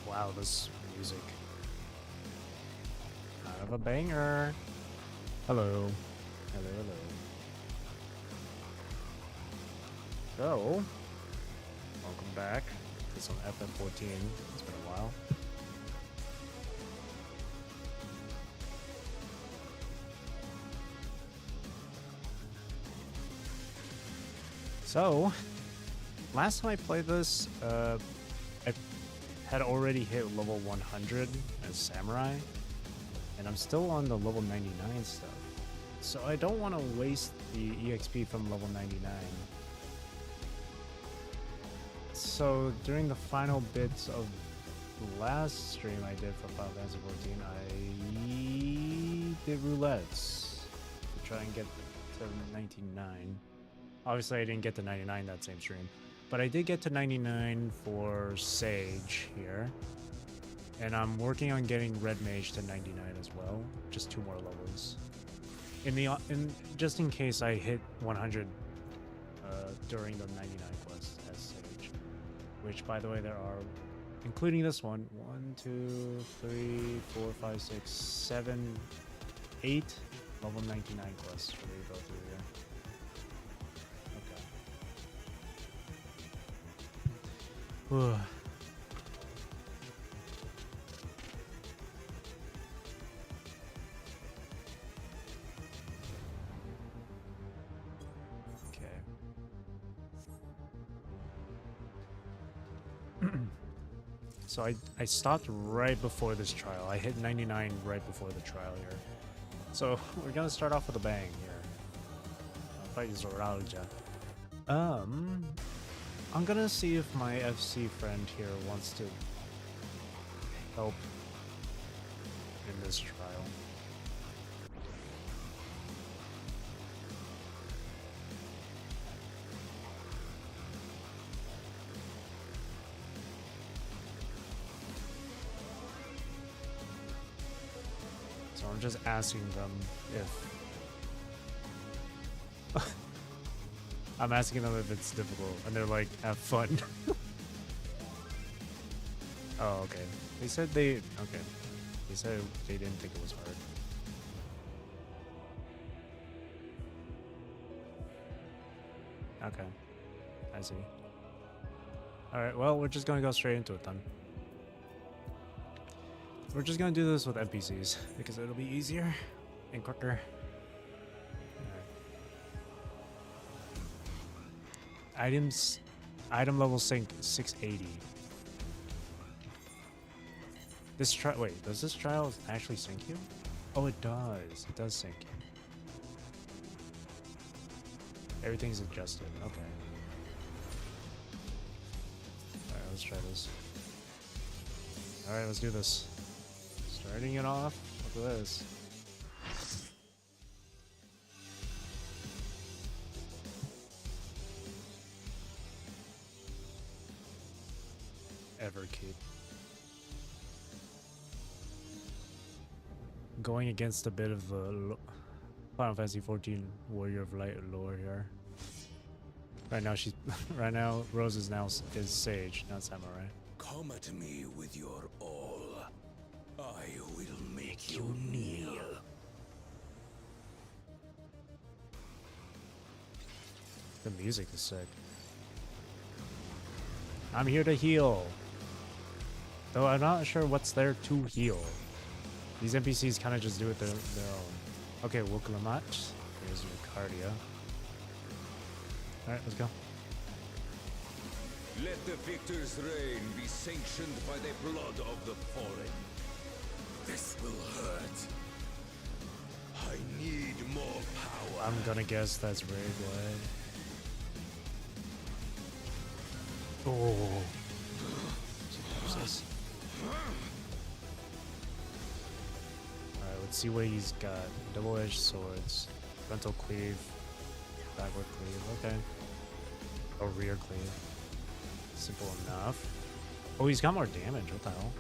Wow, this music. Kind of a banger. Hello. Hello, hello. So, welcome back to some FF14. It's been a while. So, last time I played this, I had already hit level 100 as Samurai, and I'm still on the level 99 stuff. So I don't want to waste the EXP from level 99. So during the final bits of the last stream I did for Final Fantasy XIV, I did roulettes to try and get to 99. Obviously I didn't get to 99 that same stream, but I did get to 99 for Sage here. And I'm working on getting Red Mage to 99 as well, just 2 more levels. Just in case I hit 100 during the 99 quest as Sage, which by the way there are, including this one, 1, 2, 3, 4, 5, 6, 7, 8 level 99 quests for me to go through here. Okay. So I stopped right before this trial. I hit 99 right before the trial here. So we're gonna start off with a bang here. I'll fight Zoraal Ja. I'm gonna see if my FC friend here wants to help in this trial. So I'm just asking them if I'm asking them if it's difficult, and they're like, have fun. Oh, okay. They said they said they didn't think it was hard. Okay. I see. Alright, well, we're just gonna go straight into it then. We're just gonna do this with NPCs, because it'll be easier and quicker. Items, item level sync 680. This wait, does this trial actually sync you? Oh, it does. It does sync you. Everything's adjusted. Okay. Alright, let's try this. Alright, let's do this. Starting it off with this. Everkeep. Going against a bit of the Final Fantasy XIV Warrior of Light lore here. Right now Rose is Sage, not Samurai. Come at me with your all. I will make you kneel. The music is sick. I'm here to heal. Though I'm not sure what's there to heal. These NPCs kind of just do it their own. Okay, Wukalamat. Here's your cardia. Alright, let's go. Let the victor's reign be sanctioned by the blood of the fallen. This will hurt. I need more power. I'm gonna guess that's Ray Blade. Oh. Alright, let's see what he's got. Double-edged swords. Frontal cleave. Backward cleave. Okay. Or rear cleave. Simple enough. Oh, he's got more damage. What the hell?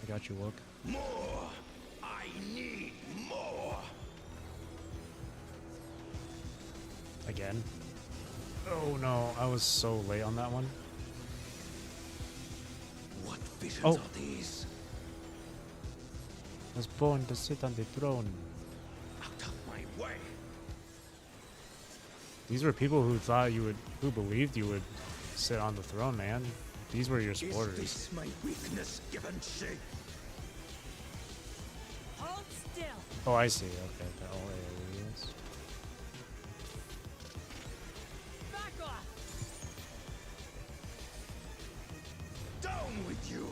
I got you, Wook. More! I need more! Again. Oh no, I was so late on that one. What visions Oh. are these? I was born to sit on the throne. Out of my way! These were people who thought you would, who believed you would sit on the throne, man. These were your supporters. Is this my weakness given shape? Hold still. Oh, I see. Okay, the all areas. Back off. Down with you!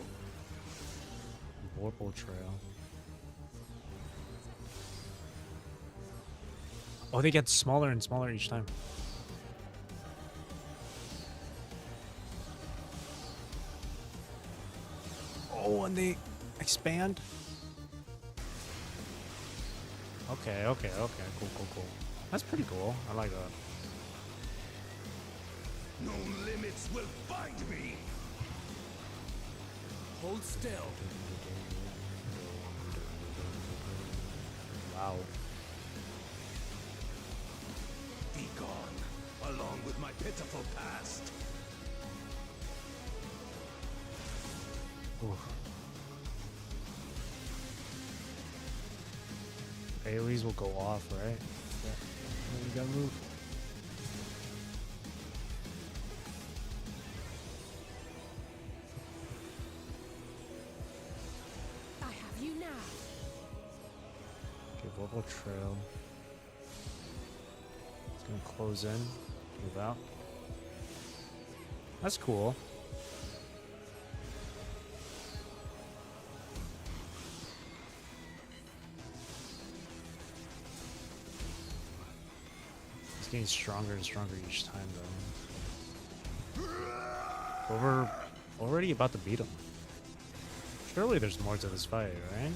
Vorpal Trail. Oh, they get smaller and smaller each time. Oh, and they expand? Okay, okay, okay. Cool, cool, cool. That's pretty cool. I like that. No limits will bind me! Hold still. Wow. Be gone, along with my pitiful past. Oof. AoEs will go off, right? Yeah. You gotta move. I have you now. Okay, Vorpal Trail. It's gonna close in, move out. That's cool. It's getting stronger and stronger each time, though. But we're already about to beat him. Surely there's more to this fight, right?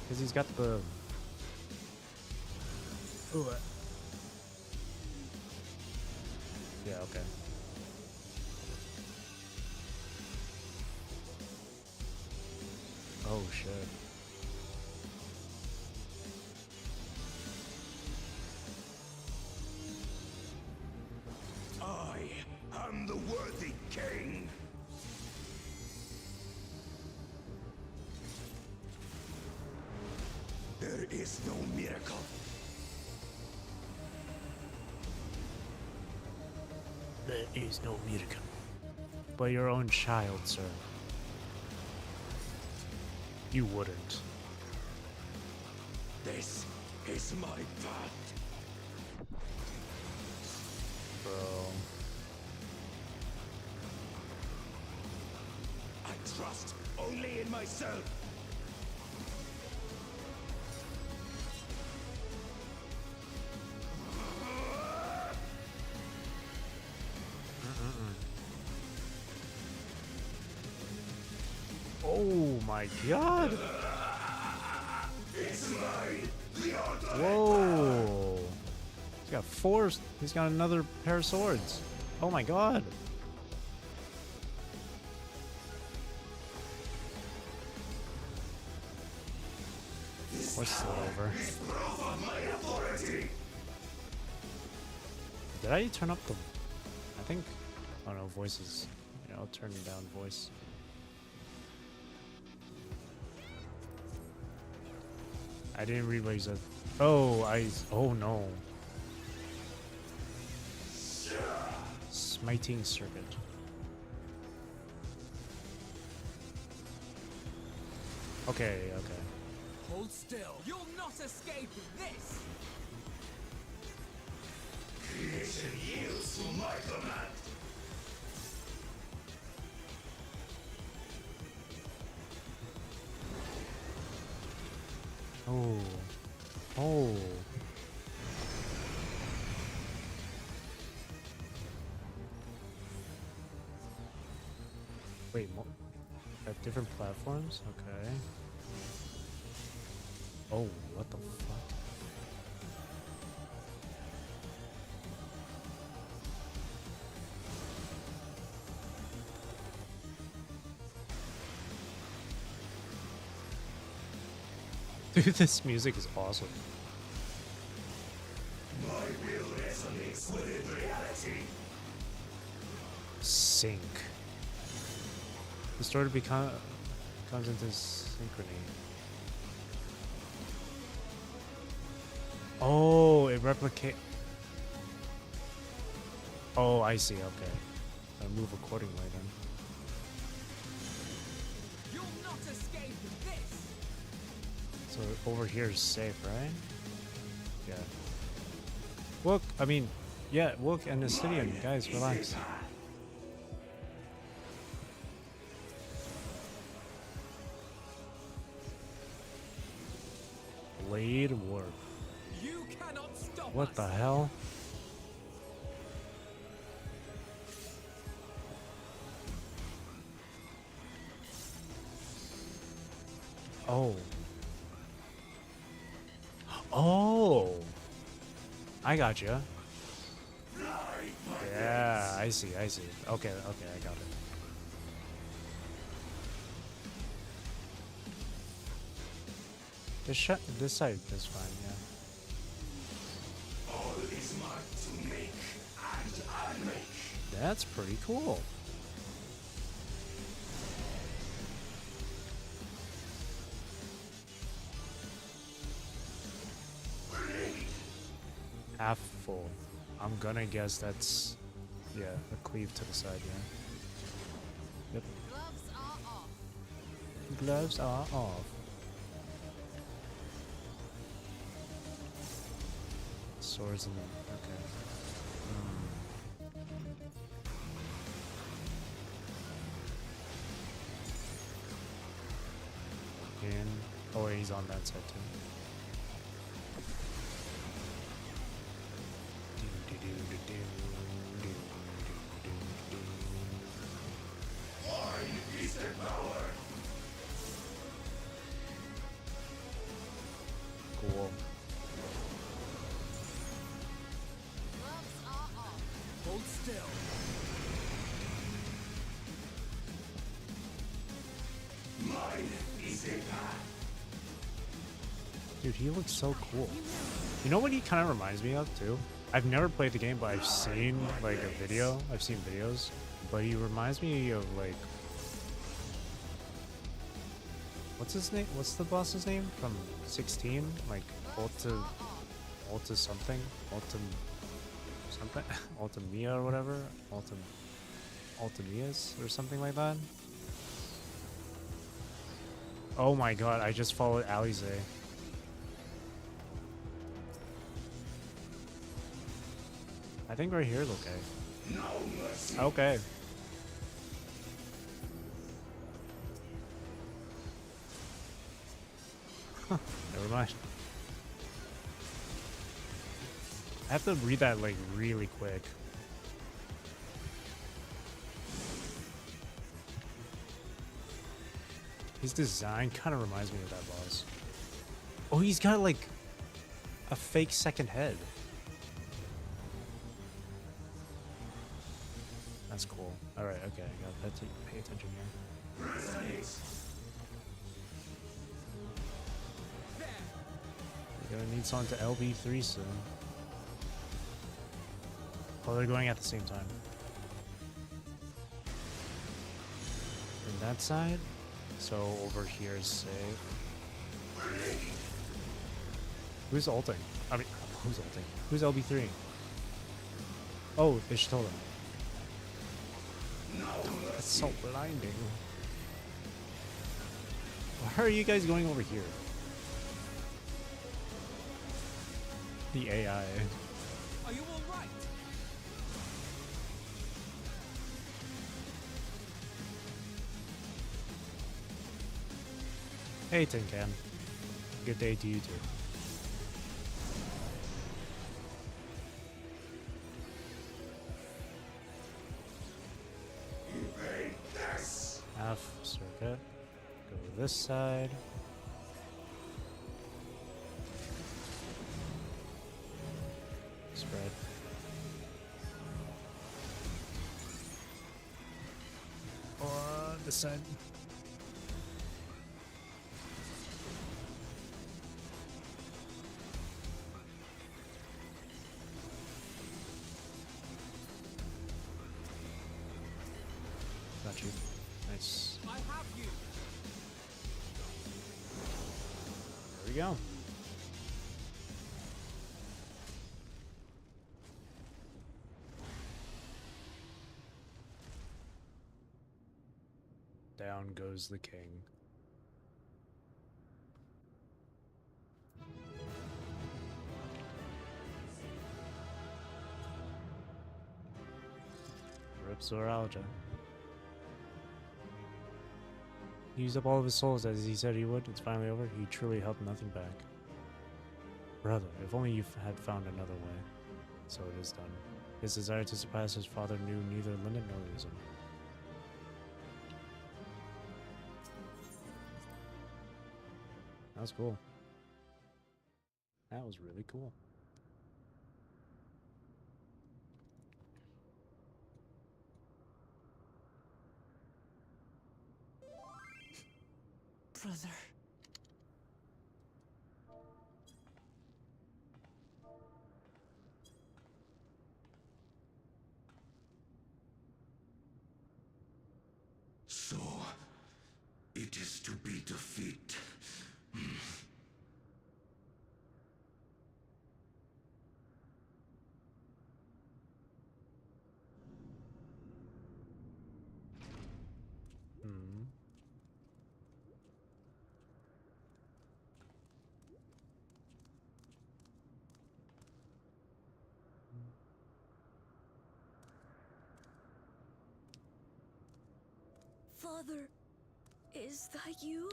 Because he's got the... Ooh. Yeah, okay. Oh, shit. I am the worthy king! There is no miracle. There is no miracle. But your own child, sir. You wouldn't. This is my path. Bro. I trust only in myself. Oh my god! It's mine. The ultimate Whoa! He's got four. He's got another pair of swords. Oh my god! We're still over. is proof of my authority. Did I turn up the... I think... Oh no, voices. Yeah, I'll turn down voice. I didn't read what he said. Oh, Oh no. Smiting Circuit. Okay, okay. Hold still. You'll not escape this. Creation yields to my command. Oh. Oh. Wait, at different platforms? Okay. Oh, what the fuck? Dude, this music is awesome. My will resonates Sync. The story comes into synchrony. Oh, it replicate. Oh, I see. Okay, I move accordingly then. You'll not escape this. So over here is safe, right? Yeah. Wook, I mean, yeah, Wook and Astidian, guys, relax. Blade warp. You cannot stop What us. the hell? Oh. Oh. I got you. Yeah, I see, I see. Okay, okay, I got it. This side is fine, yeah. All is mine to make and unmake. That's pretty cool. Half full. I'm gonna guess that's, yeah, a cleave to the side, yeah. Yep. Gloves are off. Gloves are off. Swords in them. Okay. And oh, he's on that side too. Mine is the power. Cool. Gloves are off. Hold still. Mine is the path. Dude, he looks so cool. You know what he kind of reminds me of too? I've never played the game, but I've seen like a video. I've seen videos, but he reminds me of like, what's his name? What's the boss's name from 16? Like Ulta something, Ultimia or whatever, Ultimias or something like that. Oh my god! I just followed Alize. I think right here is okay. No mercy. Okay. Huh, never mind. I have to read that like really quick. His design kind of reminds me of that boss. Oh, he's got like a fake second head. That's cool. Alright, okay, I gotta pay attention here. Resonate. We're gonna need someone to LB3 soon. Oh, they're going at the same time. And that side? So over here is safe. Who's ulting? I mean, who's ulting? Who's LB3? Oh, Ishtola. That's so blinding. Why are you guys going over here? The AI. Are you all right? Hey, Tin Can. Good day to you too. Evade this. Half circuit. Go to this side. Spread. On this side. Got you. Nice. I have you. There we go. Down goes the king. Rip Zoraal Ja. He used up all of his souls as he said he would. It's finally over. He truly held nothing back. Brother, if only you had found another way. So it is done. His desire to surpass his father knew neither limit nor reason. That was cool. That was really cool. Brother. So, it is to be defeat. Hmm. Father, is that you?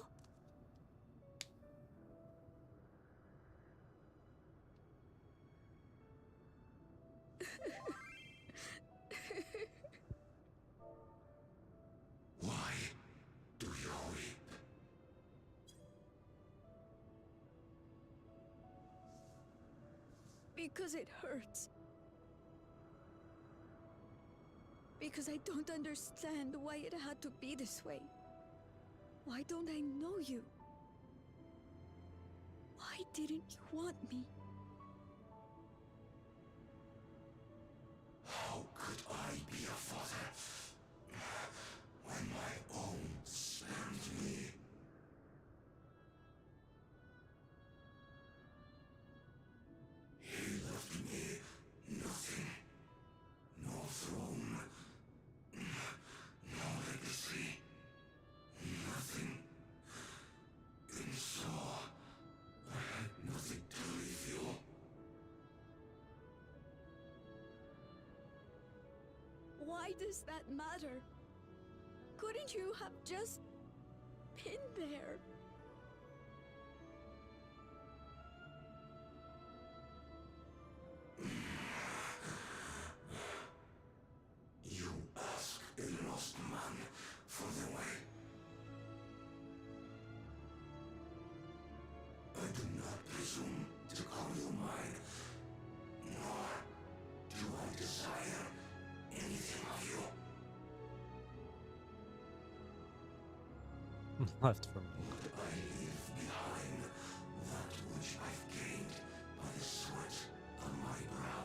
Why do you weep? Because it hurts. Because I don't understand why it had to be this way. Why don't I know you? Why didn't you want me? How could I be a father when my own spurned me? He left me nothing. No throne. No legacy. Nothing. And so, I had nothing to leave you. Why does that matter? Couldn't you have just been there? You ask a lost man for the way. I do not presume to call you mine, nor do I desire anything of you. Left for me. I leave behind that which I've gained by the sweat on my brow.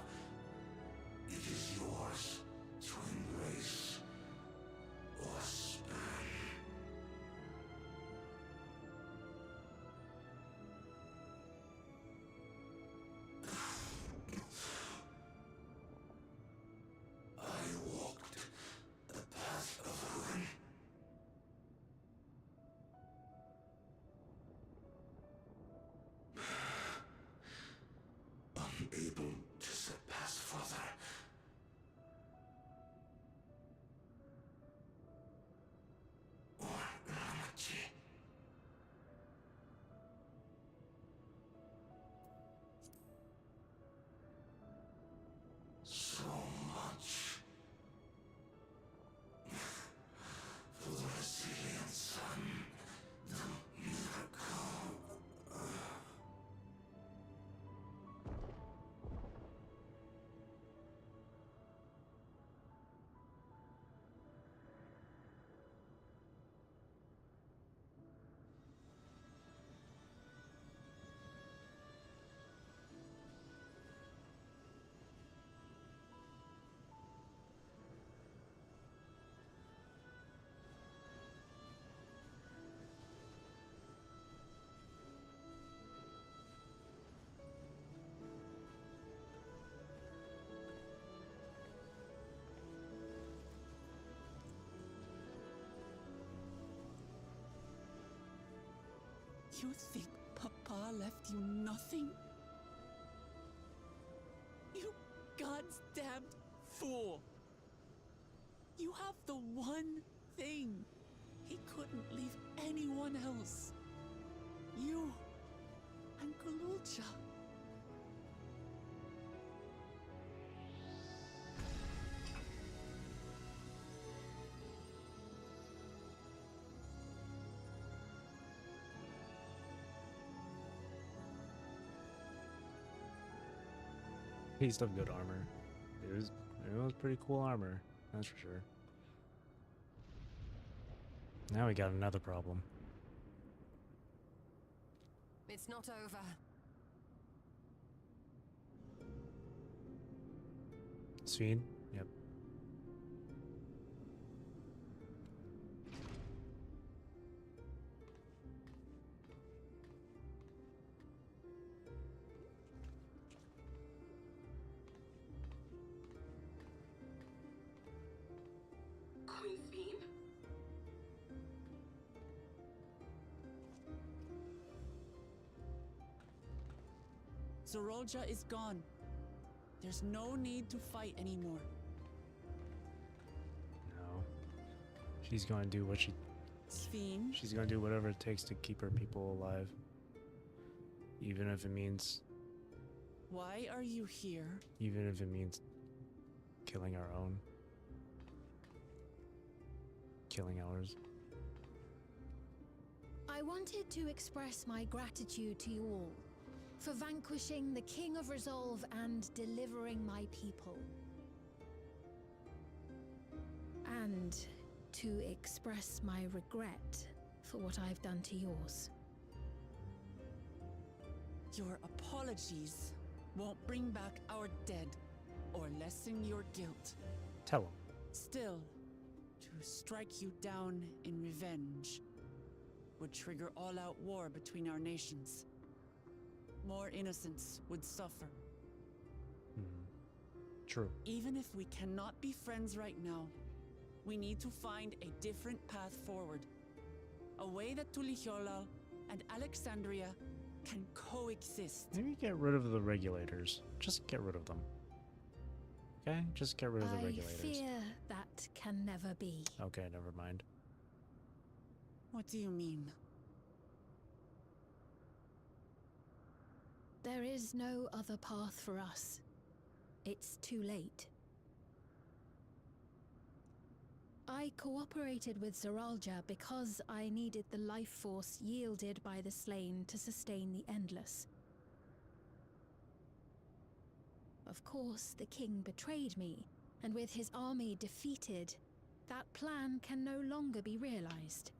It is yours to embrace or spurn. I walked the path of ruin. You think Papa left you nothing? You God's damned fool! You have the one thing he couldn't leave anyone else. You and Kululcha. Piece of good armor. It was pretty cool armor, that's for sure. Now we got another problem. It's not over. Sven? Yep. Queen's beam? Zoraal Ja is gone. There's no need to fight anymore. No. She's gonna do what Sven, she's gonna do whatever it takes to keep her people alive. Even if it means why are you here? even if it means killing our own. Killing ours. I wanted to express my gratitude to you all for vanquishing the King of Resolve and delivering my people. And to express my regret for what I've done to yours. Your apologies won't bring back our dead or lessen your guilt. Tell him. Still, to strike you down in revenge would trigger all-out war between our nations. More innocents would suffer. True. Even if we cannot be friends right now, we need to find a different path forward. A way that Tuliholal and Alexandria can coexist. Maybe get rid of the regulators. Just get rid of them. Okay? Just get rid of the I regulators. fear that can never be. Okay, never mind. What do you mean? There is no other path for us. It's too late. I cooperated with Zoraal Ja because I needed the life force yielded by the slain to sustain the Endless. Of course, the king betrayed me, and with his army defeated, that plan can no longer be realized.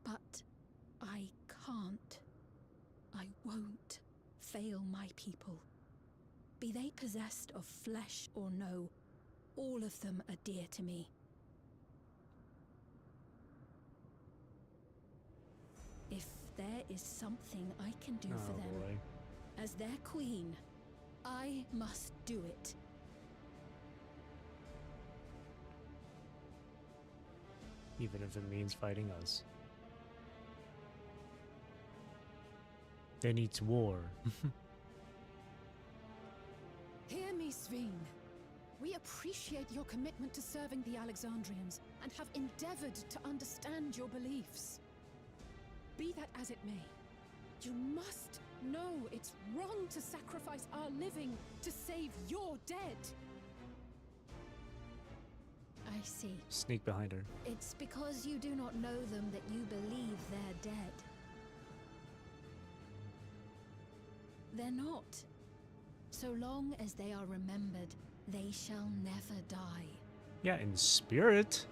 But I can't. I won't fail my people. Be they possessed of flesh or no, all of them are dear to me. If there is something I can do for them, Boy. as their queen, I must do it. Even if it means fighting us. Then it's war. Hear me, Sven. We appreciate your commitment to serving the Alexandrians and have endeavored to understand your beliefs. Be that as it may, you must know it's wrong to sacrifice our living to save your dead. I see. Sneak behind her. It's because you do not know them that you believe they're dead. They're not. So long as they are remembered, they shall never die. Yeah, in spirit.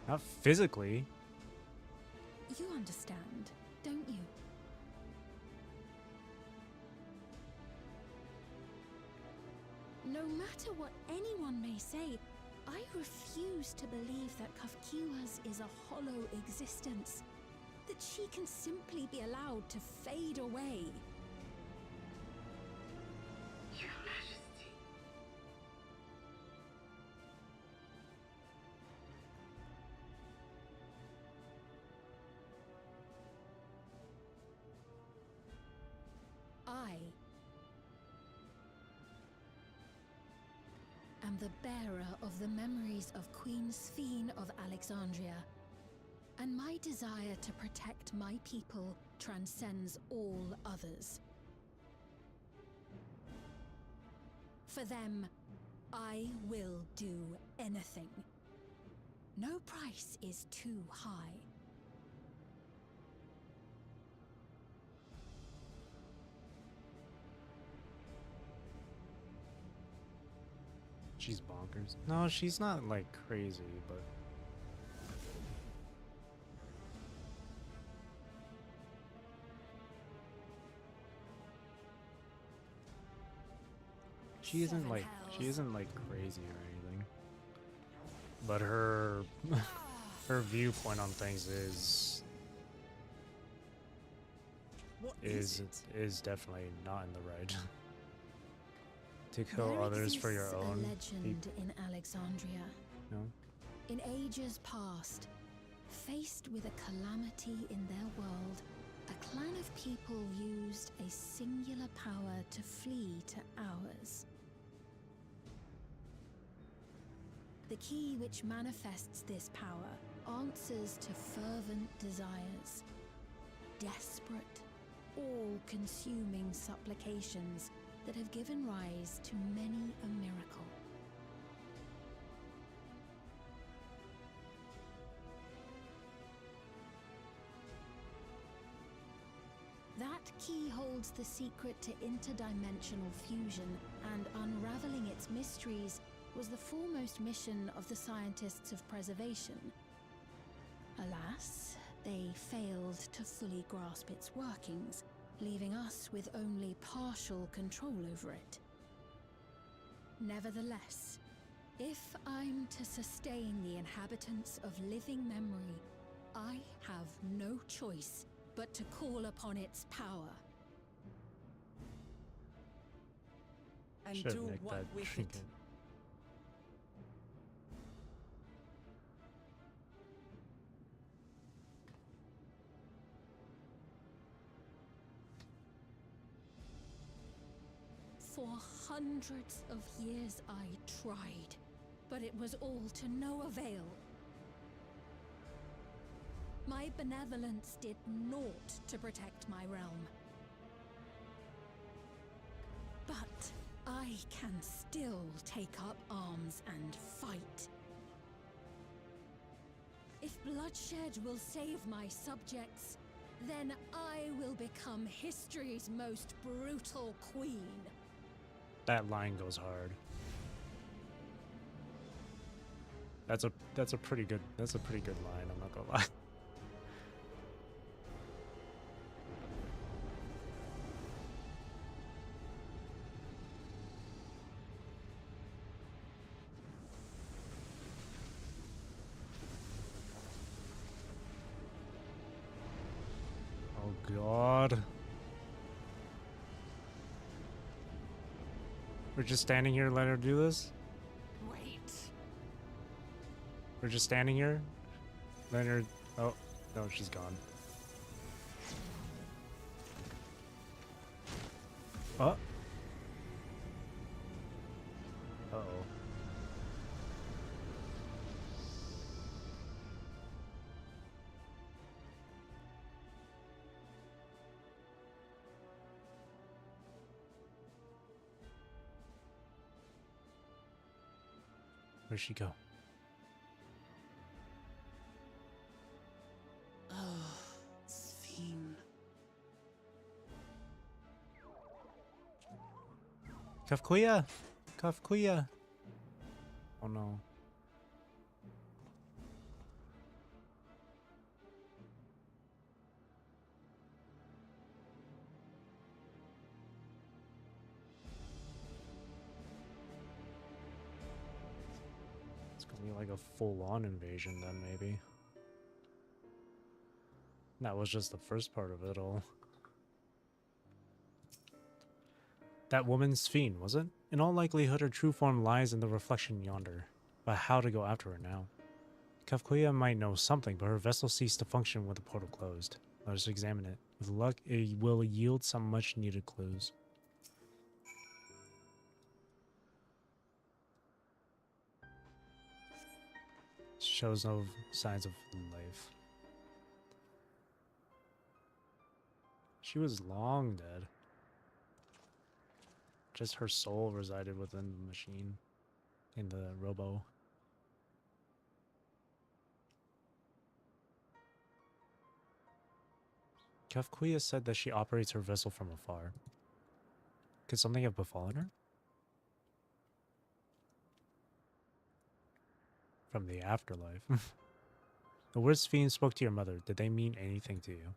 Not physically. You understand, don't you? No matter what anyone may say, I refuse to believe that Kafkiwas is a hollow existence. That she can simply be allowed to fade away. Your Majesty. am the bearer of the memories of Queen Sphene of Alexandria, and my desire to protect my people transcends all others. For them, I will do anything. No price is too high. She's bonkers. No, she's not like crazy, but she isn't like crazy or anything. But her her viewpoint on things is definitely not in the right. To kill There others for your exists own a legend in Alexandria. No? In ages past, faced with a calamity in their world, a clan of people used a singular power to flee to ours. The key which manifests this power answers to fervent desires, desperate, all-consuming supplications that have given rise to many a miracle. That key holds the secret to interdimensional fusion, and unraveling its mysteries was the foremost mission of the scientists of preservation. Alas, they failed to fully grasp its workings, leaving us with only partial control over it. Nevertheless, if I'm to sustain the inhabitants of living memory, I have no choice but to call upon its power. And Should do make what that with it? trinket. For hundreds of years I tried, but it was all to no avail. My benevolence did naught to protect my realm. But I can still take up arms and fight. If bloodshed will save my subjects, then I will become history's most brutal queen. That line goes hard. That's a pretty good line, I'm not gonna lie. Oh god. We're just standing here, let her do this? Wait. We're just standing here? Let her... Oh, no, she's gone. Oh. Uh-oh. Where'd she go? Oh, Sphene. Kafkuya! Kafkuya! Oh no. It's gonna be like a full-on invasion then, maybe. That was just the first part of it all. That woman's Sphene, was it? In all likelihood, her true form lies in the reflection yonder. But how to go after her now? Kafkuya might know something, but her vessel ceased to function with the portal closed. Let us examine it. With luck, it will yield some much-needed clues. Shows no signs of life. She was long dead. Just her soul resided within the machine, in the robo. Kafkuya said that she operates her vessel from afar. Could something have befallen her? From the afterlife. The words fiend spoke to your mother, did they mean anything to you?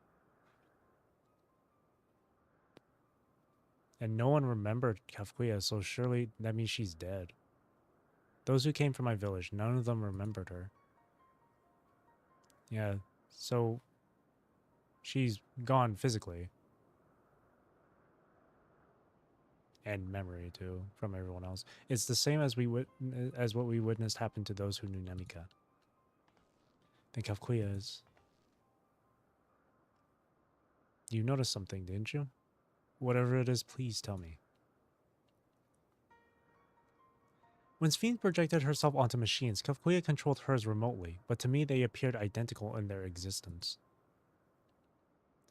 And no one remembered Kafkuya, so surely that means she's dead. Those who came from my village, none of them remembered her. Yeah, so she's gone physically. And memory too, from everyone else. It's the same as what we witnessed happen to those who knew Nemika. Then Kafkuya is. You noticed something, didn't you? Whatever it is, please tell me. When Sphene projected herself onto machines, Kafkuya controlled hers remotely, but to me they appeared identical in their existence.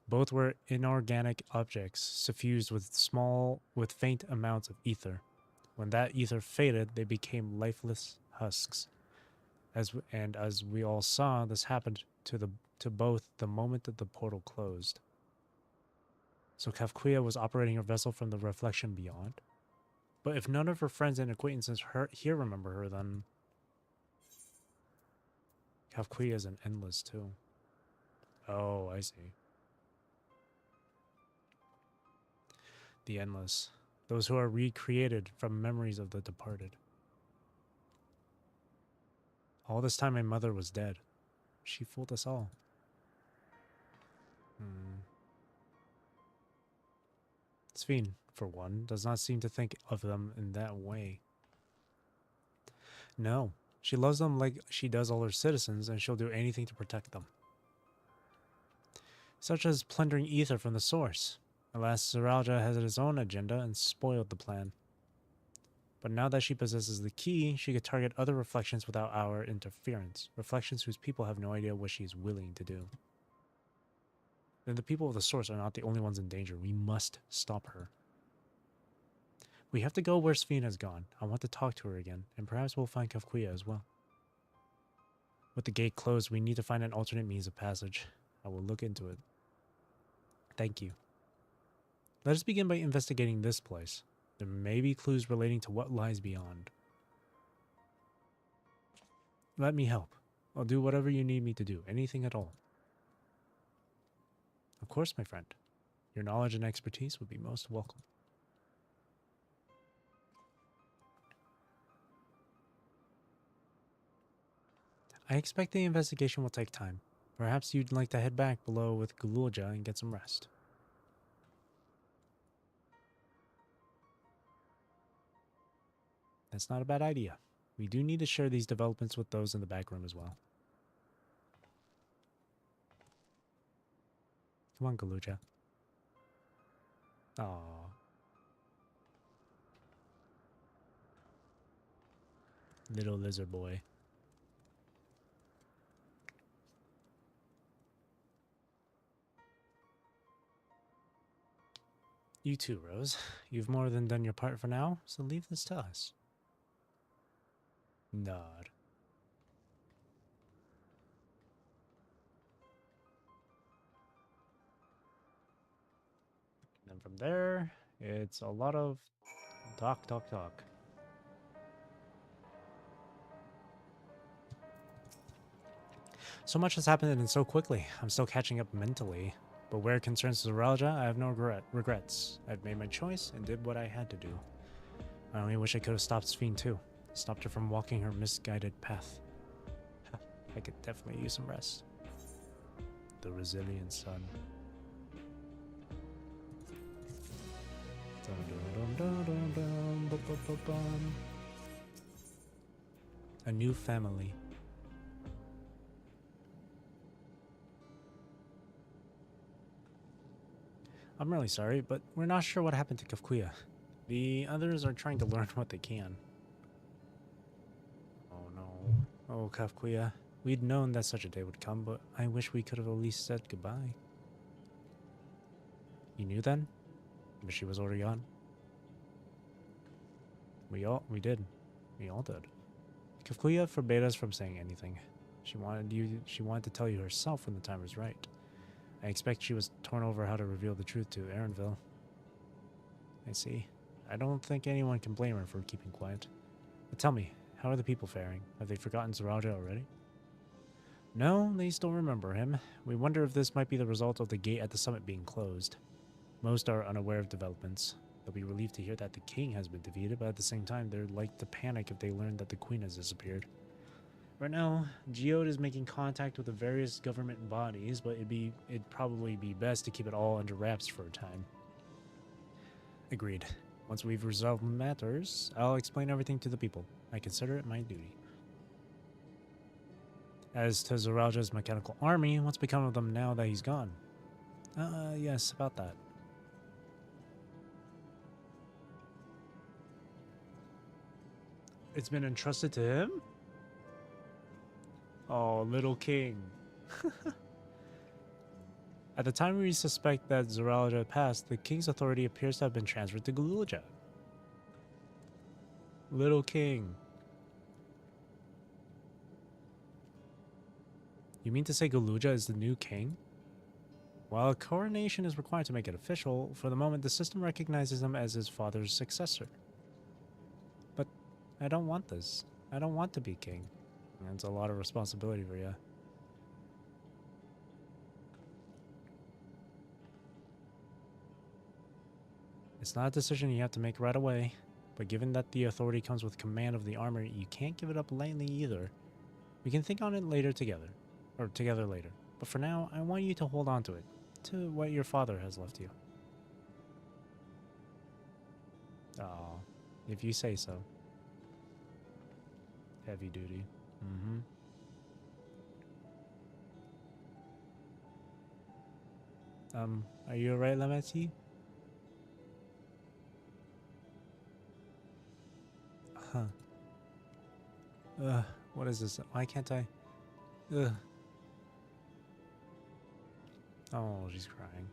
Both were inorganic objects suffused with faint amounts of ether. When that ether faded, they became lifeless husks. As we all saw, this happened to both the moment that the portal closed. So Kafkuya was operating her vessel from the reflection beyond. But if none of her friends and acquaintances here remember her, then Kafkuya is an endless too. Oh, I see. The endless. Those who are recreated from memories of the departed. All this time my mother was dead. She fooled us all. Sphene, for one, does not seem to think of them in that way. No, she loves them like she does all her citizens, and she'll do anything to protect them. Such as plundering ether from the source. Alas, Zoraal Ja has his own agenda and spoiled the plan. But now that she possesses the key, she could target other reflections without our interference. Reflections whose people have no idea what she is willing to do. Then the people of the source are not the only ones in danger. We must stop her. We have to go where Sphene has gone. I want to talk to her again, and perhaps we'll find Kafkuya as well. With the gate closed, we need to find an alternate means of passage. I will look into it. Thank you. Let us begin by investigating this place. There may be clues relating to what lies beyond. Let me help. I'll do whatever you need me to do, anything at all. Of course, my friend. Your knowledge and expertise would be most welcome. I expect the investigation will take time. Perhaps you'd like to head back below with Zoraal Ja and get some rest. That's not a bad idea. We do need to share these developments with those in the back room as well. Come on, Zoraal Ja. Aww. Little lizard boy. You too, Rose. You've more than done your part for now, so leave this to us. Nod. And then from there, it's a lot of talk. So much has happened and so quickly. I'm still catching up mentally. But where it concerns Zoraal Ja, I have no regrets. I've made my choice and did what I had to do. I only wish I could have stopped Sphene too. Stopped her from walking her misguided path. I could definitely use some rest. The resilient son. A new family. I'm really sorry, but we're not sure what happened to Kafkuya. The others are trying to learn what they can. Oh no. Oh, Kafkuya. We'd known that such a day would come, but I wish we could have at least said goodbye. You knew then? But she was already gone. We did. We all did. Kafkuya forbade us from saying anything. She wanted to tell you herself when the time was right. I expect she was torn over how to reveal the truth to Aaronville. I see. I don't think anyone can blame her for keeping quiet. But tell me, how are the people faring? Have they forgotten Zoraal Ja already? No, they still remember him. We wonder if this might be the result of the gate at the summit being closed. Most are unaware of developments. They'll be relieved to hear that the king has been defeated, but at the same time, they're like to panic if they learn that the queen has disappeared. Right now, Geode is making contact with the various government bodies, but it'd probably be best to keep it all under wraps for a time. Agreed. Once we've resolved matters, I'll explain everything to the people. I consider it my duty. As to Zoraal Ja's mechanical army, what's become of them now that he's gone? Yes, about that. It's been entrusted to him? Oh, little king. At the time we suspect that Zoraal Ja passed, the king's authority appears to have been transferred to Zoraal Ja. Little king. You mean to say Zoraal Ja is the new king? While a coronation is required to make it official, for the moment the system recognizes him as his father's successor. But I don't want this. I don't want to be king. That's a lot of responsibility for you. It's not a decision you have to make right away, but given that the authority comes with command of the army, you can't give it up lightly either. We can think on it later together, or together later. But for now, I want you to hold on to it, to what your father has left you. Oh, if you say so. Heavy duty. Mm-hmm. Are you alright, Lameti? Huh. What is this? Why can't I? Ugh. Oh, she's crying.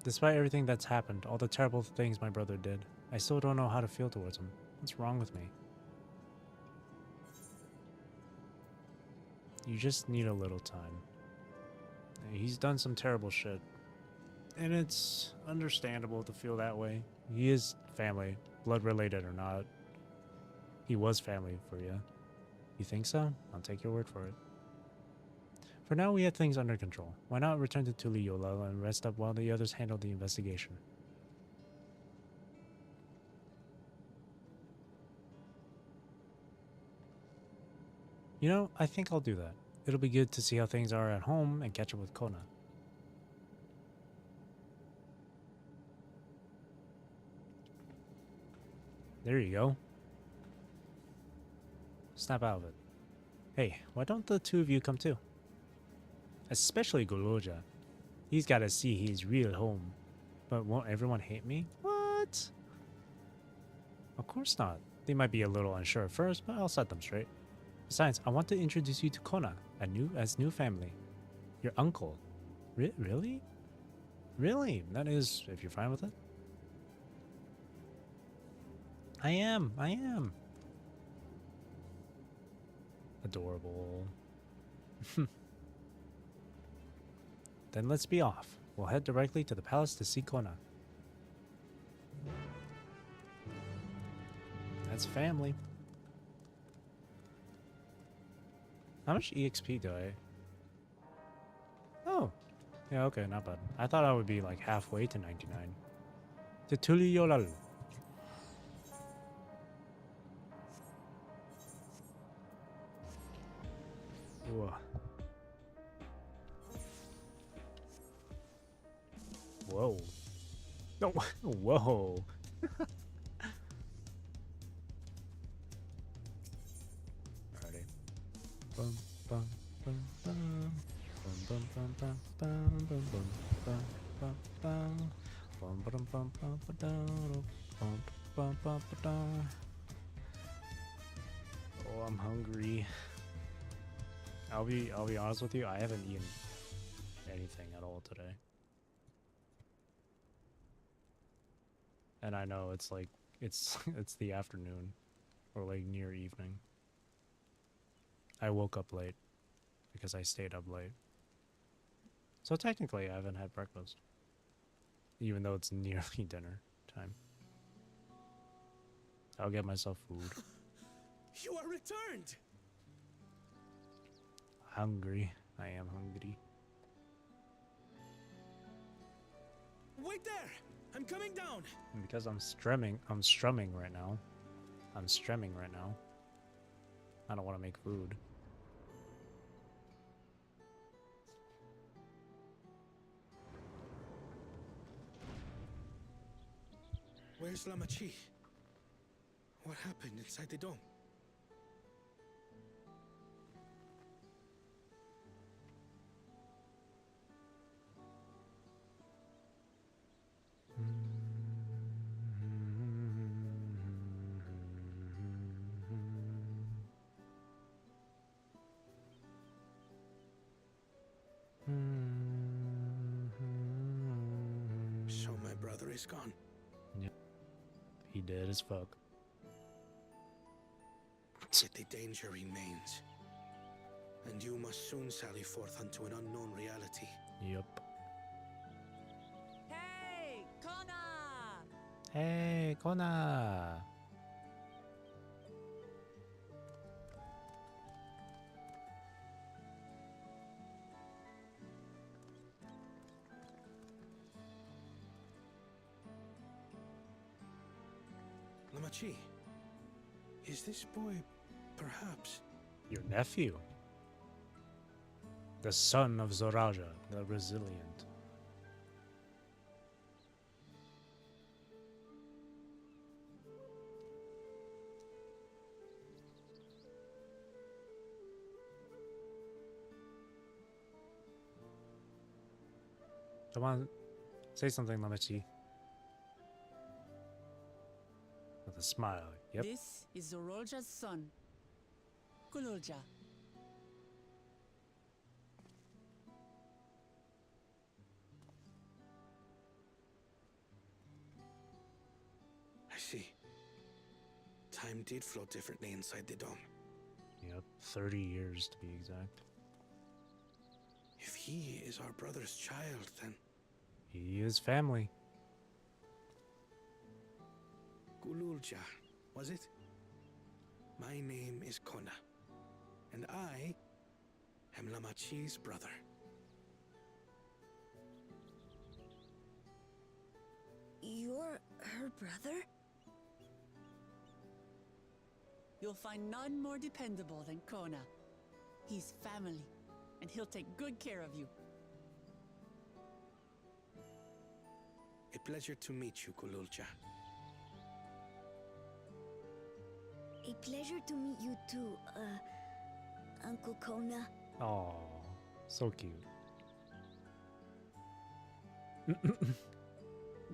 Despite everything that's happened, all the terrible things my brother did, I still don't know how to feel towards him. What's wrong with me? You just need a little time. He's done some terrible shit. And it's understandable to feel that way. He is family, blood related or not. He was family for you. You think so? I'll take your word for it. For now, we have things under control. Why not return to Tuliyollal and rest up while the others handle the investigation? You know, I think I'll do that. It'll be good to see how things are at home and catch up with Kona. There you go. Snap out of it. Hey, why don't the two of you come too? Especially Zoraal Ja. He's gotta see his real home. But won't everyone hate me? What? Of course not. They might be a little unsure at first, but I'll set them straight. Besides, I want to introduce you to Kona, as new family. Your uncle. Really? Really? That is, if you're fine with it. I am. Adorable. Then let's be off. We'll head directly to the palace to see Kona. That's family. How much EXP do I? Oh. Yeah, okay, not bad. I thought I would be like halfway to 99. To Tuliyollal. Whoa. Whoa. No, whoa. Alrighty. Bum, bum, bum, bum. Bum, bum, bum, bum, bum, bum, bum, bum, bum, bum. Bum, bum, bum, bum, bum, bum, Ba-ba-ba-ba-da. Oh, I'm hungry. I'll be honest with you, I haven't eaten anything at all today. And I know it's like it's the afternoon or like near evening. I woke up late because I stayed up late. So technically I haven't had breakfast. Even though it's nearly dinner time. I'll get myself food. You are returned! Hungry. I am hungry. Wait there! I'm coming down! And because I'm strumming right now. I'm strumming right now. I don't want to make food. Where's Lamachi? What happened inside the dome? So my brother is gone. Yep. He dead as fuck. Yet the danger remains. And you must soon sally forth unto an unknown reality. Yup. Hey, Kona! Hey, Kona! Lamachi, is this boy perhaps? Your nephew. The son of Zoraal Ja, the resilient. Come on, say something, Lamachi. With a smile. Yep. This is Zoraal Ja's son, Zoraal Ja. I see. Time did flow differently inside the dome. Yep. 30 years to be exact. If he is our brother's child, then He is family. Zoraal Ja, was it? My name is Kona, and I am Lamachi's brother. You're her brother? You'll find none more dependable than Kona. He's family, and he'll take good care of you. A pleasure to meet you, Zoraal Ja. A pleasure to meet you too, Uncle Kona. Oh, so cute.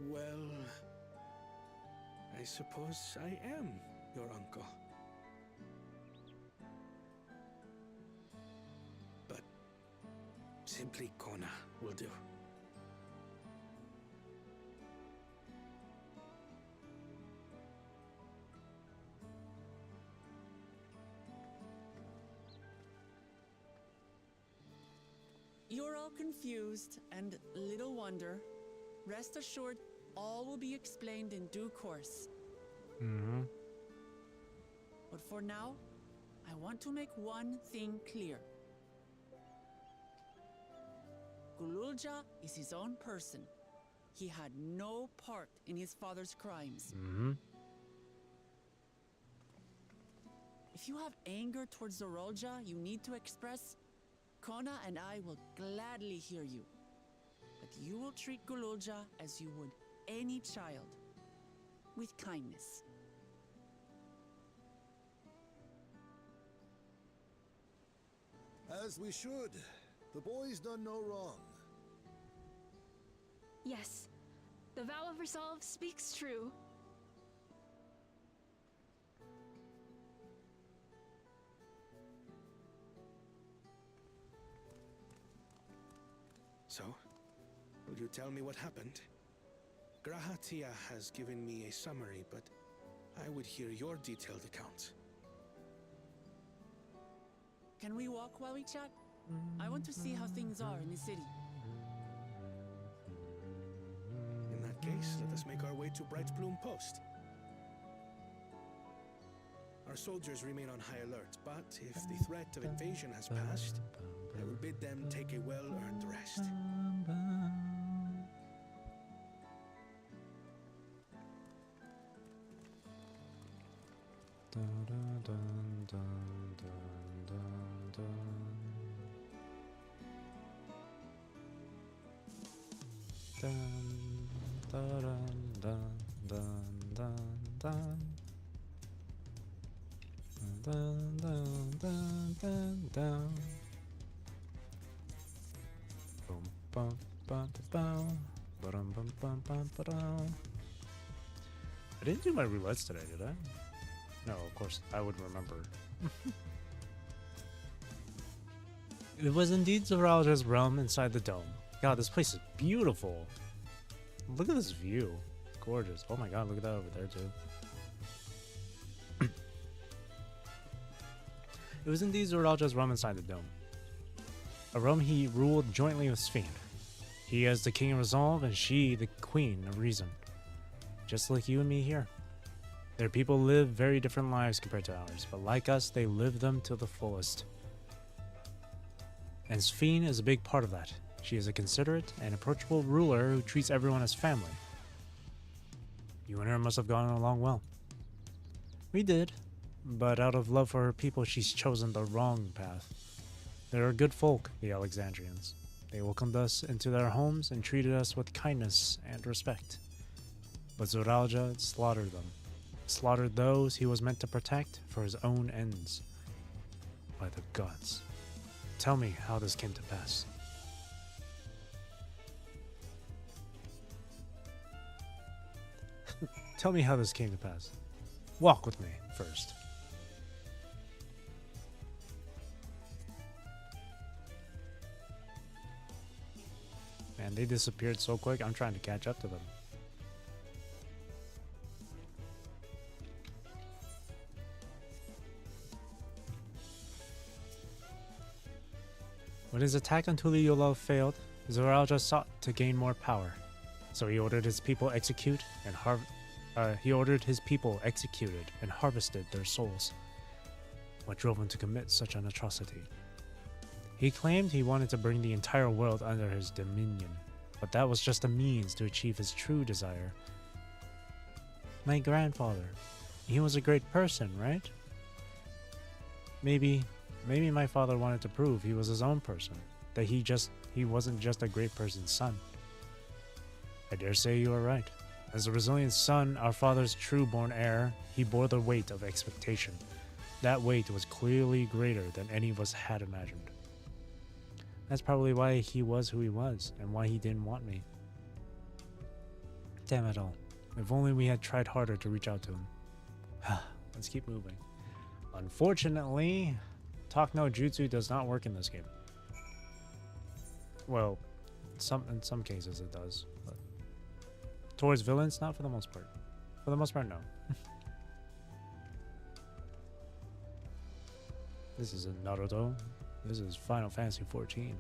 Well, I suppose I am your uncle. But simply Kona will do. You're all confused, and little wonder. Rest assured, all will be explained in due course. Mm-hmm. But for now, I want to make one thing clear. Zoraal Ja is his own person. He had no part in his father's crimes. Mm-hmm. If you have anger towards Zoraal Ja you need to express, Kona and I will gladly hear you. But you will treat Zoraal Ja as you would any child, with kindness. As we should. The boy's done no wrong. Yes, the vow of resolve speaks true. So, will you tell me what happened? Grahatia has given me a summary, but I would hear your detailed account. Can we walk while we chat? I want to see how things are in the city. In that case, let us make our way to Bright Bloom Post. Our soldiers remain on high alert, but if the threat of invasion has passed, I will bid them take a well-earned rest. Dun, dun, dun, dun, dun, dun, dun. Dun, dun, dun, dun, dun. Dun, dun, dun, dun, dun. Boom, bum, bum, bum, ba-dum, bum, bum, bum, ba-dum. I didn't do my roulettes today, did I? No, of course, I would remember. It was indeed Zoraal Ja's realm inside the dome. God, this place is beautiful. Look at this view. Gorgeous. Oh my god, look at that over there, too. It was indeed Zoraal Ja's realm inside the dome. A realm he ruled jointly with Sphene. He as the king of resolve, and she the queen of reason. Just like you and me here. Their people live very different lives compared to ours, but like us, they live them to the fullest. And Sphene is a big part of that. She is a considerate and approachable ruler who treats everyone as family. You and her must have gotten along well. We did, but out of love for her people, she's chosen the wrong path. They are good folk, the Alexandrians. They welcomed us into their homes and treated us with kindness and respect. But Zoraal Ja slaughtered them. Slaughtered those he was meant to protect for his own ends. By the gods. Tell me how this came to pass. Tell me how this came to pass. Walk with me first. Man, they disappeared so quick, I'm trying to catch up to them. When his attack on Tuliyola failed, Zoraal Ja sought to gain more power. So he ordered his people executed and harvested their souls. What drove him to commit such an atrocity? He claimed he wanted to bring the entire world under his dominion, but that was just a means to achieve his true desire. My grandfather, he was a great person, right? Maybe my father wanted to prove he was his own person, that he wasn't just a great person's son. I dare say you are right. As a resilient son, our father's true-born heir, he bore the weight of expectation. That weight was clearly greater than any of us had imagined. That's probably why he was who he was, and why he didn't want me. Damn it all. If only we had tried harder to reach out to him. Let's keep moving. Unfortunately, Talk no Jutsu does not work in this game. Well, in some cases it does, but towards villains, not for the most part. For the most part, no. This isn't Naruto. This is Final Fantasy XIV.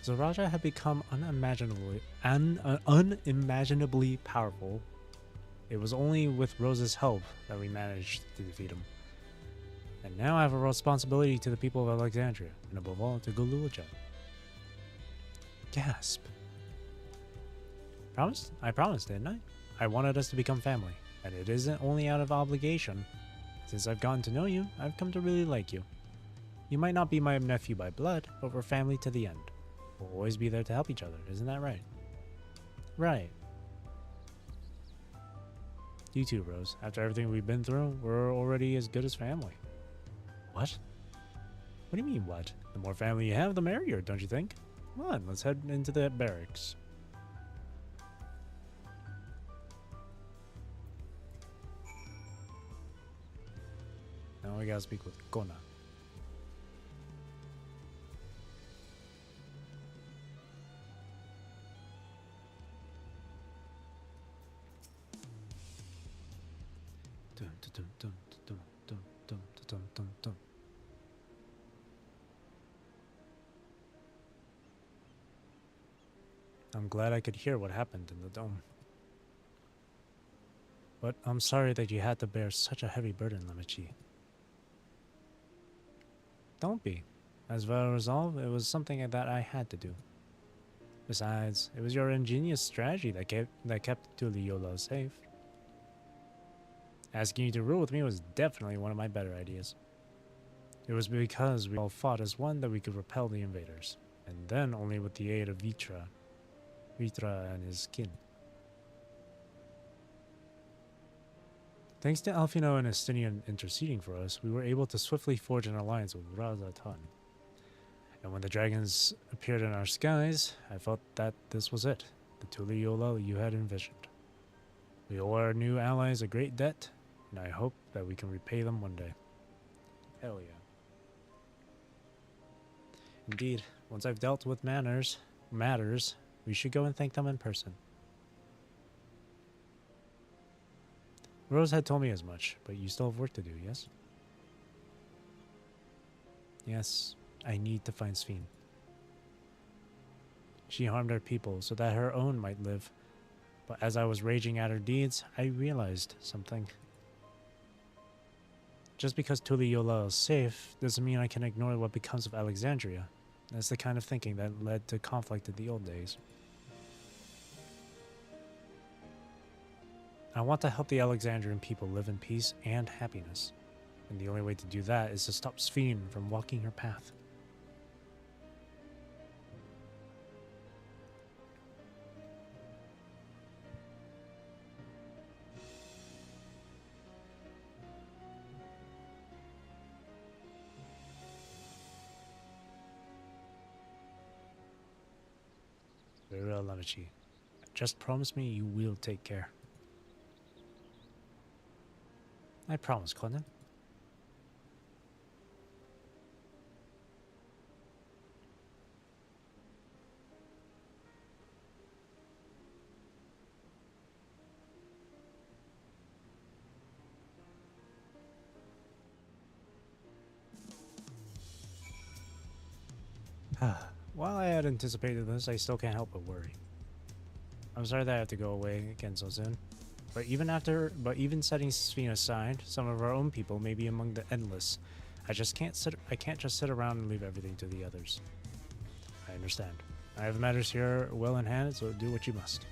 Zoraal Ja had become unimaginably powerful. It was only with Rose's help that we managed to defeat him. And now I have a responsibility to the people of Alexandria, and above all to Zoraal Ja. Gasp. Promised? I promised, didn't I? I wanted us to become family, and it isn't only out of obligation. Since I've gotten to know you, I've come to really like you. You might not be my nephew by blood, but we're family to the end. We'll always be there to help each other, isn't that right? Right. You too, Rose. After everything we've been through, we're already as good as family. What? What do you mean, what? The more family you have, the merrier, don't you think? Come on, let's head into the barracks. we gotta speak with Kona. Dun, dun, dun, dun, dun, dun, dun, dun, dun, dun. I'm glad I could hear what happened in the dome. But I'm sorry that you had to bear such a heavy burden, Lamichi. Don't be. As for a resolve, it was something that I had to do. Besides, it was your ingenious strategy that kept Tuliyola safe. Asking you to rule with me was definitely one of my better ideas. It was because we all fought as one that we could repel the invaders, and then only with the aid of Vitra and his kin. Thanks to Alfino and Estinian interceding for us, we were able to swiftly forge an alliance with Razatan. And when the dragons appeared in our skies, I felt that this was it, the Tuliyola you had envisioned. We owe our new allies a great debt, and I hope that we can repay them one day. Hell yeah. Indeed, once I've dealt with matters, we should go and thank them in person. Rose had told me as much, but you still have work to do, yes? Yes, I need to find Sphene. She harmed our people so that her own might live, but as I was raging at her deeds, I realized something. Just because Tuliyola is safe doesn't mean I can ignore what becomes of Alexandria. That's the kind of thinking that led to conflict in the old days. I want to help the Alexandrian people live in peace and happiness, and the only way to do that is to stop Sphene from walking her path. Very well, Lamichi. Just promise me you will take care. I promise, Conan. While I had anticipated this, I still can't help but worry. I'm sorry that I have to go away again so soon. But even setting Sphene aside, some of our own people may be among the endless. I can't just sit around and leave everything to the others. I understand. I have matters here well in hand, so do what you must.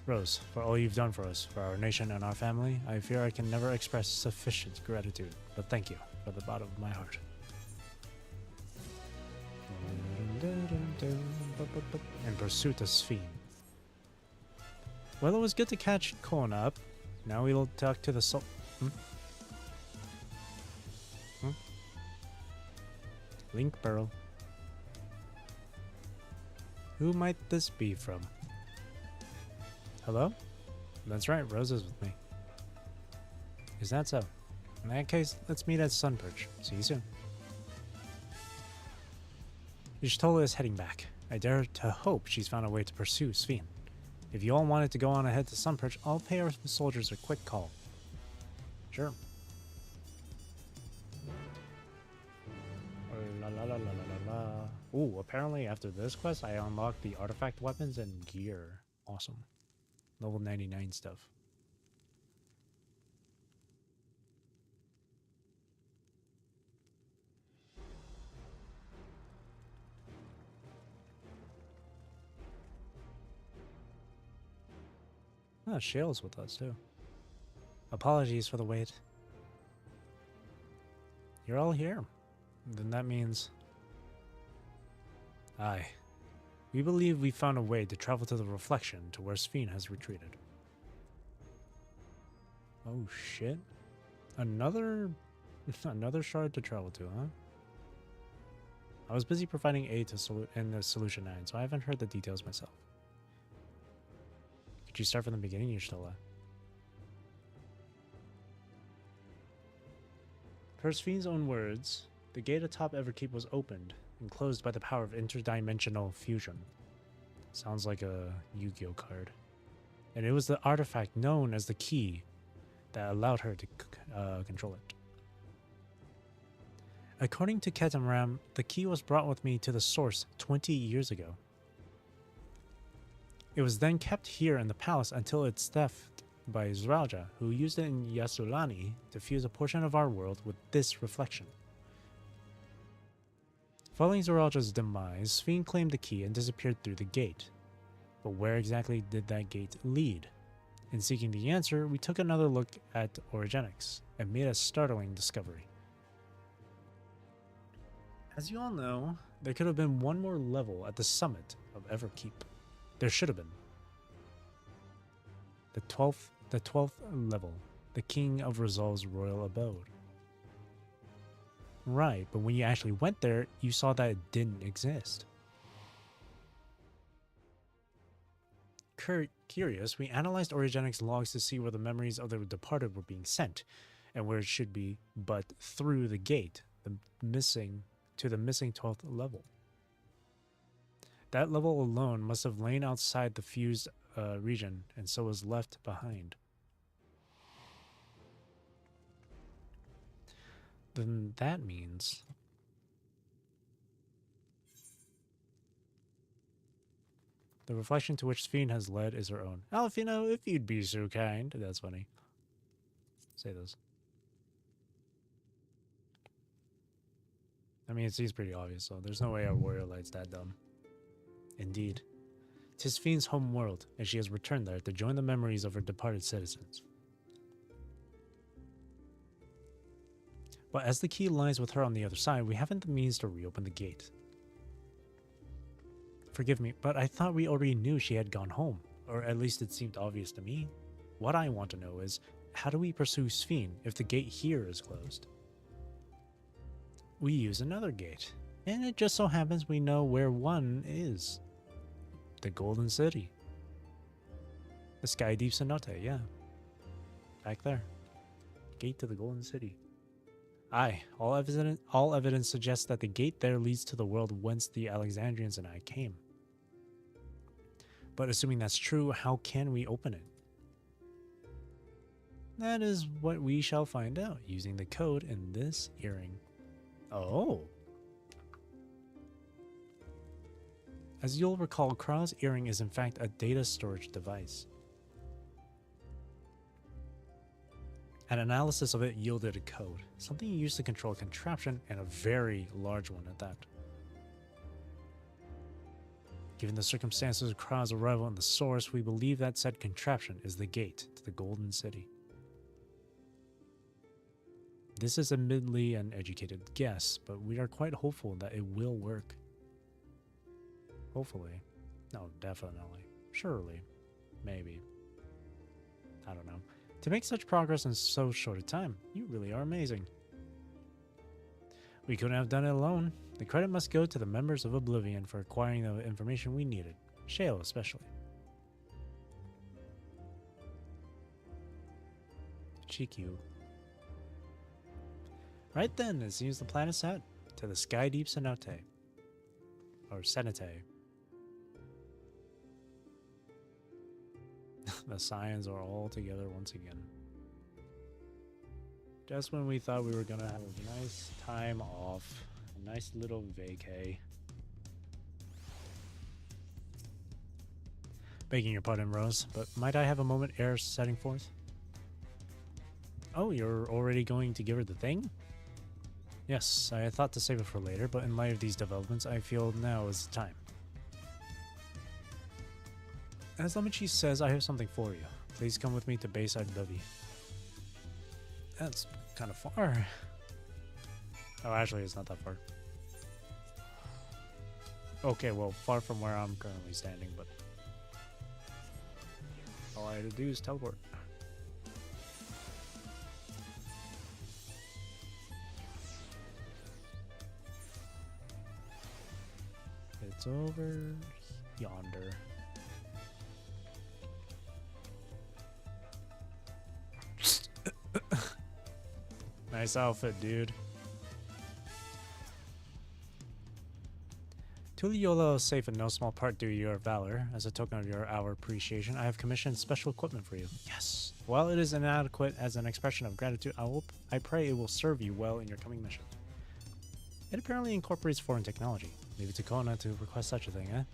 Rose, for all you've done for us, for our nation and our family, I fear I can never express sufficient gratitude, but thank you from the bottom of my heart. In pursuit of Sphene. Well, it was good to catch Kona up. Now we'll talk to the Link Pearl. Who might this be from? Hello? That's right, Rose is with me. Is that so? In that case, let's meet at Sunperch. See you soon. Ishtola is heading back. I dare to hope she's found a way to pursue Sphene. If you all wanted to go on ahead to Sunperch, I'll pay our soldiers a quick call. Sure. La la la la la la la. Ooh, apparently after this quest, I unlocked the artifact weapons and gear. Awesome. Level 99 stuff. Ah, Shale's with us too. Apologies for the wait. You're all here. Then that means... Aye. We believe we found a way to travel to the Reflection to where Sphene has retreated. Oh shit. Another shard to travel to, huh? I was busy providing aid in the Solution 9, so I haven't heard the details myself. Could you start from the beginning? You're still Per Sphyn's own words, the gate atop Everkeep was opened and closed by the power of interdimensional fusion. Sounds like a Yu-Gi-Oh card. And it was the artifact known as the key that allowed her to control it. According to Ketamram, the key was brought with me to the source 20 years ago. It was then kept here in the palace until its theft by Zoraal Ja, who used it in Yasulani to fuse a portion of our world with this reflection. Following Zoraal Ja's demise, Sphyn claimed the key and disappeared through the gate. But where exactly did that gate lead? In seeking the answer, we took another look at Origenics and made a startling discovery. As you all know, there could have been one more level at the summit of Everkeep. There should have been. The 12th level, the King of Resolve's royal abode. Right, but when you actually went there, you saw that it didn't exist. Curious, we analyzed Origenics logs to see where the memories of the departed were being sent, and where it should be, but through the gate, the missing 12th level. That level alone must have lain outside the fused region, and so was left behind. Then that means the reflection to which Sphyn has led is her own. Alfino, if you'd be so kind. That's funny. Say this. I mean, it seems pretty obvious, so there's no way our warrior light's that dumb. Indeed. 'Tis Sphyn's home world, and she has returned there to join the memories of her departed citizens. But as the key lies with her on the other side, we haven't the means to reopen the gate. Forgive me, but I thought we already knew she had gone home, or at least it seemed obvious to me. What I want to know is, how do we pursue Sphyn if the gate here is closed? We use another gate, and it just so happens we know where one is. The Golden City. The Sky Deep Cenote, yeah. Back there. Gate to the Golden City. Aye, all evidence suggests that the gate there leads to the world whence the Alexandrians and I came. But assuming that's true, how can we open it? That is what we shall find out using the code in this earring. Oh! As you'll recall, Kral's earring is in fact a data storage device. An analysis of it yielded a code, something you use to control a contraption, and a very large one at that. Given the circumstances of Kral's arrival in the source, we believe that said contraption is the gate to the Golden City. This is admittedly an educated guess, but we are quite hopeful that it will work. Hopefully. No, definitely. Surely. Maybe. I don't know. To make such progress in so short a time, you really are amazing. We couldn't have done it alone. The credit must go to the members of Oblivion for acquiring the information we needed. Shale especially. GQ. Right then, it seems the plan is set to the Sky Deep Cenote. Or Cenote. The Scions are all together once again. Just when we thought we were gonna have a nice time off. A nice little vacay. Begging your pardon, Rose, but might I have a moment ere setting forth? Oh, you're already going to give her the thing? Yes, I had thought to save it for later, but in light of these developments, I feel now is the time. As Lemon says, I have something for you. Please come with me to Bayside Levy. That's kind of far. Oh, actually, it's not that far. Okay, well, far from where I'm currently standing, but all I had to do is teleport. It's over yonder. Nice Nice outfit, dude. Tuliola is safe in no small part due to your valor. As a token of our appreciation, I have commissioned special equipment for you. Yes. While it is inadequate as an expression of gratitude, I pray it will serve you well in your coming mission. It apparently incorporates foreign technology. Leave it to Kona to request such a thing, eh?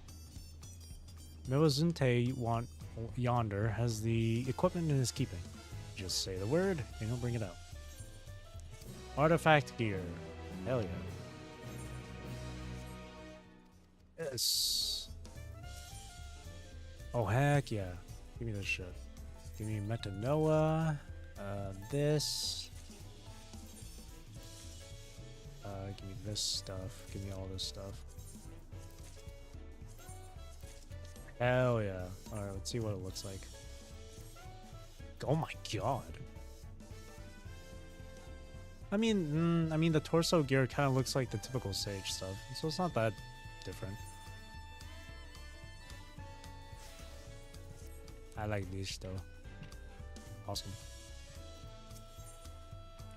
Mewazunte yonder has the equipment in his keeping. Just say the word, and he'll bring it out. Artifact gear. Hell yeah. Yes. Oh, heck yeah. Give me this shit. Give me Metanoa. This. Give me this stuff. Give me all this stuff. Hell yeah. Alright, let's see what it looks like. Oh my god. I mean the torso gear kind of looks like the typical Sage stuff, so it's not that different. I like these though. Awesome.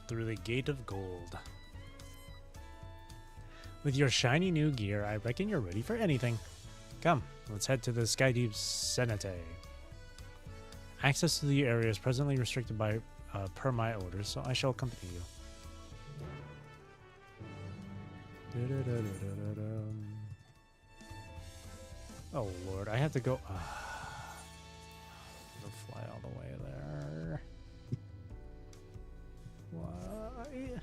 Through the gate of gold. With your shiny new gear, I reckon you're ready for anything. Come, let's head to the Skydeep Senate. Access to the area is presently restricted by per my orders, so I shall accompany you. Oh lord, I have to go. I'll fly all the way there. Why?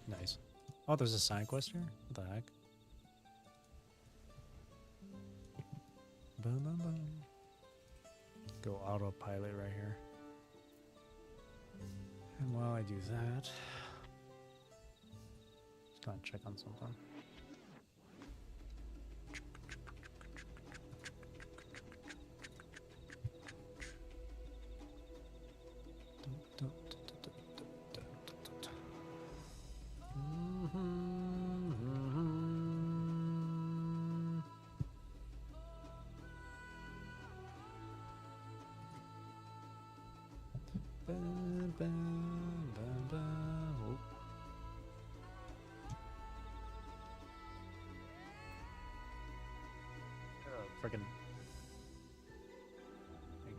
Nice. Oh, there's a side quest here? What the heck? Boom, boom, boom. Go autopilot right here. And while I do that, just gotta check on something. Freaking. Hang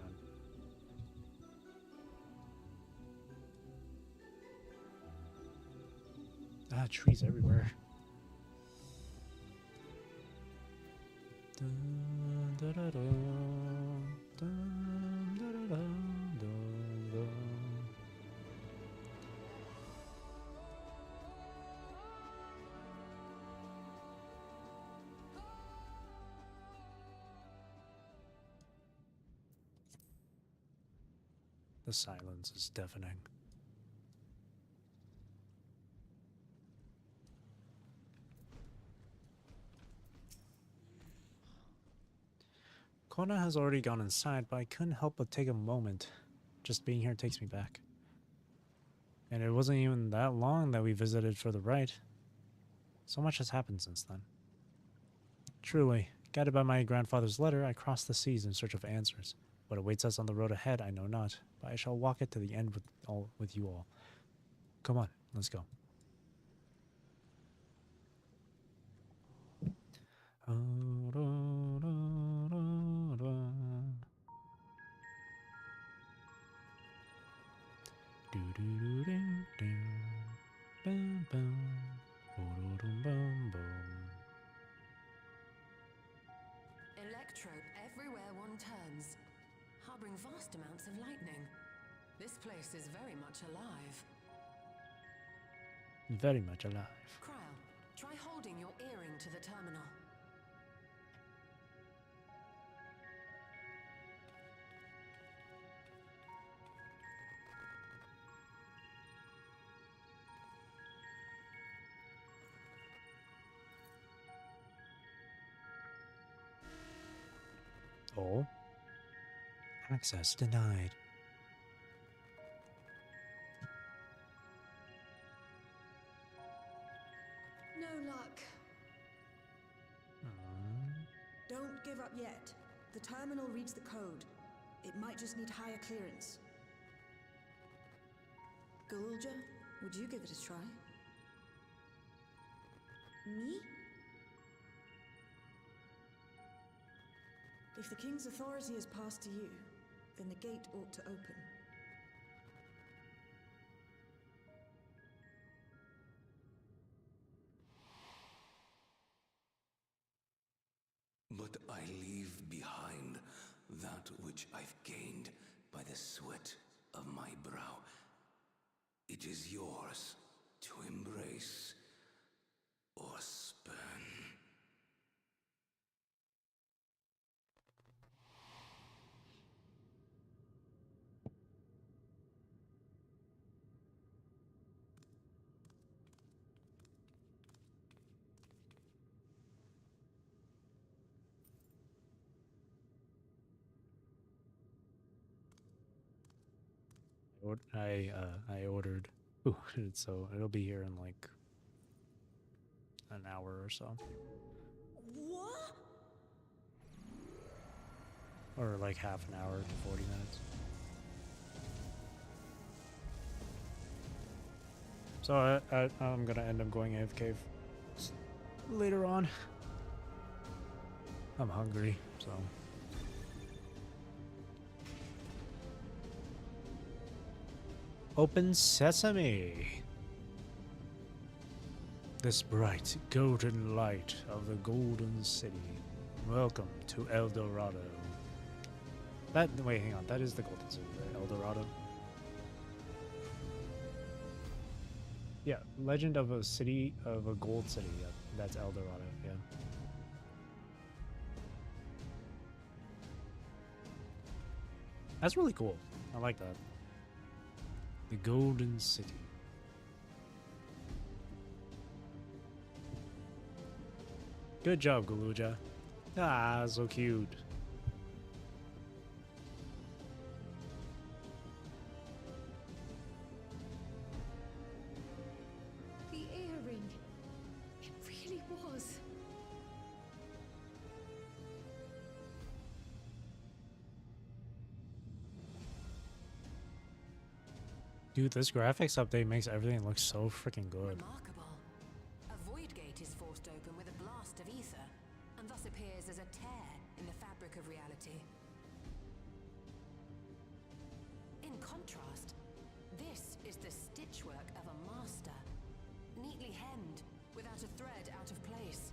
on. Ah, trees everywhere. Dun, da, da, dun, dun, da, da, dun, dun, dun. The silence is deafening. Kona has already gone inside, but I couldn't help but take a moment. Just being here takes me back. And it wasn't even that long that we visited for the rite. So much has happened since then. Truly, guided by my grandfather's letter, I crossed the seas in search of answers. What awaits us on the road ahead, I know not, but I shall walk it to the end with you all. Come on, let's go. Electrope everywhere one turns, harboring vast amounts of lightning. This place is very much alive. Very much alive. Trial, try holding your earring to the terminal. Oh. Access denied. No luck. Don't give up yet. The terminal reads the code. It might just need higher clearance. Galulja, would you give it a try? Me? If the King's authority is passed to you, then the gate ought to open. But I leave behind that which I've gained by the sweat of my brow. It is yours to embrace or spurn. I ordered food, so it'll be here in like an hour or so. What? Or like half an hour to 40 minutes. So I'm gonna end up going AFK later on. I'm hungry, so. Open sesame! This bright golden light of the Golden City. Welcome to El Dorado. Wait, hang on. That is the Golden City, right? El Dorado? Yeah, Legend of a City, of a Gold City. Yeah, that's El Dorado, yeah. That's really cool. I like that. The Golden City. Good job, Galulja. Ah, so cute. The earring. It really was. Dude, this graphics update makes everything look so freaking good. Remarkable. A void gate is forced open with a blast of ether, and thus appears as a tear in the fabric of reality. In contrast, this is the stitchwork of a master, neatly hemmed, without a thread out of place.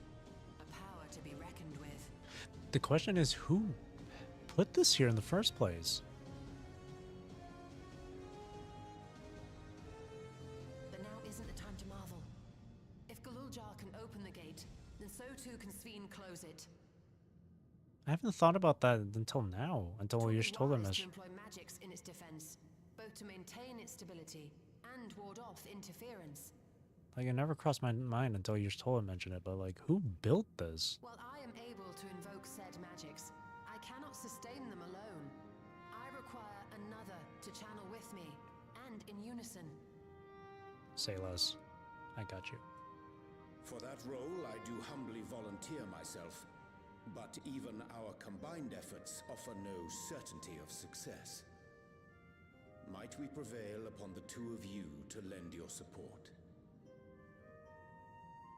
A power to be reckoned with. The question is, who put this here in the first place? But now isn't the time to marvel. If Zoraal Ja can open the gate, then so too can XIV close it. I haven't thought about that until now, until you just told him To this. employ magics in its defense, both to maintain its stability and ward off interference. Like, it never crossed my mind until you just told him mention it, but like, who built this? While I am able to invoke said magics, I cannot sustain them alone. I require another to channel with me, and in unison. Say less. I got you. For that role, I do humbly volunteer myself. But even our combined efforts offer no certainty of success. Might we prevail upon the two of you to lend your support?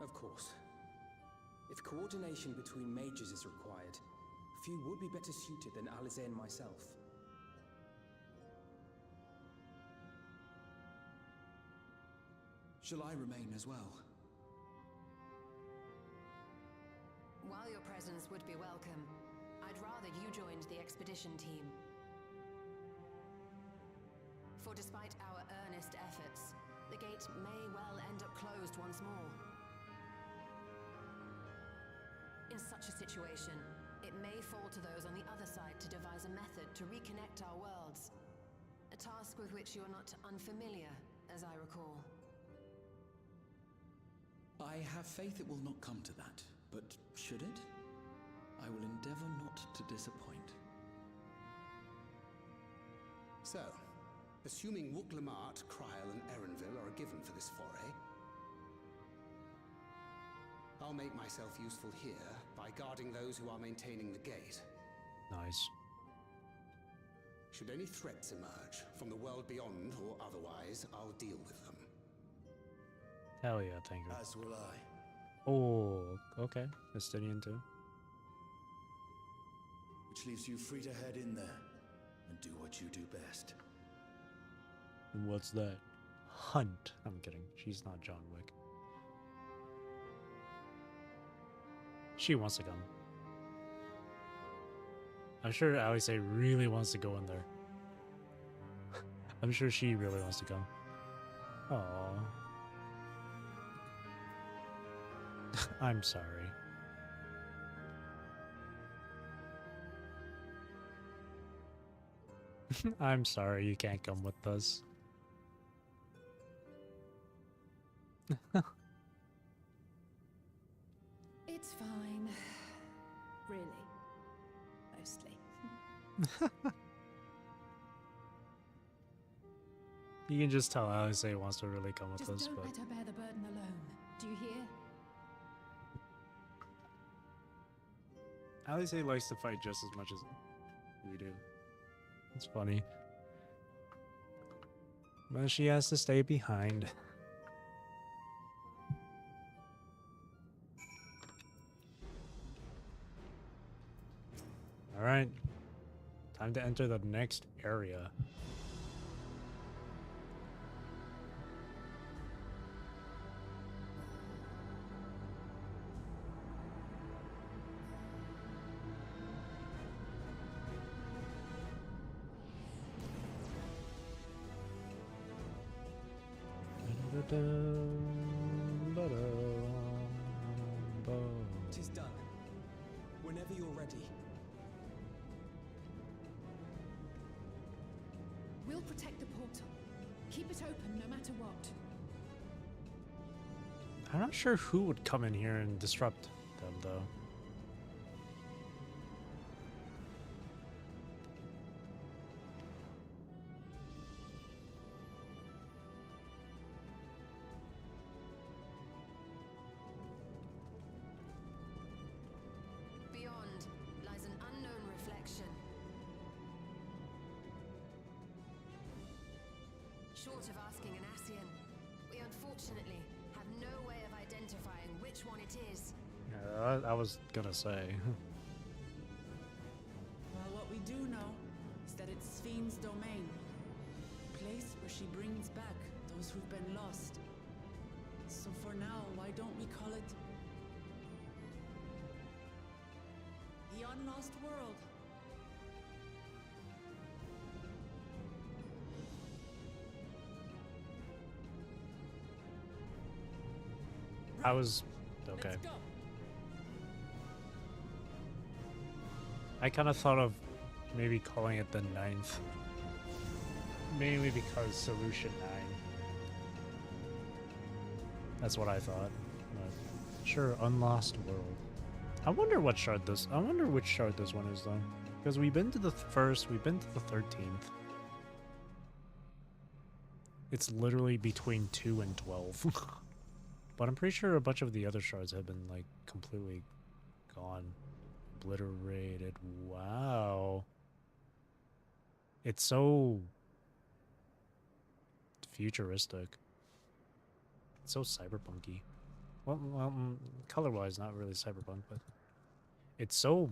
Of course. If coordination between mages is required, few would be better suited than Alize and myself. Shall I remain as well? While your presence would be welcome, I'd rather you joined the expedition team. For despite our earnest efforts, the gate may well end up closed once more. In such a situation, it may fall to those on the other side to devise a method to reconnect our worlds. A task with which you're not unfamiliar, as I recall. I have faith it will not come to that, but should it? I will endeavor not to disappoint. So, assuming Wuk-Lamart, Kryl, and Erenville are a given for this foray, I'll make myself useful here by guarding those who are maintaining the gate. Nice. Should any threats emerge from the world beyond or otherwise, I'll deal with them. Hell yeah, thank you. As will I. Oh, okay. Estinian too. Which leaves you free to head in there and do what you do best. And what's that? Hunt. I'm kidding. She's not John Wick. She wants to come. I'm sure Alice really wants to go in there. I'm sure she really wants to come. Aww. I'm sorry. I'm sorry you can't come with us. It's fine. Really. Mostly. You can just tell Alice wants to really come with Just us, don't but let her bear the burden alone. Do you hear? Alice likes to fight just as much as we do. It's funny. But she has to stay behind. Alright. Time to enter the next area. Tis done. Whenever you're ready. We'll protect the portal. Keep it open no matter what. I'm not sure who would come in here and disrupt them, though. Beyond lies an unknown reflection. Short of asking an Ascian, we unfortunately have no way of identifying which one it is. Yeah, I was gonna say. Well, what we do know is that it's Sphyn's domain. A place where she brings back those who've been lost. So for now, why don't we call it the Unlost World? I was okay. Let's go. I kind of thought of maybe calling it the 9th. Mainly because Solution 9. That's what I thought. But sure, Unlost World. I wonder what shard this. I wonder which shard this one is though. Because we've been to the first, we've been to the 13th. It's literally between 2 and 12. But I'm pretty sure a bunch of the other shards have been like completely gone. Obliterated. Wow. It's so futuristic. It's so cyberpunky. Well, color-wise, not really cyberpunk, but it's so,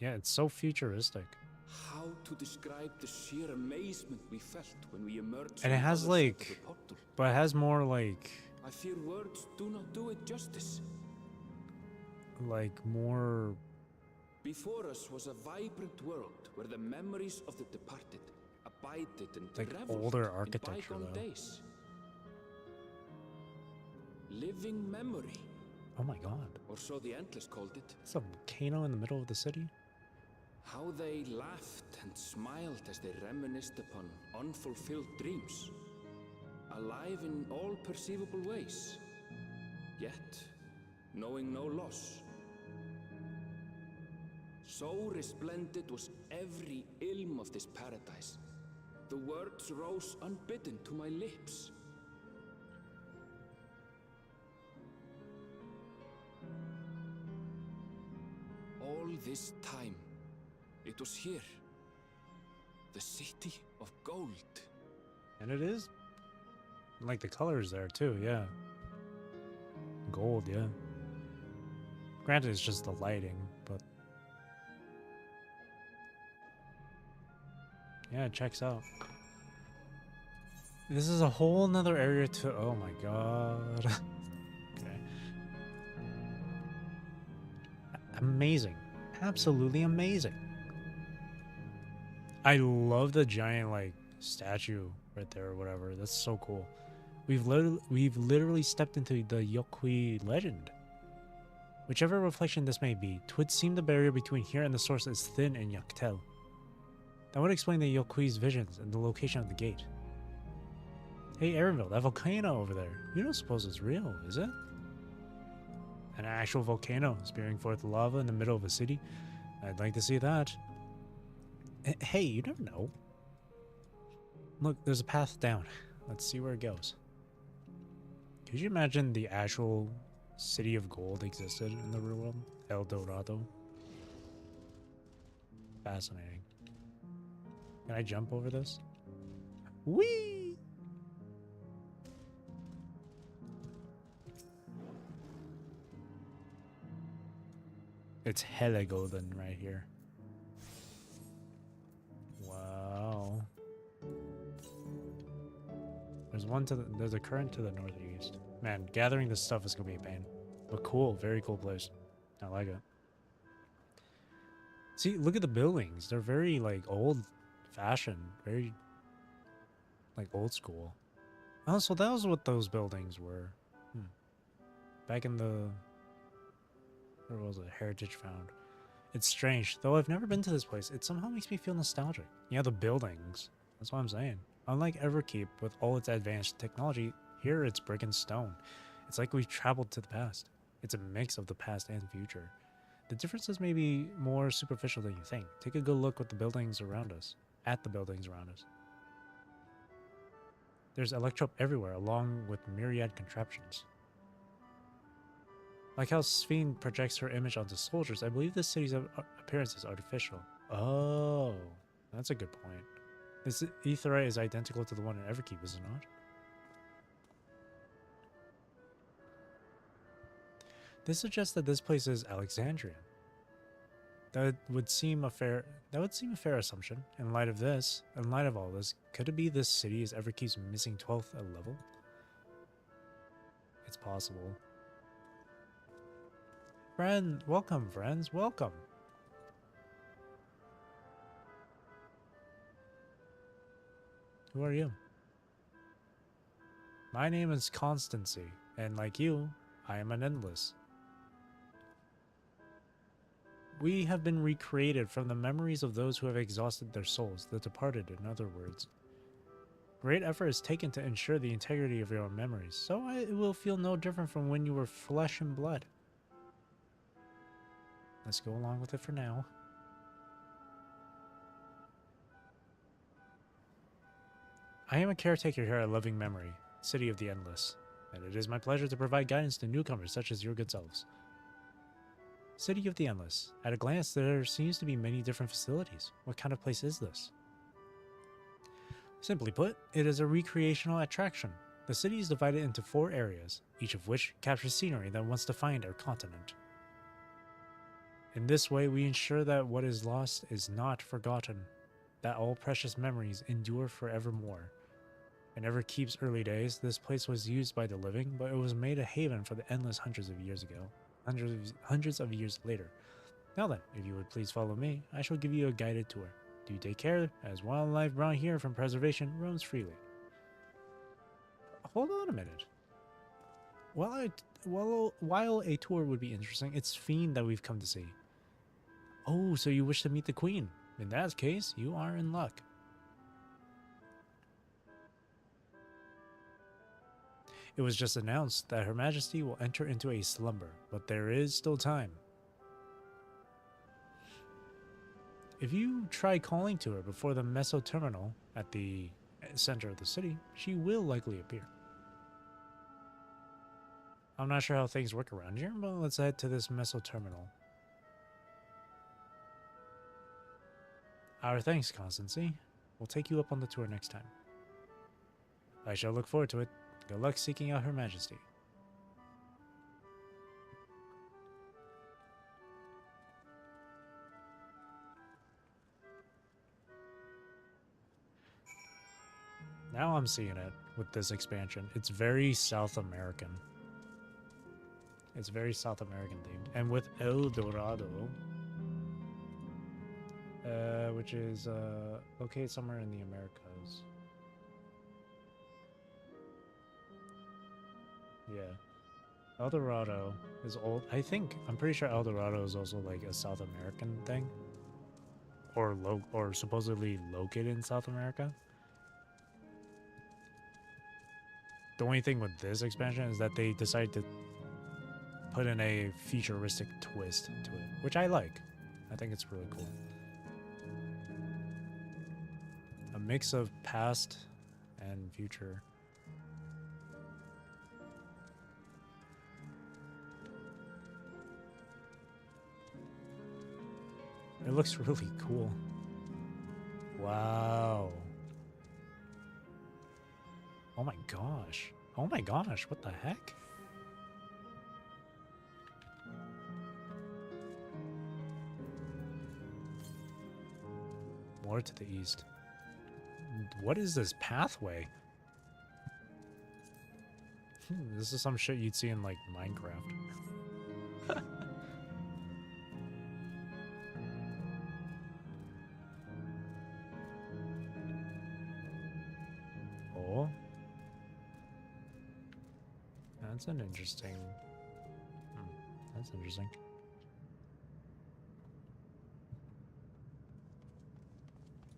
yeah, it's so futuristic. How to describe the sheer amazement we felt when we emerged? And it has like, but it has more like, I fear words do not do it justice. Like more. Before us was a vibrant world where the memories of the departed abided and like reveled older architecture in bygone though. days. Living memory. Oh my god. Or so the Endless called it. It's a volcano in the middle of the city. How they laughed and smiled as they reminisced upon unfulfilled dreams. Alive in all perceivable ways. Yet, knowing no loss. So resplendent was every ilm of this paradise. The words rose unbidden to my lips. All this time, It was here. The city of gold. And it is. Like the colors there too, yeah. Gold, yeah. Granted, it's just the lighting, but yeah, it checks out. This is a whole nother area to. Oh my god. Okay. Amazing. Absolutely amazing. I love the giant, like, statue right there or whatever. That's so cool. We've literally stepped into the Yokui legend. Whichever reflection this may be, twould seem the barrier between here and the source is thin in Yaktel. That would explain the Yokui's visions and the location of the gate. Hey, Aaronville, that volcano over there. You don't suppose it's real, is it? An actual volcano spewing forth lava in the middle of a city? I'd like to see that. Hey, you never know. Look, there's a path down. Let's see where it goes. Could you imagine the actual city of gold existed in the real world? El Dorado. Fascinating. Can I jump over this? Whee! It's hella golden right here. Wow. There's a current to the northeast. Man, gathering this stuff is gonna be a pain. But cool, very cool place. I like it. See, look at the buildings. They're very, like, old-fashioned. Very, like, old school. Oh, so that was what those buildings were. Back in the... Where was it? Heritage Found. It's strange. Though I've never been to this place, it somehow makes me feel nostalgic. Yeah, the buildings. That's what I'm saying. Unlike Everkeep, with all its advanced technology, here it's brick and stone. It's like we've traveled to the past. It's a mix of the past and future. The differences may be more superficial than you think. Take a good look at the buildings around us. There's electrope everywhere, along with myriad contraptions. Like how Sphene projects her image onto soldiers, I believe this city's appearance is artificial. Oh, that's a good point. This aetheryte is identical to the one in Everkeep, is it not? This suggests that this place is Alexandrian. That would seem a fair assumption. In light of all this, could it be this city is Everkeep's missing 12th level? It's possible. Welcome, friends, welcome. Who are you? My name is Constancy, and like you, I am an endless. We have been recreated from the memories of those who have exhausted their souls, the departed, in other words. Great effort is taken to ensure the integrity of your memories, so it will feel no different from when you were flesh and blood. Let's go along with it for now. I am a caretaker here at Loving Memory, City of the Endless, and it is my pleasure to provide guidance to newcomers such as your good selves. City of the Endless. At a glance, there seems to be many different facilities. What kind of place is this? Simply put, it is a recreational attraction. The city is divided into 4 areas, each of which captures scenery that once defined our continent. In this way, we ensure that what is lost is not forgotten, that all precious memories endure forevermore. In Everkeep's early days, this place was used by the living, but it was made a haven for the endless hundreds of years of years later. Now then, if you would please follow me, I shall give you a guided tour. Do take care, as wildlife brought here from preservation roams freely. Hold on a minute. While a tour would be interesting, it's Sphene that we've come to see. Oh, so you wish to meet the Queen. In that case, you are in luck. It was just announced that Her Majesty will enter into a slumber, but there is still time. If you try calling to her before the Meso Terminal at the center of the city, she will likely appear. I'm not sure how things work around here, but let's head to this Meso Terminal. Our thanks, Constancy. We'll take you up on the tour next time. I shall look forward to it. Good luck seeking out Her Majesty. Now I'm seeing it with this expansion. It's very South American. It's very South American themed. And with El Dorado, which is located somewhere in the Americas. Yeah. El Dorado is old. I'm pretty sure El Dorado is also like a South American thing. Or supposedly located in South America. The only thing with this expansion is that they decided to put in a futuristic twist to it, which I like. I think it's really cool. A mix of past and future. It looks really cool. Wow. Oh my gosh. Oh my gosh, what the heck? More to the east. What is this pathway? This is some shit you'd see in like Minecraft. Oh. That's an interesting... that's interesting.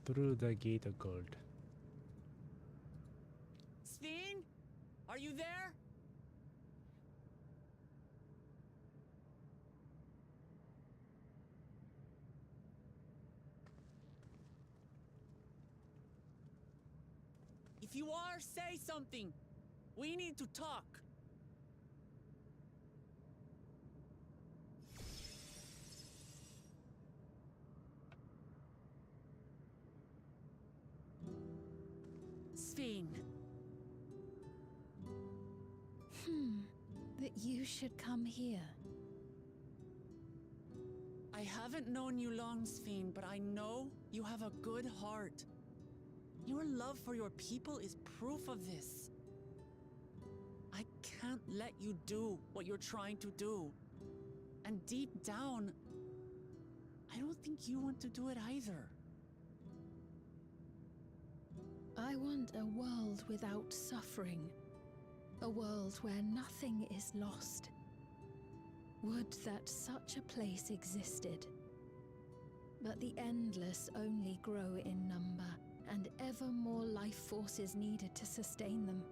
Through the gate of gold. Sven? Are you there? If you are, say something. We need to talk. Sven. That you should come here. I haven't known you long, Sven, but I know you have a good heart. Your love for your people is proof of this. I can't let you do what you're trying to do. And deep down, I don't think you want to do it either. I want a world without suffering. A world where nothing is lost. Would that such a place existed. But the endless only grow in number, and ever more life force is needed to sustain them.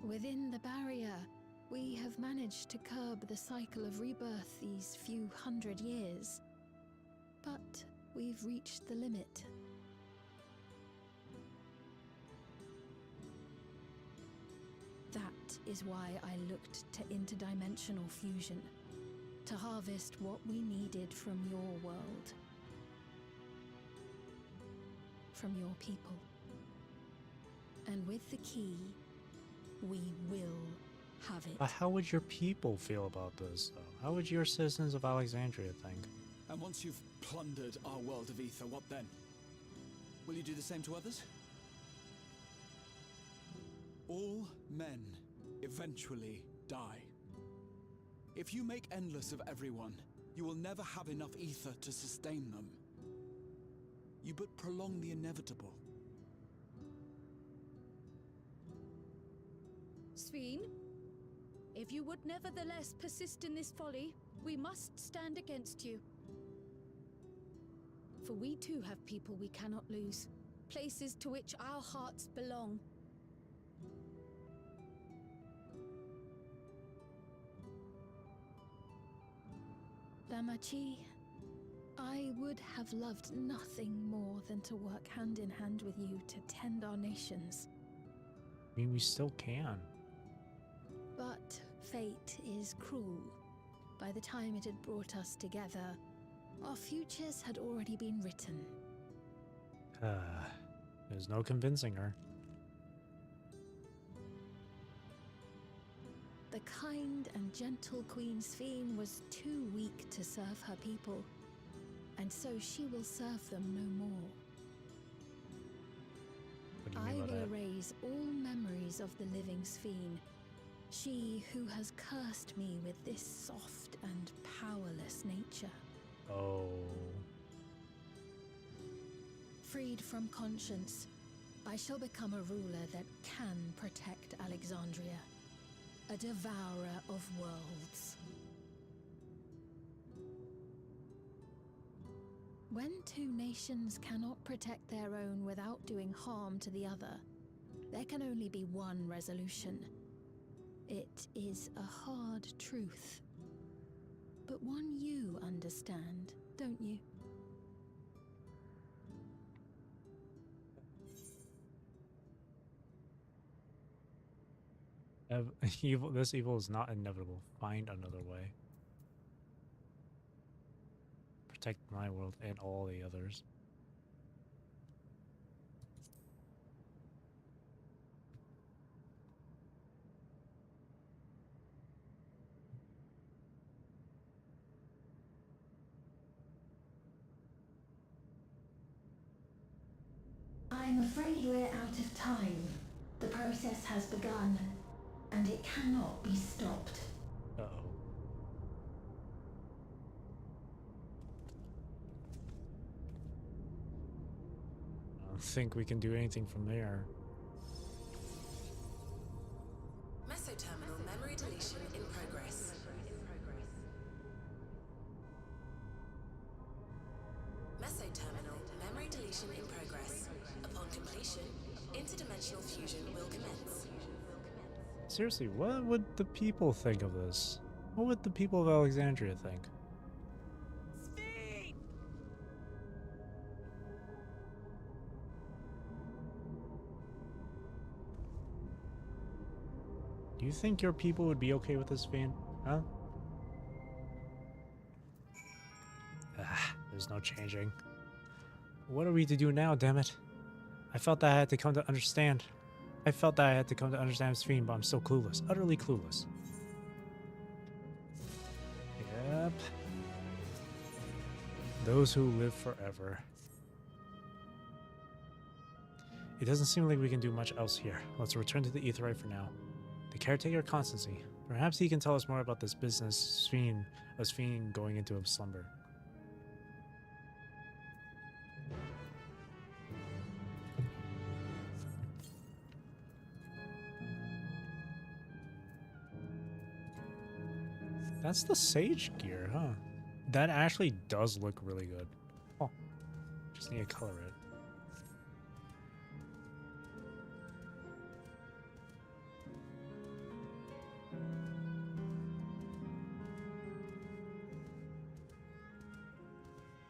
Within the barrier, we have managed to curb the cycle of rebirth these few hundred years. But we've reached the limit. That is why I looked to interdimensional fusion, to harvest what we needed from your world. From your people. And with the key, we will have it. But how would your people feel about this, though? How would your citizens of Alexandria think? And once you've plundered our world of ether, what then? Will you do the same to others? All men eventually die. If you make endless of everyone, you will never have enough ether to sustain them. You but prolong the inevitable. Sven, if you would nevertheless persist in this folly, we must stand against you. For we too have people we cannot lose, places to which our hearts belong. Damachi, I would have loved nothing more than to work hand in hand with you to tend our nations. I mean, we still can. But fate is cruel. By the time it had brought us together, Our futures had already been written. There's no convincing her. The kind and gentle Queen Sphene was too weak to serve her people, and so she will serve them no more. What do you I mean by will that? erase all memories of the living Sphene, she who has cursed me with this soft and powerless nature. Oh. Freed from conscience, I shall become a ruler that can protect Alexandria, a devourer of worlds. When two nations cannot protect their own without doing harm to the other, there can only be one resolution. It is a hard truth, but one you understand, don't you? This evil is not inevitable. Find another way. Protect my world and all the others. I'm afraid we're out of time. The process has begun, and it cannot be stopped. Uh-oh. I don't think we can do anything from there. Mesoterminal memory deletion in progress. Mesoterminal memory deletion in progress. Upon completion, interdimensional fusion will commence. Seriously, what would the people think of this? What would the people of Alexandria think? Do you think your people would be okay with this, Sphene? Huh? There's no changing. What are we to do now, damn it? I felt that I had to come to understand. I felt that I had to come to understand Sphene, but I'm still clueless. Utterly clueless. Yep. Those who live forever. It doesn't seem like we can do much else here. Let's return to the Aetheryte for now. The caretaker Constancy. Perhaps he can tell us more about this business Sphene going into a slumber. That's the Sage gear, huh? That actually does look really good. Oh, just need to color it.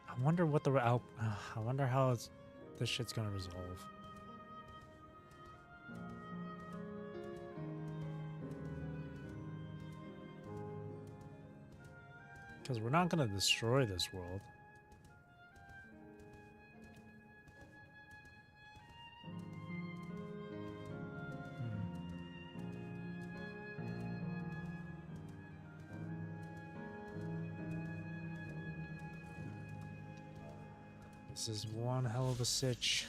I wonder what I wonder how this shit's gonna resolve. Because we're not gonna destroy this world. This is one hell of a sitch.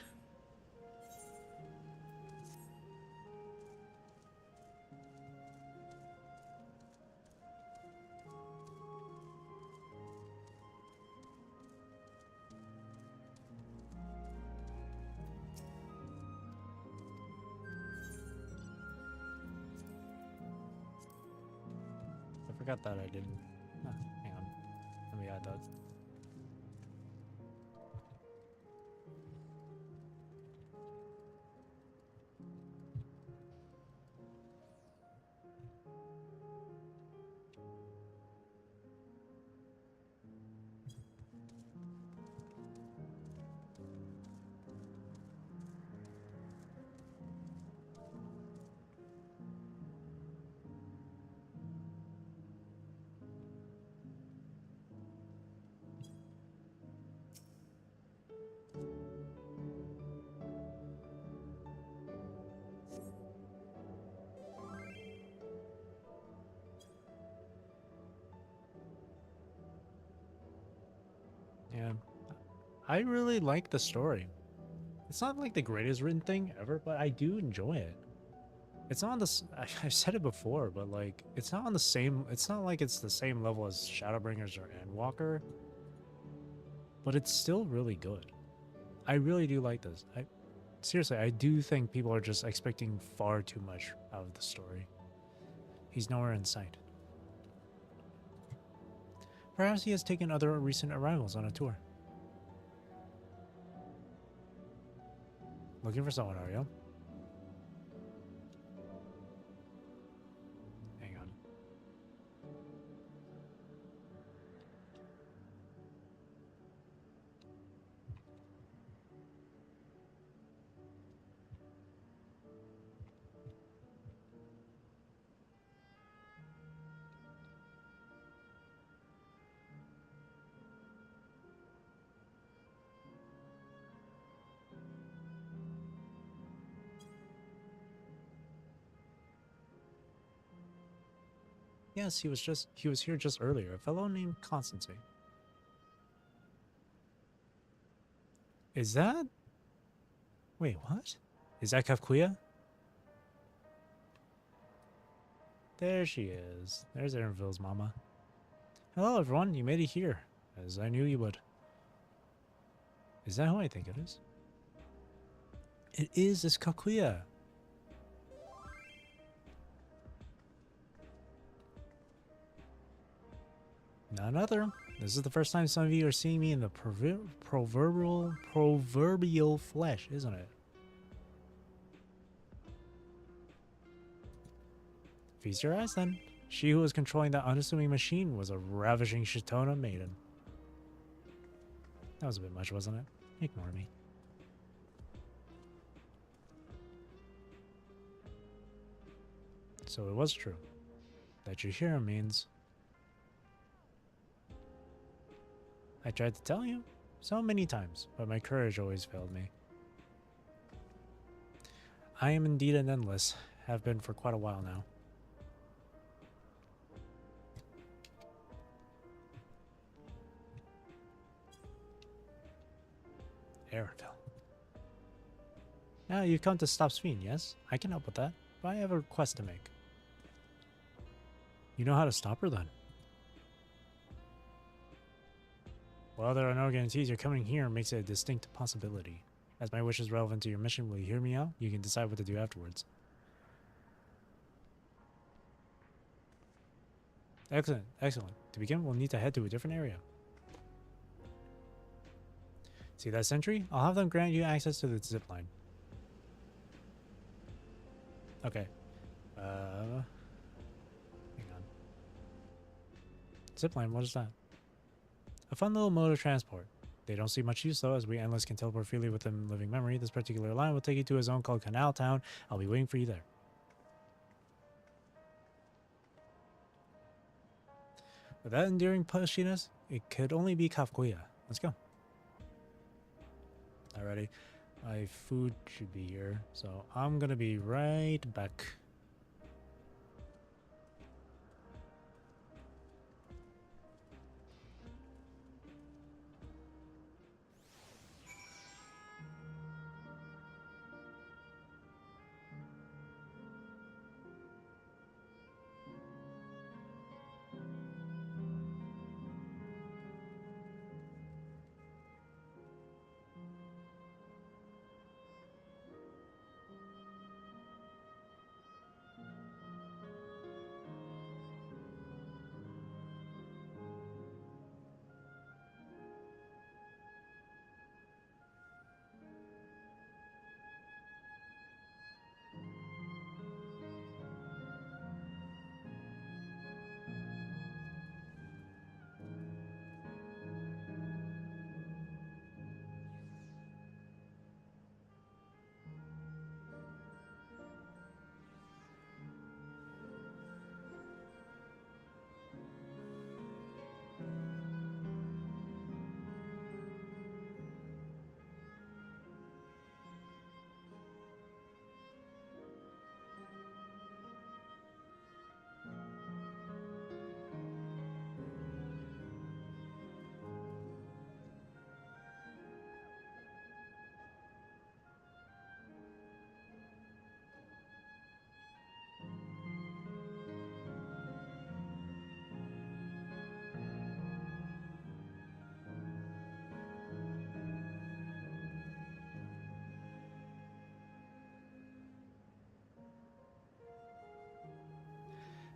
I forgot that I didn't. Hang on. Let me add that. I really like the story. It's not like the greatest written thing ever, but I do enjoy it. It's not on the. I've said it before, but like, it's not on the same. It's not like it's the same level as Shadowbringers or Endwalker, but it's still really good. I really do like this. Seriously, I do think people are just expecting far too much out of the story. He's nowhere in sight. Perhaps he has taken other recent arrivals on a tour. Looking for someone, are you? Hang on. Yes, he was here just earlier. A fellow named Constantine. Is that? Wait, what? Is that Kafkuya? There she is. There's Aaronville's mama. Hello, everyone. You made it here, as I knew you would. Is that who I think it is? It is. It's Kafkuya. None other. This is the first time some of you are seeing me in the proverbial flesh, isn't it? Feast your eyes then. She who was controlling that unassuming machine was a ravishing Shitona maiden. That was a bit much, wasn't it? Ignore me. So it was true. That you're here means... I tried to tell you so many times, but my courage always failed me. I am indeed an endless, have been for quite a while now. Airville. Now you've come to stop Sveen, yes? I can help with that, but I have a request to make. You know how to stop her then? Well, there are no guarantees. Your coming here makes it a distinct possibility. As my wish is relevant to your mission, will you hear me out? You can decide what to do afterwards. Excellent, excellent. To begin, we'll need to head to a different area. See that sentry? I'll have them grant you access to the zip line. Okay. Hang on. Zipline, what is that? A fun little mode of transport. They don't see much use though, as we endless can teleport freely within living memory. This particular line will take you to a zone called Canal Town. I'll be waiting for you there. With that enduring pushiness, it could only be Kafkuya. Let's go. Alrighty. My food should be here, so I'm gonna be right back.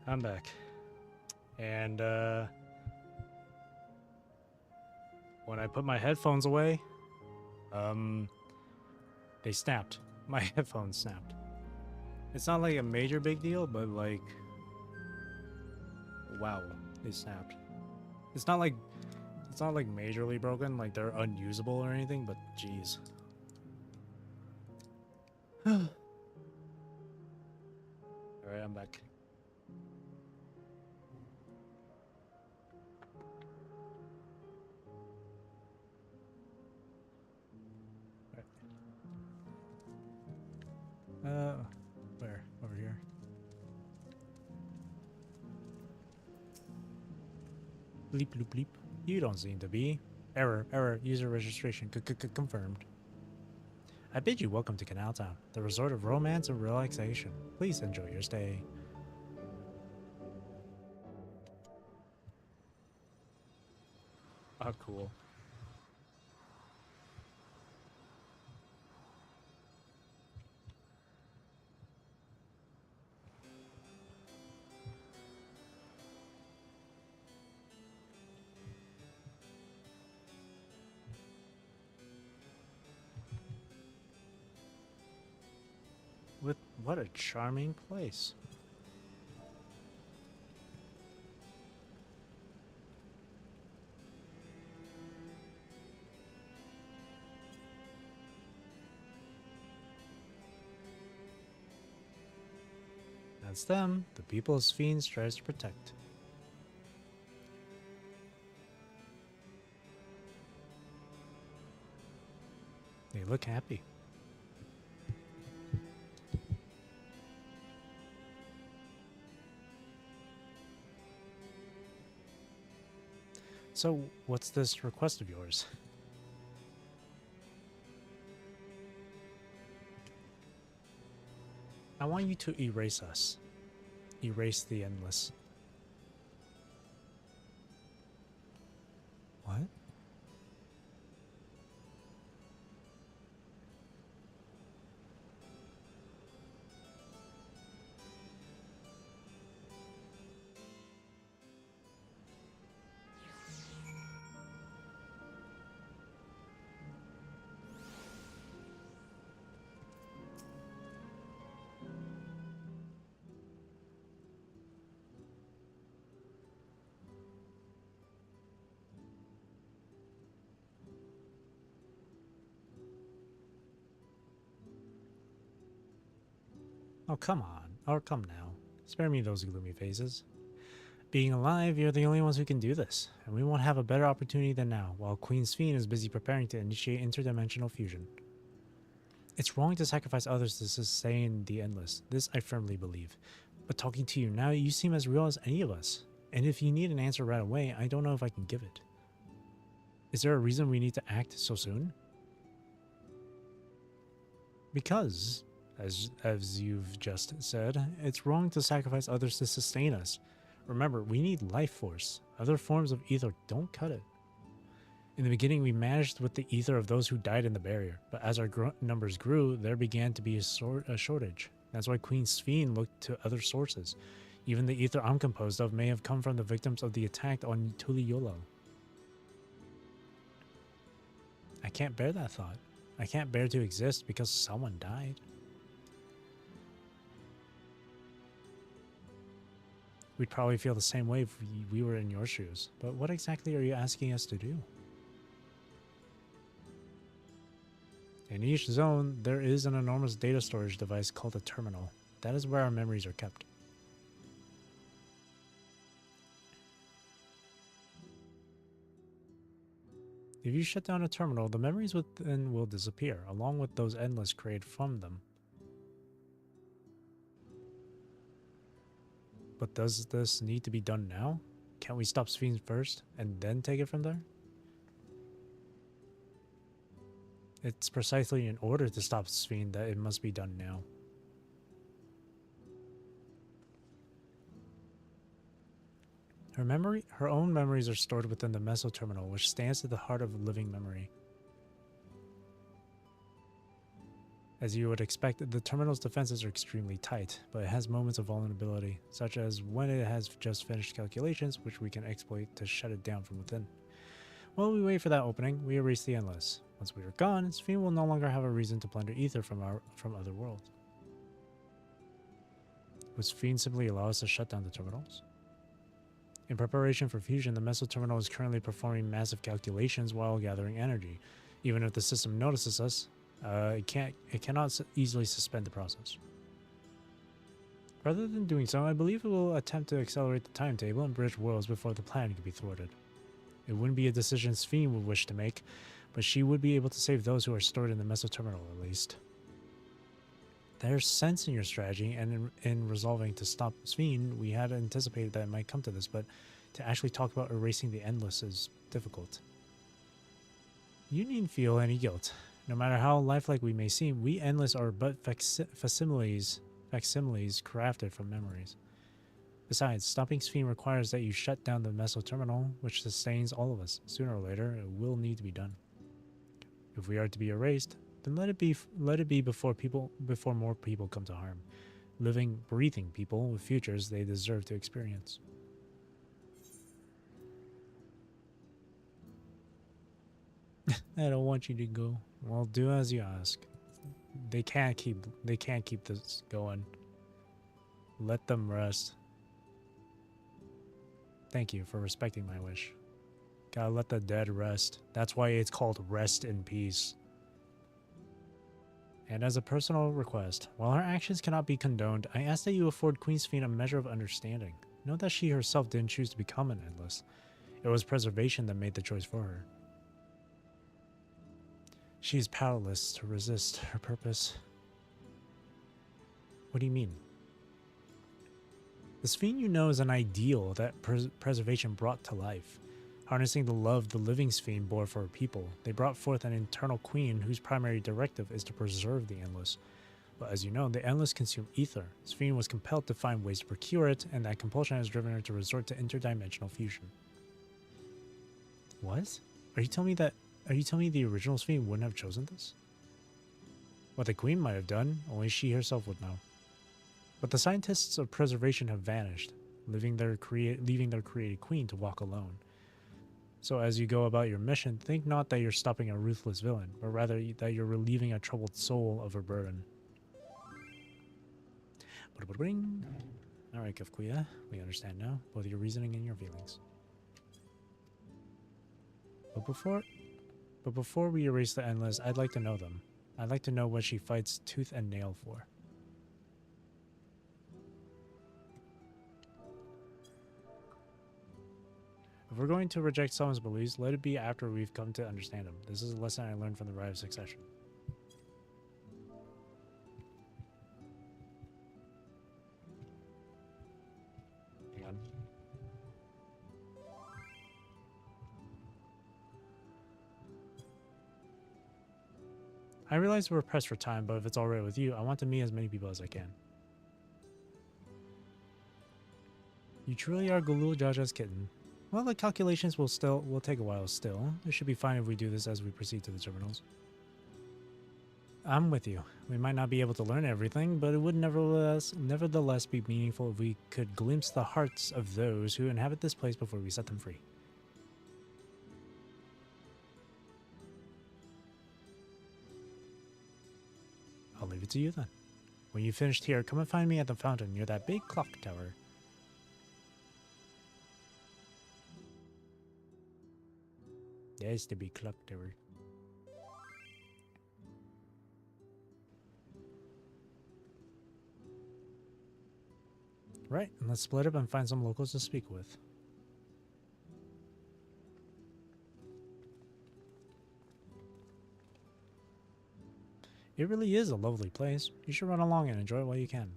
I'm back. And when I put my headphones away, they snapped. My headphones snapped. It's not like a major big deal, but like, wow, they snapped. It's not like majorly broken, like they're unusable or anything, but jeez. Alright, I'm back. Where? Over here. Bleep bloop bleep. You don't seem to be. Error. User registration confirmed. I bid you welcome to Canal Town, the resort of romance and relaxation. Please enjoy your stay. Oh, cool. What a charming place. That's them, the people Fiend tries to protect. They look happy. So, what's this request of yours? I want you to erase us. Erase the endless. What? Oh, come on. Or come now. Spare me those gloomy faces. Being alive, you're the only ones who can do this, and we won't have a better opportunity than now, while Queen Fiend is busy preparing to initiate interdimensional fusion. It's wrong to sacrifice others to sustain the endless. This I firmly believe. But talking to you now, you seem as real as any of us. And if you need an answer right away, I don't know if I can give it. Is there a reason we need to act so soon? Because, as you've just said, it's wrong to sacrifice others to sustain us. Remember, we need life force. Other forms of ether don't cut it. In the beginning, we managed with the ether of those who died in the barrier, but as our numbers grew, there began to be a shortage. That's why Queen Fiend looked to other sources. Even the ether I'm composed of may have come from the victims of the attack on Tuliolo. I can't bear that thought. I can't bear to exist because someone died. We'd probably feel the same way if we were in your shoes. But what exactly are you asking us to do? In each zone, there is an enormous data storage device called a terminal. That is where our memories are kept. If you shut down a terminal, the memories within will disappear, along with those endless created from them. But does this need to be done now? Can't we stop Fiend first, and then take it from there? It's precisely in order to stop Fiend that it must be done now. Her own memories are stored within the meso-terminal, which stands at the heart of living memory. As you would expect, the terminal's defenses are extremely tight, but it has moments of vulnerability, such as when it has just finished calculations, which we can exploit to shut it down from within. While we wait for that opening, we erase the Endless. Once we are gone, Zeraphym will no longer have a reason to plunder ether from other worlds. Would Zeraphym simply allow us to shut down the terminals? In preparation for fusion, the Meso terminal is currently performing massive calculations while gathering energy. Even if the system notices us, it cannot easily suspend the process. Rather than doing so, I believe it will attempt to accelerate the timetable and bridge worlds before the plan can be thwarted. It wouldn't be a decision Zeraphym would wish to make, but she would be able to save those who are stored in the Meso terminal at least. There's sense in your strategy, and in resolving to stop Zeraphym, we had anticipated that it might come to this, but to actually talk about erasing the Endless is difficult. You needn't feel any guilt. No matter how lifelike we may seem, we Endless are but facsimiles crafted from memories. Besides, stopping Zeraphym requires that you shut down the Meso terminal, which sustains all of us. Sooner or later, it will need to be done. If we are to be erased, then let it be before more people come to harm. Living, breathing people with futures they deserve to experience. I don't want you to go. Well, do as you ask. They can't keep this going. Let them rest. Thank you for respecting my wish. Gotta let the dead rest. That's why it's called Rest in Peace. And as a personal request, while her actions cannot be condoned, I ask that you afford Queen Zeraphym a measure of understanding. Note that she herself didn't choose to become an Endless. It was preservation that made the choice for her. She is powerless to resist her purpose. What do you mean? The Zeraphym you know is an ideal that preservation brought to life. Harnessing the love the living Zeraphym bore for her people, they brought forth an eternal queen whose primary directive is to preserve the Endless. But as you know, the Endless consume ether. Zeraphym was compelled to find ways to procure it, and that compulsion has driven her to resort to interdimensional fusion. What? Are you telling me the original Zeraphym wouldn't have chosen this? What the queen might have done, only she herself would know. But the scientists of preservation have vanished, leaving their created queen to walk alone. So as you go about your mission, think not that you're stopping a ruthless villain, but rather that you're relieving a troubled soul of her burden. Alright, Kafkuya, we understand now, both your reasoning and your feelings. But before we erase the Endless, I'd like to know them. I'd like to know what she fights tooth and nail for. If we're going to reject someone's beliefs, let it be after we've come to understand them. This is a lesson I learned from the Rite of Succession. Hang on. I realize we're pressed for time, but if it's alright with you, I want to meet as many people as I can. You truly are Zoraal Ja's kitten. Well, the calculations will take a while still. It should be fine if we do this as we proceed to the terminals. I'm with you. We might not be able to learn everything, but it would nevertheless be meaningful if we could glimpse the hearts of those who inhabit this place before we set them free. I'll leave it to you then. When you've finished here, come and find me at the fountain near that big clock tower. There's the big clock tower. Right, and let's split up and find some locals to speak with. It really is a lovely place. You should run along and enjoy it while you can.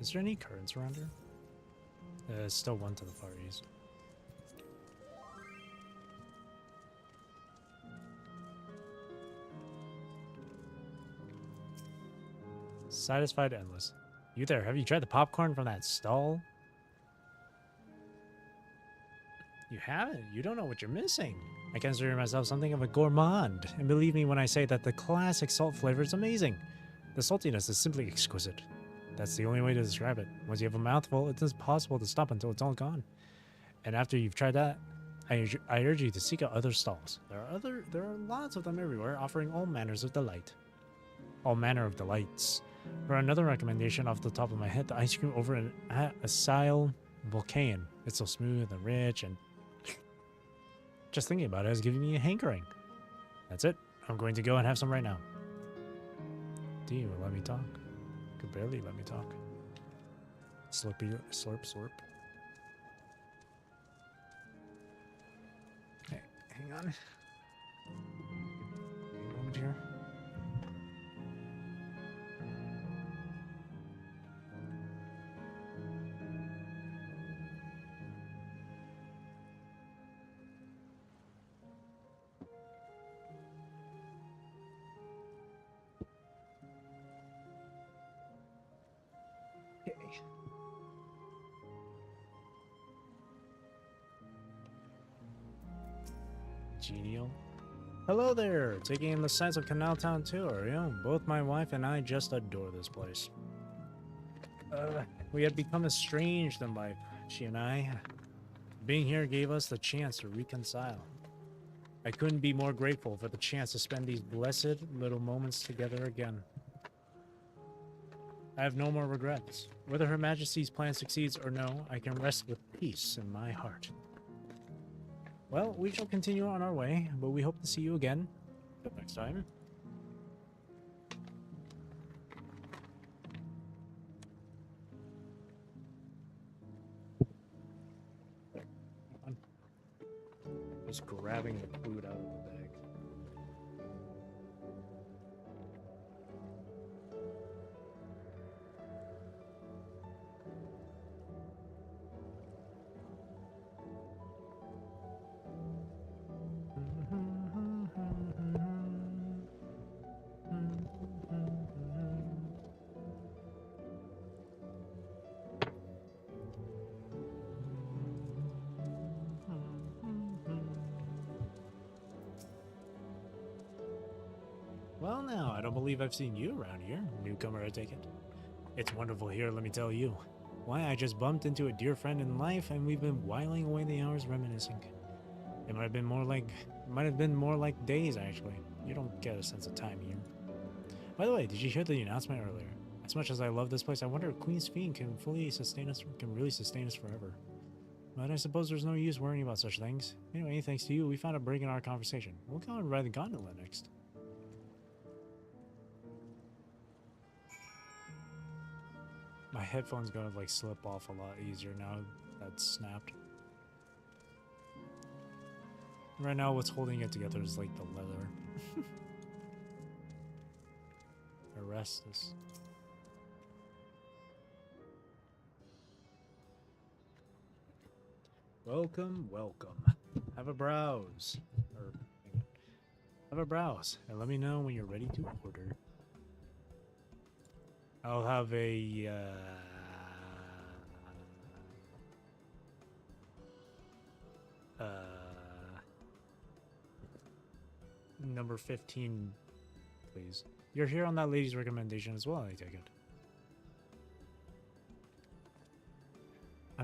Is there any currents around here? Still one to the far east. Satisfied endless. You there, have you tried the popcorn from that stall? You haven't? You don't know what you're missing. I consider myself something of a gourmand, and believe me when I say that the classic salt flavor is amazing. The saltiness is simply exquisite. That's the only way to describe it. Once you have a mouthful, it's impossible to stop until it's all gone. And after you've tried that, I urge you to seek out other stalls. There are lots of them everywhere, offering all manners of delight. All manner of delights. For another recommendation off the top of my head, the ice cream over at Asile Volcane. It's so smooth and rich, and just thinking about it is giving me a hankering. That's it. I'm going to go and have some right now. Do you let me talk? Could barely let me talk. Slurpy, slurp, slurp. Hey, hang on. A moment here. Genial. Hello there! Taking in the sights of Canal Town tour. You know, both my wife and I just adore this place. We had become estranged in life, she and I. Being here gave us the chance to reconcile. I couldn't be more grateful for the chance to spend these blessed little moments together again. I have no more regrets. Whether Her Majesty's plan succeeds or no, I can rest with peace in my heart. Well, we shall continue on our way, but we hope to see you again. Till next time. Just grabbing the food out of the bag. Well now, I don't believe I've seen you around here, newcomer I take it. It's wonderful here, let me tell you. Why, I just bumped into a dear friend in life and we've been whiling away the hours reminiscing. It might have been more like days actually. You don't get a sense of time here. By the way, did you hear the announcement earlier? As much as I love this place, I wonder if Queen's Fiend can really sustain us forever. But I suppose there's no use worrying about such things. Anyway, thanks to you, we found a break in our conversation. We'll go and ride the gondola next. My headphones gonna like slip off a lot easier now that's snapped. Right now what's holding it together is like the leather. Arrest this. Welcome, welcome. Have a browse. Have a browse and let me know when you're ready to order. I'll have a number 15, please. You're here on that lady's recommendation as well, I take it. I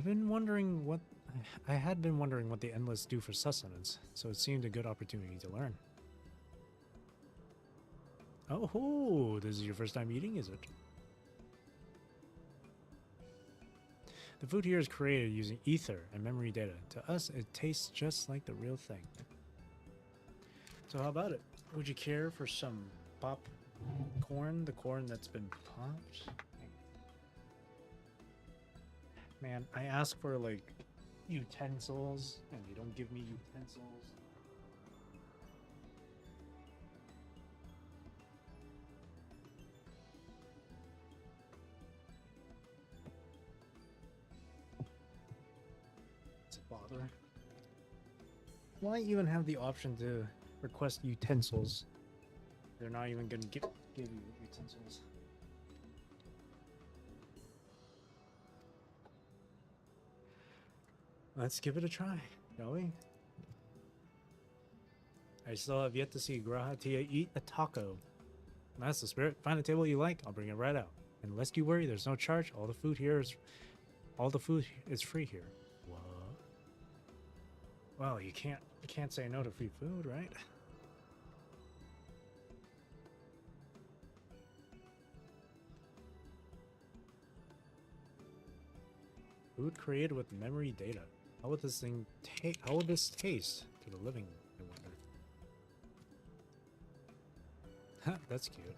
had been wondering what the Endless do for sustenance, so it seemed a good opportunity to learn. Oh, this is your first time eating, is it? The food here is created using ether and memory data. To us, it tastes just like the real thing. So how about it? Would you care for some popcorn? The corn that's been popped? Man, I ask for like utensils and you don't give me utensils. bother? Why even have the option to request utensils? They're not even gonna give you utensils. Let's give it a try, shall we? I still have yet to see G'raha Tia eat a taco. That's the spirit. Find a table you like, I'll bring it right out. And lest you worry, there's no charge. All the food is free here. What? Well, you can't say no to free food, right? Food created with memory data. How would this thing how would this taste to the living, I wonder? Ha, that's cute.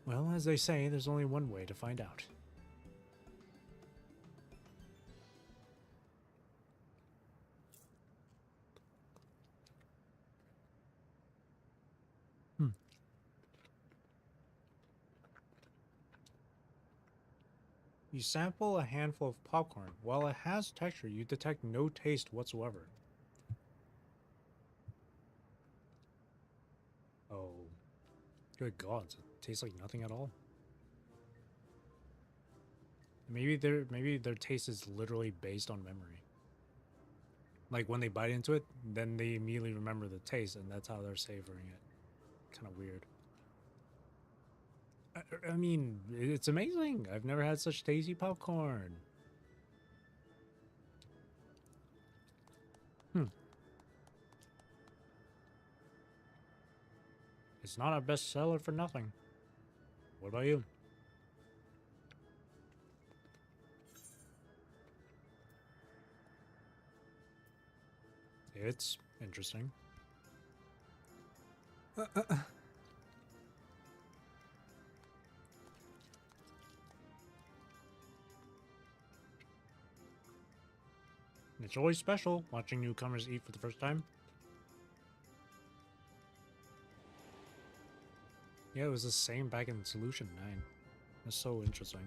Well, as they say, there's only one way to find out. You sample a handful of popcorn. While it has texture, you detect no taste whatsoever. Oh, good God, it tastes like nothing at all. Maybe their taste is literally based on memory. Like when they bite into it, then they immediately remember the taste, and that's how they're savoring it. Kind of weird. I mean, it's amazing. I've never had such tasty popcorn. It's not a bestseller for nothing. What about you? It's interesting. It's always special watching newcomers eat for the first time. Yeah, it was the same back in Solution 9. It's so interesting.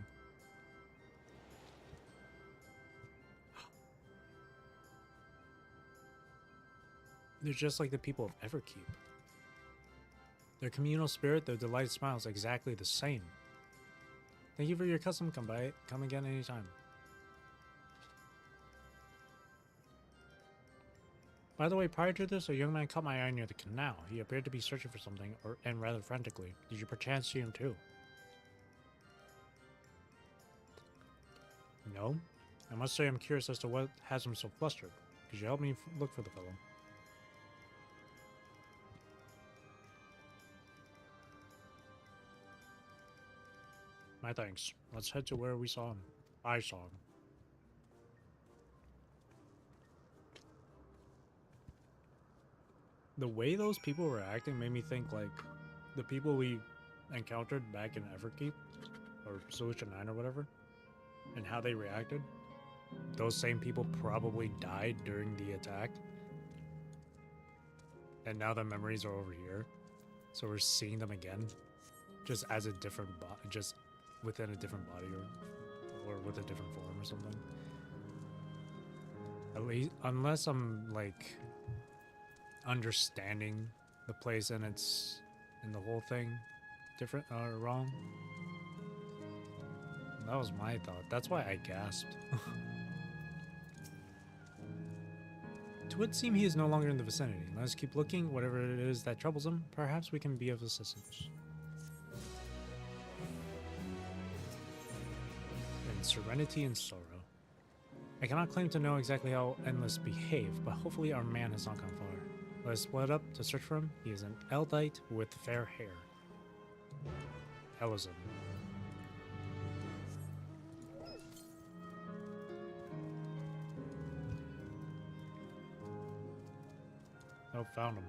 They're just like the people of Everkeep. Their communal spirit, their delighted smiles, exactly the same. Thank you for your custom. Come by. Come again anytime. By the way, prior to this, a young man caught my eye near the canal. He appeared to be searching for something, and rather frantically. Did you perchance see him too? No? I must say I'm curious as to what has him so flustered. Could you help me look for the fellow? My thanks. Let's head to where we saw him. I saw him. The way those people were acting made me think like the people we encountered back in Everkeep or Solution 9 or whatever, and how they reacted. Those same people probably died during the attack, and now the memories are over here, so we're seeing them again, just as a different just within a different body or with a different form or something. At least, unless I'm like understanding the place and it's in the whole thing different or wrong. That was my thought. That's why I gasped. It would seem he is no longer in the vicinity. Let us keep looking. Whatever it is that troubles him, perhaps we can be of assistance. And serenity and sorrow. I cannot claim to know exactly how Endless behaved, but hopefully our man has not gone far. Let us split up to search for him. He is an Eldite with fair hair. Elizin. Oh, found him.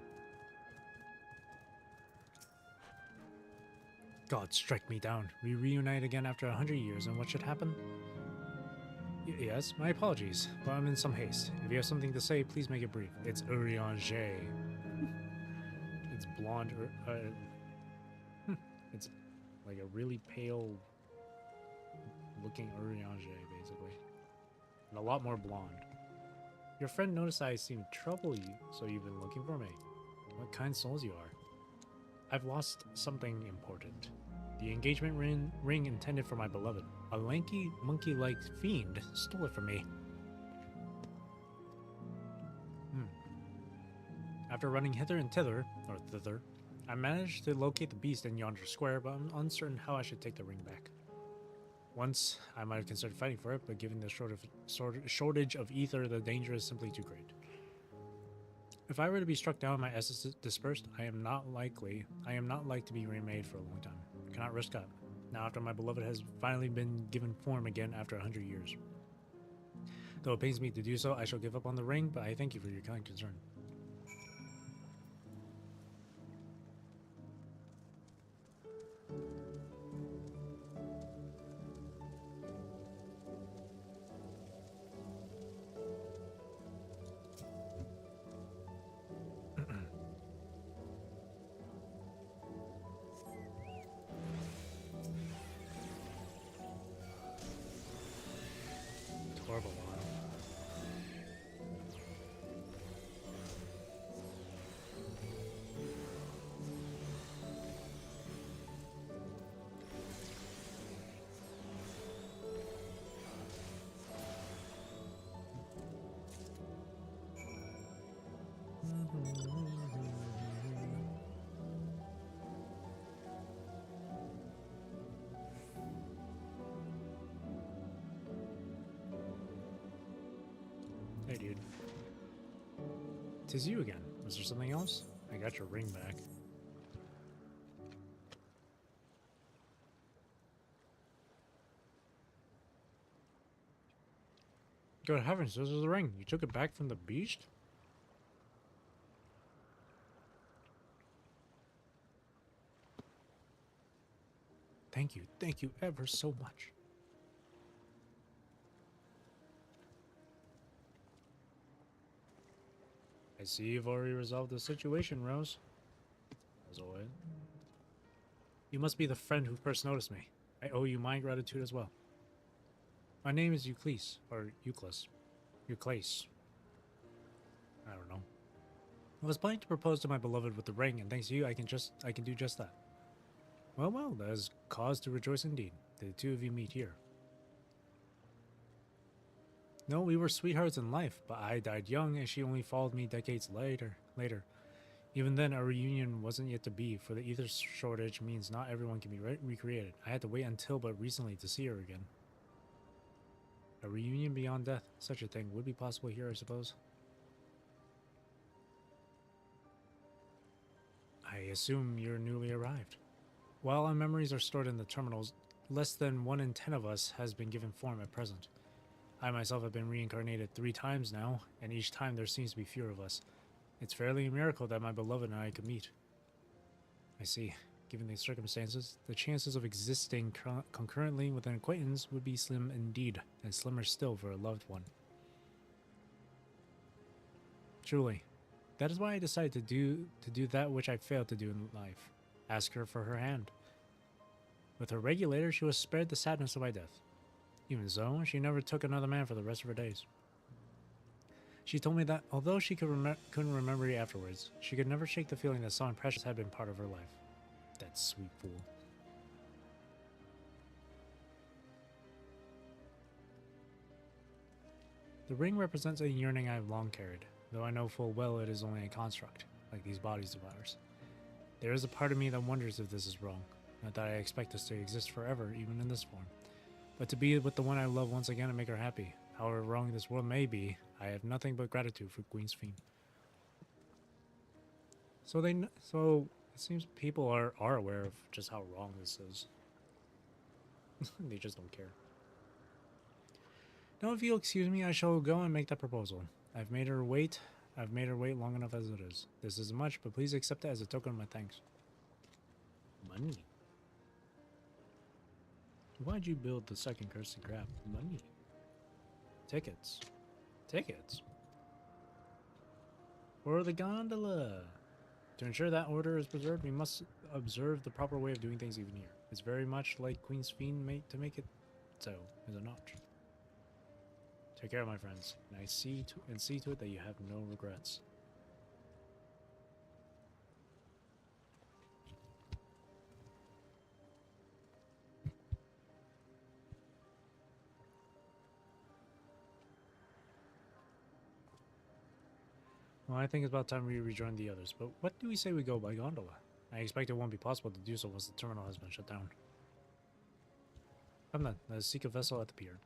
God, strike me down. We reunite again after 100 years, and what should happen? Yes, my apologies, but I'm in some haste. If you have something to say, please make it brief. It's Urianger. It's blonde. It's like a really pale looking Urianger, basically. And a lot more blonde. Your friend noticed I seemed trouble you, so you've been looking for me. What kind souls you are. I've lost something important. The engagement ring intended for my beloved. A lanky, monkey-like fiend stole it from me. After running hither and thither, I managed to locate the beast in yonder square, but I'm uncertain how I should take the ring back. Once, I might have considered fighting for it, but given the shortage of ether, the danger is simply too great. If I were to be struck down and my essence dispersed, I am not like to be remade for a long time. I cannot risk that. Now after my beloved has finally been given form again after 100 years. Though it pains me to do so, I shall give up on the ring, but I thank you for your kind concern. Hey, dude. 'Tis you again. Was there something else? I got your ring back. Good heavens, this is the ring. You took it back from the beast? Thank you ever so much. I see you've already resolved the situation, Rose. As always. You must be the friend who first noticed me. I owe you my gratitude as well. My name is Euclise, or Euclise. Euclise. I don't know. I was planning to propose to my beloved with the ring, and thanks to you, I can do just that. Well, that is cause to rejoice indeed. The two of you meet here. No, we were sweethearts in life, but I died young, and she only followed me decades later. Even then, a reunion wasn't yet to be, for the ether shortage means not everyone can be recreated. I had to wait until but recently to see her again. A reunion beyond death, such a thing would be possible here, I suppose. I assume you're newly arrived. While our memories are stored in the terminals, less than 1 in 10 of us has been given form at present. I myself have been reincarnated 3 times now, and each time there seems to be fewer of us. It's fairly a miracle that my beloved and I could meet. I see. Given the circumstances, the chances of existing concurrently with an acquaintance would be slim indeed, and slimmer still for a loved one. Truly. That is why I decided to do that which I failed to do in life. Ask her for her hand. With her regulator, she was spared the sadness of my death. Even so, she never took another man for the rest of her days. She told me that, although she couldn't remember me afterwards, she could never shake the feeling that someone precious had been part of her life. That sweet fool. The ring represents a yearning I have long carried, though I know full well it is only a construct, like these bodies of ours. There is a part of me that wonders if this is wrong, not that I expect us to exist forever, even in this form, but to be with the one I love once again and make her happy. However wrong this world may be, I have nothing but gratitude for Queen's Fiend. So it seems people are aware of just how wrong this is. They just don't care. Now, if you'll excuse me, I shall go and make that proposal. I've made her wait long enough as it is. This isn't much, but please accept it as a token of my thanks. Money. Why'd you build the second cursed crap? Money. Tickets. Tickets. For the gondola. To ensure that order is preserved, we must observe the proper way of doing things even here. It's very much like Queen's Fiend made to make it so, is it not? Take care, my friends, and see to it that you have no regrets. Well, I think it's about time we rejoin the others, but what do we say we go by gondola? I expect it won't be possible to do so once the terminal has been shut down. Come then, let's seek a vessel at the pier.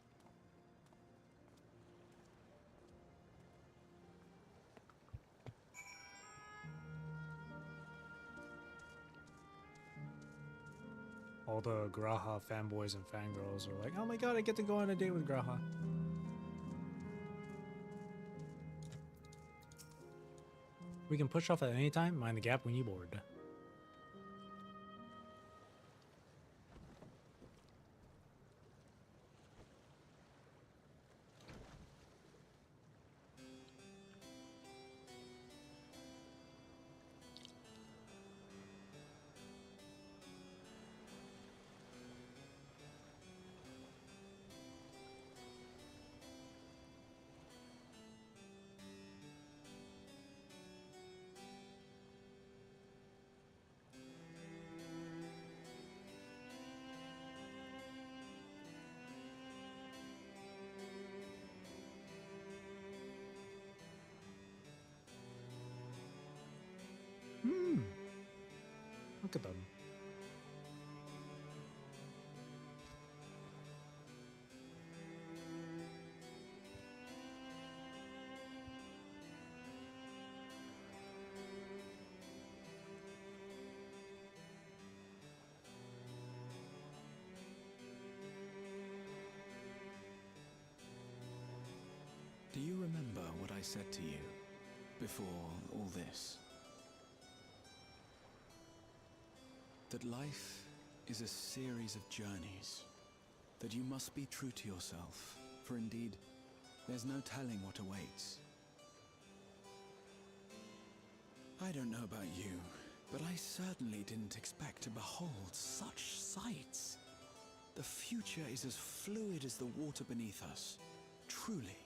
All the Graha fanboys and fangirls are like, oh my god, I get to go on a date with Graha. We can push off at any time, mind the gap when you board. Look at them. Do you remember what I said to you before all this? That life is a series of journeys, that you must be true to yourself, for indeed, there's no telling what awaits. I don't know about you, but I certainly didn't expect to behold such sights. The future is as fluid as the water beneath us, truly.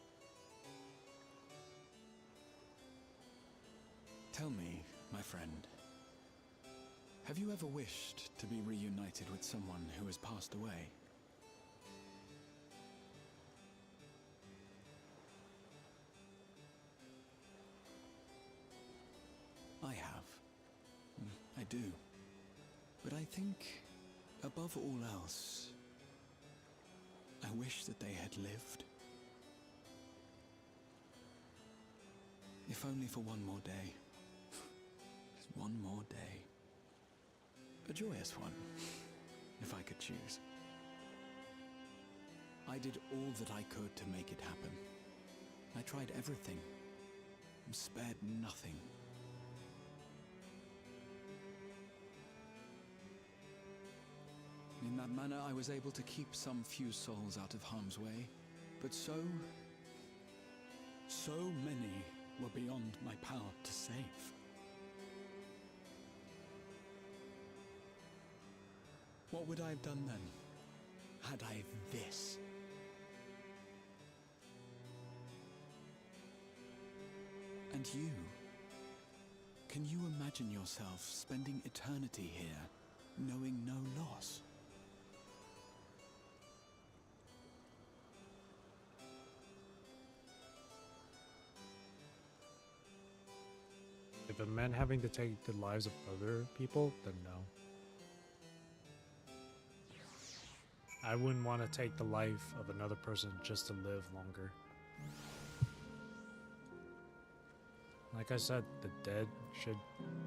Tell me, my friend, have you ever wished to be reunited with someone who has passed away? I have. I do. But I think, above all else, I wish that they had lived. If only for one more day. Just one more day. A joyous one, if I could choose. I did all that I could to make it happen. I tried everything, and spared nothing. In that manner, I was able to keep some few souls out of harm's way, but so many were beyond my power to save. What would I have done then, had I this? And you? Can you imagine yourself spending eternity here, knowing no loss? If it meant having to take the lives of other people, then no. I wouldn't want to take the life of another person just to live longer. Like I said, the dead should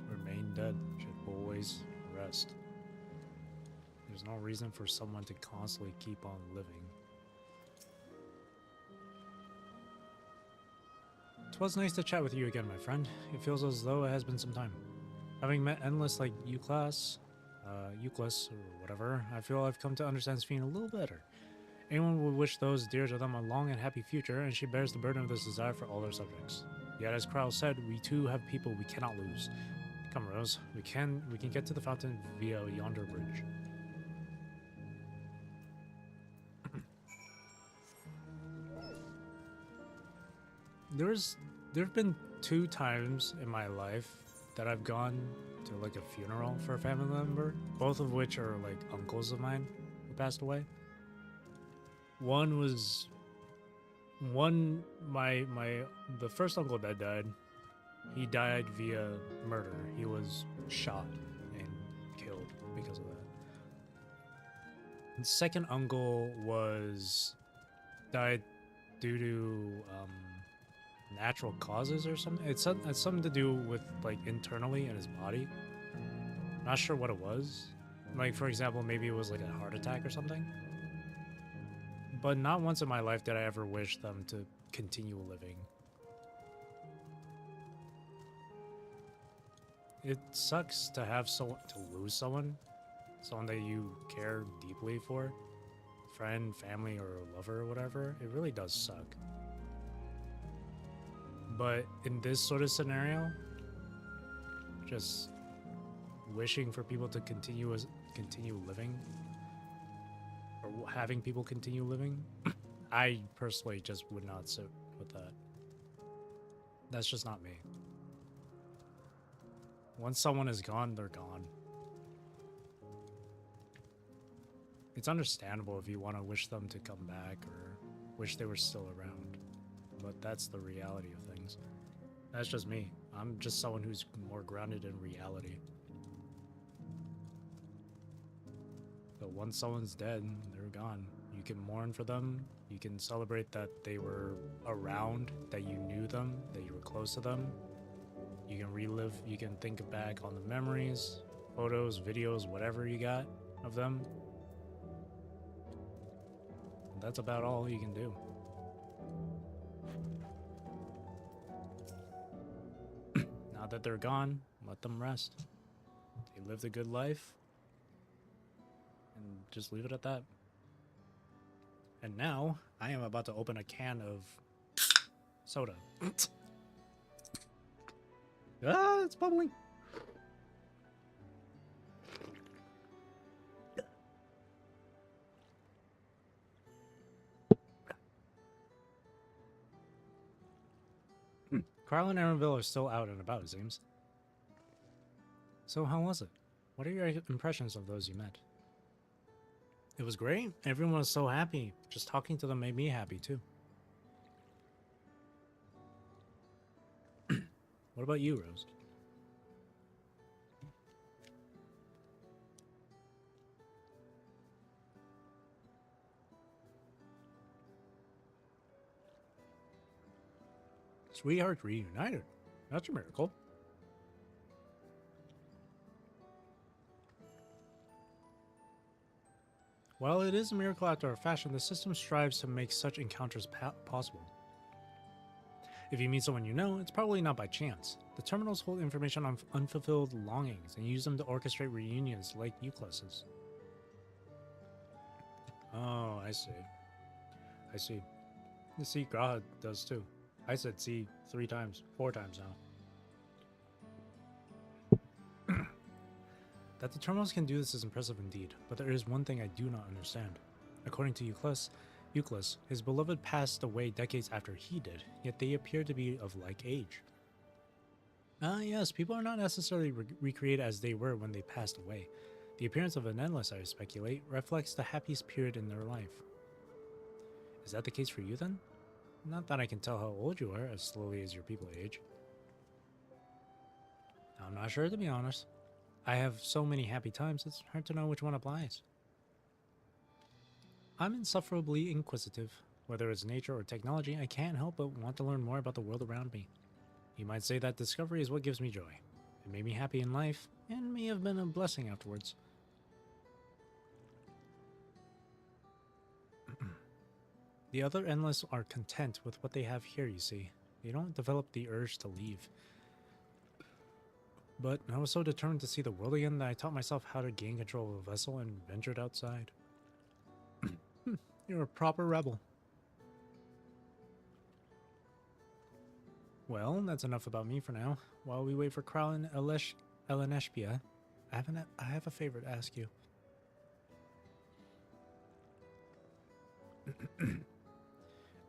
remain dead, should always rest. There's no reason for someone to constantly keep on living. It was nice to chat with you again, my friend. It feels as though it has been some time. Having met endless like Euclid, or whatever, I feel I've come to understand Zeraphym a little better. Anyone would wish those dear to them a long and happy future, and she bears the burden of this desire for all her subjects. Yet, as Krau said, we too have people we cannot lose. Come, Rose, we can get to the fountain via yonder bridge. There've been 2 times in my life that I've gone to like a funeral for a family member, both of which are like uncles of mine who passed away. The first uncle that died, he died via murder. He was shot and killed because of that. The second uncle died due to natural causes or something. It's something to do with like internally in his body. Not sure what it was. Like, for example, maybe it was like a heart attack or something. But not once in my life did I ever wish them to continue living. It sucks to lose someone that you care deeply for, friend, family, or lover or whatever. It really does suck. But in this sort of scenario, just wishing for people to continue living, or having people continue living, I personally just would not sit with that. That's just not me. Once someone is gone, they're gone. It's understandable if you want to wish them to come back or wish they were still around, but that's the reality of things. That's just me. I'm just someone who's more grounded in reality. But once someone's dead, they're gone. You can mourn for them. You can celebrate that they were around, that you knew them, that you were close to them. You can relive, you can think back on the memories, photos, videos, whatever you got of them. That's about all you can do. Now that they're gone, let them rest. They lived a good life. And just leave it at that. And now, I am about to open a can of soda. Ah, it's bubbling. Carl and Aaronville are still out and about, it seems. So how was it? What are your impressions of those you met? It was great. Everyone was so happy. Just talking to them made me happy too. What about you, Rose? Sweethearts reunited. That's a miracle. While it is a miracle after a fashion, the system strives to make such encounters possible. If you meet someone you know, it's probably not by chance. The terminals hold information on unfulfilled longings and use them to orchestrate reunions like Euclid's. Oh, I see. I see. You see, Graha does too. I said see 4 times now. That the terminals can do this is impressive indeed, but there is one thing I do not understand. According to Euclid, his beloved passed away decades after he did, yet they appear to be of like age. Yes, people are not necessarily recreated as they were when they passed away. The appearance of an endless, I speculate, reflects the happiest period in their life. Is that the case for you then? Not that I can tell how old you are as slowly as your people age. I'm not sure, to be honest. I have so many happy times, it's hard to know which one applies. I'm insufferably inquisitive. Whether it's nature or technology, I can't help but want to learn more about the world around me. You might say that discovery is what gives me joy. It made me happy in life, and may have been a blessing afterwards. The other Endless are content with what they have here, you see. They don't develop the urge to leave. But I was so determined to see the world again that I taught myself how to gain control of a vessel and ventured outside. You're a proper rebel. Well, that's enough about me for now. While we wait for Kral and Eleneshpia, I have a favor to ask you.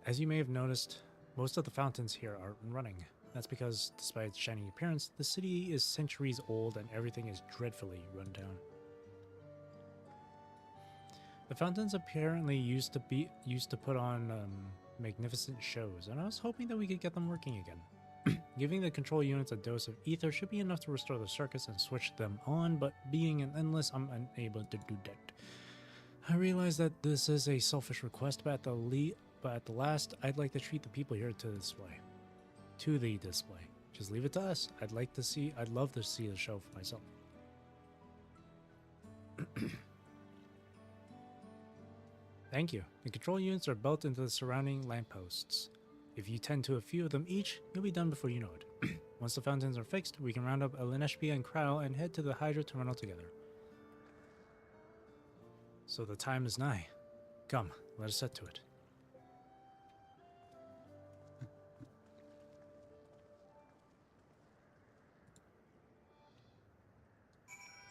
As you may have noticed, Most of the fountains here aren't running. That's because, despite its shiny appearance, the city is centuries old and everything is dreadfully run down. The fountains apparently used to put on magnificent shows, and I was hoping that we could get them working again. Giving the control units a dose of ether should be enough to restore the circuits and switch them on, but being an endless, I'm unable to do that. I realize that this is a selfish request, but at the last, I'd like to treat the people here to the display. Just leave it to us. I'd love to see the show for myself. Thank you. The control units are built into the surrounding lampposts. If you tend to a few of them each, you'll be done before you know it. Once the fountains are fixed, we can round up Elineshpi and Krau and head to the Hydra Terminal together. So the time is nigh. Come, let us set to it.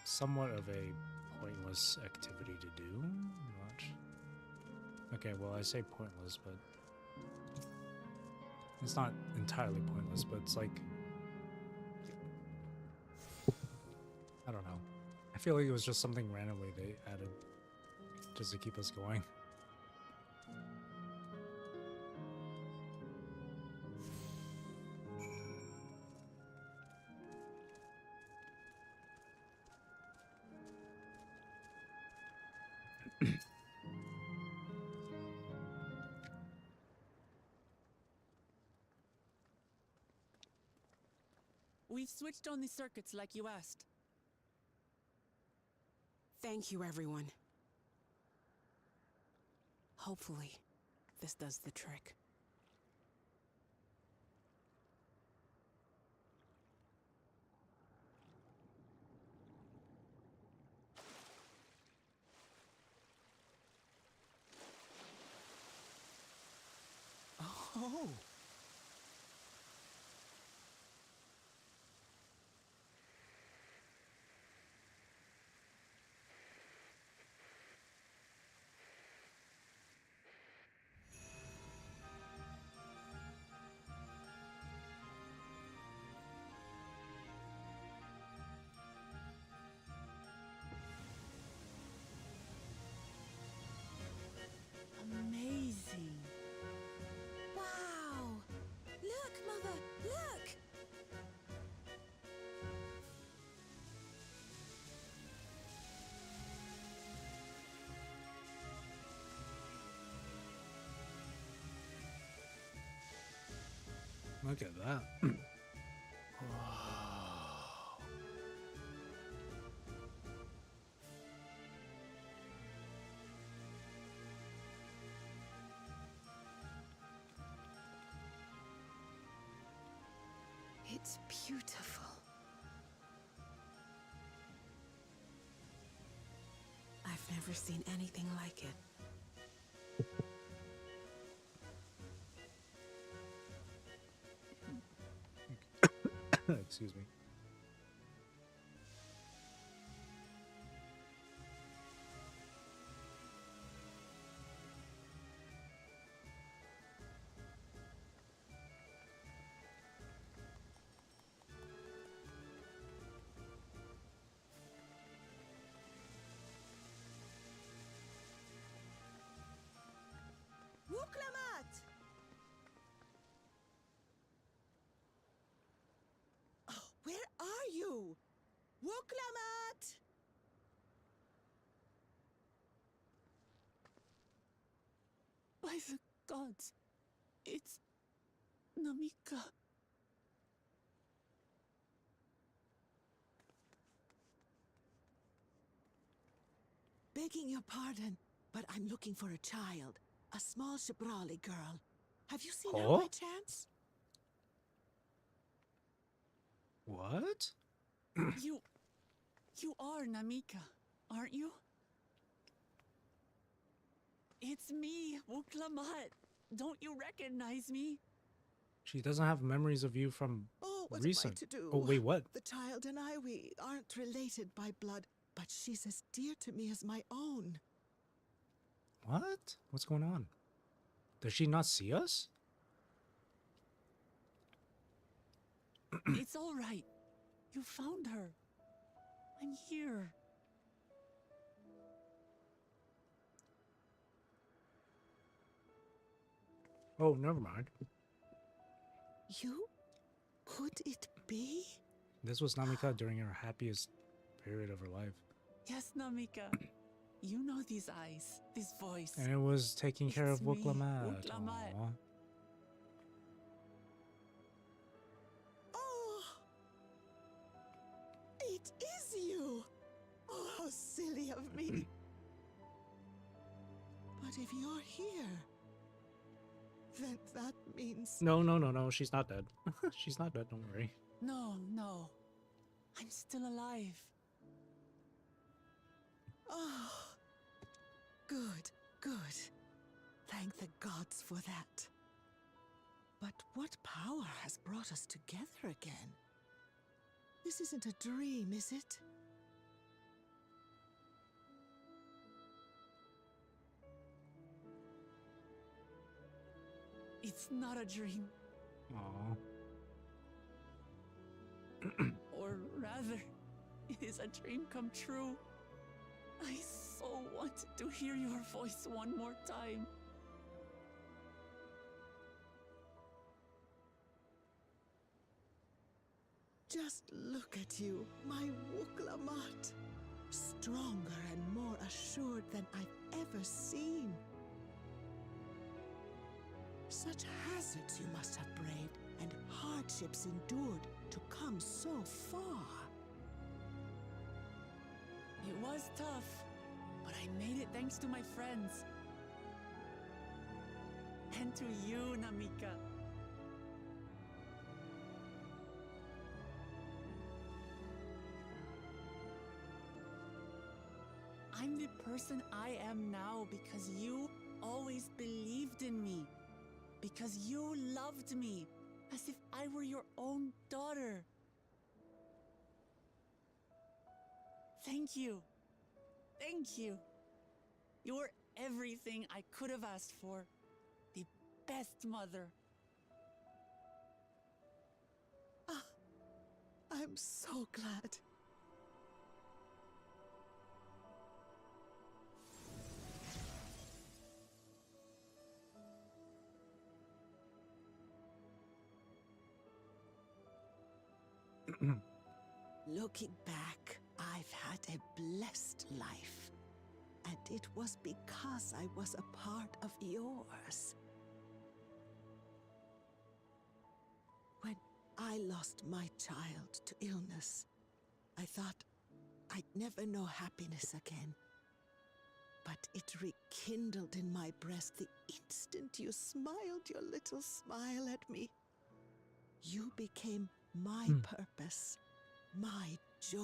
Somewhat of a pointless activity to do. Okay, well, I say pointless, but it's not entirely pointless, but it's like, I don't know. I feel like it was just something randomly they added just to keep us going. We've switched on the circuits like you asked. Thank you, everyone. Hopefully, this does the trick. Oh! Amazing. Wow! Look, Mother, look! Look at that. It's beautiful. I've never seen anything like it. Excuse me. Wuklamat! Oh, where are you? Wuklamat! By the gods, it's Namika. Begging your pardon, but I'm looking for a child. A small Shibrali girl. Have you seen her by chance? What? You are Namika, aren't you? It's me, Wuklamat. Don't you recognize me? She doesn't have memories of you from Oh, what recent. am I to do? Oh, wait, what? The child and we aren't related by blood, but she's as dear to me as my own. What? What's going on? Does she not see us? It's all right. You found her. I'm here. Oh, never mind. You? Could it be? This was Namika during her happiest period of her life. Yes, Namika. You know these eyes, this voice. And it was taking care of It's me, Wuklamat. Wuklamat. Aw. Oh! It is you! Oh, how silly of me. But if you're here, then that means... No. She's not dead. She's not dead, don't worry. No. I'm still alive. Oh, good. Thank the gods for that. But what power has brought us together again? This isn't a dream, is it? It's not a dream. Aw. Or rather, it is a dream come true. I so wanted to hear your voice one more time. Just look at you, my Wuklamat. Stronger and more assured than I've ever seen. Such hazards you must have braved and hardships endured to come so far. It was tough, but I made it thanks to my friends. And to you, Namika. I'm the person I am now because you always believed in me. Because you loved me as if I were your own daughter. Thank you. Thank you. You're everything I could have asked for. The best mother. Ah, I'm so glad. Looking back, I've had a blessed life. And it was because I was a part of yours. When I lost my child to illness, I thought I'd never know happiness again. But it rekindled in my breast the instant you smiled your little smile at me. You became my purpose, my joy.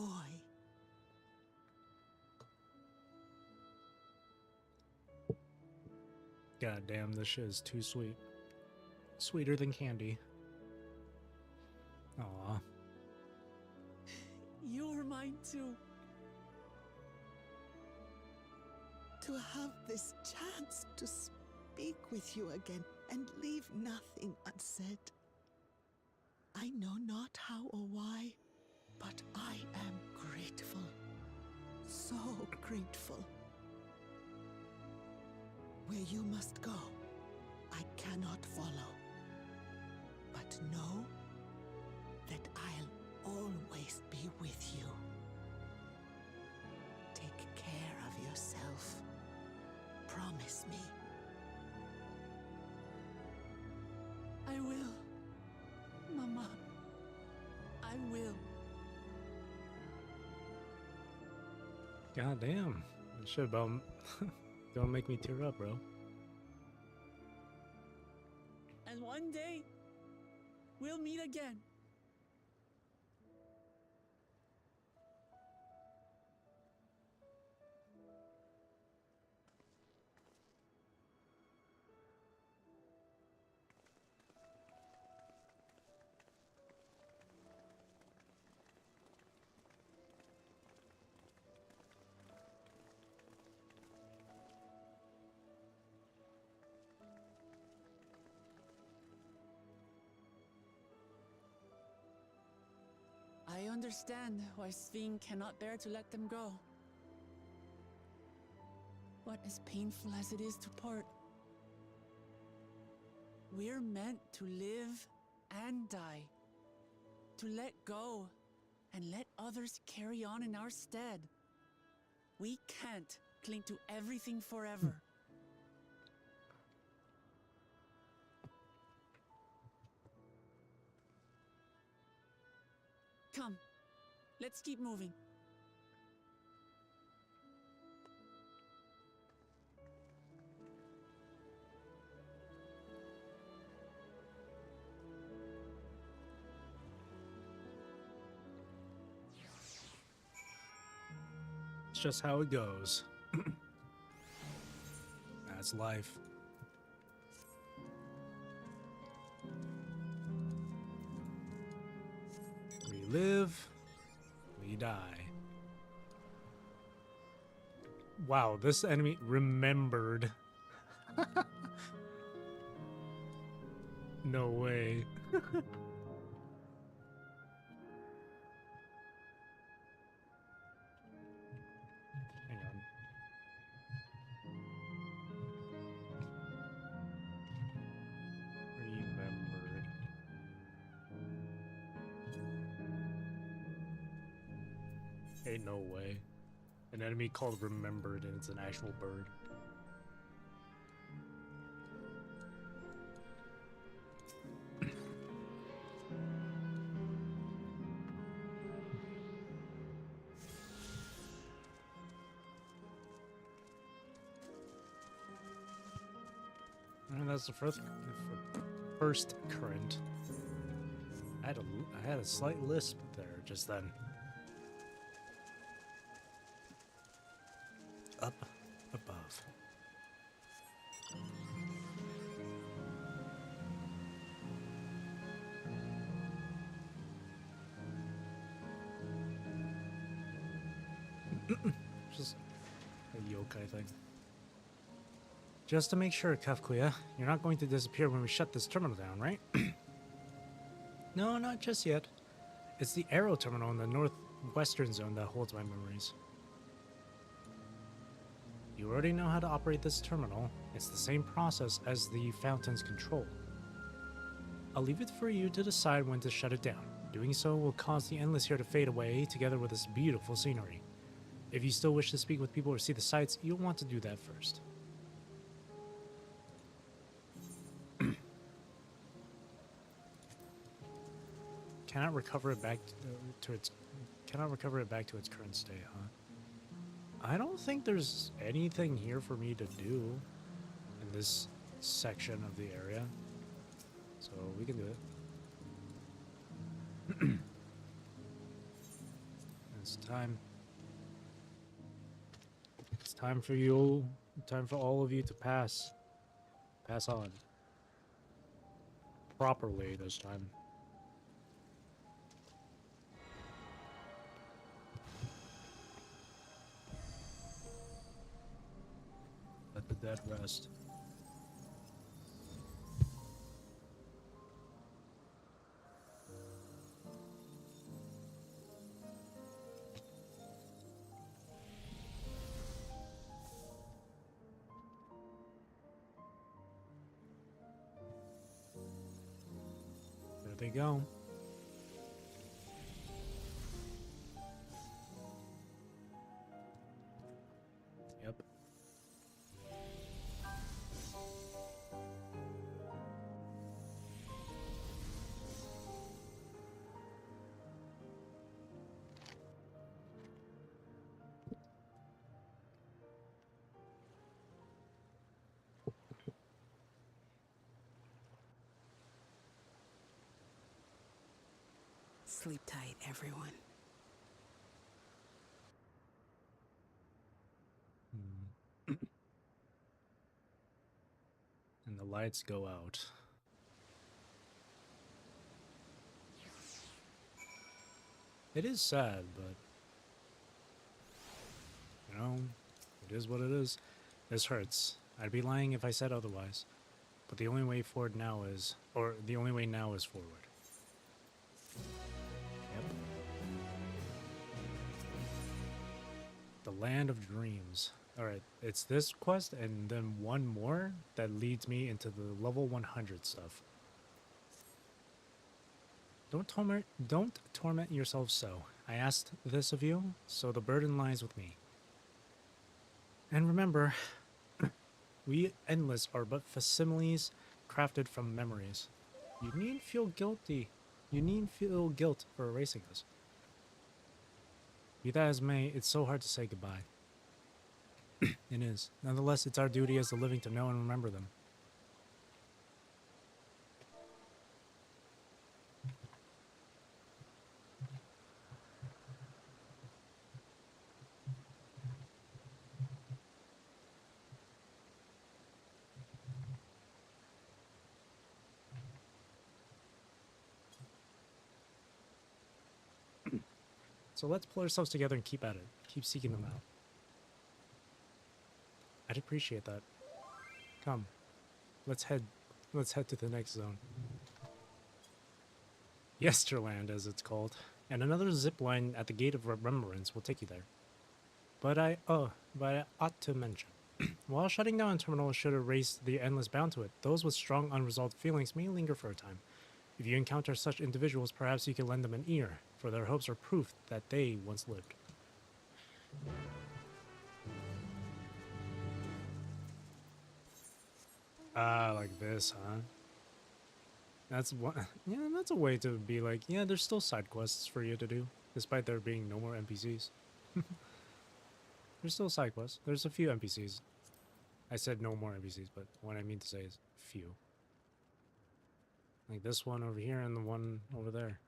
God damn, this shit is too sweet. Sweeter than candy. Aw. You're mine too. To have this chance to speak with you again and leave nothing unsaid. I know not how or why, but I am grateful. So grateful. Where you must go, I cannot follow. But know that I'll always be with you. Take care of yourself. Promise me. I will. Mama. I will. God damn. This shit about don't make me tear up, bro. And one day, we'll meet again. understand why Sveen cannot bear to let them go. But as painful as it is to part, we're meant to live and die. To let go and let others carry on in our stead. We can't cling to everything forever. Come, let's keep moving. It's just how it goes. That's life. We live, we die. Wow, this enemy remembered. No way. Hang on. Remembered. Ain't no way. An enemy called Remembered and it's an actual bird. And that's the first current. I had a slight lisp there just then. Up above. Just a yokai thing. Just to make sure, Kafkuya, you're not going to disappear when we shut this terminal down, right? No, not just yet. It's the Arrow terminal in the northwestern zone that holds my memories. You already know how to operate this terminal. It's the same process as the fountain's control. I'll leave it for you to decide when to shut it down. Doing so will cause the Endless here to fade away together with this beautiful scenery. If you still wish to speak with people or see the sights, you'll want to do that first. Cannot recover it back to its current state, huh? I don't think there's anything here for me to do in this section of the area, so we can do it. It's time. It's time for you. Time for all of you to pass on properly this time. Let the dead rest. There they go. Yep. Sleep tight, everyone. And the lights go out. It is sad, but you know, it is what it is. This hurts. I'd be lying if I said otherwise. But the only way forward now is, or the only way now is forward. Yep. The Land of Dreams. Alright, it's this quest and then one more that leads me into the level 100 stuff. Don't torment yourself so. I asked this of you, so the burden lies with me. And remember, we endless are but facsimiles crafted from memories. You needn't feel guilty. You needn't feel guilt for erasing us. Be that as may, it's so hard to say goodbye. It is. Nonetheless, it's our duty as the living to know and remember them. So let's pull ourselves together and keep at it. Keep seeking them out. I'd appreciate that. Come. Let's head to the next zone. Yesterland, as it's called. And another zip line at the Gate of Remembrance will take you there. But I ought to mention. While shutting down a terminal should erase the endless bound to it, those with strong unresolved feelings may linger for a time. If you encounter such individuals, perhaps you can lend them an ear, for their hopes are proof that they once lived. Ah, like this, huh? That's one. Yeah, that's a way to be like, yeah, there's still side quests for you to do, despite there being no more NPCs. There's still side quests. There's a few NPCs. I said no more NPCs, but what I mean to say is few. Like this one over here and the one over there.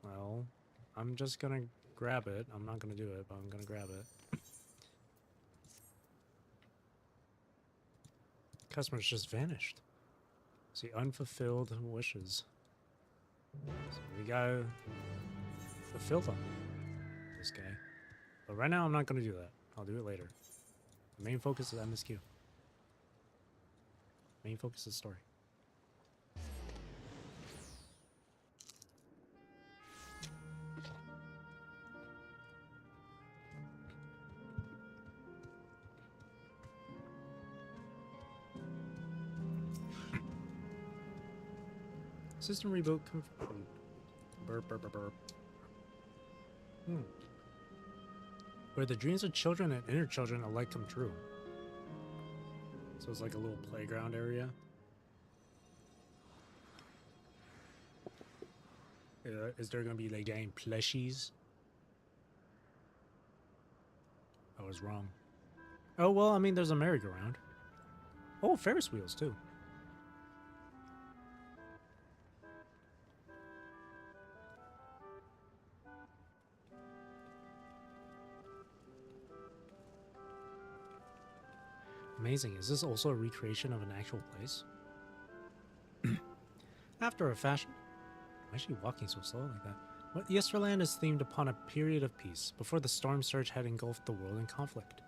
Well, I'm just gonna grab it. I'm not gonna do it, but I'm gonna grab it. Customers just vanished. See, unfulfilled wishes. So we gotta fulfill them. This guy. But right now, I'm not gonna do that. I'll do it later. The main focus is MSQ. Main focus is story. System reboot confirmed. Burp, burp, burp, burp. Where the dreams of children and inner children alike come true. So it's like a little playground area. Is there gonna be like game plushies? I was wrong. Oh well, I mean there's a merry-go-round. Oh, Ferris wheels too. Amazing. Is this also a recreation of an actual place? After a fashion. Why is she walking so slow like that? What Yesterland is themed upon a period of peace, before the storm surge had engulfed the world in conflict.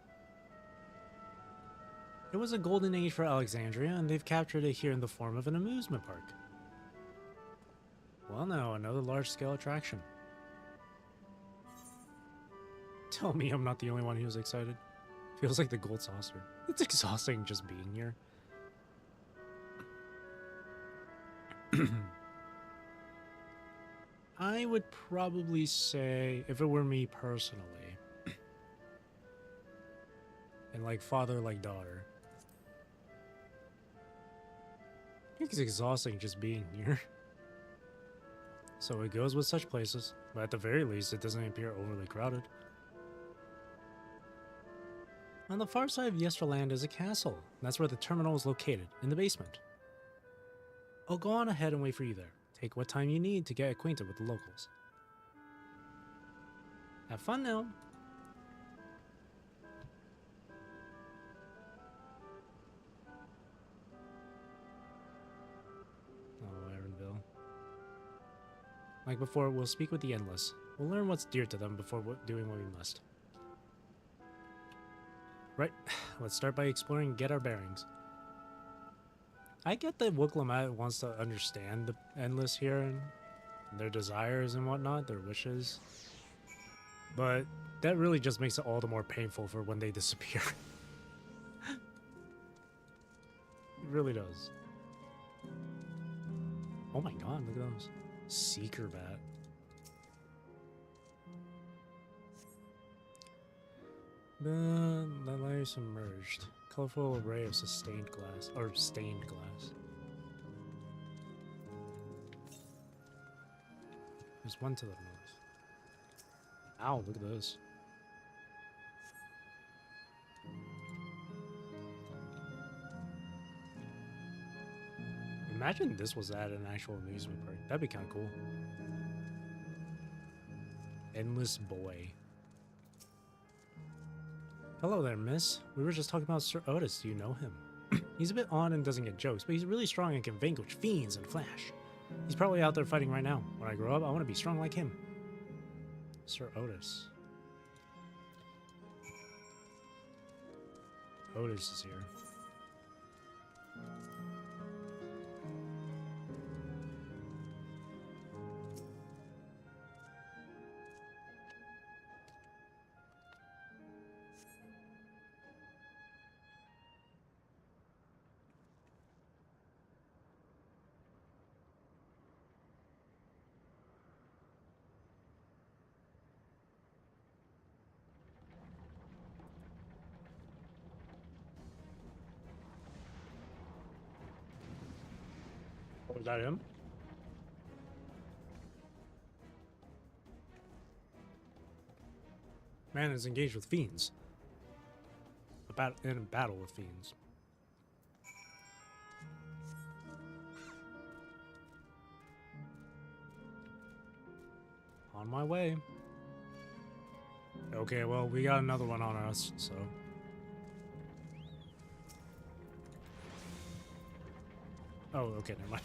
It was a golden age for Alexandria, and they've captured it here in the form of an amusement park. Well now, another large-scale attraction. Tell me I'm not the only one who's excited. Feels like the gold saucer. It's exhausting just being here. I would probably say, if it were me personally, and like father, like daughter, I think it's exhausting just being here. So it goes with such places, but at the very least, it doesn't appear overly crowded. On the far side of Yesterland is a castle. That's where the terminal is located, in the basement. I'll go on ahead and wait for you there. Take what time you need to get acquainted with the locals. Have fun now. Oh, Ironville. Like before, we'll speak with the Endless. We'll learn what's dear to them before doing what we must. Right, let's start by exploring and get our bearings. I get that Wuklamite wants to understand the Endless here, their desires and whatnot, their wishes. But that really just makes it all the more painful for when they disappear. It really does. Oh my god, look at those. Seeker bat. The light submerged. Colorful array of sustained glass, or stained glass. There's one to the north. Ow, look at this. Imagine this was at an actual amusement park. That'd be kind of cool. Endless Boy. Hello there, miss. We were just talking about Sir Otis. Do you know him? He's a bit odd and doesn't get jokes, but he's really strong and can vanquish fiends in a flash. He's probably out there fighting right now. When I grow up, I want to be strong like him. Sir Otis. Otis is here. Was that him? Man is engaged with fiends. In a battle with fiends. On my way. Okay, well, we got another one on us, so. Oh, okay, never mind.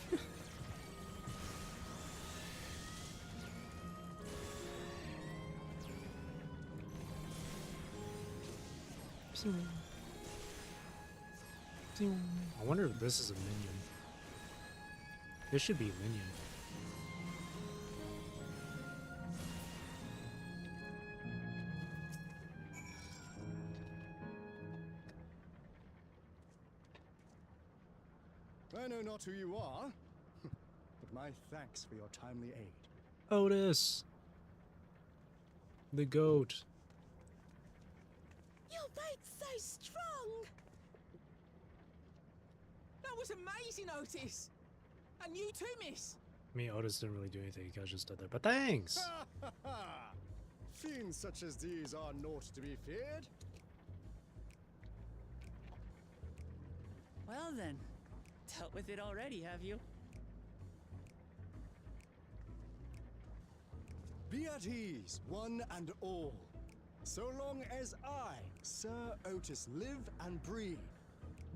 I wonder if this is a minion. This should be a minion. I know not who you are, but my thanks for your timely aid. Otis! The goat. Your bait's so strong! That was amazing, Otis! And you too, miss! I mean, Otis didn't really do anything, he kind of just stood there, but thanks! Fiends such as these are naught to be feared. Well then, dealt with it already, have you? Be at ease, one and all. So long as I, Sir Otis, live and breathe,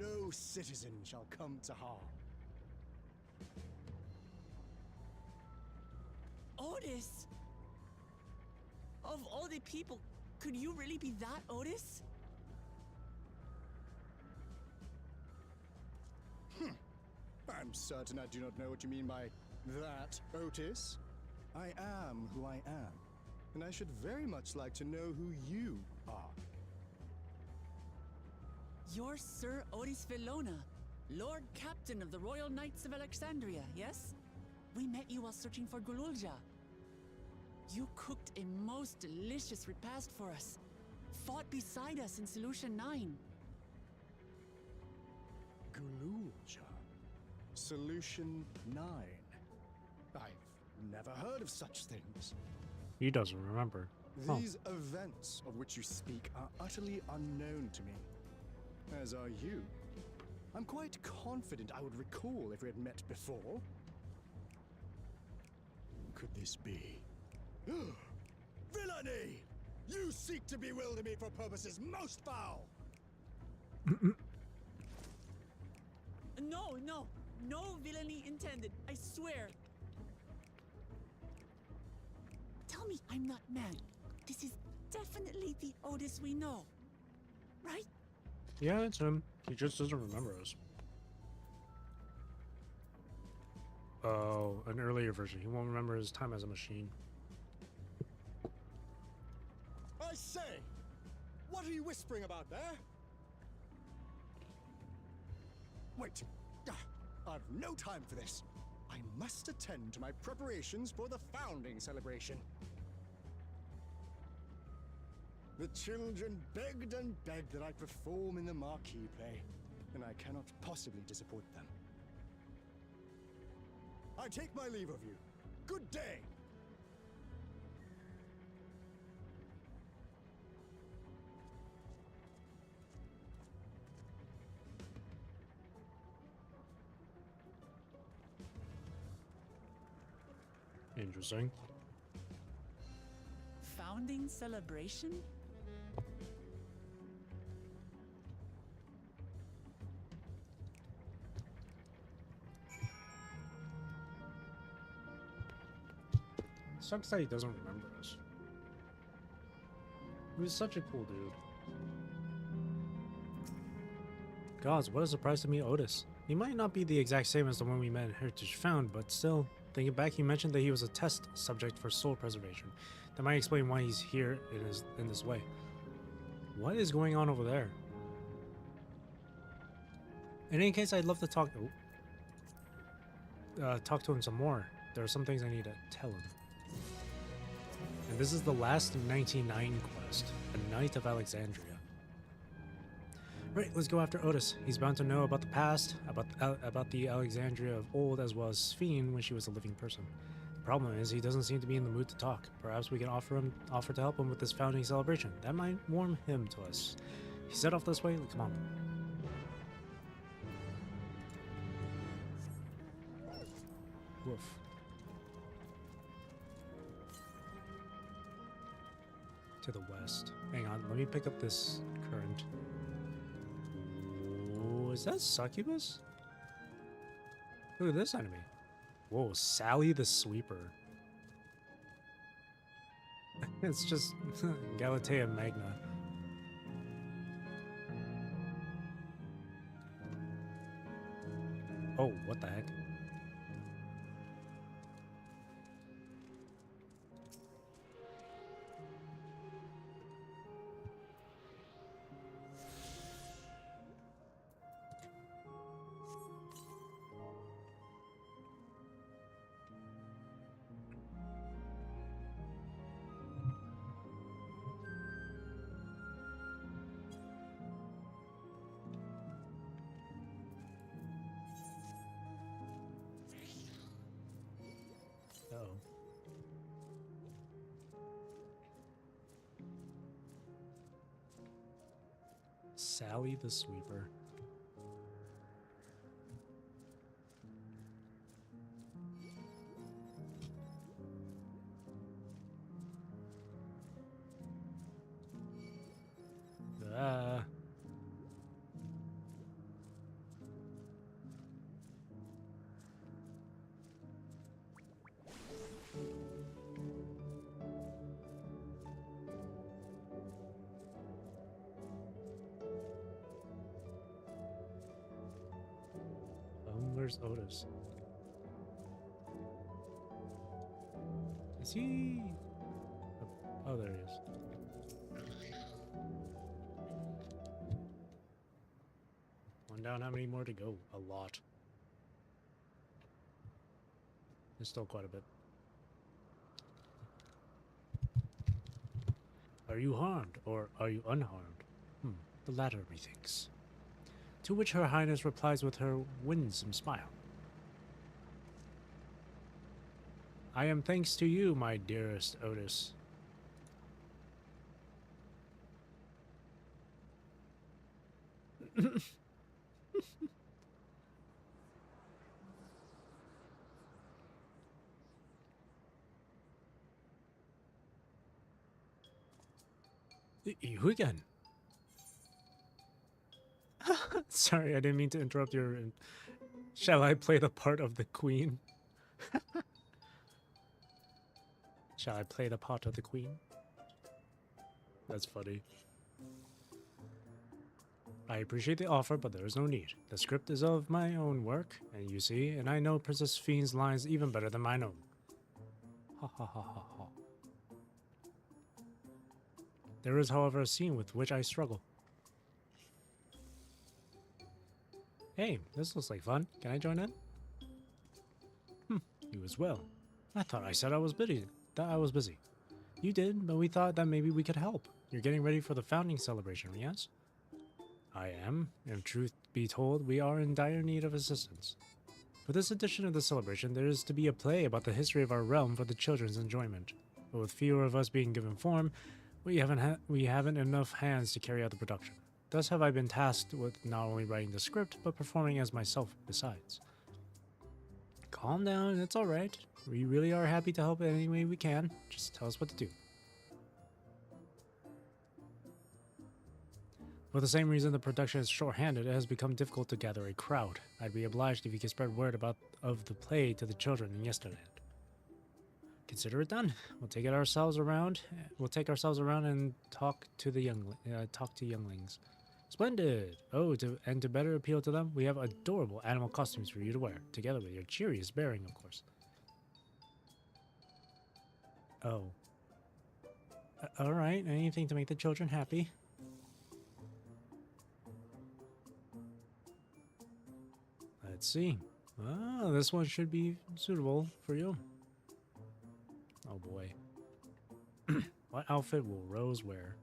no citizen shall come to harm. Otis? Of all the people, could you really be that Otis? I'm certain I do not know what you mean by that, Otis. I am who I am, and I should very much like to know who you are. You're Sir Otis Villona, Lord Captain of the Royal Knights of Alexandria, yes? We met you while searching for Zoraal. You cooked a most delicious repast for us, fought beside us in Solution 9. Zoraal Ja. Solution 9. I've never heard of such things. He doesn't remember. These events of which you speak are utterly unknown to me, as are you. I'm quite confident I would recall if we had met before. Could this be? Villainy! You seek to bewilder me for purposes most foul! No villainy intended, I swear. Tell me I'm not mad. This is definitely the Otis we know, right? Yeah, it's him. He just doesn't remember us. Oh, an earlier version. He won't remember his time as a machine. I say! What are you whispering about there? Wait! I've no time for this. I must attend to my preparations for the founding celebration. The children begged and begged that I perform in the marquee play, and I cannot possibly disappoint them. I take my leave of you. Good day! Interesting. Founding celebration? Sucks that he doesn't remember us. He was such a cool dude. Gods, what a surprise to meet Otis. He might not be the exact same as the one we met in Heritage Found, but still, thinking back, he mentioned that he was a test subject for soul preservation. That might explain why he's here in this way. What is going on over there? In any case, I'd love to talk to him some more. There are some things I need to tell him. And this is the last 99 quest, A Knight of Alexandria. Right, let's go after Otis. He's bound to know about the past, about the Alexandria of old, as well as Sphene when she was a living person. The problem is, he doesn't seem to be in the mood to talk. Perhaps we can offer to help him with this founding celebration. That might warm him to us. He set off this way. Come on. Woof. To the west. Hang on, let me pick up this current. Ooh, is that Succubus? Look at this enemy. Whoa, Sally the Sweeper. It's just Galatea Magna. Oh, what the heck? Sally the Sweeper. Ah. Where's Otis? Is he? Oh, there he is. One down, how many more to go? A lot. There's still quite a bit. Are you harmed, or are you unharmed? The latter, methinks. To which Her Highness replies with her winsome smile. I am thanks to you, my dearest Otis. You again? Sorry, I didn't mean to interrupt your... Shall I play the part of the queen? Shall I play the part of the queen? That's funny. I appreciate the offer, but there is no need. The script is of my own work, and you see, and I know Princess Fiend's lines even better than mine own. Ha ha ha ha ha. There is, however, a scene with which I struggle. Hey, this looks like fun. Can I join in? You as well. I thought I said I was busy. You did, but we thought that maybe we could help. You're getting ready for the founding celebration, yes? I am. If truth be told, we are in dire need of assistance. For this edition of the celebration, there is to be a play about the history of our realm for the children's enjoyment. But with fewer of us being given form, we haven't enough hands to carry out the production. Thus have I been tasked with not only writing the script, but performing as myself besides. Calm down, it's alright. We really are happy to help in any way we can. Just tell us what to do. For the same reason the production is short-handed, it has become difficult to gather a crowd. I'd be obliged if you could spread word of the play to the children in Yesterland. Consider it done. We'll take ourselves around and talk to younglings. Splendid! Oh, to better appeal to them, we have adorable animal costumes for you to wear, together with your cheeriest bearing, of course. Oh. Alright, anything to make the children happy. Let's see. Ah, this one should be suitable for you. Oh boy. What outfit will Rose wear?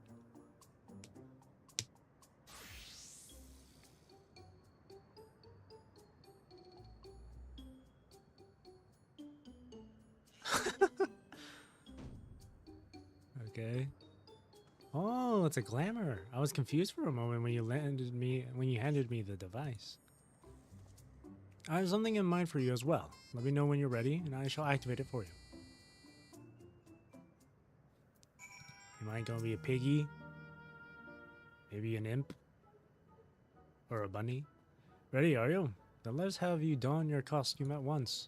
Okay. Oh, it's a glamour. I was confused for a moment when you handed me the device. I have something in mind for you as well. Let me know when you're ready, and I shall activate it for you. Am I gonna be a piggy? Maybe an imp? Or a bunny? Ready, are you? Then let's have you don your costume at once.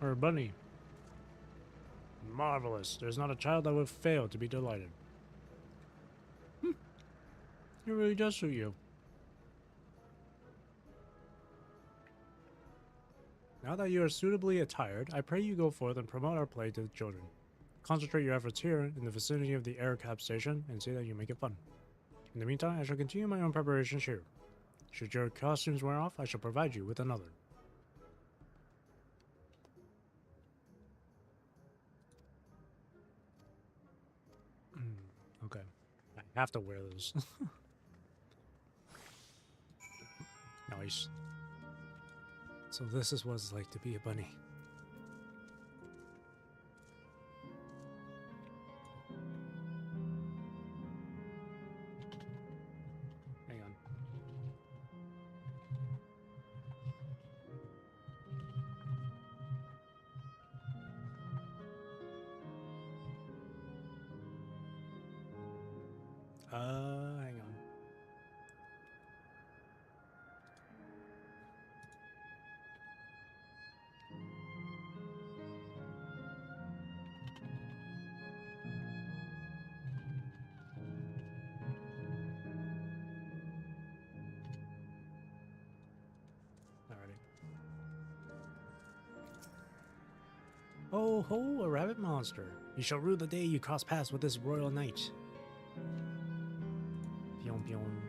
Or a bunny. Marvelous. There's not a child that would fail to be delighted. It really does suit you. Now that you are suitably attired, I pray you go forth and promote our play to the children. Concentrate your efforts here in the vicinity of the air cab station and see that you make it fun. In the meantime, I shall continue my own preparations here. Should your costumes wear off, I shall provide you with another. Okay. I have to wear those. Nice. So this is what it's like to be a bunny. Hang on. Hang on. Ho ho, a rabbit monster. You shall rue the day you cross paths with this royal knight. Pyong pyong.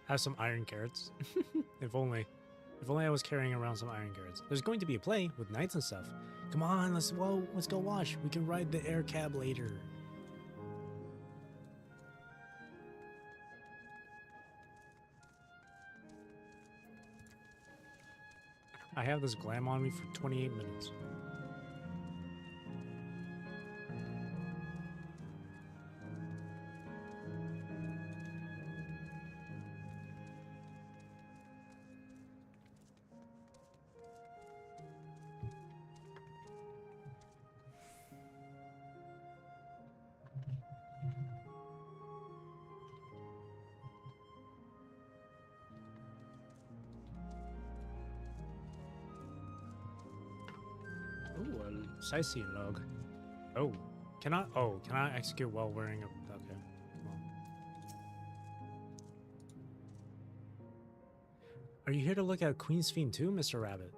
Have some iron carrots. If only I was carrying around some iron carrots. There's going to be a play with knights and stuff. Come on, let's go watch. We can ride the air cab later. I have this glam on me for 28 minutes. Ooh, a sightseeing log. Oh, can I execute while wearing a... Okay. Well. Are you here to look at Queen's Fiend too, Mr. Rabbit?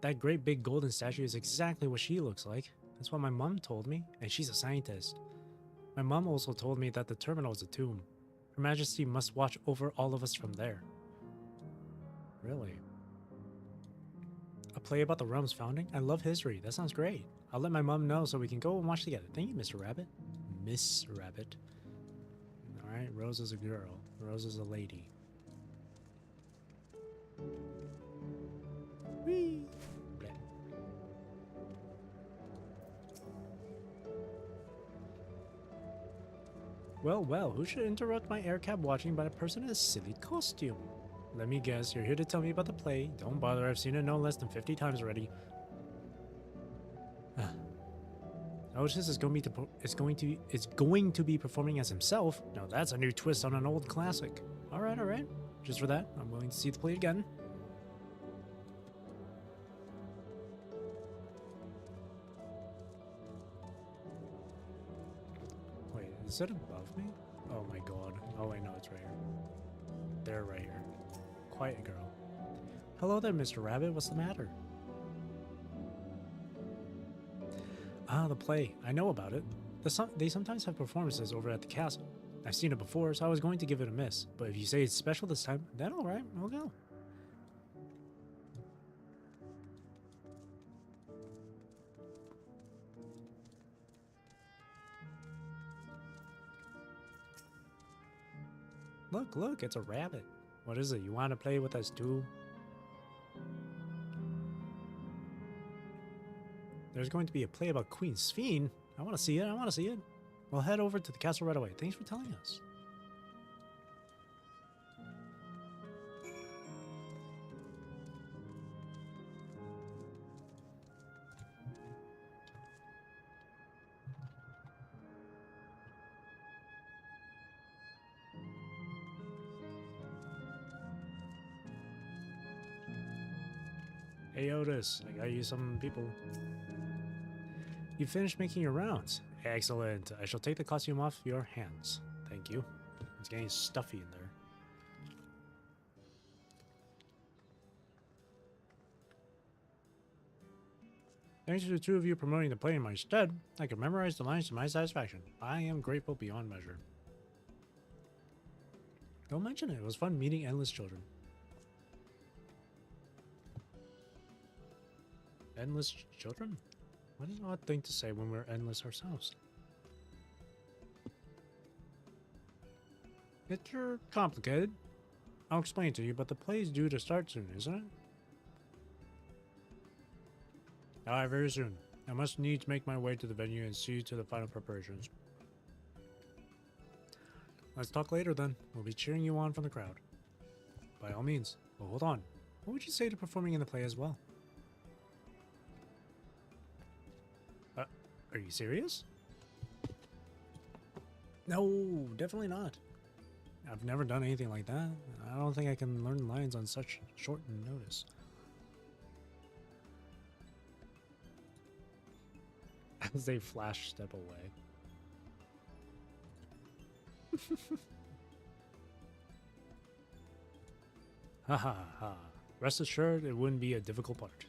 That great big golden statue is exactly what she looks like. That's what my mom told me, and she's a scientist. My mom also told me that the terminal is a tomb. Her Majesty must watch over all of us from there. Really? A play about the realm's founding? I love history. That sounds great. I'll let my mom know so we can go and watch together. Thank you, Mr. Rabbit. Miss Rabbit. Alright, Rose is a girl. Rose is a lady. Whee! Bleh. Well, well, who should interrupt my air cab watching by a person in a silly costume? Let me guess, you're here to tell me about the play. Don't bother, I've seen it no less than 50 times already. Otis is going to be performing as himself. Now that's a new twist on an old classic. Alright, alright. Just for that, I'm willing to see the play again. Wait, is it above me? Oh my god. Oh wait, no, it's right here. They're right here. Quiet girl. Hello there, Mr. Rabbit. What's the matter? Ah, the play. I know about it. They sometimes have performances over at the castle. I've seen it before, so I was going to give it a miss. But if you say it's special this time, then alright, I'll go. Look, look, it's a rabbit. What is it? You want to play with us too? There's going to be a play about Queen's Fiend. I want to see it. I want to see it. We'll head over to the castle right away. Thanks for telling us. Hey Otis, I got you some people. You finished making your rounds. Excellent. I shall take the costume off your hands. Thank you. It's getting stuffy in there. Thanks to the two of you promoting the play in my stead, I can memorize the lines to my satisfaction. I am grateful beyond measure. Don't mention it. It was fun meeting endless children. Endless children? What an odd thing to say when we're endless ourselves. It's complicated. I'll explain to you, but the play is due to start soon, isn't it? Aye, very soon. I must needs make my way to the venue and see to the final preparations. Let's talk later then. We'll be cheering you on from the crowd. By all means. Well, hold on. What would you say to performing in the play as well? Are you serious? No, definitely not. I've never done anything like that. I don't think I can learn lines on such short notice. As they flash step away. Ha ha ha. Rest assured, it wouldn't be a difficult part.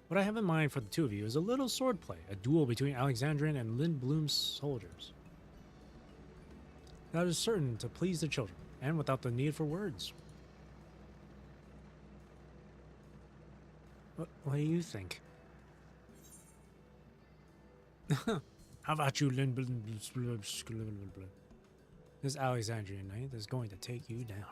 What I have in mind for the two of you is a little swordplay, a duel between Alexandrian and Lindblum's soldiers. That is certain to please the children, and without the need for words. What do you think? How about you, Lindblum? This Alexandrian knight is going to take you down.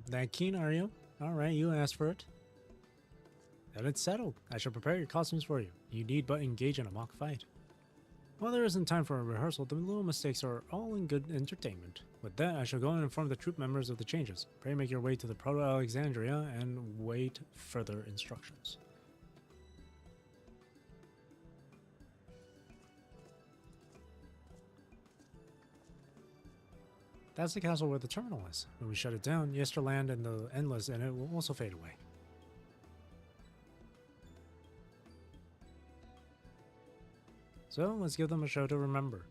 That keen, are you? Alright, you asked for it. Then it's settled. I shall prepare your costumes for you. You need but engage in a mock fight. While there isn't time for a rehearsal, the little mistakes are all in good entertainment. With that, I shall go and inform the troop members of the changes. Pray make your way to the Proto-Alexandria and wait further instructions. That's the castle where the terminal is. When we shut it down, Yesterland and the Endless, and it will also fade away. So let's give them a show to remember.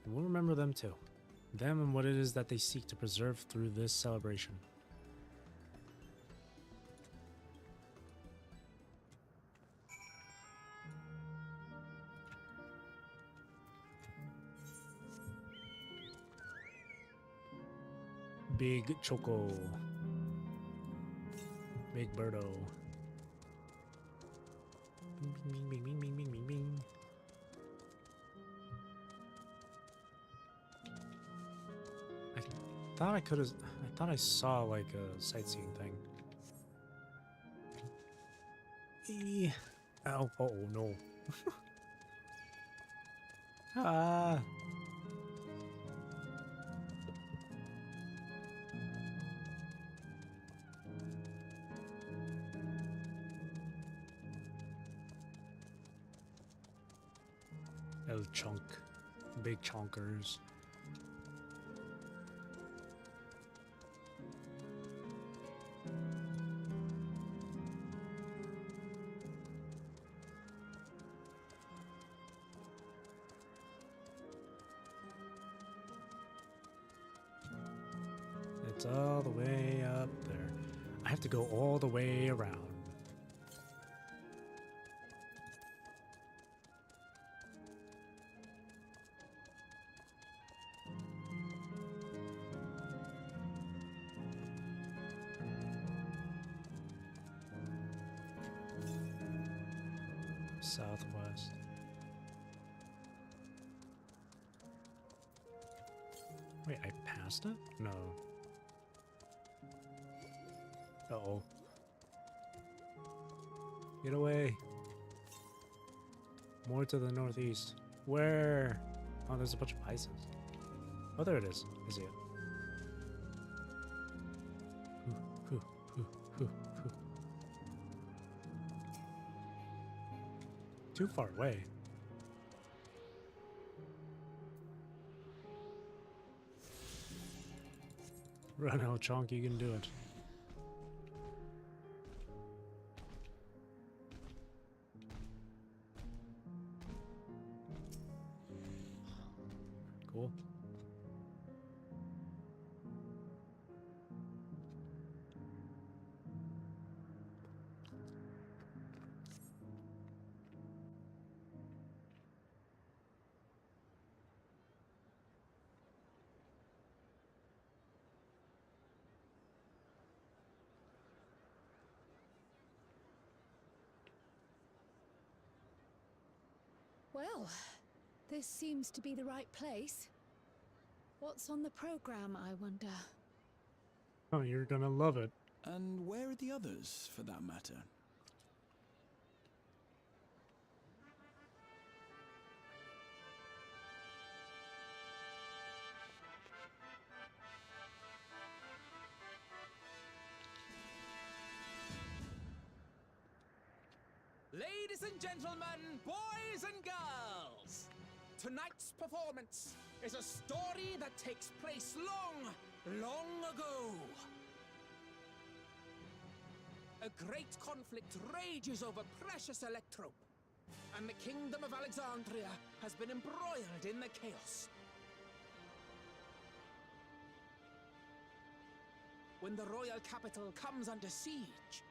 And we'll remember them too. Them and what it is that they seek to preserve through this celebration. Big Choco. Big Birdo. Bing, bing, bing, bing, bing, bing, bing, bing. I thought I saw like a sightseeing thing. Ow, oh no. Ah. El chunk. Big chonkers. It's all the way up there. I have to go all the way around. Southwest. Wait, I passed it? No. Uh-oh. Get away. More to the northeast. Where? Oh, there's a bunch of bisons. Oh, there it is. I see it. Hoo, hoo, hoo, hoo, hoo. Too far away. Run out, Chonk, you can do it. Cool. Well, this seems to be the right place. What's on the program, I wonder? Oh, you're gonna love it. And where are the others, for that matter? Ladies and gentlemen, boys and girls, tonight's performance is a story that takes place long, long ago. A great conflict rages over precious electrope, and the kingdom of Alexandria has been embroiled in the chaos. When the royal capital comes under siege,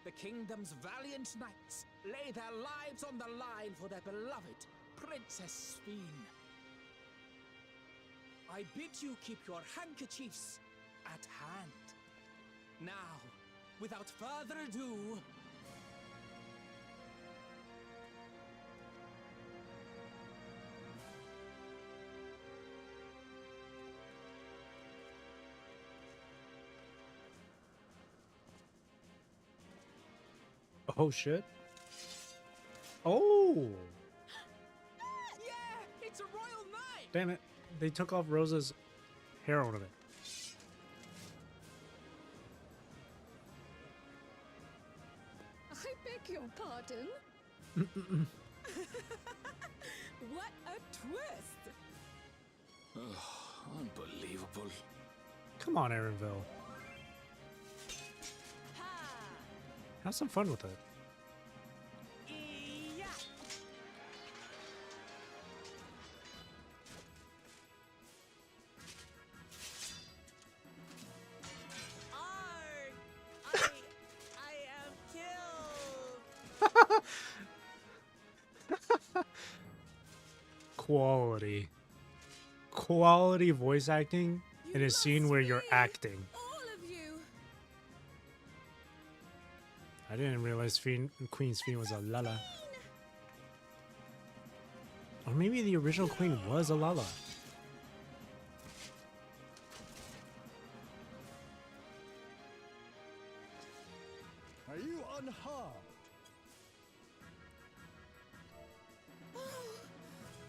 the kingdom's valiant knights lay their lives on the line for their beloved Princess Sphene. I bid you keep your handkerchiefs at hand. Now, without further ado, Oh shit. Oh! yeah, it's a royal knight! Damn it. They took off Rosa's hair ornament. I beg your pardon? What a twist! Unbelievable. Come on, Aaronville. Have some fun with it. Quality voice acting in a scene where you're acting. I didn't realize Queen's Fiend was a Lala. Or maybe the original Queen was a Lala. Are you unharmed? Oh,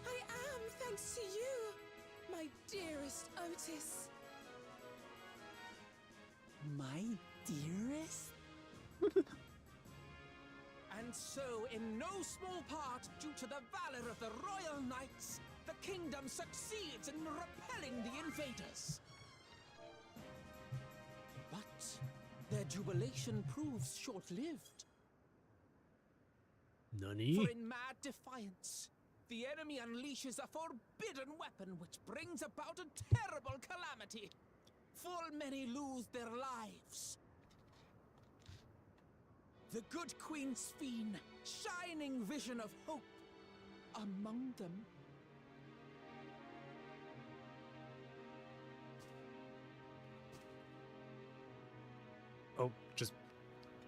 I am, thanks to you, my dearest Otis. My dearest? And so, in no small part due to the valor of the royal knights, the kingdom succeeds in repelling the invaders. But their jubilation proves short-lived. Nani? For in mad defiance, the enemy unleashes a forbidden weapon which brings about a terrible calamity. Full many lose their lives. The good Queen's Fiend, shining vision of hope, among them. Oh, just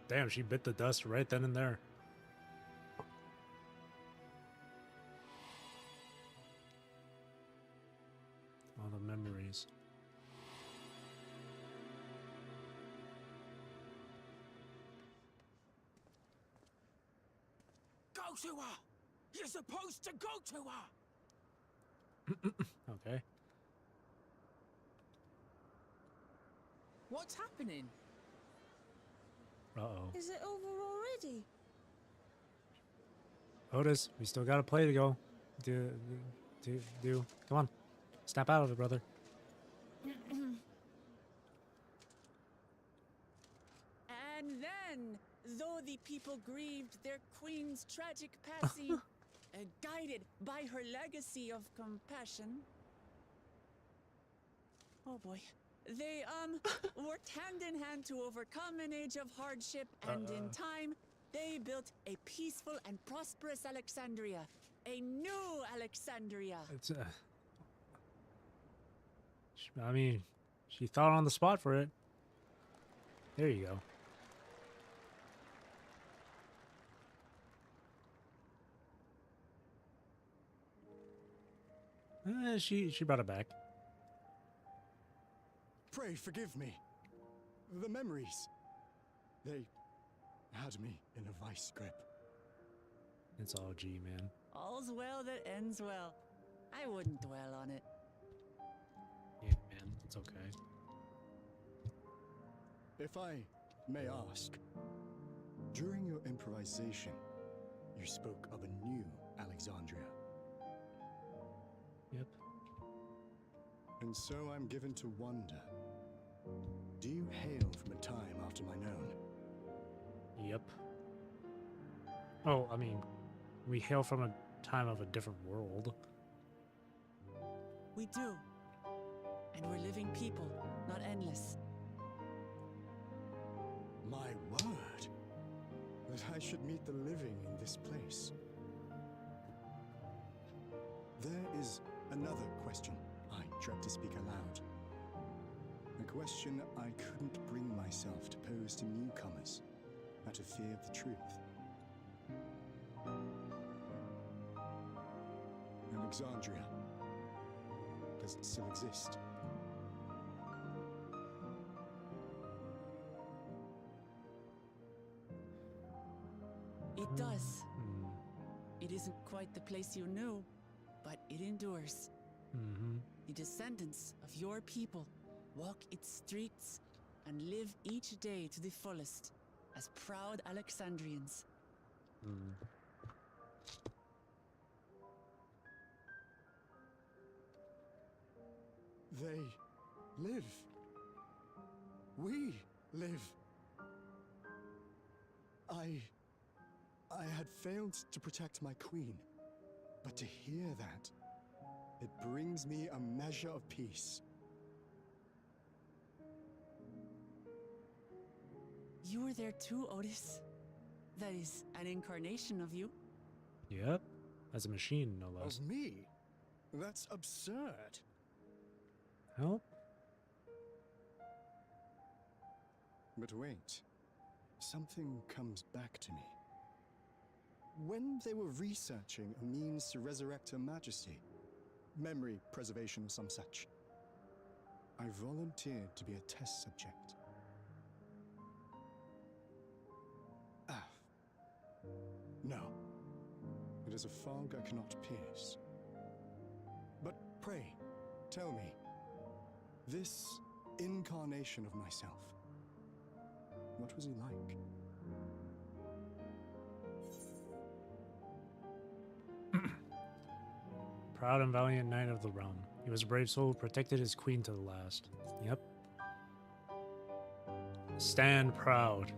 damn, she bit the dust right then and there. All the memories. Go to her! You're supposed to go to her! Okay. What's happening? Uh-oh. Is it over already? Otis, we still got a play to go. Do. Come on. Snap out of it, brother. And then, though the people grieved their queen's tragic passing, guided by her legacy of compassion, oh boy, they worked hand in hand to overcome an age of hardship, and in time, they built a peaceful and prosperous Alexandria, a new Alexandria. It's I mean, she thought on the spot for it. There you go. She brought it back. Pray forgive me. The memories. They had me in a vice grip. It's all G, man. All's well that ends well. I wouldn't dwell on it. Yeah, man, it's okay. If I may ask, during your improvisation, you spoke of a new Alexandria. Yep. And so I'm given to wonder, do you hail from a time after my own? Yep. Oh, I mean, we hail from a time of a different world. We do. And we're living people, not endless. My word! That I should meet the living in this place. There is another question I dread to speak aloud. A question I couldn't bring myself to pose to newcomers out of fear of the truth. Alexandria, does it still exist? It does. It isn't quite the place you knew, but it endures. The descendants of your people walk its streets and live each day to the fullest as proud Alexandrians. They live. We live. I had failed to protect my queen, but to hear that, it brings me a measure of peace. You were there too, Otis. That is an incarnation of you. Yep. As a machine, no less. Of me? That's absurd. Help? But wait. Something comes back to me. When they were researching a means to resurrect Her Majesty, memory preservation or some such, I volunteered to be a test subject. Ah. No. It is a fog I cannot pierce. But pray, tell me, this incarnation of myself, what was he like? Proud and valiant knight of the realm. He was a brave soul who protected his queen to the last. Yep. Stand proud.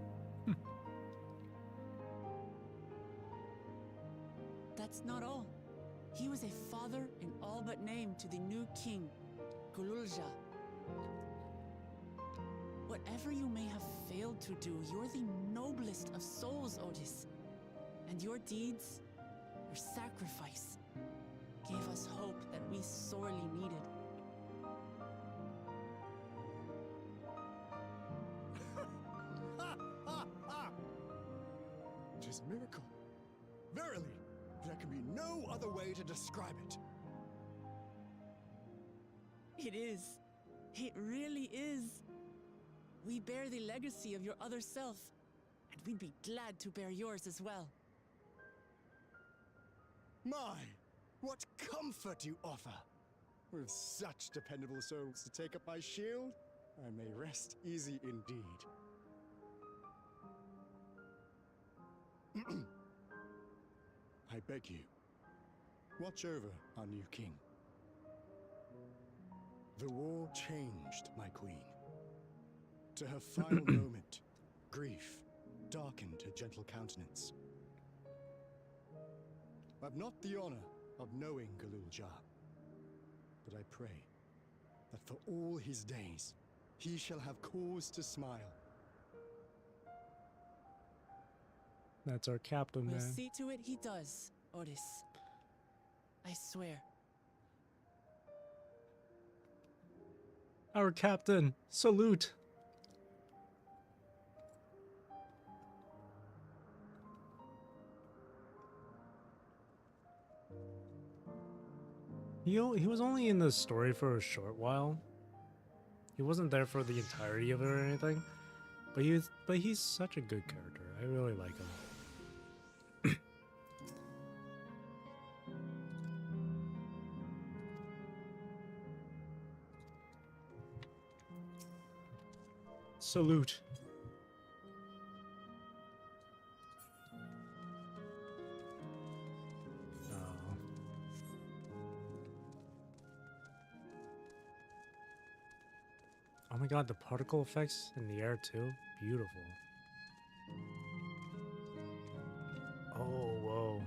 That's not all. He was a father in all but name to the new king, Zoraal Ja. Whatever you may have failed to do, you're the noblest of souls, Otis. And your deeds, your sacrifice, gave us hope that we sorely needed. It is a miracle. Verily, there can be no other way to describe it. It is. It really is. We bear the legacy of your other self, and we'd be glad to bear yours as well. My, what comfort you offer! With such dependable souls to take up my shield, I may rest easy indeed. I beg you, watch over our new king. The war changed my queen. To her final moment, grief darkened her gentle countenance. I've not the honor of knowing Zoraal Ja, but I pray that for all his days, he shall have cause to smile. That's our captain, We'll man. see to it he does, Otis. I swear. Our captain, salute. He was only in the story for a short while. He wasn't there for the entirety of it or anything. But he's such a good character. I really like him. Salute. Oh my god, the particle effects in the air too. Beautiful. Oh, whoa.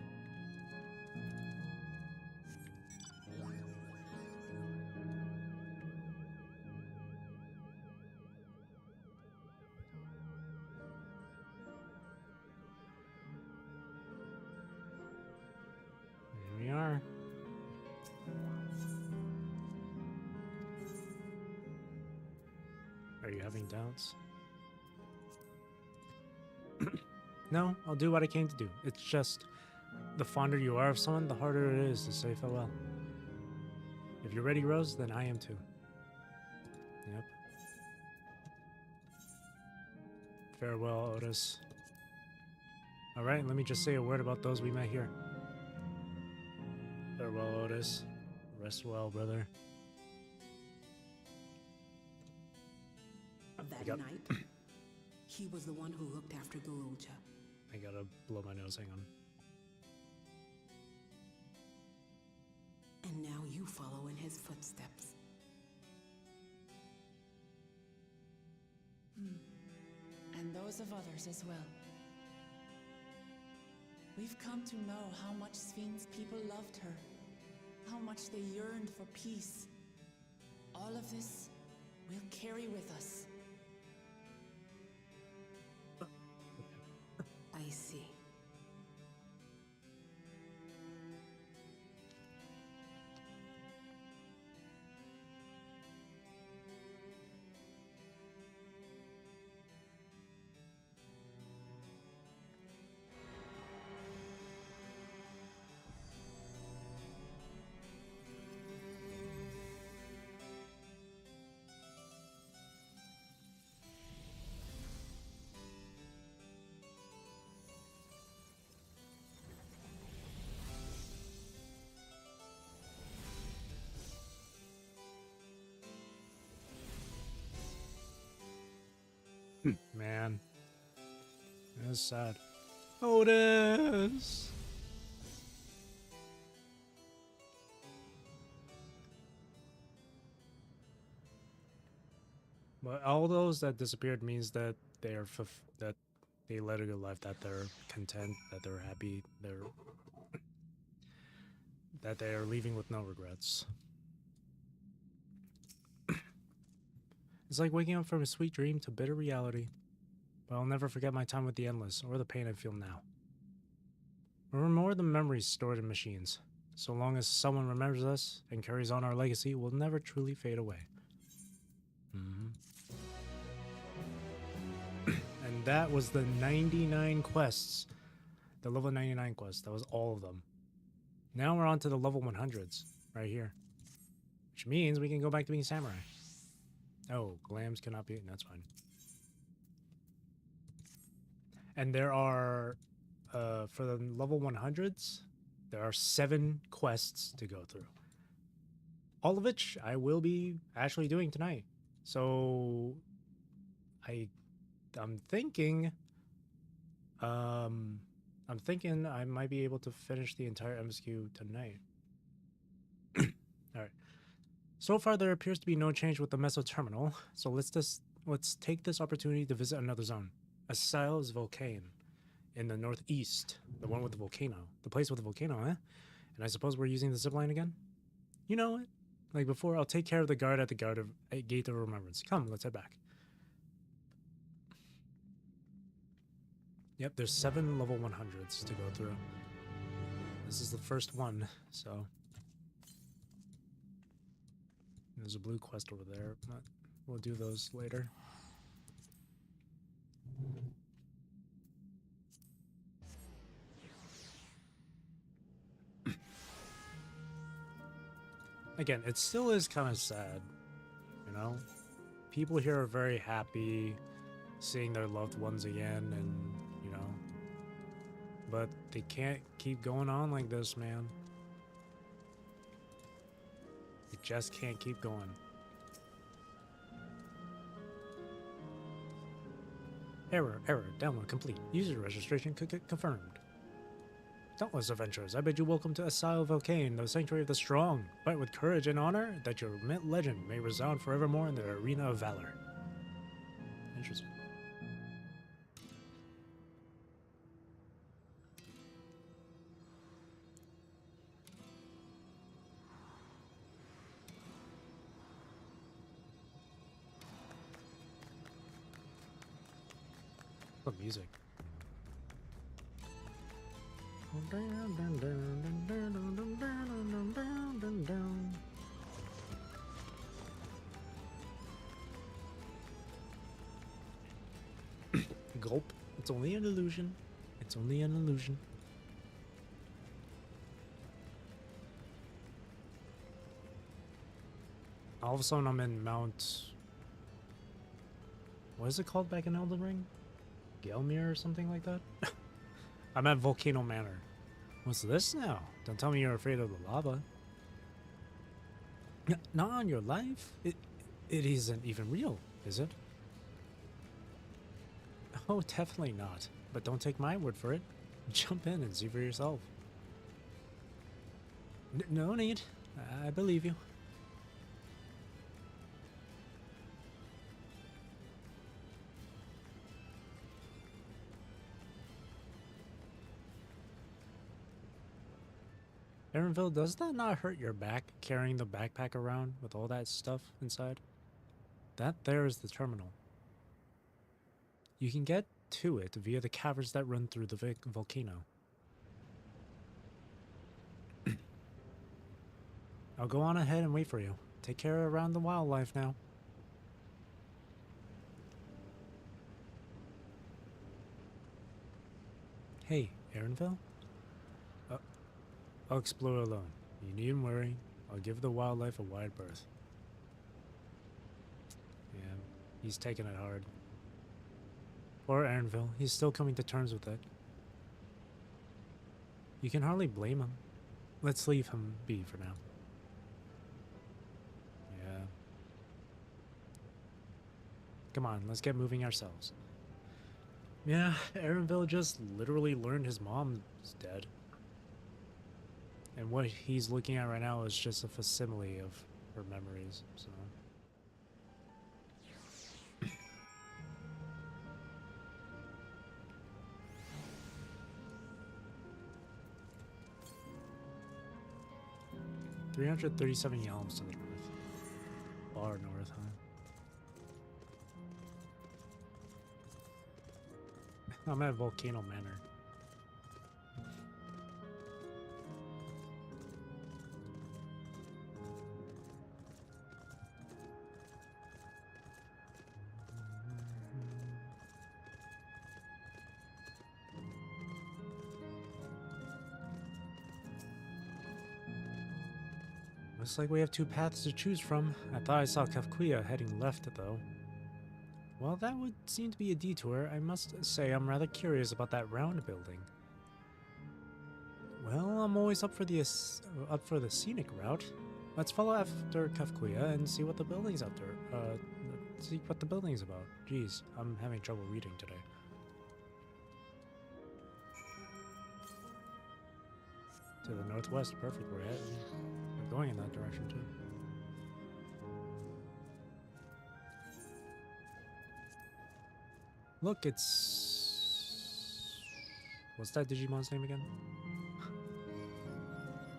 Here we are. Are you having doubts? No, I'll do what I came to do. It's just, the fonder you are of someone, the harder it is to say farewell. If you're ready, Rose, then I am too. Yep. Farewell, Otis. Alright, let me just say a word about those we met here. Farewell, Otis. Rest well, brother. That night, he was the one who looked after Zoraal Ja. I gotta blow my nose, hang on. And now you follow in his footsteps. and those of others as well. We've come to know how much Sphyn's people loved her, how much they yearned for peace. All of this we'll carry with us. I see. Man. That's sad. Otis! But all those that disappeared means that they are that they led a good life, that they're content, that they're happy, that they are leaving with no regrets. It's like waking up from a sweet dream to bitter reality. But I'll never forget my time with the Endless, or the pain I feel now. We're more than memories stored in machines. So long as someone remembers us and carries on our legacy, we'll never truly fade away. And that was the 99 quests. The level 99 quests. That was all of them. Now we're on to the level 100s, right here. Which means we can go back to being samurai. Oh, glams cannot be... That's fine. And there are, for the level 100s, there are 7 quests to go through. All of which I will be actually doing tonight. So, I'm thinking I might be able to finish the entire MSQ tonight. Alright. So far, there appears to be no change with the Meso Terminal, so let's take this opportunity to visit another zone. Asile's Volcane in the northeast, the one with the volcano. The place with the volcano, eh? And I suppose we're using the zipline again? You know what? Like before, I'll take care of the guard at the Gate of Remembrance. Come, let's head back. Yep, there's 7 level 100s to go through. This is the first one, so... There's a blue quest over there, but we'll do those later. Again, it still is kind of sad, you know? People here are very happy seeing their loved ones again, and, you know... But they can't keep going on like this, man. They just can't keep going. Error, download complete. User registration confirmed. Dauntless adventurers, I bid you welcome to Asile Volcane, the sanctuary of the strong. Fight with courage and honor, that your legend may resound forevermore in the arena of valor. Interesting. The music. Gulp. It's only an illusion. It's only an illusion. All of a sudden I'm in Mount... What is it called back in Elden Ring? Gelmir or something like that? I'm at Volcano Manor. What's this now? Don't tell me you're afraid of the lava. Not on your life? It isn't even real, is it? Oh, definitely not. But don't take my word for it. Jump in and see for yourself. No need. I believe you. Erenville, does that not hurt your back, carrying the backpack around with all that stuff inside? That there is the terminal. You can get to it via the caverns that run through the volcano. I'll go on ahead and wait for you. Take care around the wildlife now. Hey, Erenville? I'll explore alone. You needn't worry. I'll give the wildlife a wide berth. Yeah, he's taking it hard. Poor Erenville. He's still coming to terms with it. You can hardly blame him. Let's leave him be for now. Yeah. Come on, let's get moving ourselves. Yeah, Erenville just literally learned his mom's dead. And what he's looking at right now is just a facsimile of her memories, so... $337 yalms to the north. Far north, huh? I'm at Volcano Manor. Looks like we have two paths to choose from. I thought I saw Kafkuya heading left, though. Well, that would seem to be a detour. I must say I'm rather curious about that round building. Well, I'm always up for the scenic route. Let's follow after Kafkuya and see what the building's after. See what the building's about. Jeez, I'm having trouble reading today. To the northwest, perfect. We're going in that direction too. Look, it's... What's that Digimon's name again?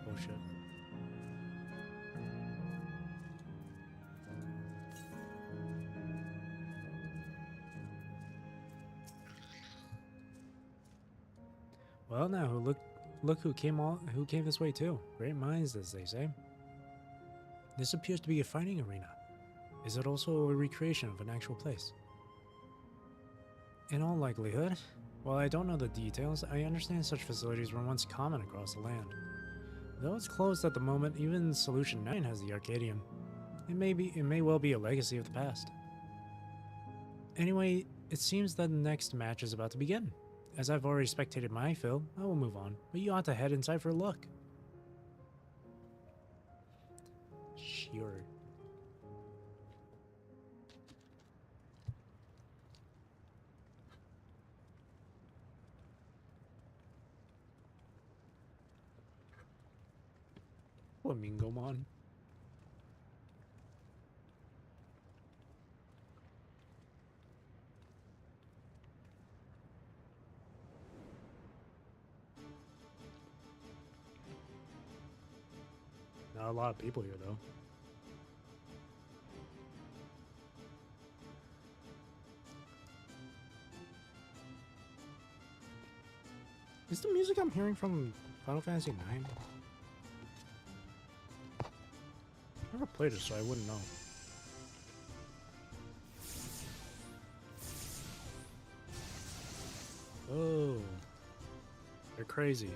Oh shit. Well now, look who came this way too. Great minds, as they say. This appears to be a fighting arena. Is it also a recreation of an actual place? In all likelihood. While I don't know the details, I understand such facilities were once common across the land. Though it's closed at the moment, even Solution 9 has the Arcadium. It may well be a legacy of the past. Anyway, it seems that the next match is about to begin. As I've already spectated my fill, I will move on, but you ought to head inside for a look. Sure. Flamingomon. Not a lot of people here, though. Is the music I'm hearing from Final Fantasy IX? I never played it, so I wouldn't know. Oh, they're crazy.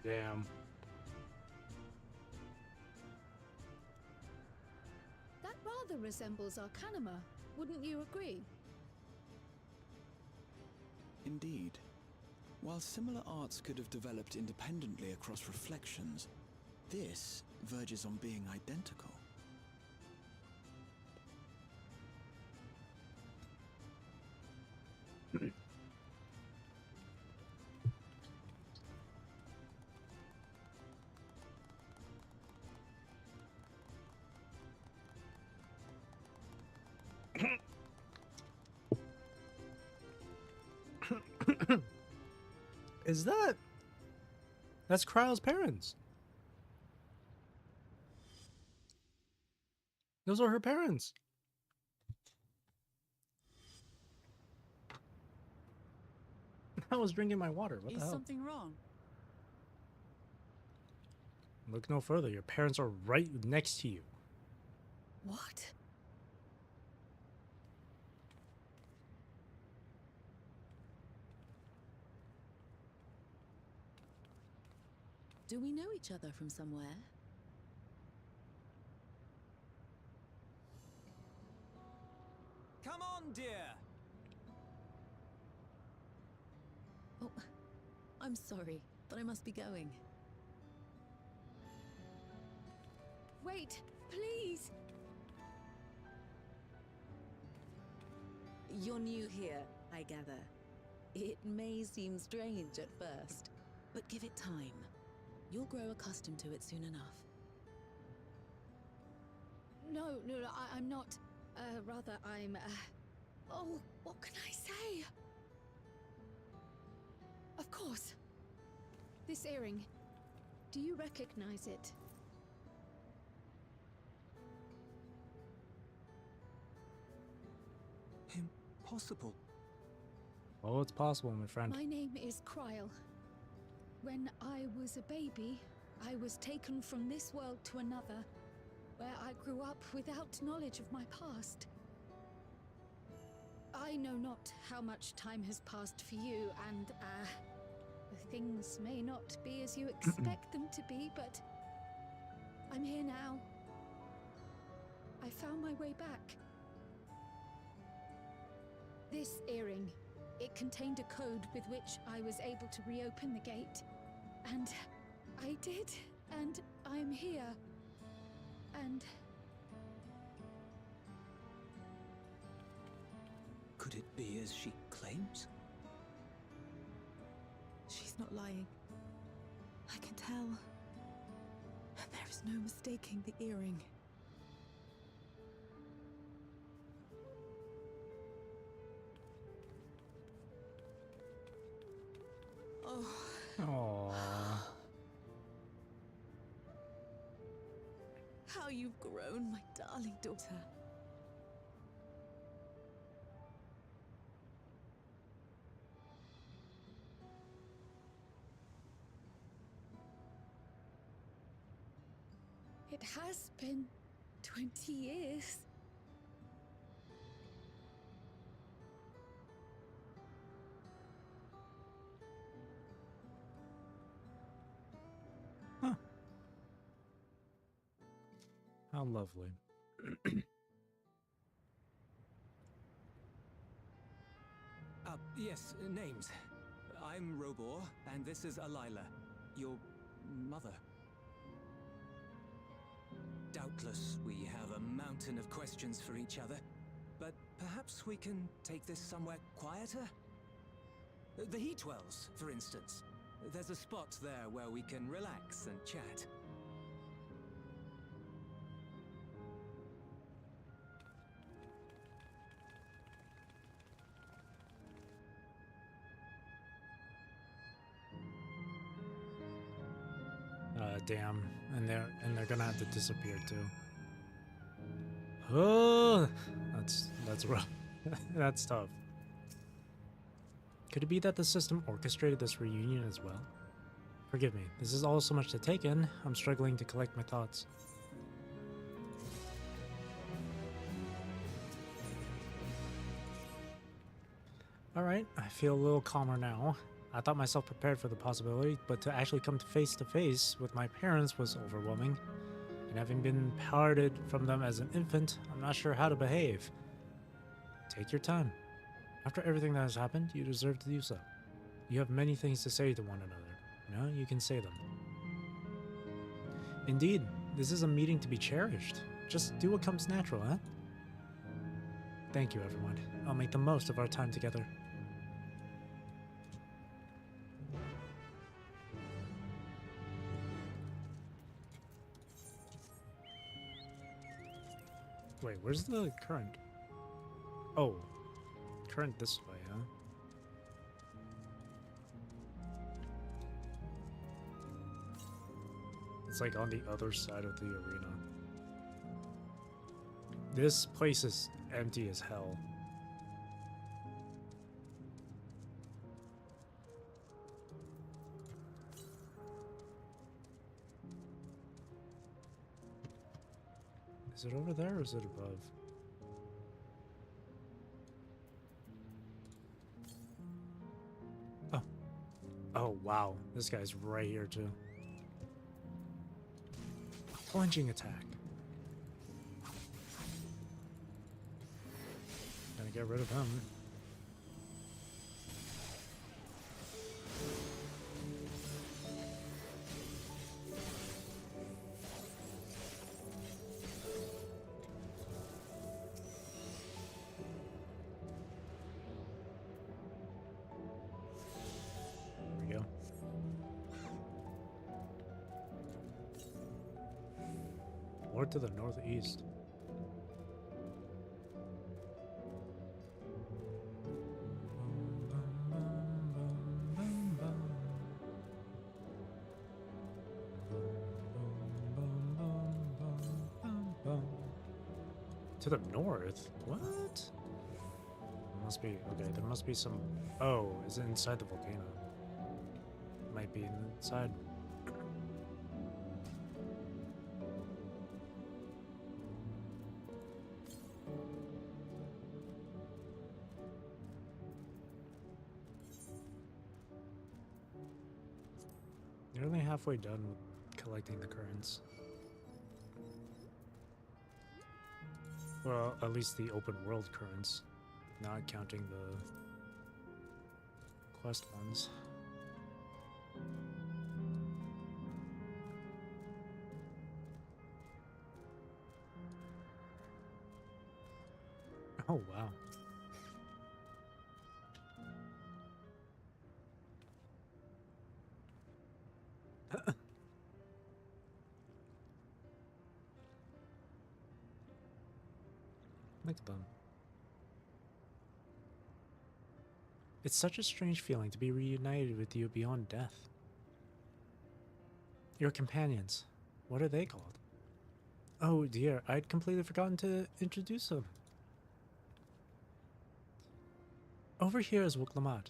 Damn. That rather resembles Arcanima, wouldn't you agree? Indeed. While similar arts could have developed independently across reflections, this verges on being identical. Is that... That's Kryle's parents. Those are her parents. I was drinking my water. What the Is hell? something wrong? Look no further. Your parents are right next to you. What? Do we know each other from somewhere? Come on, dear. Oh, I'm sorry, but I must be going. Wait, please! You're new here, I gather. It may seem strange at first, but give it time. You'll grow accustomed to it soon enough. No, I'm not. Rather, I'm, Oh, what can I say? Of course. This earring. Do you recognize it? Impossible. Oh, it's possible, my friend. My name is Kryal. When I was a baby, I was taken from this world to another, where I grew up without knowledge of my past. I know not how much time has passed for you, and, things may not be as you expect them to be, but I'm here now. I found my way back. This earring, it contained a code with which I was able to reopen the gate. And I did, and I'm here. And... Could it be as she claims? She's not lying. I can tell. There is no mistaking the earring. Oh. Aww. How you've grown, my darling daughter. It has been 20 years. How lovely. Yes, names. I'm Robor, and this is Alila, your mother. Doubtless, we have a mountain of questions for each other, but perhaps we can take this somewhere quieter? The Heatwells, for instance. There's a spot there where we can relax and chat. Damn. And they're gonna have to disappear too. Oh, that's rough. That's tough. Could it be that the system orchestrated this reunion as well? Forgive me, this is all so much to take in. I'm struggling to collect my thoughts. Alright, I feel a little calmer now. I thought myself prepared for the possibility, but to actually come to face with my parents was overwhelming. And having been parted from them as an infant, I'm not sure how to behave. Take your time. After everything that has happened, you deserve to do so. You have many things to say to one another. You can say them. Indeed, this is a meeting to be cherished. Just do what comes natural, huh? Thank you, everyone. I'll make the most of our time together. Wait, where's the current? Oh, current this way, huh? It's like on the other side of the arena. This place is empty as hell. Is it over there or is it above? Oh. Oh, wow. This guy's right here, too. Plunging attack. Gonna get rid of him. Or to the northeast. To the north? What? Must be okay. There must be some. Oh, is it inside the volcano? Might be inside. Nearly halfway done with collecting the currents. Well, at least the open world currents, not counting the quest ones. Oh, wow. Look at them. It's such a strange feeling to be reunited with you beyond death. Your companions, what are they called? Oh dear, I'd completely forgotten to introduce them. Over here is Wuklamat,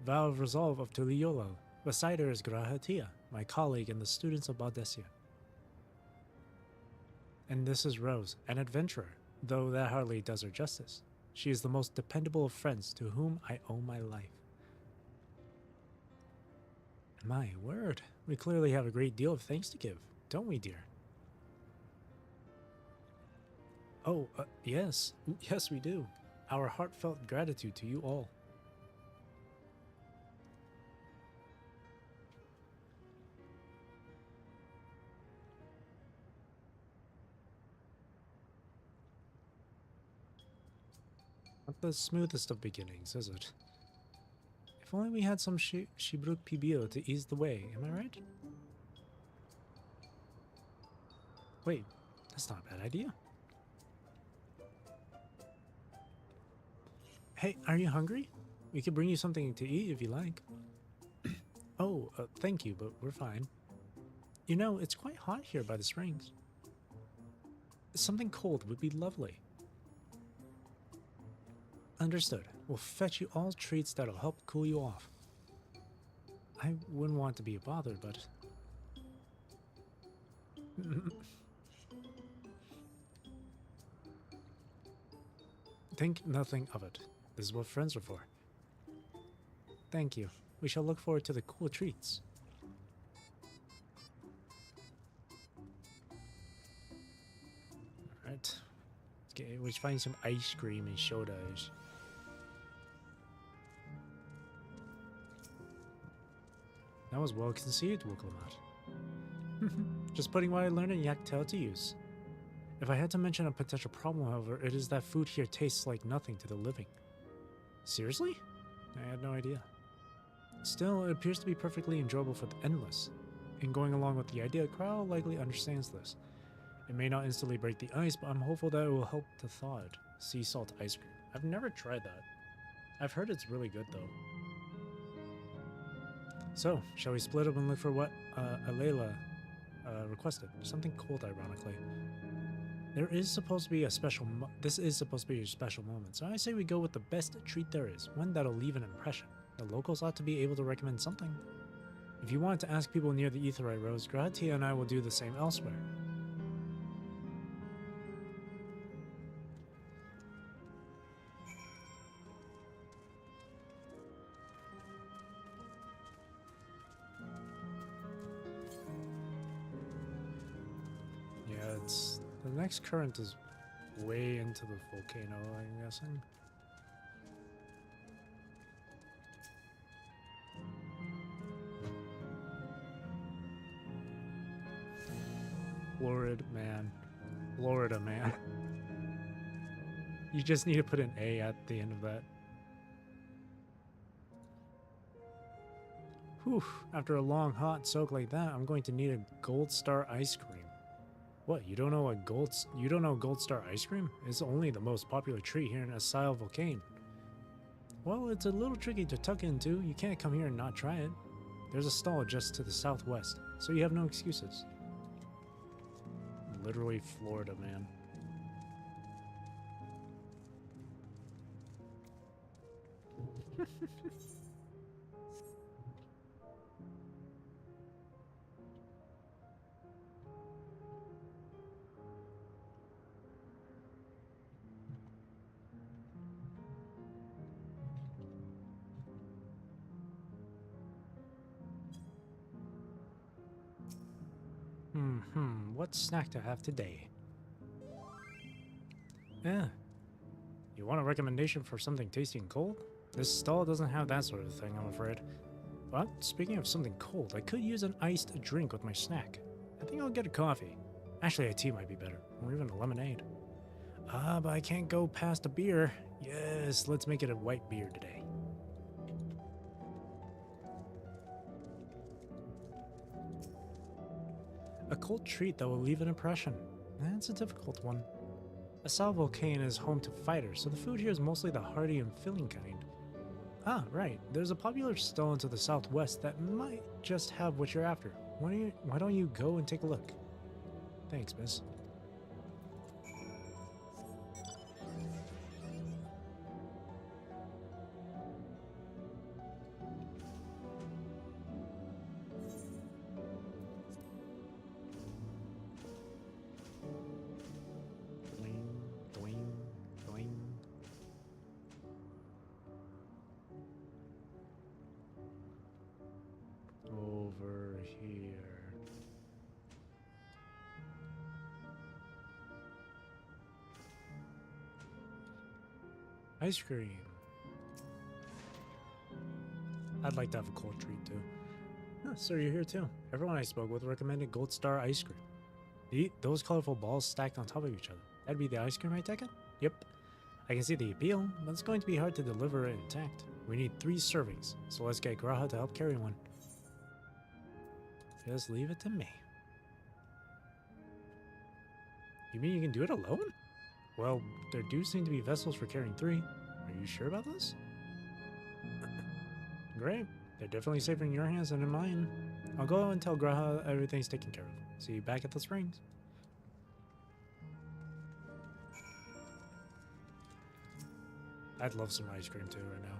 Vow of Resolve of Tuliolo. Beside her is Grahatia, my colleague and the students of Baldesia. And this is Rose, an adventurer, though that hardly does her justice. She is the most dependable of friends to whom I owe my life. My word, we clearly have a great deal of thanks to give, don't we, dear? Oh, yes. Yes, we do. Our heartfelt gratitude to you all. Not the smoothest of beginnings, is it? If only we had some Shibruk Pibio to ease the way, am I right? Wait, that's not a bad idea. Hey, are you hungry? We could bring you something to eat if you like. Oh, thank you, but we're fine. You know, it's quite hot here by the springs. Something cold would be lovely. Understood. We'll fetch you all treats that'll help cool you off. I wouldn't want to be a bother, but... Think nothing of it. This is what friends are for. Thank you. We shall look forward to the cool treats. Alright. Okay, let's find some ice cream and sodas. That was well conceived, Wuklamat. Just putting what I learned in Yak Tail to use. If I had to mention a potential problem, however, it is that food here tastes like nothing to the living. Seriously? I had no idea. Still, it appears to be perfectly enjoyable for the endless. In going along with the idea, Crowell likely understands this. It may not instantly break the ice, but I'm hopeful that it will help to thaw it. Sea salt ice cream. I've never tried that. I've heard it's really good, though. So, shall we split up and look for what Alela requested. Something cold, ironically. There is supposed to be a special this is supposed to be a special moment, so I say we go with the best treat there is, one that'll leave an impression. The locals ought to be able to recommend something. If you want to ask people near the Aetheryte Rose, G'raha Tia and I will do the same elsewhere. Yeah, it's... the next current is way into the volcano, I'm guessing. Florida man. Florida man. You just need to put an A at the end of that. Whew, after a long hot soak like that, I'm going to need a Gold Star ice cream. What, you don't know Gold Star ice cream? It's only the most popular treat here in Asile Volcane. Well, it's a little tricky to tuck into. You can't come here and not try it. There's a stall just to the southwest, so you have no excuses. Literally Florida, man. What snack to have today? Yeah. You want a recommendation for something tasty and cold? This stall doesn't have that sort of thing, I'm afraid. But speaking of something cold, I could use an iced drink with my snack. I think I'll get a coffee. Actually, a tea might be better, or even a lemonade. But I can't go past a beer. Yes, let's make it a white beer today. A cold treat that will leave an impression. That's a difficult one. Asile Volcane is home to fighters, so the food here is mostly the hearty and filling kind. Ah, right. There's a popular stall to the southwest that might just have what you're after. Why don't you go and take a look? Thanks, miss. Over here. Ice cream. I'd like to have a cold treat too. Huh, so you're here too. Everyone I spoke with recommended Gold Star ice cream. Those colorful balls stacked on top of each other. That'd be the ice cream I take it? Yep. I can see the appeal, but it's going to be hard to deliver it intact. We need 3 servings, so let's get G'raha to help carry one. Just leave it to me. You mean you can do it alone? Well, there do seem to be vessels for carrying 3. Are you sure about this? Great. They're definitely safer in your hands than in mine. I'll go and tell G'raha everything's taken care of. See you back at the springs. I'd love some ice cream too right now.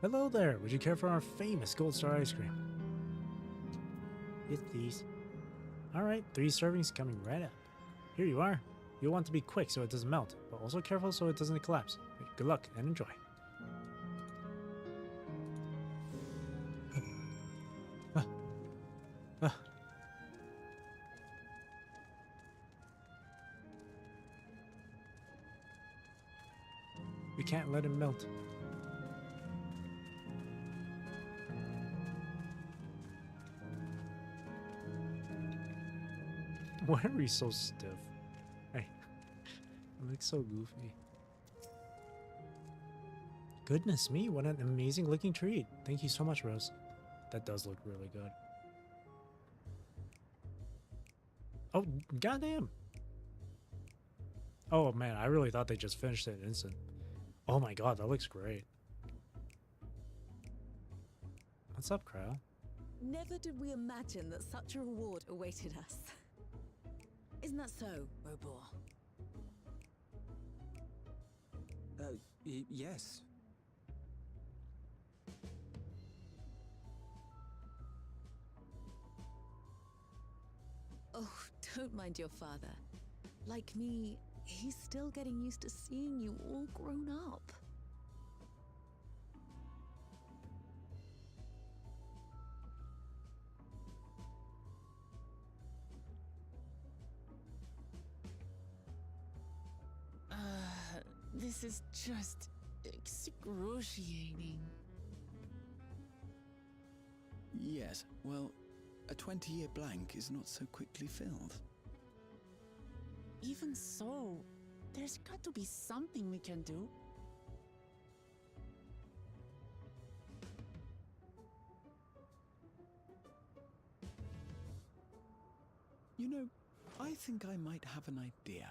Hello there. Would you care for our famous Gold Star ice cream? Yes, please. Alright, 3 servings coming right up. Here you are. You'll want to be quick so it doesn't melt, but also careful so it doesn't collapse. Good luck and enjoy. We can't let it melt. Why are we so stiff? Hey, it looks so goofy. Goodness me, what an amazing looking treat. Thank you so much, Rose. That does look really good. Oh, goddamn. Oh man, I really thought they just finished it instant. Oh my god, that looks great. What's up, Crowd? Never did we imagine that such a reward awaited us. Isn't that so, Robor? Yes. Oh, don't mind your father. Like me, he's still getting used to seeing you all grown up. This is just excruciating. Yes, well, a 20-year blank is not so quickly filled. Even so, there's got to be something we can do. You know, I think I might have an idea.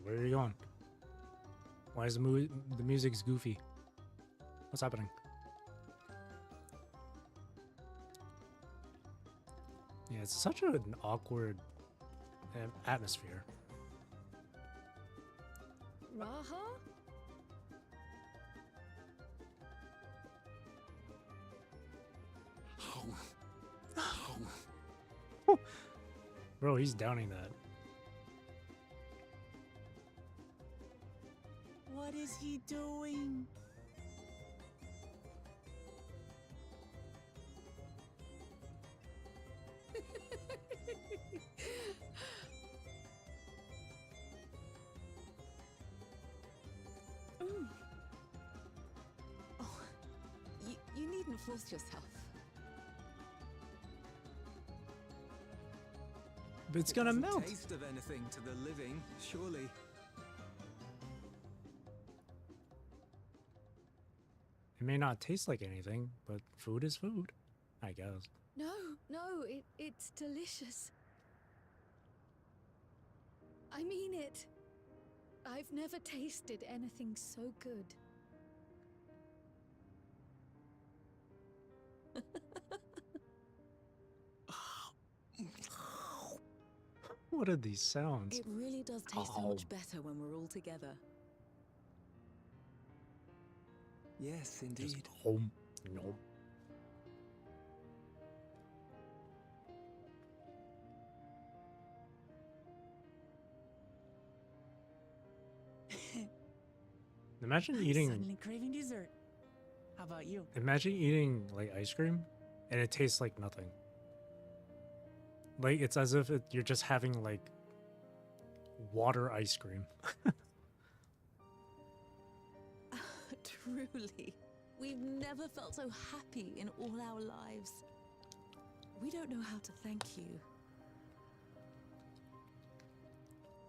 Where are you going? Why is the music's goofy? What's happening? Yeah, it's such an awkward atmosphere. Raha? Bro, he's downing that. What is he doing? Oh, you needn't force yourself. But it's gonna melt. Taste of anything to the living, surely. It may not taste like anything, but food is food, I guess. No, it's delicious. I mean it. I've never tasted anything so good. What are these sounds? It really does taste so much better when we're all together. Yes, indeed. Just home. No. Imagine I'm eating. suddenly craving dessert. How about you? Imagine eating like ice cream, and it tastes like nothing. Like it's as if you're just having like water ice cream. Truly, we've never felt so happy in all our lives. We don't know how to thank you.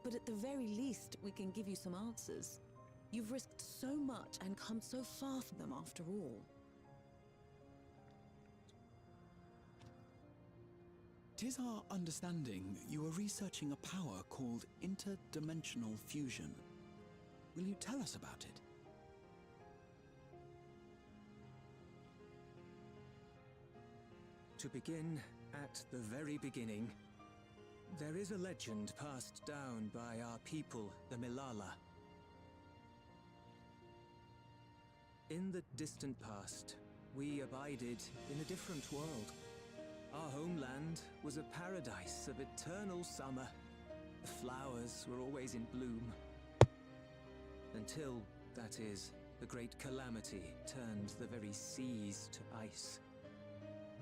But at the very least, we can give you some answers. You've risked so much and come so far from them after all. Tis our understanding you are researching a power called interdimensional fusion. Will you tell us about it? To begin at the very beginning, there is a legend passed down by our people, the Milala. In the distant past, we abided in a different world. Our homeland was a paradise of eternal summer. The flowers were always in bloom. Until, that is, the great calamity turned the very seas to ice.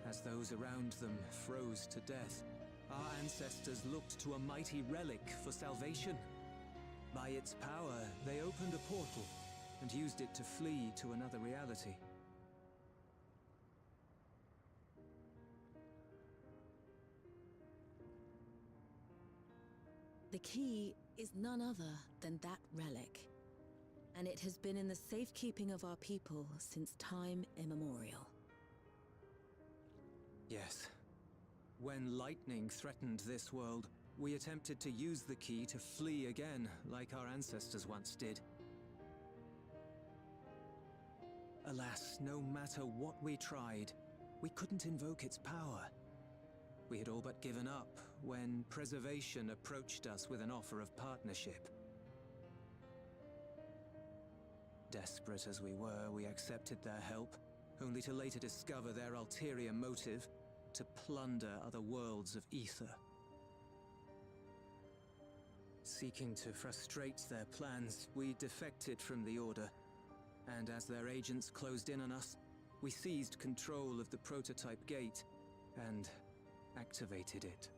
As those around them froze to death, our ancestors looked to a mighty relic for salvation. By its power, they opened a portal and used it to flee to another reality. The key is none other than that relic, and it has been in the safekeeping of our people since time immemorial. Yes. When lightning threatened this world, we attempted to use the key to flee again, like our ancestors once did. Alas, no matter what we tried, we couldn't invoke its power. We had all but given up when Preservation approached us with an offer of partnership. Desperate as we were, we accepted their help, only to later discover their ulterior motive, to plunder other worlds of ether. Seeking to frustrate their plans, we defected from the Order, and as their agents closed in on us, we seized control of the prototype gate and activated it.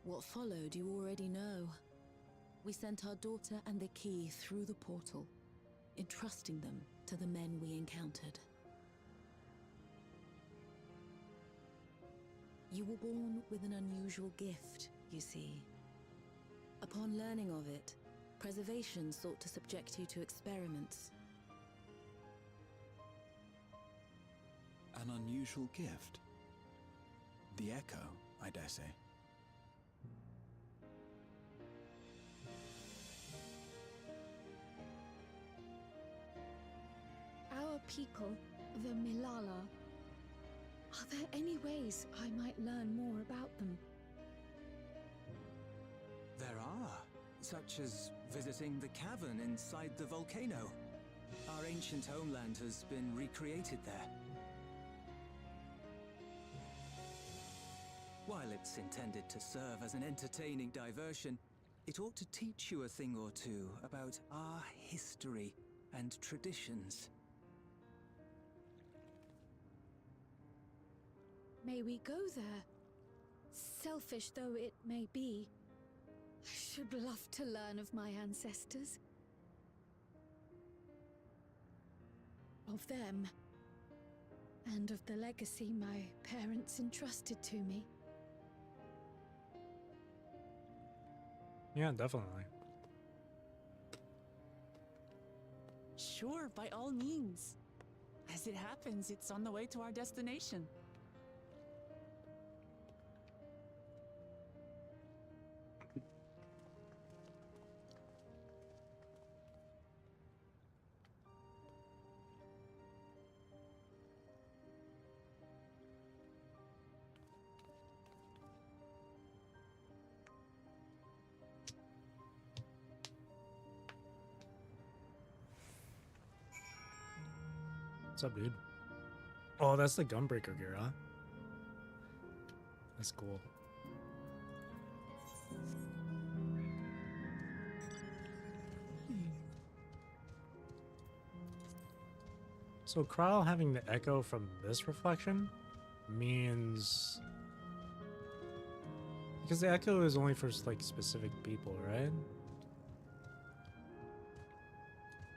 What followed you already know. We sent our daughter and the key through the portal, entrusting them to the men we encountered. You were born with an unusual gift, you see. Upon learning of it, Preservation sought to subject you to experiments. An unusual gift? The Echo, I dare say. Our people, the Milala. Are there any ways I might learn more about them? There are, such as visiting the cavern inside the volcano. Our ancient homeland has been recreated there. While it's intended to serve as an entertaining diversion, it ought to teach you a thing or two about our history and traditions. May we go there? Selfish though it may be, I should love to learn of my ancestors. Of them. And of the legacy my parents entrusted to me. Yeah, definitely. Sure, by all means. As it happens, it's on the way to our destination. What's up, dude? Oh, that's the Gunbreaker gear, huh? That's cool. So Krile having the echo from this reflection means... Because the echo is only for like specific people, right?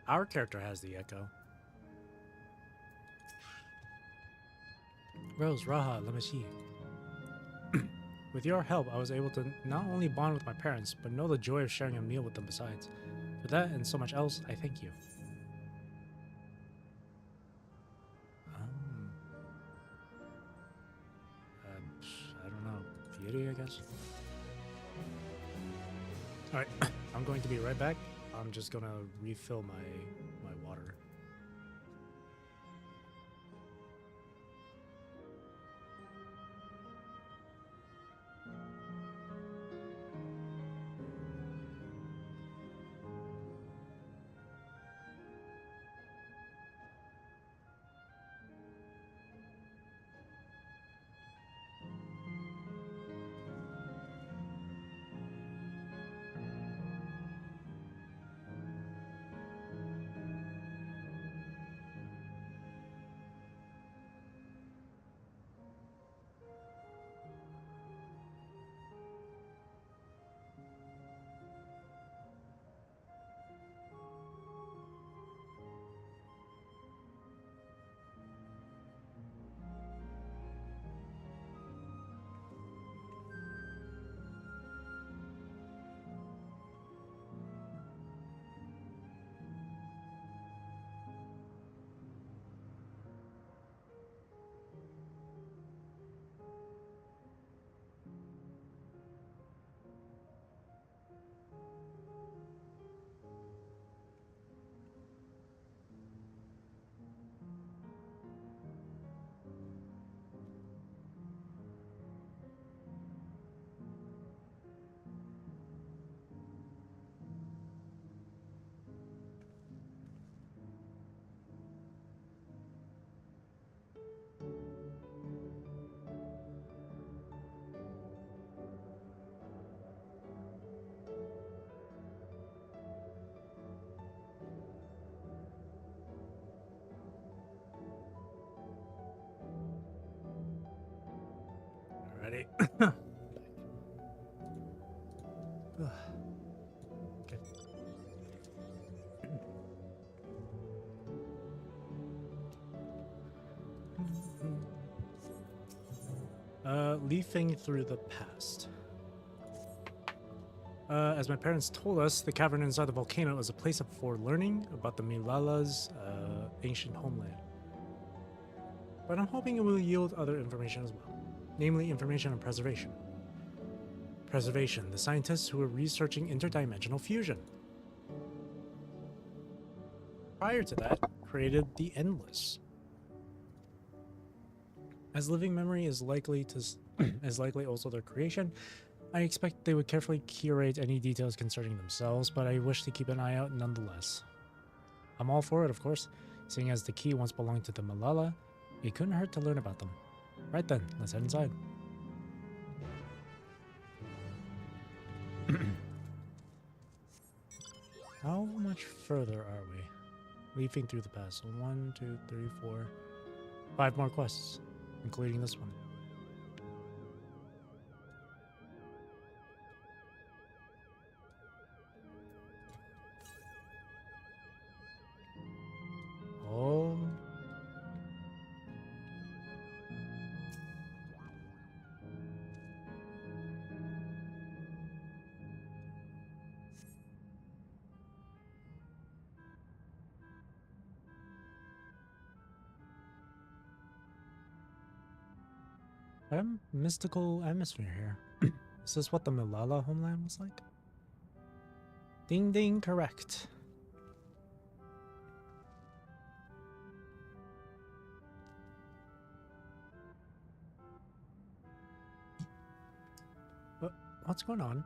Our character has the echo. Rose, Raha, let me see. With your help, I was able to not only bond with my parents, but know the joy of sharing a meal with them besides. For that and so much else, I thank you. I don't know. Beauty, I guess? Alright, I'm going to be right back. I'm just gonna refill my water. Okay. Leafing through the past. As my parents told us, the cavern inside the volcano is a place for learning about the Milala's ancient homeland. But I'm hoping it will yield other information as well, namely information on preservation. Preservation, the scientists who were researching interdimensional fusion. Prior to that, created the Endless. As living memory is likely also their creation, I expect they would carefully curate any details concerning themselves, but I wish to keep an eye out nonetheless. I'm all for it, of course, seeing as the key once belonged to the Malala. It couldn't hurt to learn about them. Right then, let's head inside. How much further are we? Leafing through the past. So 1, 2, 3, 4, 5 more quests, including this one. Oh. Mystical atmosphere here. Is this what the Malala homeland was like? Ding ding, correct. What's going on?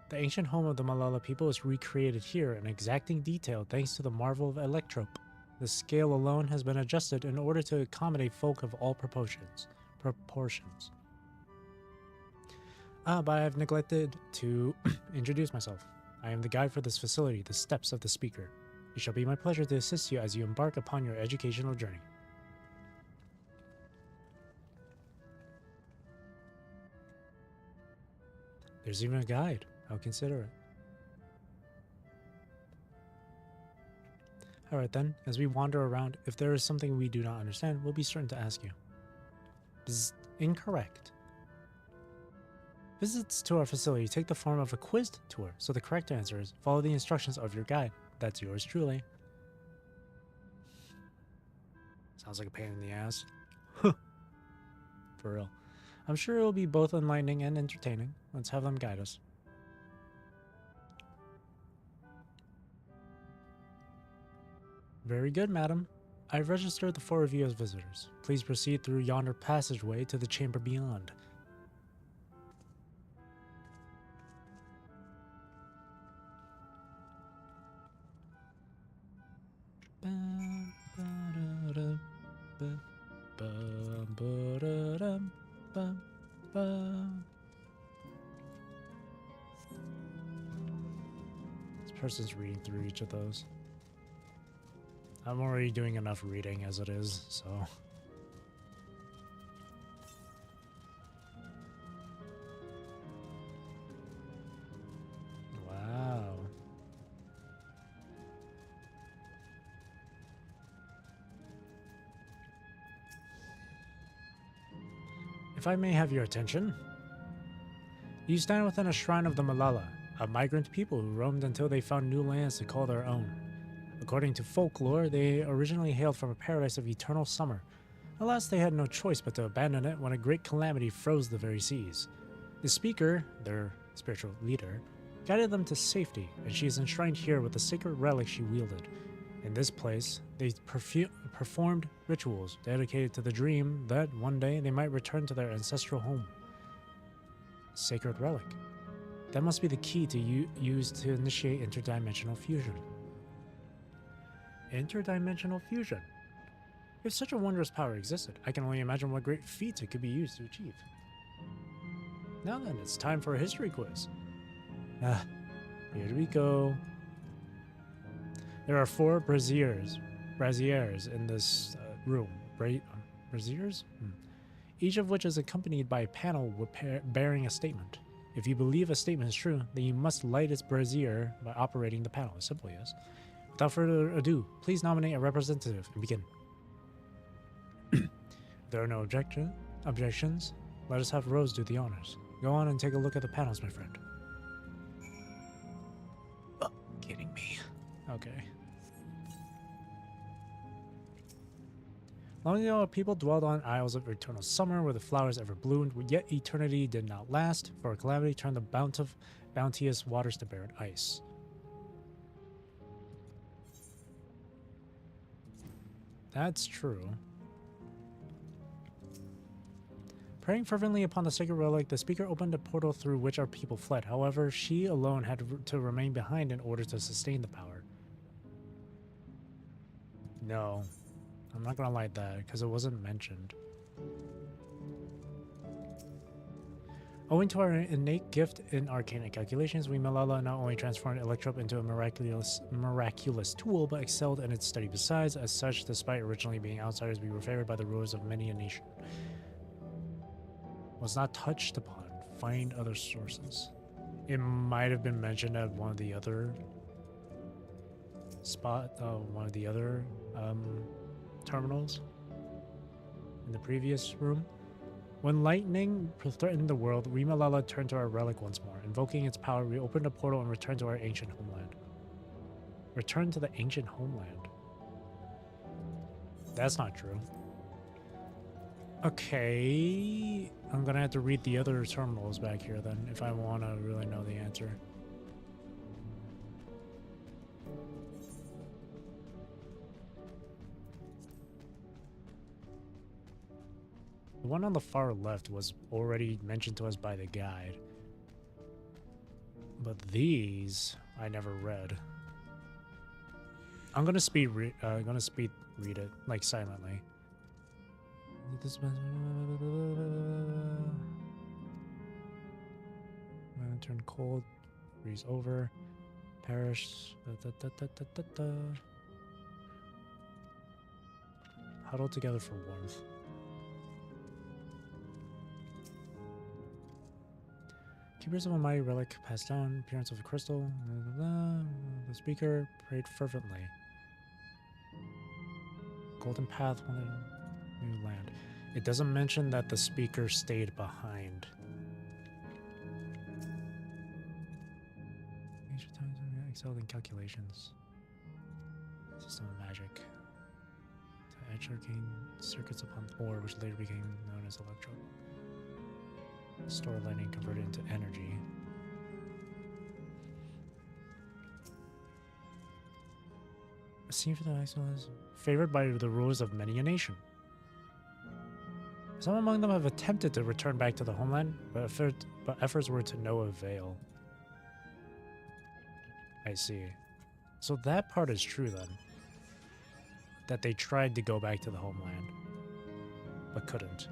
The ancient home of the Malala people is recreated here in exacting detail thanks to the marvel of Electrope. The scale alone has been adjusted in order to accommodate folk of all proportions. But I have neglected to introduce myself. I am the guide for this facility, the Steps of the Speaker. It shall be my pleasure to assist you as you embark upon your educational journey. There's even a guide. How considerate. Alright then, as we wander around, if there is something we do not understand, we'll be certain to ask you. Bzz, incorrect. Visits to our facility take the form of a quiz tour, so the correct answer is follow the instructions of your guide. That's yours truly. Sounds like a pain in the ass. For real. I'm sure it will be both enlightening and entertaining. Let's have them guide us. Very good, madam. I've registered the 4 of you as visitors. Please proceed through yonder passageway to the chamber beyond. This person's reading through each of those. I'm already doing enough reading as it is, so... Wow. If I may have your attention. You stand within a shrine of the Malala, a migrant people who roamed until they found new lands to call their own. According to folklore, they originally hailed from a paradise of eternal summer. Alas, they had no choice but to abandon it when a great calamity froze the very seas. The speaker, their spiritual leader, guided them to safety, and she is enshrined here with the sacred relic she wielded. In this place, they performed rituals dedicated to the dream that one day they might return to their ancestral home. Sacred relic. That must be the key to use to initiate interdimensional fusion. Interdimensional fusion. If such a wondrous power existed, I can only imagine what great feats it could be used to achieve. Now then, it's time for a history quiz. Here we go. There are 4 braziers in this room. Braziers? each of which is accompanied by a panel bearing a statement. If you believe a statement is true, then you must light its brazier by operating the panel, as simply as. Without further ado, please nominate a representative and begin. If there are no objections, let us have Rose do the honors. Go on and take a look at the panels, my friend. Oh, kidding me. Okay. Long ago, people dwelled on isles of eternal summer where the flowers ever bloomed, yet eternity did not last, for a calamity turned the bounteous waters to barren ice. That's true. Praying fervently upon the sacred relic, the speaker opened a portal through which our people fled. However, she alone had to remain behind in order to sustain the power. No. I'm not gonna like that, because it wasn't mentioned. Owing to our innate gift in arcane calculations, we Malala not only transformed Electrope into a miraculous tool, but excelled in its study besides. As such, despite originally being outsiders, we were favored by the rulers of many a nation. Was not touched upon. Find other sources. It might have been mentioned at one of the other terminals in the previous room. When lightning threatened the world, we Malala turned to our relic once more. Invoking its power, we opened a portal and returned to our ancient homeland. Return to the ancient homeland. That's not true. Okay, I'm gonna have to read the other terminals back here then if I want to really know the answer. The one on the far left was already mentioned to us by the guide. But these I never read. I'm gonna speed read it like silently. This turn cold, freeze over, perish. Huddle together for warmth. Keepers of a mighty relic passed down, appearance of a crystal. The speaker prayed fervently. Golden path, new land. It doesn't mention that the speaker stayed behind. Ancient times excelled in calculations. System of magic. To etch arcane circuits upon ore, which later became known as electro. Store lightning converted into energy. A scene for the excellence favored by the rulers of many a nation. Some among them have attempted to return back to the homeland, but efforts were to no avail. I see. So that part is true then. That they tried to go back to the homeland, but couldn't.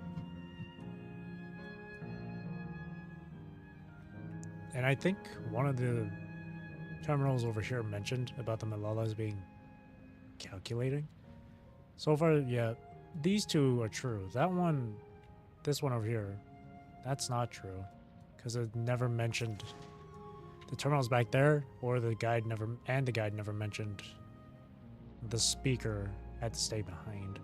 And I think one of the terminals over here mentioned about the Malalas being calculating. So far, yeah, these two are true. That one, this one over here, that's not true. Because it never mentioned the terminals back there, or the guide never mentioned the speaker had to stay behind.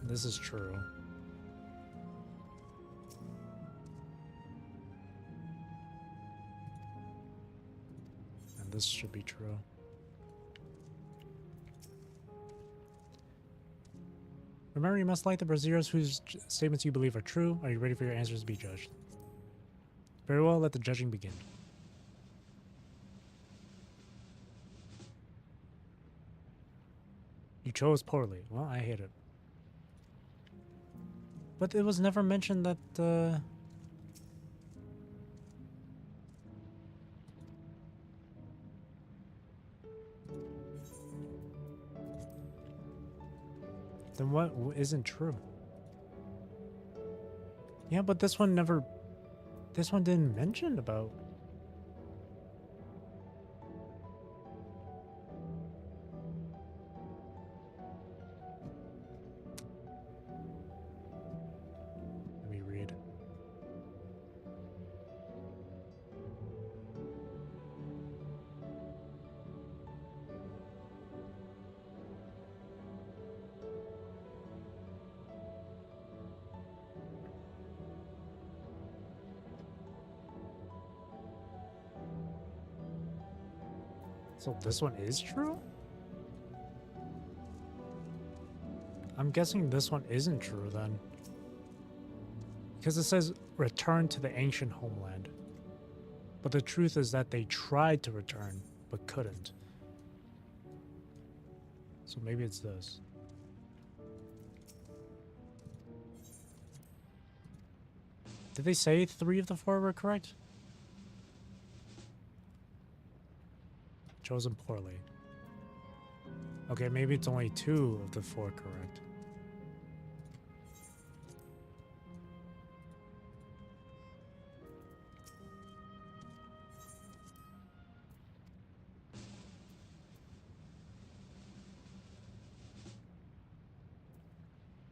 This is true. This should be true. Remember, you must light the braziers whose statements you believe are true. Are you ready for your answers to be judged? Very well, let the judging begin. You chose poorly. Well, I hate it. But it was never mentioned that, Then what isn't true? Yeah, but this one didn't mention about. So this one is true? I'm guessing this one isn't true then. Because it says return to the ancient homeland. But the truth is that they tried to return, but couldn't. So maybe it's this. Did they say 3 of the 4 were correct? Chosen poorly. Okay, maybe it's only 2 of the 4 correct.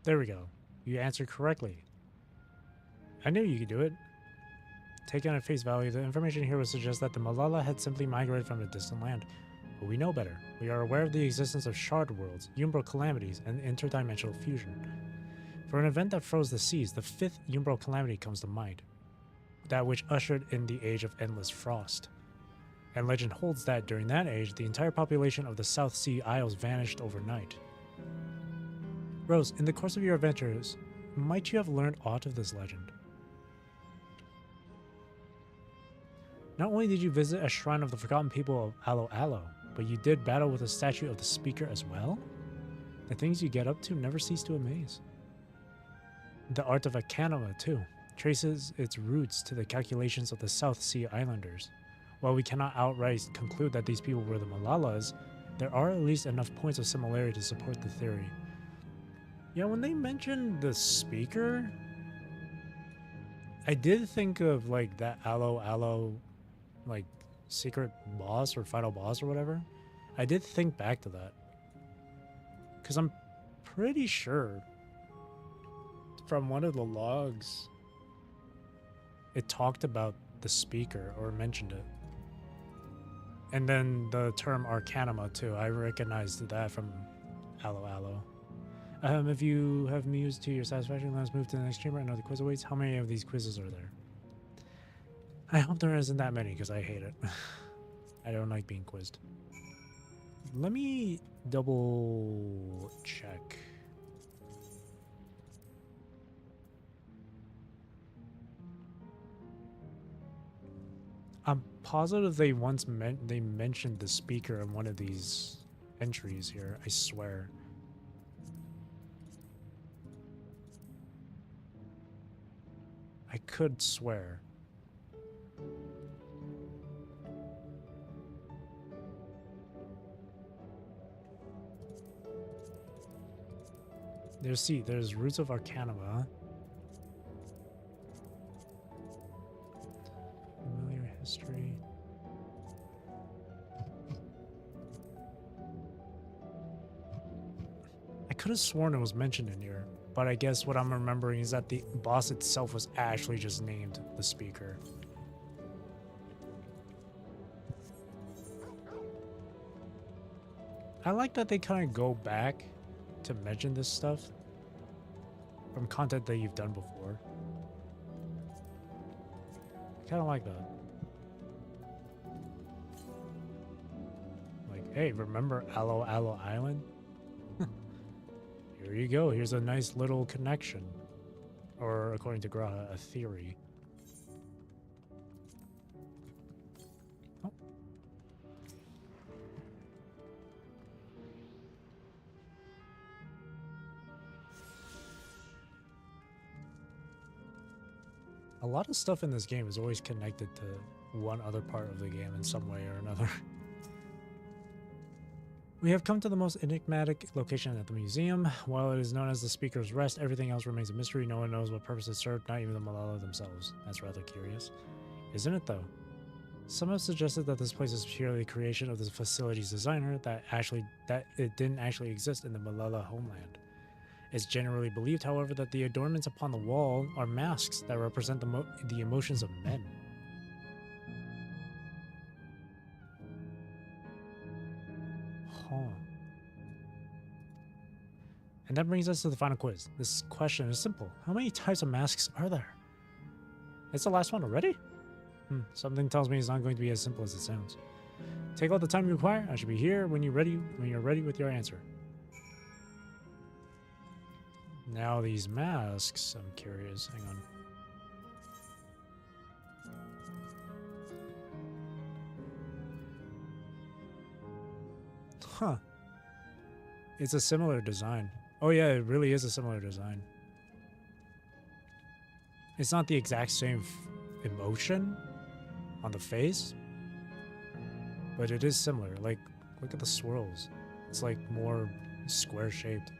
There we go. You answered correctly. I knew you could do it. Taken at face value, the information here would suggest that the Malala had simply migrated from a distant land. But we know better. We are aware of the existence of shard worlds, umbral calamities, and interdimensional fusion. For an event that froze the seas, the 5th umbral calamity comes to mind. That which ushered in the age of endless frost. And legend holds that during that age, the entire population of the South Sea Isles vanished overnight. Rose, in the course of your adventures, might you have learned aught of this legend? Not only did you visit a shrine of the forgotten people of Alo Alo, but you did battle with a statue of the speaker as well? The things you get up to never cease to amaze. The art of Akanama, too, traces its roots to the calculations of the South Sea Islanders. While we cannot outright conclude that these people were the Malalas, there are at least enough points of similarity to support the theory. Yeah, when they mentioned the speaker, I did think of like that Alo Alo, like secret boss or final boss or whatever. I did think back to that. Because I'm pretty sure from one of the logs, it talked about the speaker or mentioned it. And then the term Arcanima too. I recognized that from Alo Alo. If you have mused to your satisfaction, let's move to the next chamber. I know the quiz awaits. How many of these quizzes are there? I hope there isn't that many because I hate it. I don't like being quizzed. Let me double check. I'm positive they once mentioned the speaker in one of these entries here. I swear. I could swear. There's Roots of Arcanima. Familiar history. I could have sworn it was mentioned in here, but I guess what I'm remembering is that the boss itself was actually just named the speaker. I like that they kind of go back to mention this stuff from content that you've done before. I kind of like that. Like, hey, remember Alo Alo Island? Here you go. Here's a nice little connection. Or, according to Graha, a theory. Oh. A lot of stuff in this game is always connected to one other part of the game in some way or another. We have come to the most enigmatic location at the museum. While it is known as the Speaker's Rest, everything else remains a mystery. No one knows what purpose it served, not even the Malala themselves. That's rather curious. Isn't it, though? Some have suggested that this place is purely a creation of the facility's designer, that it didn't actually exist in the Malala homeland. It's generally believed, however, that the adornments upon the wall are masks that represent the emotions of men. And that brings us to the final quiz. This question is simple. How many types of masks are there? It's the last one already? Something tells me it's not going to be as simple as it sounds. Take all the time you require. I should be here when you're ready with your answer. Now these masks, I'm curious. Hang on. Huh. It's a similar design. Oh yeah, it really is a similar design. It's not the exact same emotion on the face, but it is similar. Like, look at the swirls. It's like more square shaped.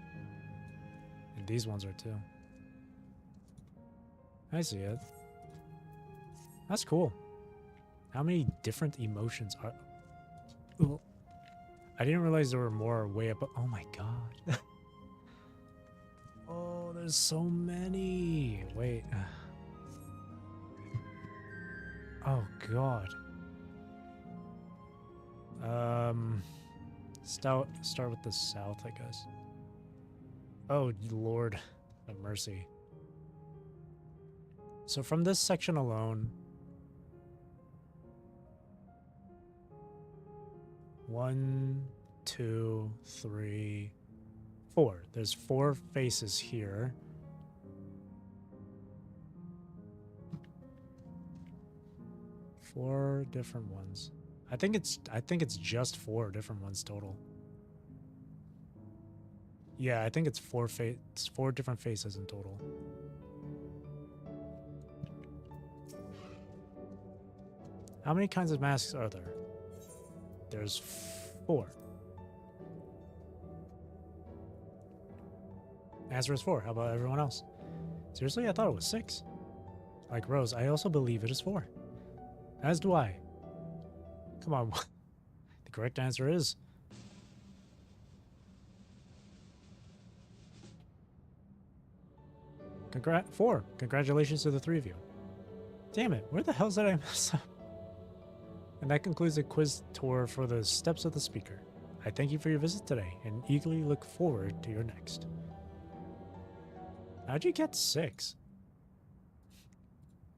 And these ones are too. I see it. That's cool. How many different emotions are... Ooh. I didn't realize there were more way up. Oh my god. Oh, there's so many. Wait. Oh god. Start with the south, I guess. Oh Lord of mercy. So from this section alone, 1, 2, 3, 4. There's 4 faces here. Four different ones. I think it's just 4 different ones total. Yeah, I think it's 4 different faces in total. How many kinds of masks are there? There's 4. Answer is 4. How about everyone else? Seriously? I thought it was 6. Like Rose, I also believe it is 4. As do I. Come on. The correct answer is... 4. Congratulations to the 3 of you. Damn it, where the hell did I mess up? And that concludes the quiz tour for the steps of the speaker. I thank you for your visit today and eagerly look forward to your next. How'd you get 6?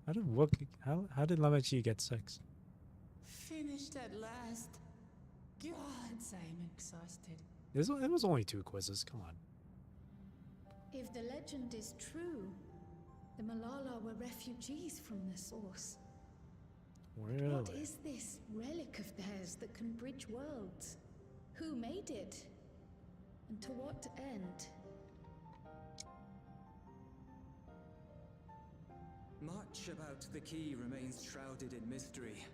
How did Lamachi get 6? Finished at last. Gods, I'm exhausted. It was only 2 quizzes, come on. If the legend is true, the Malala were refugees from the source. Really? What is this relic of theirs that can bridge worlds? Who made it? And to what end? Much about the key remains shrouded in mystery.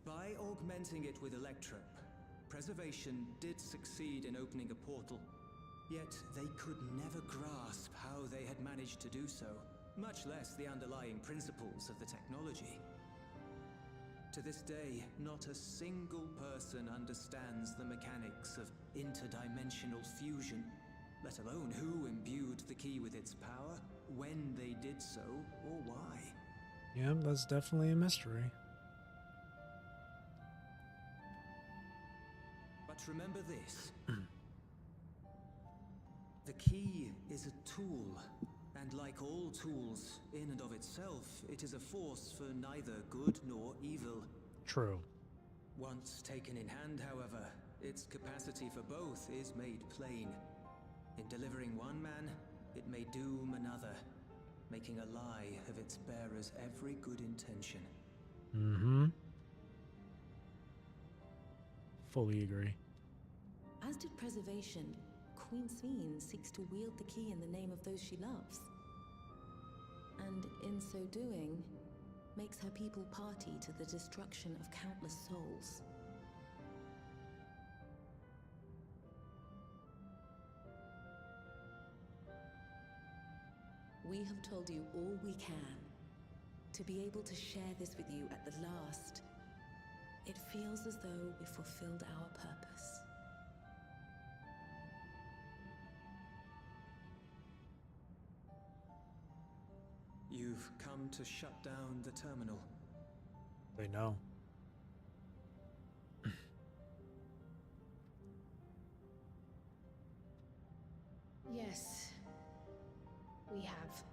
By augmenting it with electrope, Preservation did succeed in opening a portal, yet they could never grasp how they had managed to do so, much less the underlying principles of the technology. To this day, not a single person understands the mechanics of interdimensional fusion, let alone who imbued the key with its power, when they did so, or why. Yeah, that's definitely a mystery. But remember this. The key is a tool, and like all tools, in and of itself, it is a force for neither good nor evil. True. Once taken in hand, however, its capacity for both is made plain. In delivering one man, it may doom another, making a lie of its bearer's every good intention. Mm-hmm. Fully agree. As did Preservation, Queen Sveen seeks to wield the key in the name of those she loves. And in so doing, makes her people party to the destruction of countless souls. We have told you all we can. To be able to share this with you at the last, it feels as though we fulfilled our purpose. You've come to shut down the terminal. They know. Yes, we have.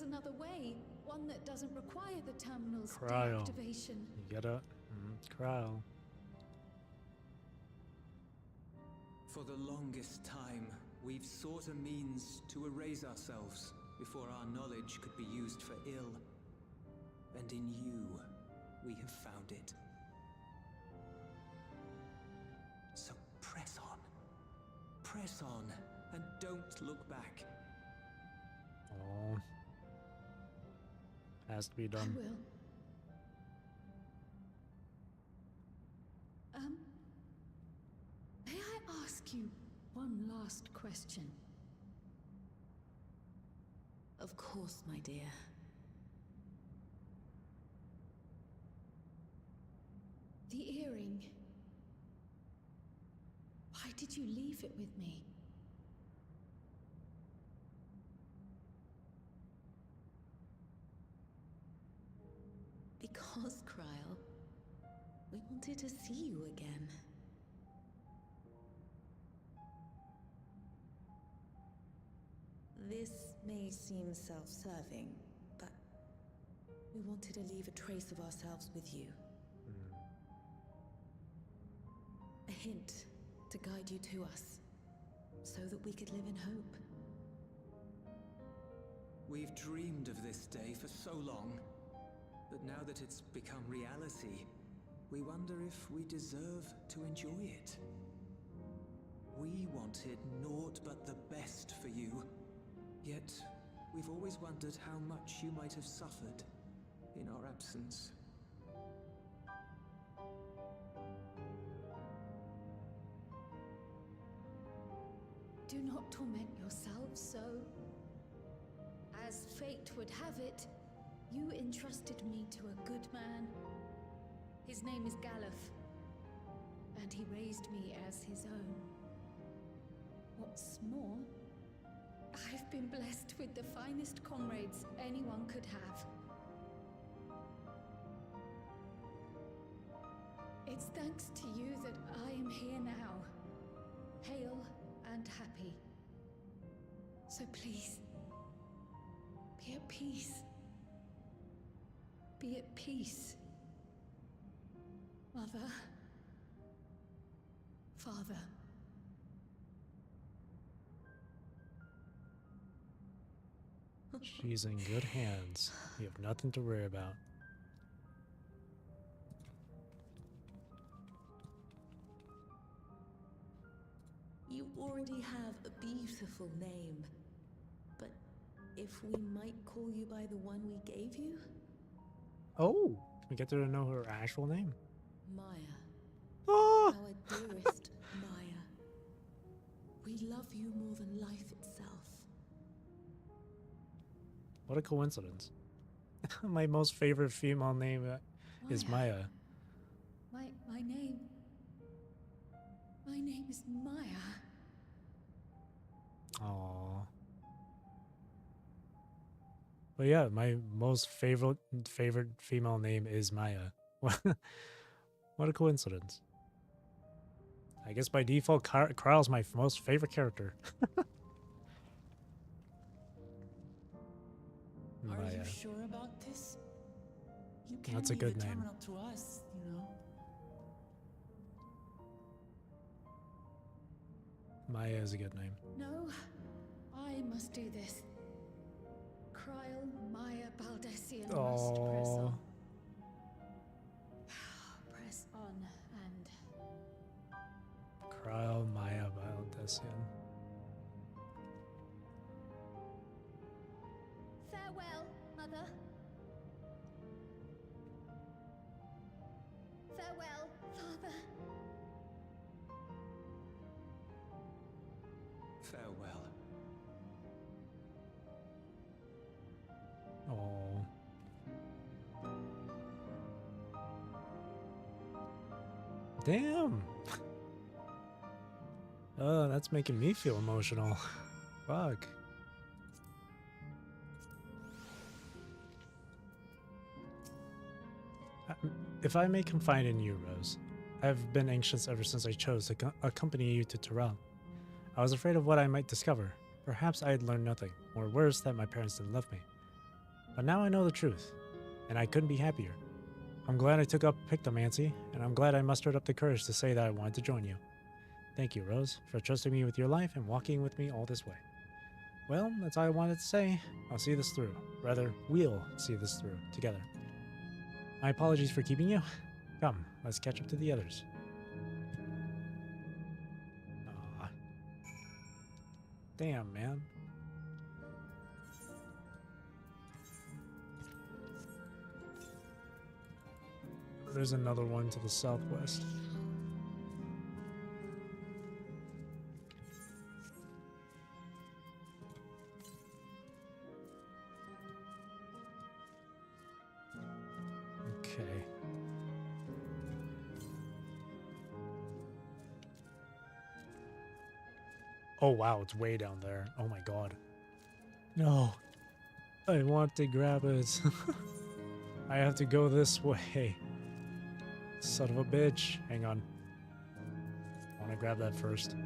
another way, one that doesn't require the terminal's Trial. deactivation. You gotta trial. For the longest time, we've sought a means to erase ourselves before our knowledge could be used for ill. And in you, we have found it. So press on. Press on, and don't look back. Oh. Has to be done. I will. May I ask you one last question? Of course, my dear. The earring. Why did you leave it with me? Because, Kryl, we wanted to see you again. This may seem self-serving, but we wanted to leave a trace of ourselves with you. A hint to guide you to us, so that we could live in hope. We've dreamed of this day for so long, but now that it's become reality, we wonder if we deserve to enjoy it. We wanted naught but the best for you, yet we've always wondered how much you might have suffered in our absence. Do not torment yourselves so. As fate would have it, you entrusted me to a good man. His name is Galuf, and he raised me as his own. What's more, I've been blessed with the finest comrades anyone could have. It's thanks to you that I am here now, hale and happy. So please, be at peace. Be at peace. Mother. Father. She's in good hands. You have nothing to worry about. You already have a beautiful name, but if we might call you by the one we gave you? Oh, we get to know her actual name. Maya. Oh! Our dearest Maya. We love you more than life itself. What a coincidence. My most favorite female name is Maya. My name. My name is Maya. Aww. But yeah, my most favorite female name is Maya. What a coincidence. I guess by default, Kryl's my most favorite character. Are Maya. you sure about this? You can't That's a leave good the name. terminal to us, you know. Maya is a good name. No, I must do this. Kryl Maya Baldessian must press on. Press on and... Kryl Maya Baldessian. Farewell, Mother. Farewell, Father. Farewell. Oh. Damn. Oh, that's making me feel emotional. Fuck. If I may confide in you, Rose, I've been anxious ever since I chose to accompany you to Tyral. I was afraid of what I might discover. Perhaps I had learned nothing, or worse, that my parents didn't love me. But now I know the truth, and I couldn't be happier. I'm glad I took up Pictomancy, and I'm glad I mustered up the courage to say that I wanted to join you. Thank you, Rose, for trusting me with your life and walking with me all this way. Well, that's all I wanted to say. I'll see this through. Rather, we'll see this through, together. My apologies for keeping you. Come, let's catch up to the others. Aw. Damn, man. There's another one to the southwest. Okay. Oh wow, it's way down there. Oh my god. No. I want to grab it. I have to go this way. Son of a bitch. Hang on. I want to grab that first.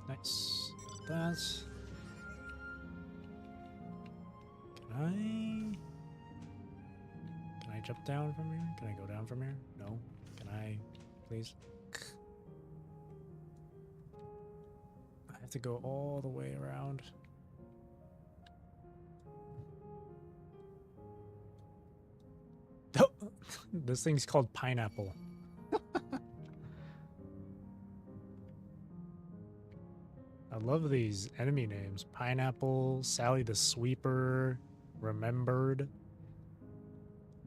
Nice. That. Can I jump down from here? Can I go down from here? No. Can I, please? I have to go all the way around. Oh, this thing's called Pineapple. I love these enemy names. Pineapple, Sally the Sweeper, Remembered.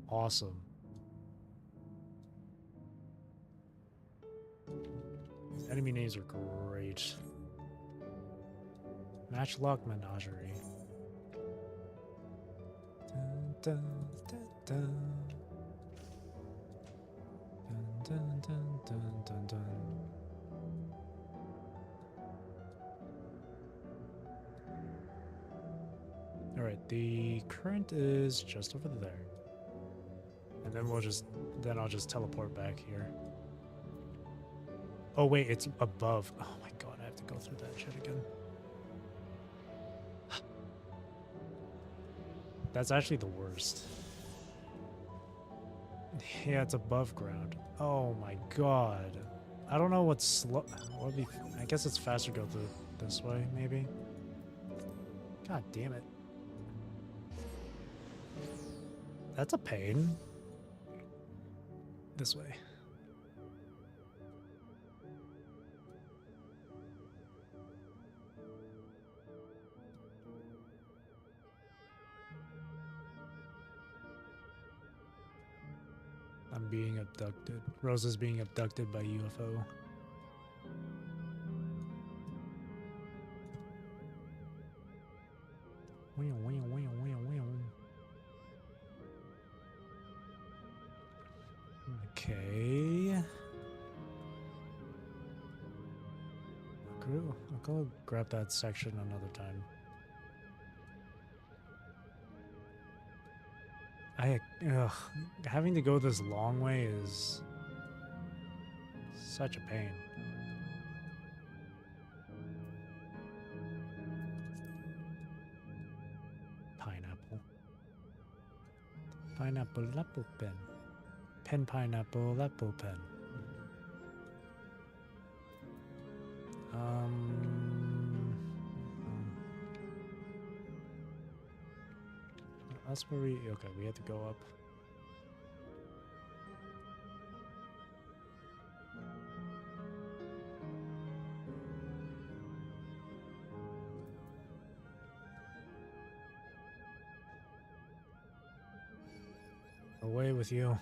Awesome. These enemy names are great. Matchlock Menagerie. Dun, dun, dun, dun. Dun, dun, dun, dun, dun. Alright, the current is just over there. And then I'll just teleport back here. Oh wait, it's above. Oh my god, I have to go through that shit again. That's actually the worst. Yeah, it's above ground. Oh my god. I don't know what's slow. I guess it's faster to go through this way, maybe. God damn it. That's a pain. This way. I'm being abducted. Rose is being abducted by UFO. Okay. I'll go grab that section another time. Having to go this long way is such a pain. Pineapple. Pineapple apple pen. Pen pineapple apple pen. That's where okay, we have to go up. Away with you.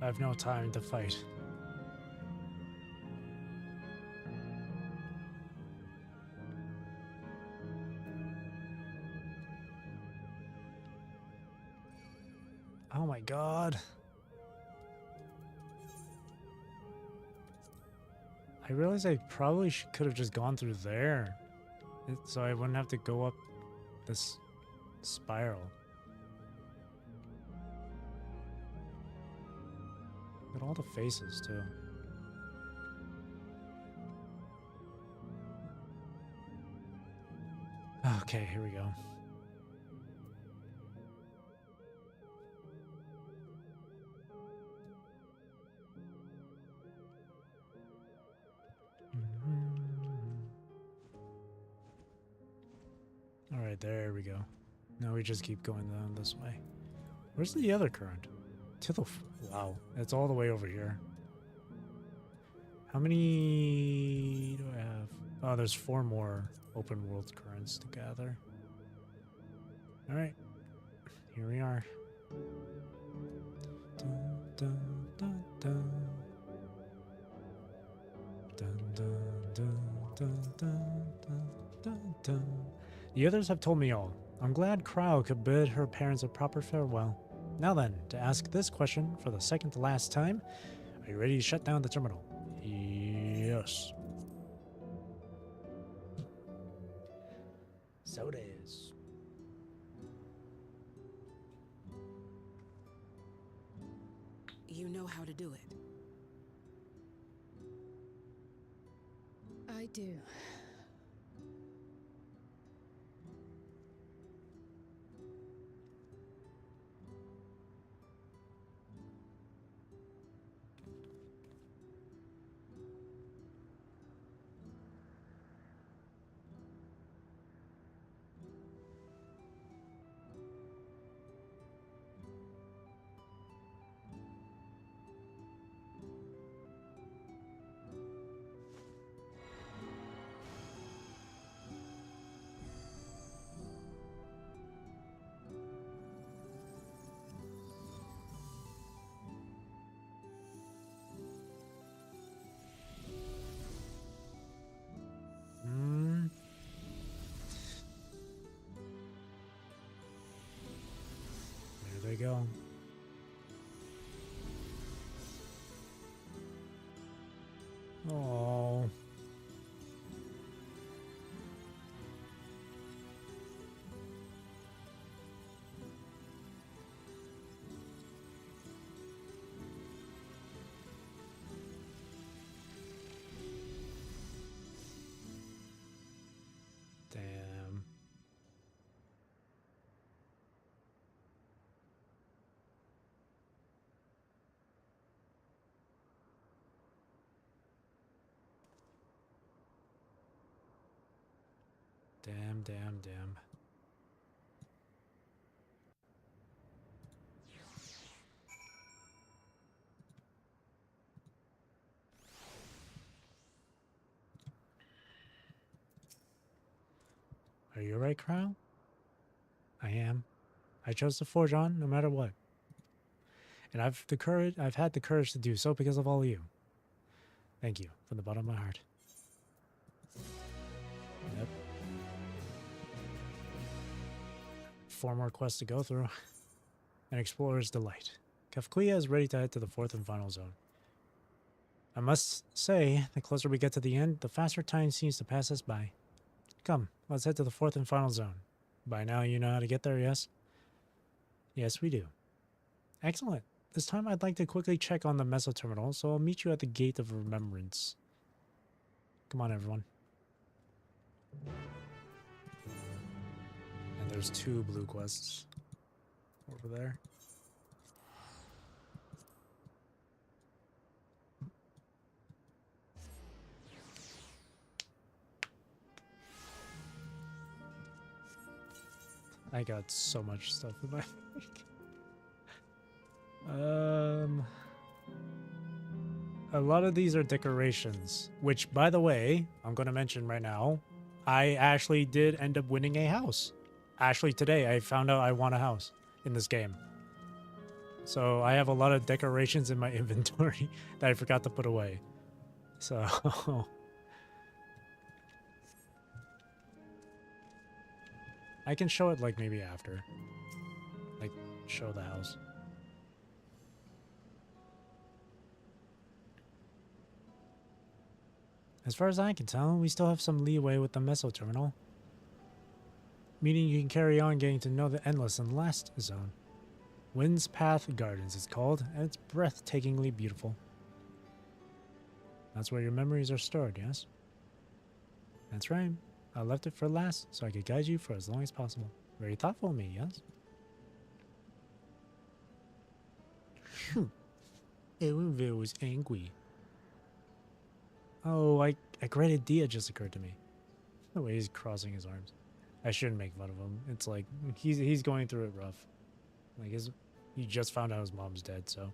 I have no time to fight. Oh my god. I realized I probably could have just gone through there. So I wouldn't have to go up this spiral. Look at all the faces, too. Okay, here we go. All right, there we go. Now we just keep going down this way. Where's the other current? To the... Wow, it's all the way over here. How many do I have? Oh, there's 4 more open world currents to gather. All right, here we are. Dun, dun, dun, dun. Dun, dun, dun, dun, dun, dun, dun, dun. The others have told me all. I'm glad Crow could bid her parents a proper farewell. Now then, to ask this question for the second to last time, are you ready to shut down the terminal? Yes. So it is. You know how to do it. I do. There they go. Oh. Damn. Damn, damn, damn. Are you right, Crow? I am. I chose to forge on no matter what. And I've had the courage to do so because of all of you. Thank you from the bottom of my heart. Yep. 4 more quests to go through. An explorer's delight. Kafkuya is ready to head to the 4th and final zone. I must say, the closer we get to the end, the faster time seems to pass us by. Come, let's head to the 4th and final zone. By now you know how to get there, yes? Yes, we do. Excellent. This time I'd like to quickly check on the Meso Terminal, so I'll meet you at the Gate of Remembrance. Come on, everyone. And there's 2 blue quests over there. I got so much stuff in my a lot of these are decorations, which, by the way, I'm going to mention right now, I actually did end up winning a house. Actually, today I found out I want a house in this game. So I have a lot of decorations in my inventory that I forgot to put away. So I can show it like maybe after. Like show the house. As far as I can tell, we still have some leeway with the meso terminal. Meaning you can carry on getting to know the endless and last zone. Wind's Path Gardens is called, and it's breathtakingly beautiful. That's where your memories are stored, yes? That's right. I left it for last, so I could guide you for as long as possible. Very thoughtful of me, yes? Elvin was angry. Oh, a great idea just occurred to me. The way he's crossing his arms. I shouldn't make fun of him. It's like, he's going through it rough. Like, he just found out his mom's dead, so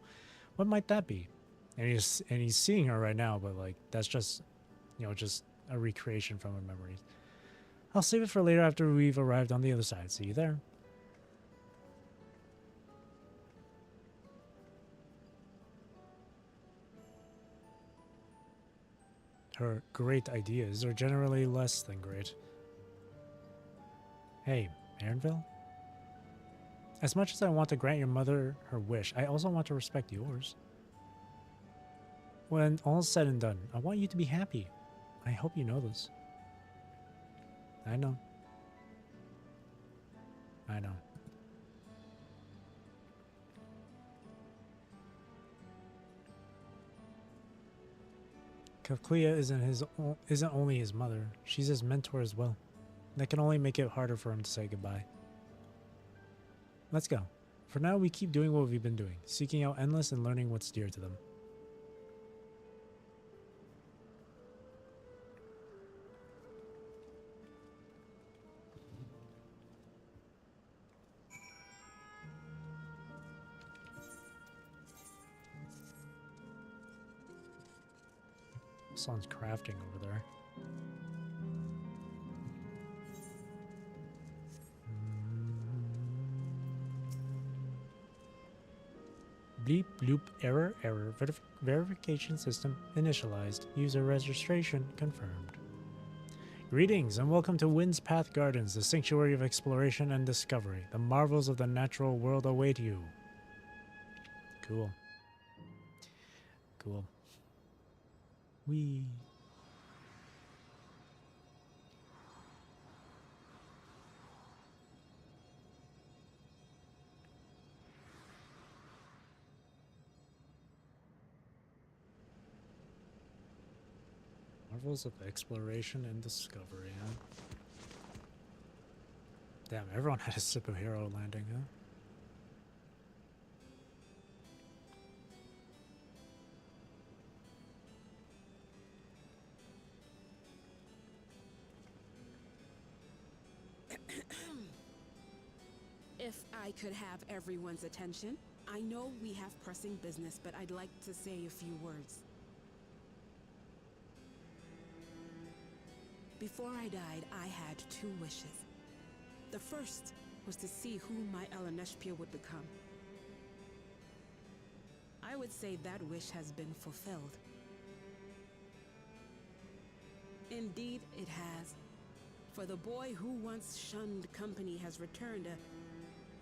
what might that be? And he's seeing her right now, but like, that's just, you know, just a recreation from her memories. I'll save it for later after we've arrived on the other side. See you there. Her great ideas are generally less than great. Hey, Aaronville? As much as I want to grant your mother her wish, I also want to respect yours. When all's said and done, I want you to be happy. I hope you know this. I know. I know. Clea isn't only his mother, she's his mentor as well. That can only make it harder for him to say goodbye. Let's go. For now, we keep doing what we've been doing, seeking out Endless and learning what's dear to them. Someone's crafting over there. Bleep bloop error verification system initialized. User registration confirmed. Greetings and welcome to Wind's Path Gardens, the sanctuary of exploration and discovery. The marvels of the natural world await you. Cool. Cool. Wee. Marvels of exploration and discovery, huh? Damn, everyone had a superhero landing, huh? If I could have everyone's attention, I know we have pressing business, but I'd like to say a few words. Before I died, I had 2 wishes. The first was to see who my Eleneshpia would become. I would say that wish has been fulfilled. Indeed, it has. For the boy who once shunned company has returned a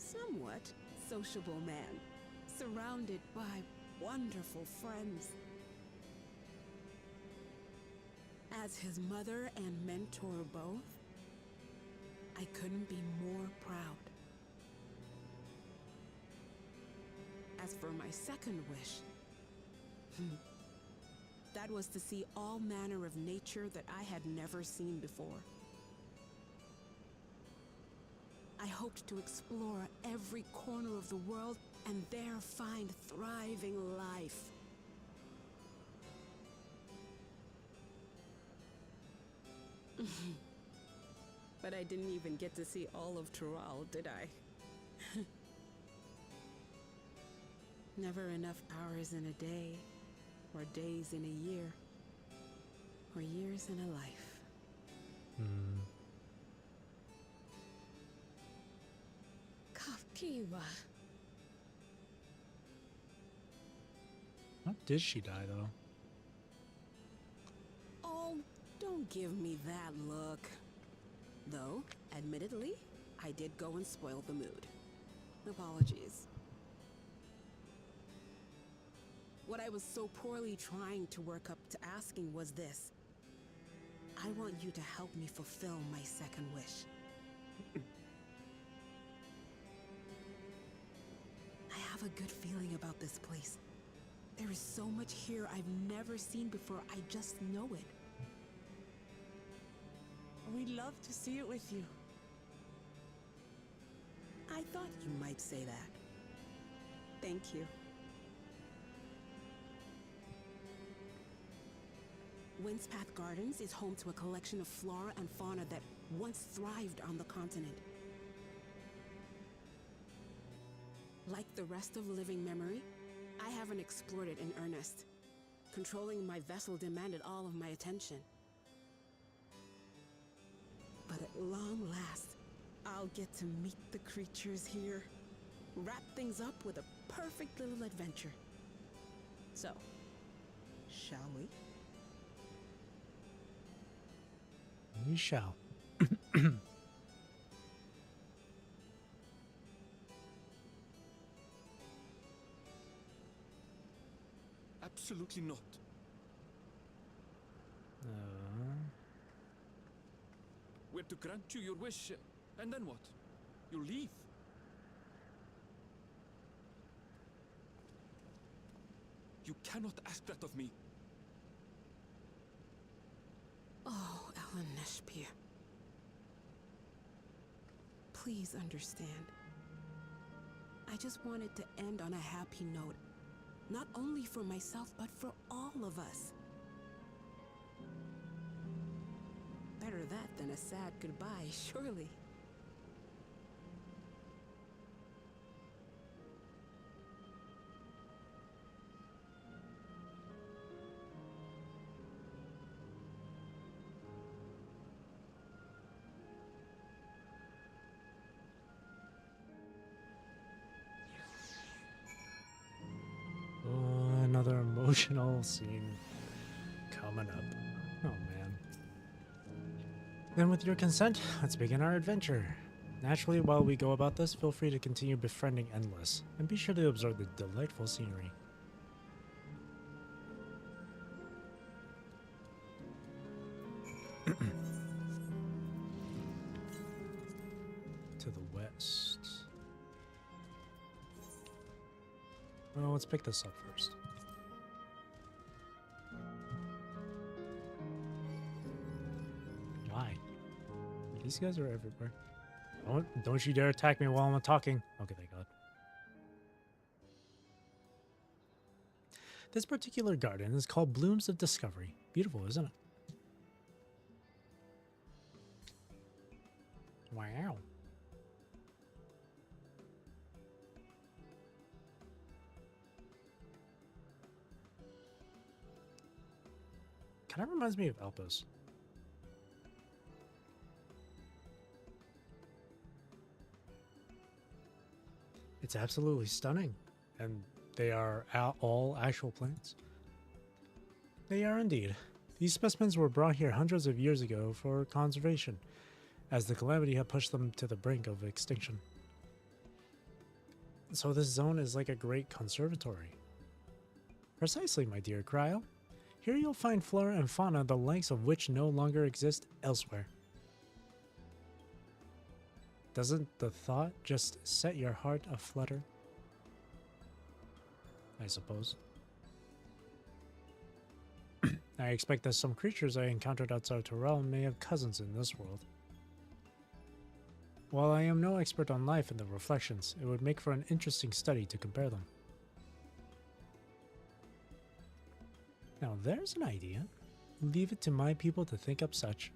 somewhat sociable man, surrounded by wonderful friends. As his mother and mentor both, I couldn't be more proud. As for my second wish, that was to see all manner of nature that I had never seen before. I hoped to explore every corner of the world and there find thriving life. But I didn't even get to see all of Trial, did I? Never enough hours in a day, or days in a year, or years in a life. Kiwa. How did she die, though? Oh, don't give me that look. Though, admittedly, I did go and spoil the mood. Apologies. What I was so poorly trying to work up to asking was this. I want you to help me fulfill my second wish. I have a good feeling about this place. There is so much here I've never seen before. I just know it. We'd love to see it with you. I thought you might say that. Thank you. Windspath Gardens is home to a collection of flora and fauna that once thrived on the continent. Like the rest of living memory, I haven't explored it in earnest. Controlling my vessel demanded all of my attention. But at long last, I'll get to meet the creatures here. Wrap things up with a perfect little adventure. So, shall we? We shall. Absolutely not. We're to grant you your wish, and then what? You leave? You cannot ask that of me. Oh, Ellen Neshpir. Please understand. I just wanted to end on a happy note. Not only for myself, but for all of us. Better that than a sad goodbye, surely. Another emotional scene coming up. Oh man. Then with your consent, let's begin our adventure. Naturally, while we go about this, feel free to continue befriending Endless, and be sure to observe the delightful scenery. To the west. Well, let's pick this up first. Why? These guys are everywhere. Don't you dare attack me while I'm talking. Okay, thank God. This particular garden is called Blooms of Discovery. Beautiful, isn't it? Wow. Kind of reminds me of Elpis. It's absolutely stunning, and they are all actual plants. They are indeed. These specimens were brought here hundreds of years ago for conservation, as the calamity had pushed them to the brink of extinction. So this zone is like a great conservatory. Precisely, my dear Cryo. Here you'll find flora and fauna the likes of which no longer exist elsewhere. Doesn't the thought just set your heart aflutter? I suppose. I expect that some creatures I encountered outside Zoraal may have cousins in this world. While I am no expert on life and the reflections, it would make for an interesting study to compare them. Now there's an idea. Leave it to my people to think up such.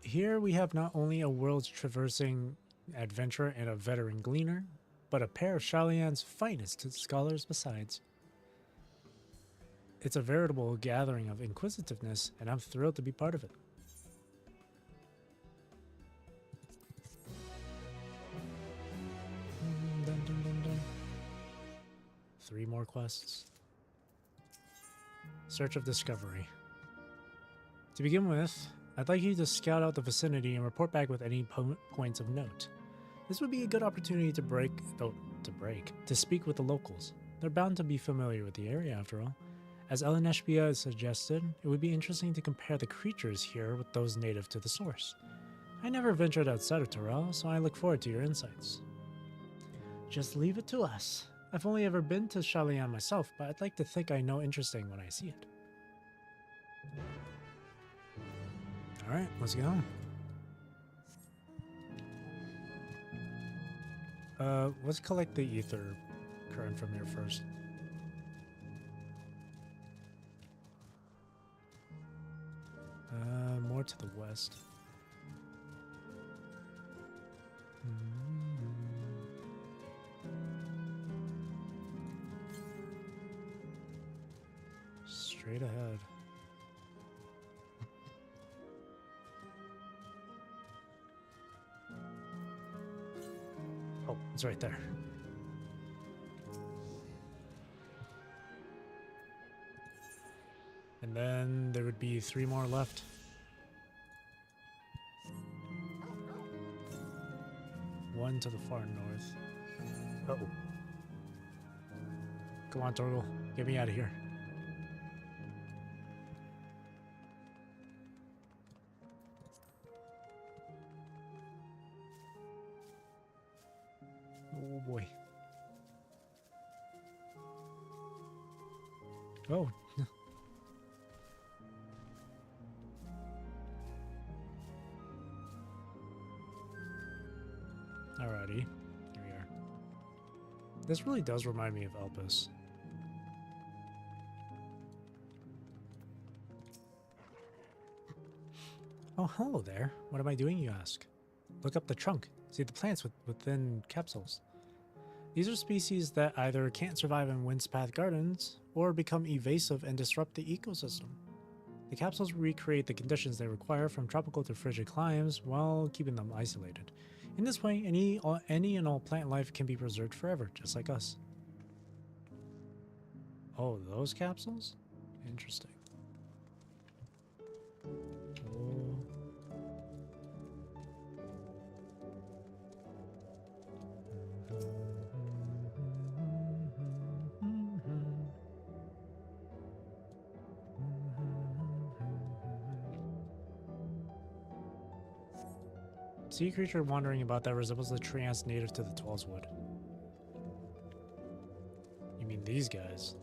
Here we have not only a world's traversing adventurer and a veteran gleaner, but a pair of Shalian's finest scholars besides. It's a veritable gathering of inquisitiveness, and I'm thrilled to be part of it. Dun, dun, dun, dun. 3 more quests. Search of Discovery. To begin with, I'd like you to scout out the vicinity and report back with any points of note. This would be a good opportunity to speak with the locals. They're bound to be familiar with the area after all. As Eleneshbia suggested, it would be interesting to compare the creatures here with those native to the source. I never ventured outside of Torel, so I look forward to your insights. Just leave it to us. I've only ever been to Shalian myself, but I'd like to think I know interesting when I see it. Alright, let's go. Let's collect the ether current from here first. More to the west. Straight ahead. Oh, it's right there. And then there would be 3 more left. One to the far north. Uh-oh. Come on, turtle. Get me out of here. Oh boy. Oh. Alrighty, here we are. This really does remind me of Elpis. Oh, hello there. What am I doing, you ask? Look up the trunk. See the plants within capsules. These are species that either can't survive in windspath gardens or become evasive and disrupt the ecosystem. The capsules recreate the conditions they require from tropical to frigid climes while keeping them isolated. In this way, any and all plant life can be preserved forever, just like us. Oh, those capsules? Interesting. Oh. Sea creature wandering about that resembles the tree ants native to the Tallswood. You mean these guys?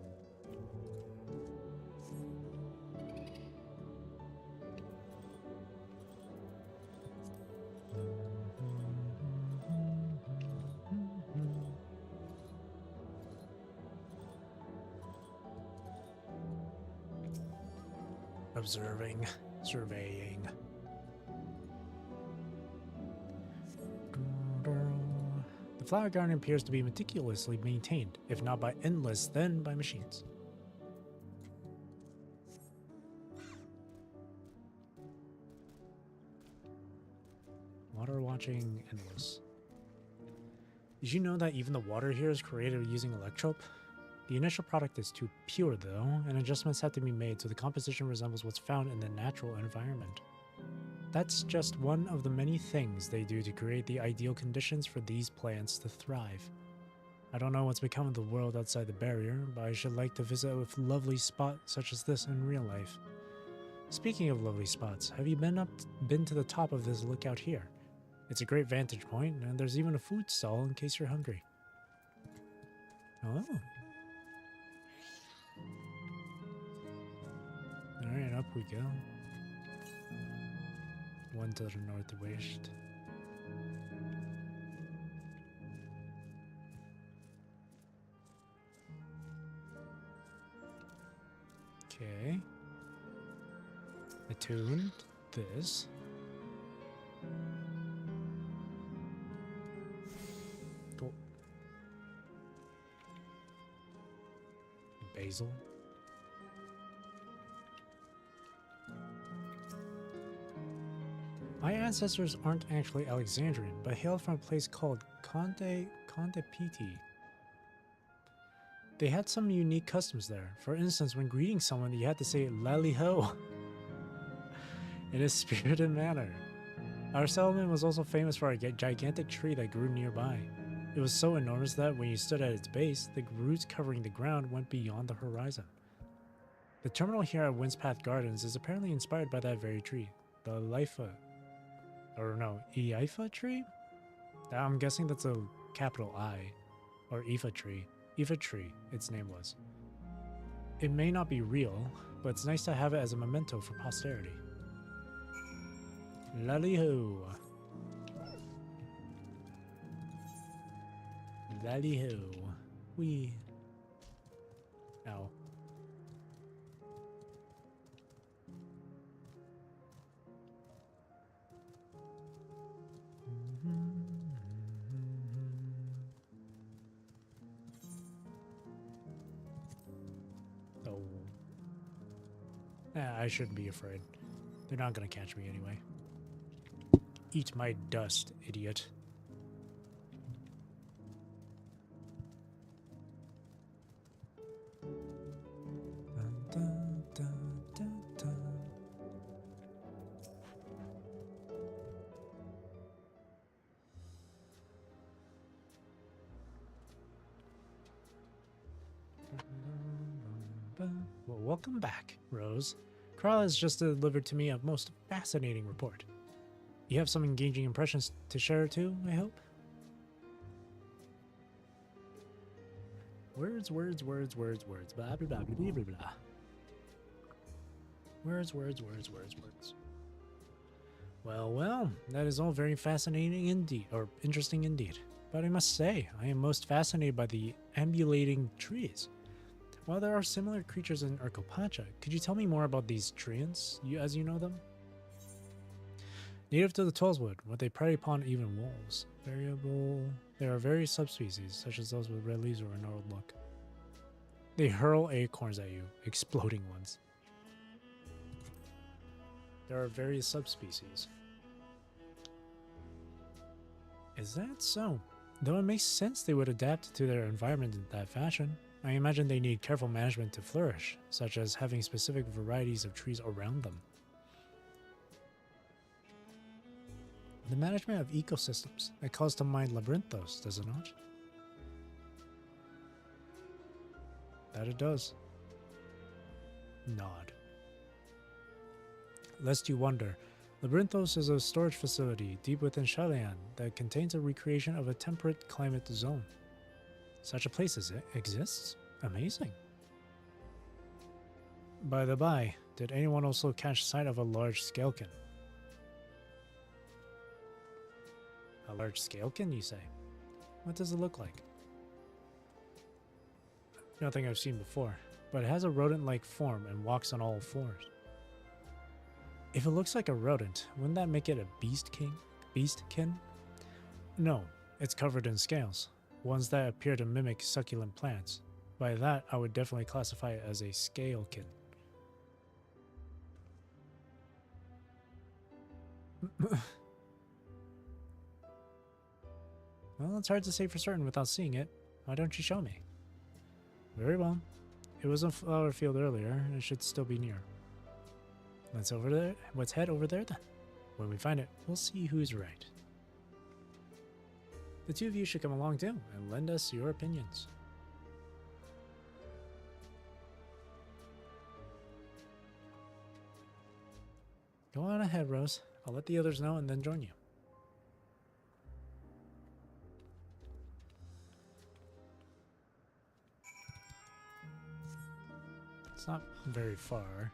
Observing, surveying. The flower garden appears to be meticulously maintained, if not by Endless, then by machines. Water watching Endless. Did you know that even the water here is created using electrope? The initial product is too pure though, and adjustments have to be made so the composition resembles what's found in the natural environment. That's just one of the many things they do to create the ideal conditions for these plants to thrive. I don't know what's become of the world outside the barrier, but I should like to visit a lovely spot such as this in real life. Speaking of lovely spots, have you been to the top of this lookout here? It's a great vantage point, and there's even a food stall in case you're hungry. Oh. Alright, up we go. One to the northwest. Okay. Attuned this. Cool. Basil. My ancestors aren't actually Alexandrian, but hail from a place called Conde Piti. They had some unique customs there. For instance, when greeting someone, you had to say "Lally ho" in a spirited manner. Our settlement was also famous for a gigantic tree that grew nearby. It It was so enormous that when you stood at its base, the roots covering the ground went beyond the horizon. The terminal here at Windspath Gardens is apparently inspired by that very tree, the Eifa tree? I'm guessing that's a capital I, or Eifa tree. Eifa tree, its name was. It may not be real, but it's nice to have it as a memento for posterity. Lally-ho. Lally-ho. Wee. Ow. Oh. I shouldn't be afraid. They're not gonna catch me anyway. Eat my dust, idiot. Dun, dun, dun, dun. Well, welcome back, Rose. Carl has just delivered to me a most fascinating report. You have some engaging impressions to share too, I hope? Words, words, words, words, words, blah, blah, blah, blah, blah, blah. Words, words, words, words, words. Well, well, that is all very fascinating indeed, or interesting indeed. But I must say, I am most fascinated by the ambulating trees. While there are similar creatures in Urkopacha, could you tell me more about these treants, as you know them? Native to the Tollswood, where they prey upon even wolves. Variable. There are various subspecies, such as those with red leaves or a gnarled look. They hurl acorns at you, exploding ones. There are various subspecies. Is that so? Though it makes sense they would adapt to their environment in that fashion. I imagine they need careful management to flourish, such as having specific varieties of trees around them. The management of ecosystems, that calls to mind Labyrinthos, does it not? That it does. Nod. Lest you wonder, Labyrinthos is a storage facility deep within Shalayan that contains a recreation of a temperate climate zone. Such a place as it exists? Amazing. By the by, did anyone also catch sight of a large scalekin? A large scalekin, you say? What does it look like? Nothing I've seen before, but it has a rodent-like form and walks on all fours. If it looks like a rodent, wouldn't that make it a beastkin? No, it's covered in scales, ones that appear to mimic succulent plants. By that, I would definitely classify it as a scalekin. Well, it's hard to say for certain without seeing it. Why don't you show me? Very well. It was a flower field earlier, and it should still be near. Let's head over there then. When we find it, we'll see who's right. The two of you should come along too, and lend us your opinions. Go on ahead, Rose. I'll let the others know and then join you. It's not very far.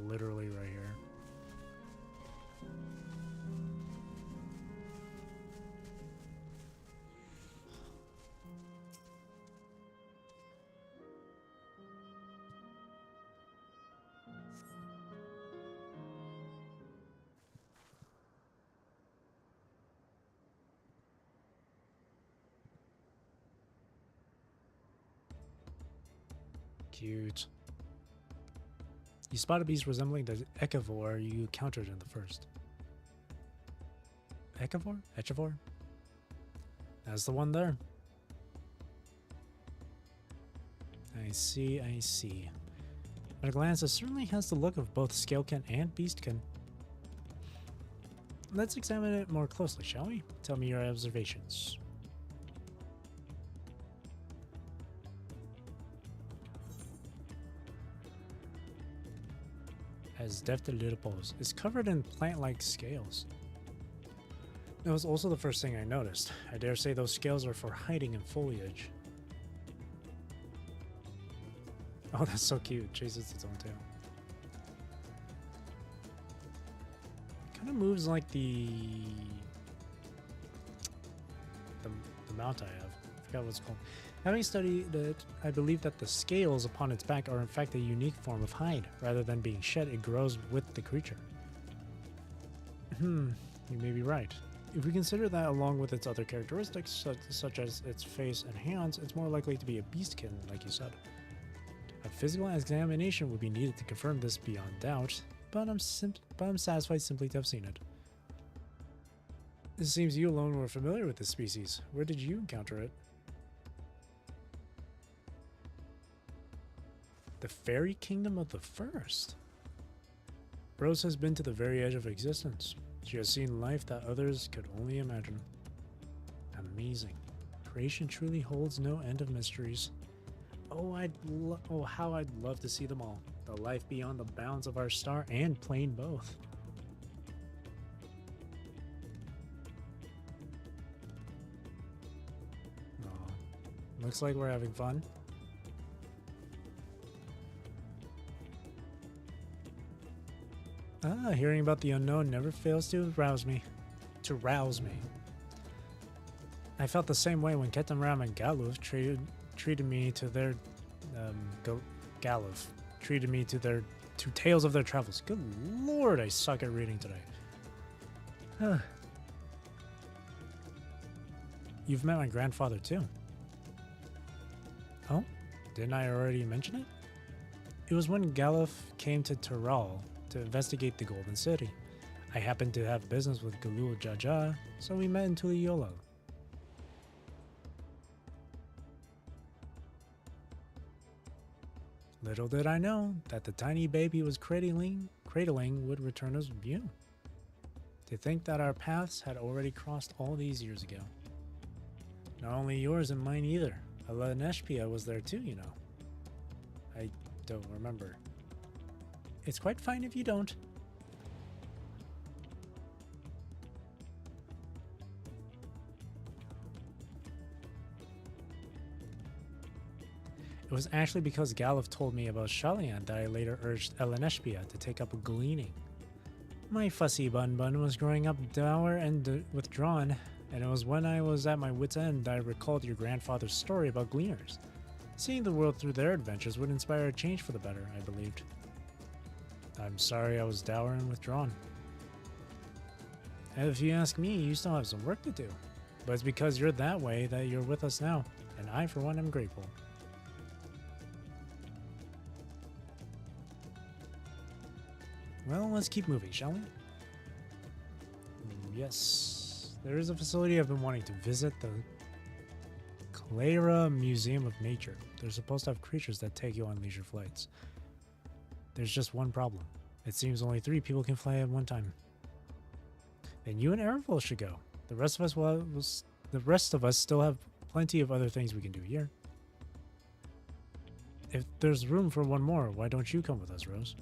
Literally right here. Cute. You spot a beast resembling the Echivore you encountered in the first. Echivore? Echivore? That's the one there. I see, I see. At a glance, it certainly has the look of both Scalekin and Beastkin. let's examine it more closely, shall we? Tell me your observations. Has deft little paws, is covered in plant-like scales. That was also the first thing I noticed. I dare say those scales are for hiding in foliage. Oh, that's so cute. It chases its own tail. Kind of moves like the mount I have. I forgot what it's called. Having studied it, I believe that the scales upon its back are in fact a unique form of hide. Rather than being shed, it grows with the creature. You may be right. If we consider that along with its other characteristics, such as its face and hands, it's more likely to be a beastkin, like you said. A physical examination would be needed to confirm this beyond doubt, but I'm satisfied simply to have seen it. It seems you alone were familiar with this species. Where did you encounter it? The fairy kingdom of the first. Rose has been to the very edge of existence. She has seen life that others could only imagine. Amazing. Creation truly holds no end of mysteries. Oh, how I'd love to see them all. The life beyond the bounds of our star and plane both. Oh, looks like we're having fun. Hearing about the unknown never fails to rouse me. I felt the same way when Ketan Ram and Galuf treated me to their two tales of their travels. Good lord, I suck at reading today. You've met my grandfather too. Oh, didn't I already mention it? It was when Galuf came to Taral to investigate the Golden City. I happened to have business with Zoraal Ja, so we met in Tuliyola. Little did I know that the tiny baby was cradling would return us view. To think that our paths had already crossed all these years ago. Not only yours and mine either. Alaneshpia was there too, you know. I don't remember. It's quite fine if you don't. It was actually because Galuf told me about Shalian that I later urged Alaneshpia to take up gleaning. My fussy bun was growing up dour and withdrawn, and it was when I was at my wit's end that I recalled your grandfather's story about gleaners. Seeing the world through their adventures would inspire a change for the better, I believed. I'm sorry I was dour and withdrawn. And if you ask me, you still have some work to do. But it's because you're that way that you're with us now, and I, for one, am grateful. Well, let's keep moving, shall we? Yes. There is a facility I've been wanting to visit, the Clara Museum of Nature. They're supposed to have creatures that take you on leisure flights. There's just one problem. It seems only 3 people can fly at one time. Then you and Ervil should go. The rest of us still have plenty of other things we can do here. If there's room for one more, why don't you come with us, Rose?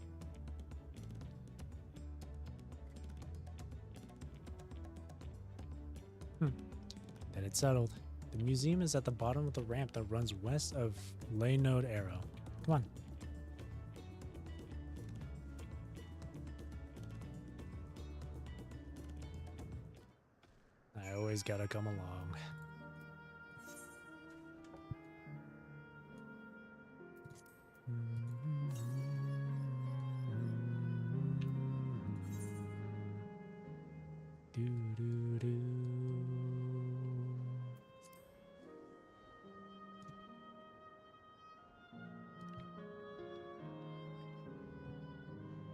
Then it's settled. The museum is at the bottom of the ramp that runs west of Laynode Arrow. Come on. I always gotta come along.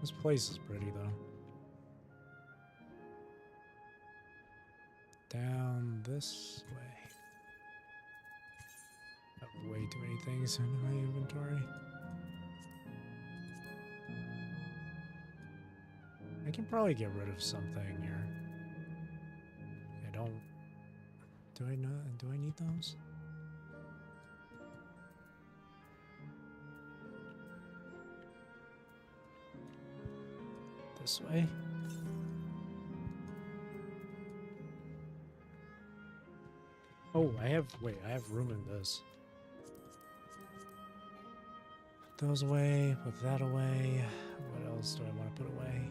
This place is pretty, though. Down this way. I have way too many things in my inventory. I can probably get rid of something here. don't... Do I know? Do I need those? This way? Oh, I have... Wait, I have room in this. Put those away. Put that away. What else do I want to put away?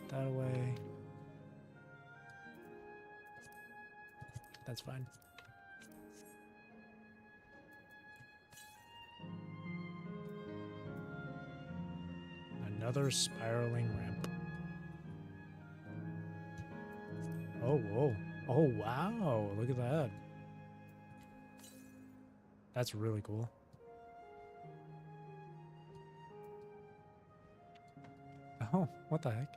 That away. That's fine. Another spiraling ramp. Oh, whoa. Oh, wow. Look at that. That's really cool. Oh, what the heck?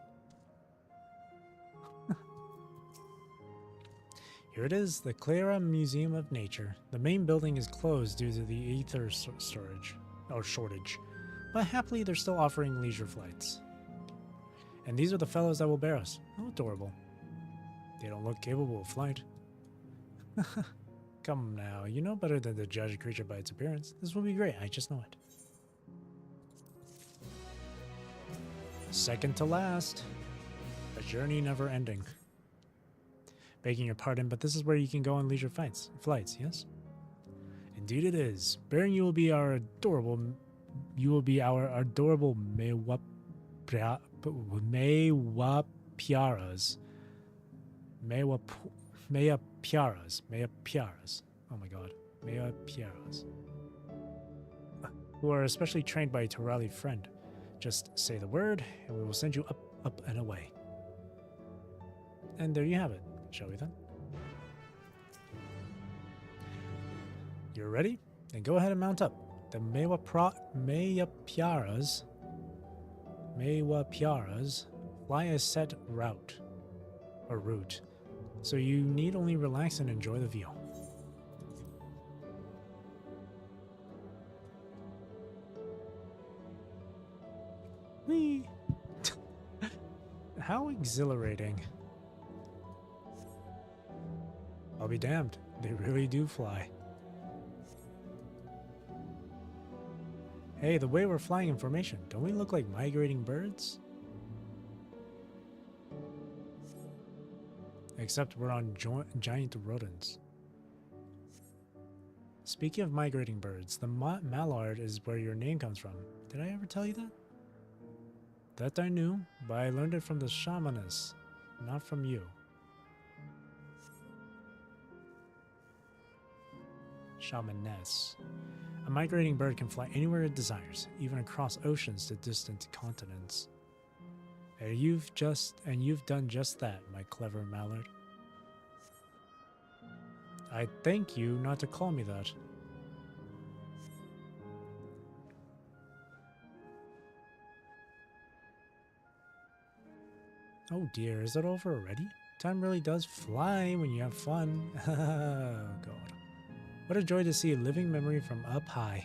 Here it is, the Clara Museum of Nature. The main building is closed due to the ether shortage, but happily they're still offering leisure flights. And these are the fellows that will bear us. How adorable. They don't look capable of flight. Come now, you know better than to judge a creature by its appearance. This will be great, I just know it. Second to last. A journey never ending. Begging your pardon, but this is where you can go on leisure flights, yes? Indeed it is. Bearing you will be our adorable Mewapiaras. Oh my god. Mewapiaras. Who are especially trained by a Torali friend. Just say the word, and we will send you up, and away. And there you have it. Shall we then? You're ready? Then go ahead and mount up. The Mewapiaras fly a set route. So you need only relax and enjoy the view. Whee! How exhilarating. I'll be damned. They really do fly. Hey, the way we're flying in formation, don't we look like migrating birds? Except we're on giant rodents. Speaking of migrating birds, the mallard is where your name comes from. Did I ever tell you that? That I knew, but I learned it from the shamaness, not from you. Shamaness. A migrating bird can fly anywhere it desires, even across oceans to distant continents. And you've done just that, my clever mallard. I thank you not to call me that. Oh dear, is it over already? Time really does fly when you have fun. Oh god. What a joy to see a living memory from up high.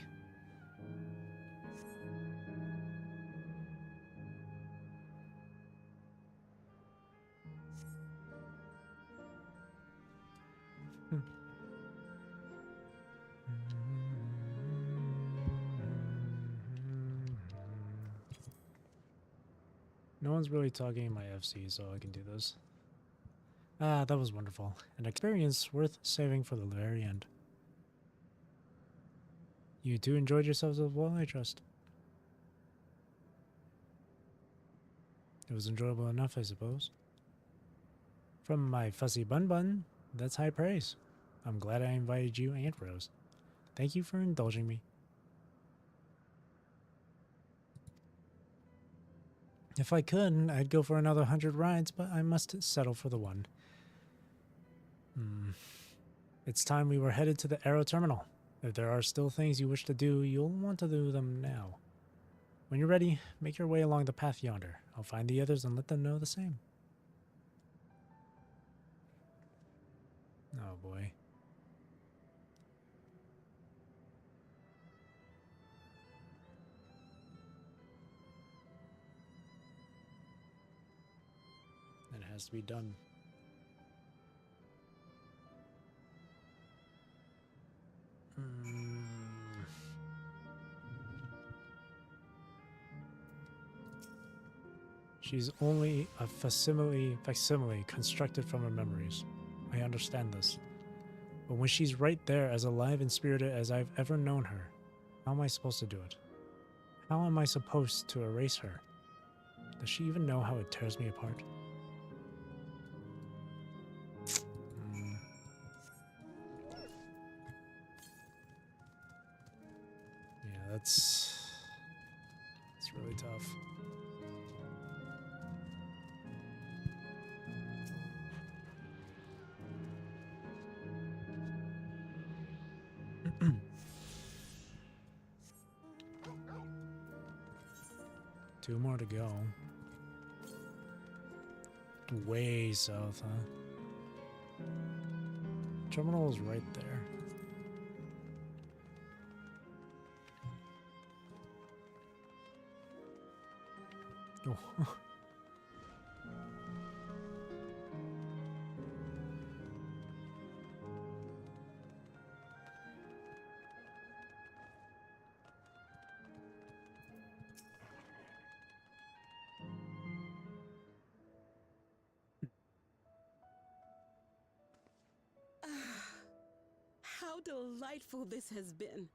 No one's really talking in my FC, so I can do this. Ah, that was wonderful. An experience worth saving for the very end. You two enjoyed yourselves as well, I trust. It was enjoyable enough, I suppose. From my fussy bun, that's high praise. I'm glad I invited you and Rose. Thank you for indulging me. If I could, I'd go for another 100 rides, but I must settle for the one. It's time we were headed to the Aero Terminal. If there are still things you wish to do, you'll want to do them now. When you're ready, make your way along the path yonder. I'll find the others and let them know the same. Oh boy. It has to be done. She's only a facsimile constructed from her memories. I understand this. But when she's right there, as alive and spirited as I've ever known her, how am I supposed to do it? How am I supposed to erase her? Does she even know how it tears me apart? Yeah, that's really tough. Two more to go. Way south, huh? Terminal is right there. Oh. How delightful this has been.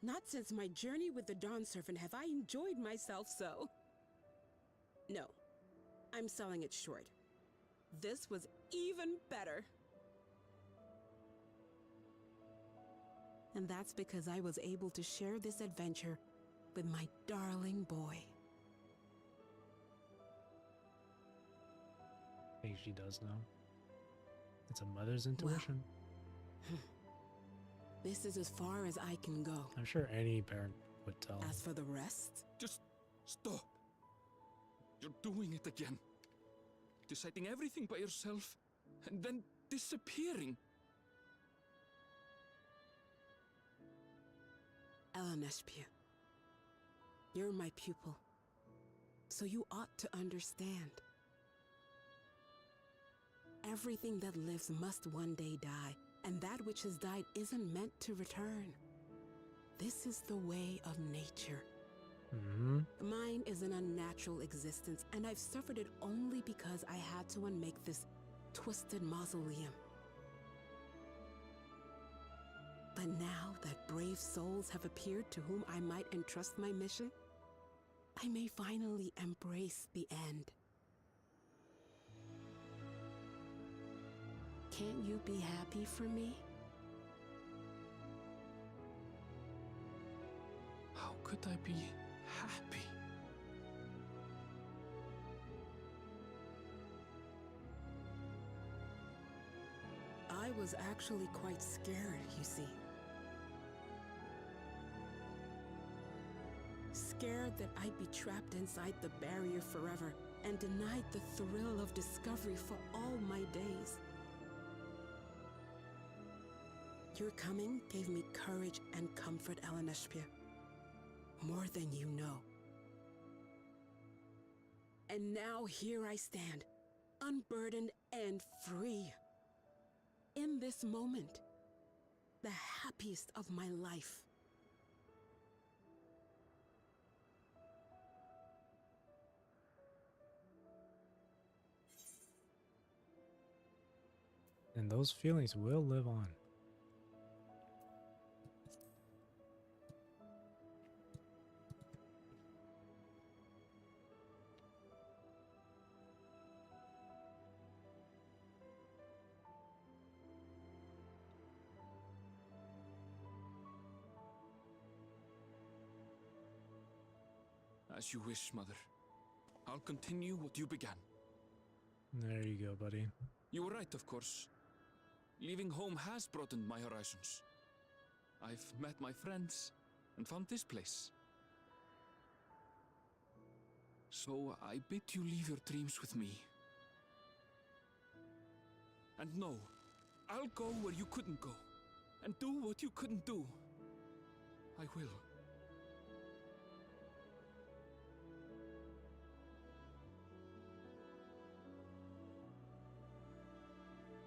Not since my journey with the Dawn Servant have I enjoyed myself so. No, I'm selling it short. This was even better. And that's because I was able to share this adventure with my darling boy. I think she does know. It's a mother's intuition. Well, this is as far as I can go. I'm sure any parent would tell. As for the rest... Just stop. You're doing it again. Deciding everything by yourself, and then disappearing. Eleneshpia, you're my pupil, so you ought to understand. Everything that lives must one day die, and that which has died isn't meant to return. This is the way of nature. Mine is an unnatural existence, and I've suffered it only because I had to unmake this twisted mausoleum. But now that brave souls have appeared to whom I might entrust my mission, I may finally embrace the end. Can't you be happy for me? How could I be happy? I was actually quite scared, you see. Scared that I'd be trapped inside the barrier forever and denied the thrill of discovery for all my days. Your coming gave me courage and comfort, Eleneshpia. More than you know. And now here I stand, unburdened and free. In this moment, the happiest of my life. And those feelings will live on. As you wish, Mother. I'll continue what you began. There you go, buddy. You were right, of course. Leaving home has broadened my horizons. I've met my friends and found this place. So I bid you leave your dreams with me. And no, I'll go where you couldn't go, and do what you couldn't do. I will.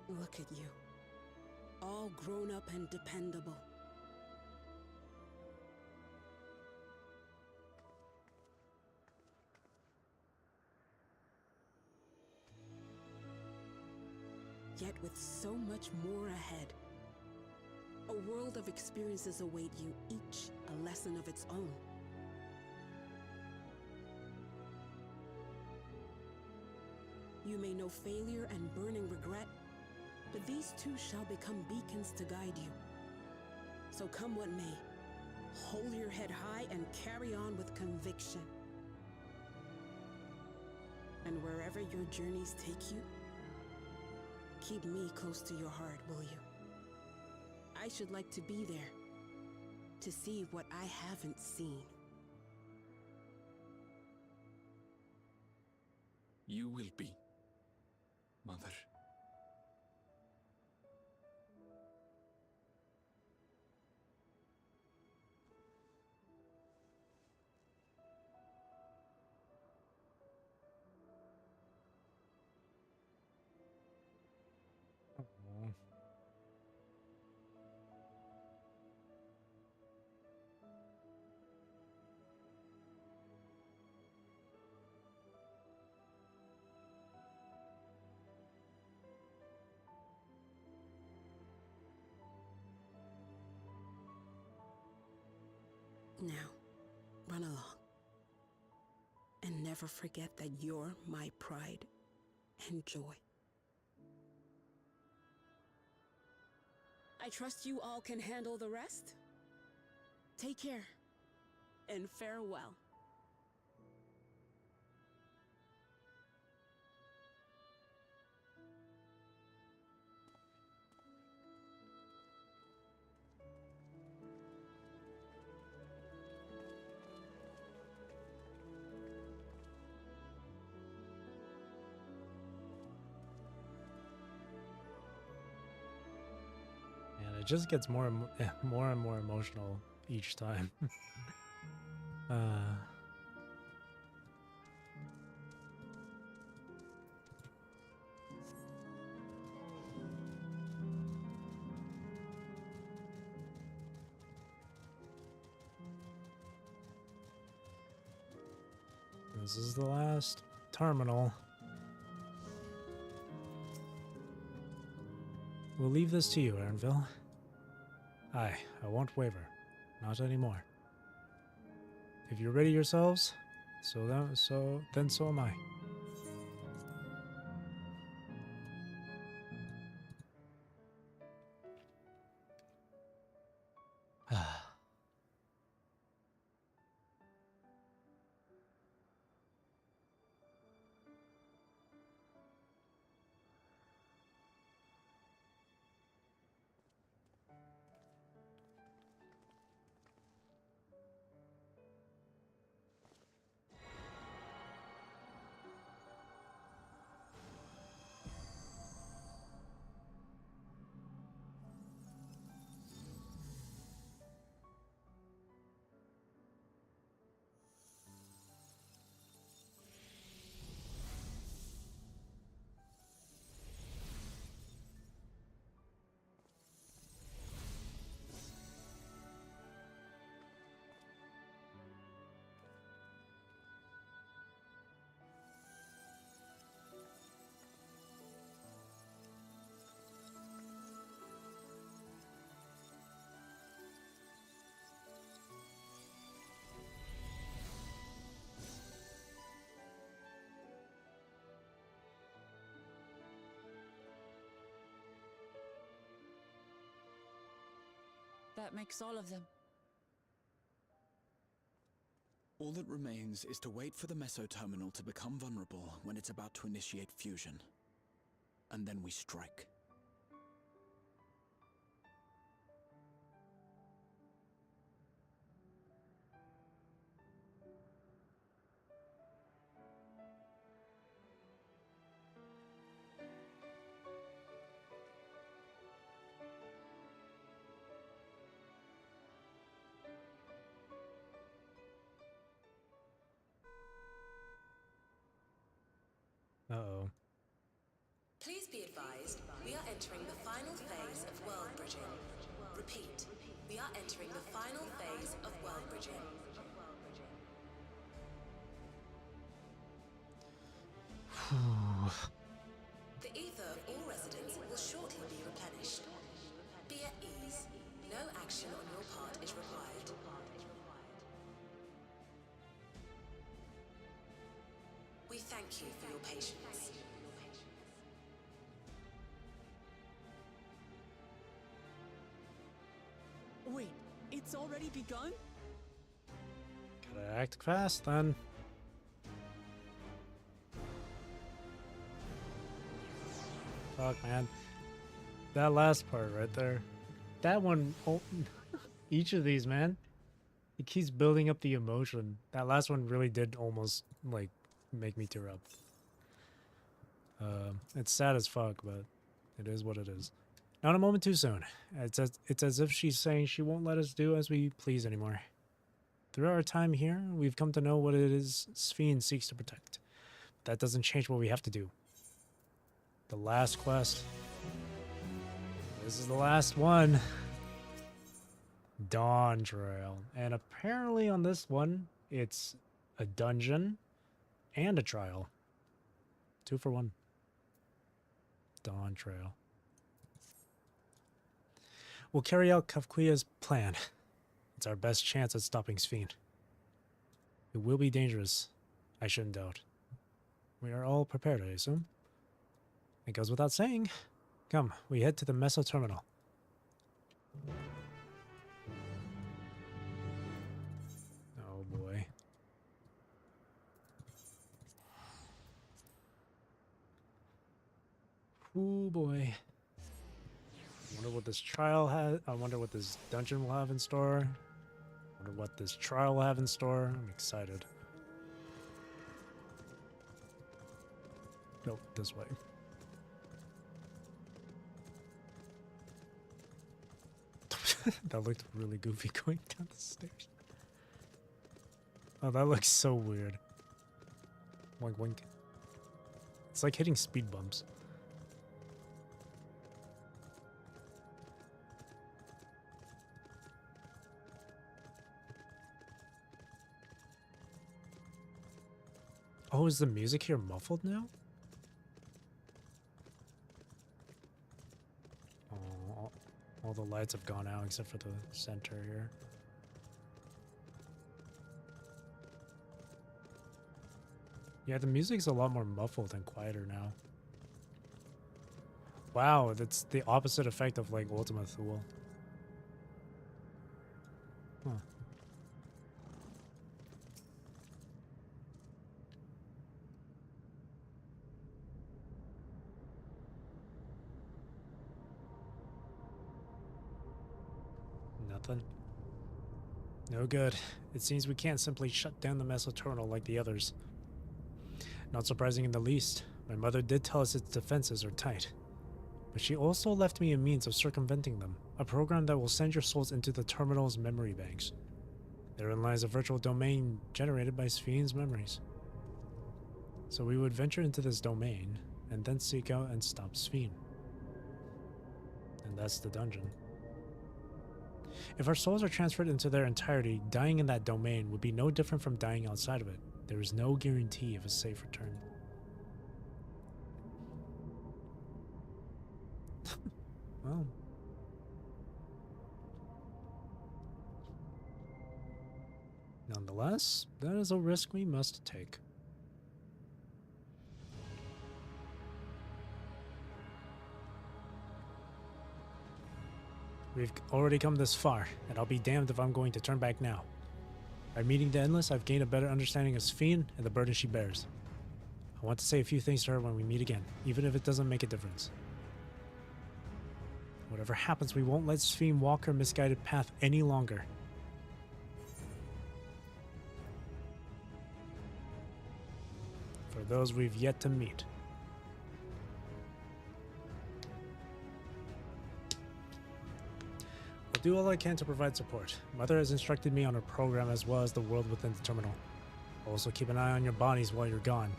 Look at you, all grown up and dependable. yet with so much more ahead. A world of experiences await you, each a lesson of its own. You may know failure and burning regret, but these too shall become beacons to guide you. So come what may, hold your head high and carry on with conviction. And wherever your journeys take you, keep me close to your heart, will you? I should like to be there, to see what I haven't seen. You will be, Mother. Aw. Now, run along. And never forget that you're my pride and joy. I trust you all can handle the rest. Take care, and farewell. And it just gets more and more emotional each time. This is the last terminal. We'll leave this to you, Ernville. I won't waver. Not anymore. If you're ready yourselves, then so am I. That makes all of them. All that remains is to wait for the meso-terminal to become vulnerable when it's about to initiate fusion. And then we strike. Uh-oh. Please be advised, we are entering the final phase of world bridging. Repeat, we are entering the final phase of world bridging. The ether of all residents will No action on your part is required. We thank you for your patience. Wait, it's already begun? Gotta act fast then. Fuck, man. That last part right there. That one, oh, each of these, man. It keeps building up the emotion. That last one really did almost, like, make me tear up. It's sad as fuck, but it is what it is. Not a moment too soon. It's as if she's saying she won't let us do as we please anymore. Throughout our time here, we've come to know what it is Sphene seeks to protect. But that doesn't change what we have to do. The last quest. This is the last one. Dawntrail. And apparently on this one, it's a dungeon and a trial. 2 for 1. Dawntrail. We'll carry out Kafkia's plan. It's our best chance at stopping Sphene. It will be dangerous, I shouldn't doubt. We are all prepared, I assume. It goes without saying. Come, we head to the Meso Terminal. Oh boy. Oh boy. I wonder what this trial has. I wonder what this dungeon will have in store. I wonder what this trial will have in store. I'm excited. Nope, this way. That looked really goofy going down the stairs. Oh, that looks so weird. Wink, wink. It's like hitting speed bumps. Oh, is the music here muffled now? Oh, all the lights have gone out except for the center here. Yeah, the music's a lot more muffled and quieter now. Wow, that's the opposite effect of like Ultima Thule. Huh. Nothing. No good. It seems we can't simply shut down the Meso Terminal like the others. Not surprising in the least. My mother did tell us its defenses are tight. But she also left me a means of circumventing them. A program that will send your souls into the terminal's memory banks. Therein lies a virtual domain generated by Sphene's memories. So we would venture into this domain, and then seek out and stop Sphene. And that's the dungeon. If our souls are transferred into their entirety, dying in that domain would be no different from dying outside of it. There is no guarantee of a safe return. Well. Nonetheless, that is a risk we must take. We've already come this far, and I'll be damned if I'm going to turn back now. By meeting the Endless, I've gained a better understanding of Sphene and the burden she bears. I want to say a few things to her when we meet again, even if it doesn't make a difference. Whatever happens, we won't let Sphene walk her misguided path any longer. For those we've yet to meet. I'll do all I can to provide support. Mother has instructed me on her program as well as the world within the terminal. Also keep an eye on your bodies while you're gone.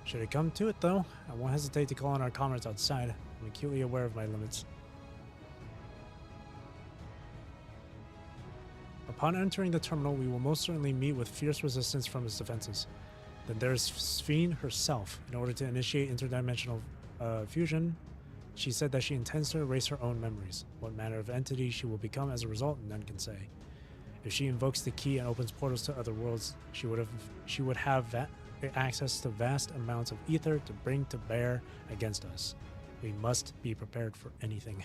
Should it come to it though, I won't hesitate to call on our comrades outside. I'm acutely aware of my limits. Upon entering the terminal, we will most certainly meet with fierce resistance from its defenses. Then there's Sphene herself. In order to initiate interdimensional fusion, She said that she intends to erase her own memories. What manner of entity she will become as a result, none can say. If she invokes the key and opens portals to other worlds, she would have access to vast amounts of ether to bring to bear against us. We must be prepared for anything.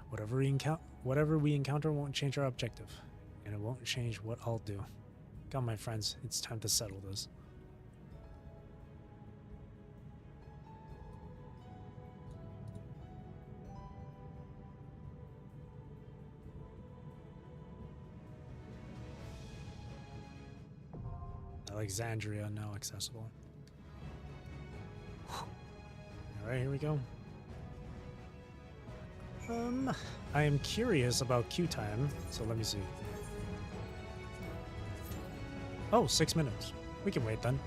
Whatever we encounter won't change our objective, and it won't change what I'll do. Come, my friends, it's time to settle this. Alexandria now accessible. Alright, here we go. I am curious about queue time, so let me see. Oh, 6 minutes. We can wait then.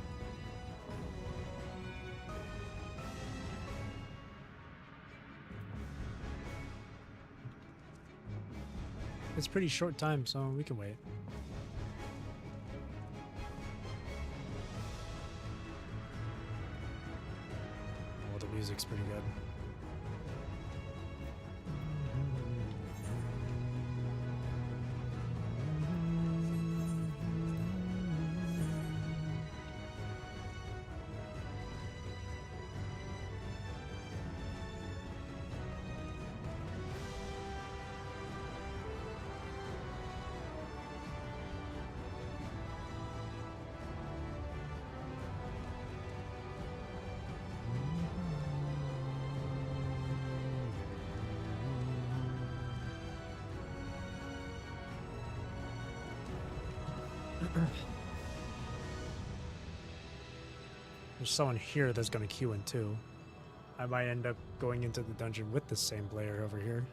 It's a pretty short time, so we can wait. Oh, the music's pretty good. There's someone here that's going to queue in too. I might end up going into the dungeon with the same player over here.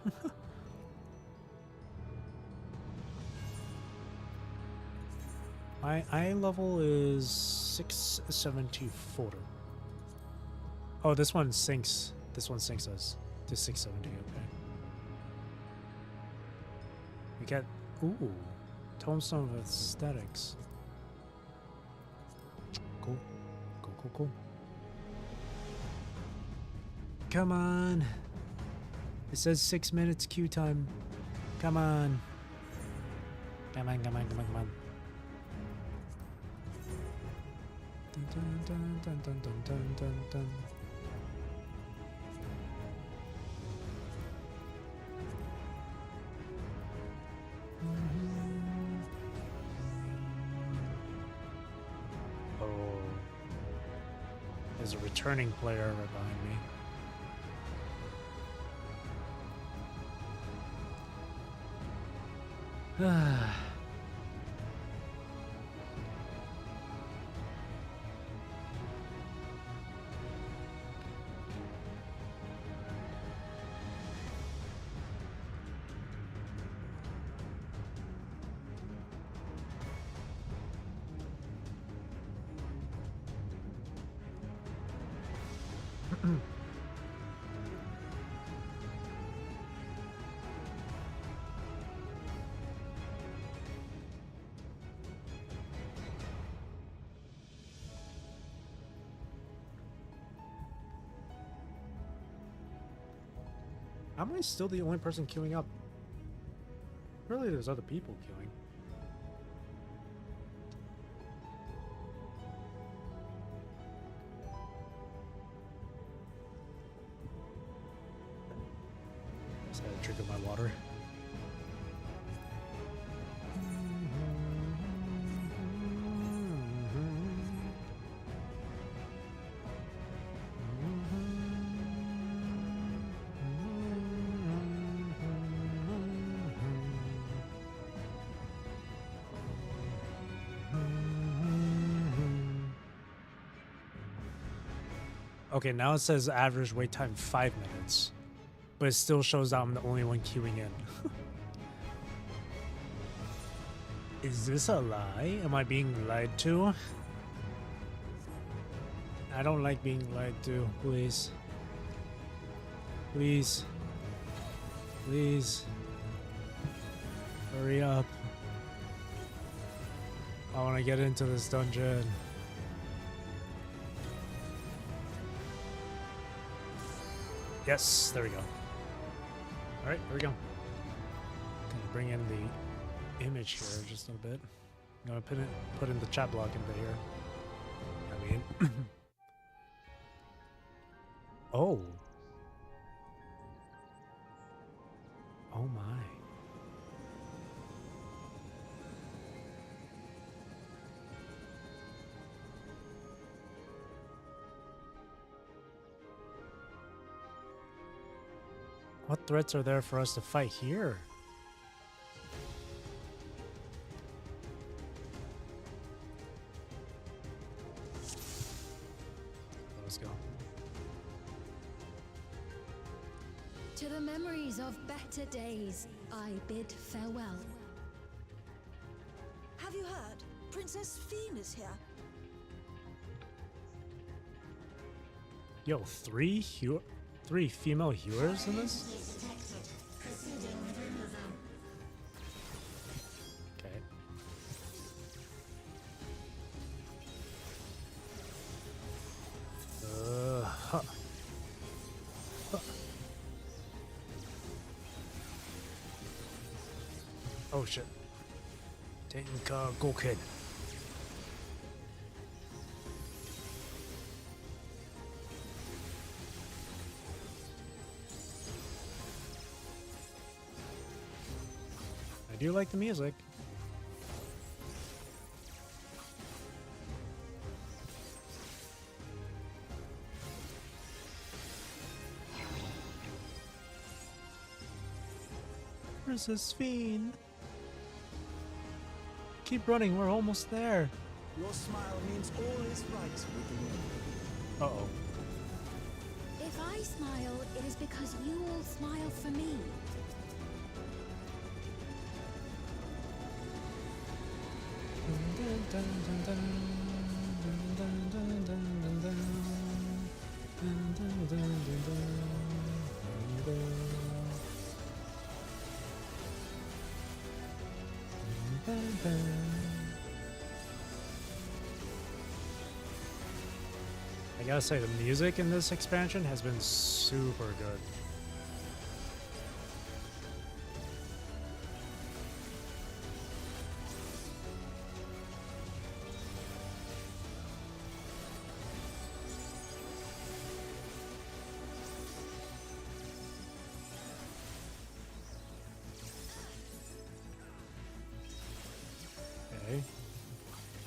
My eye level is 674. Oh, this one sinks. This one sinks us to 670. Okay. We get Tombstone of Aesthetics. Cool. Cool. Come on. It says 6 minutes queue time. Come on. Come on. Dun, dun, dun, dun, dun, dun, dun. There's a returning player right behind me. Am I still the only person queuing up? Really, there's other people queuing. Just had to drink my water. Okay, now it says average wait time 5 minutes, but it still shows that I'm the only one queuing in. Is this a lie? Am I being lied to? I don't like being lied to, please. Please. Please. Hurry up. I want to get into this dungeon. Yes, there we go. All right, there we go. Gonna bring in the image here just a little bit. I'm gonna put in the chat block in a bit here. I mean, oh, oh my. What threats are there for us to fight here? Let's go. To the memories of better days, I bid farewell. Have you heard? Princess Fiend is here. Yo, three female healers in this? Okay. Huh. Huh. Oh shit. Tenka Goken. I do like the music. Where's this fiend? Keep running, we're almost there. Your smile means all is right with the world. Uh-oh. If I smile, it is because you all smile for me. I gotta say, the music in this expansion has been super good. Okay,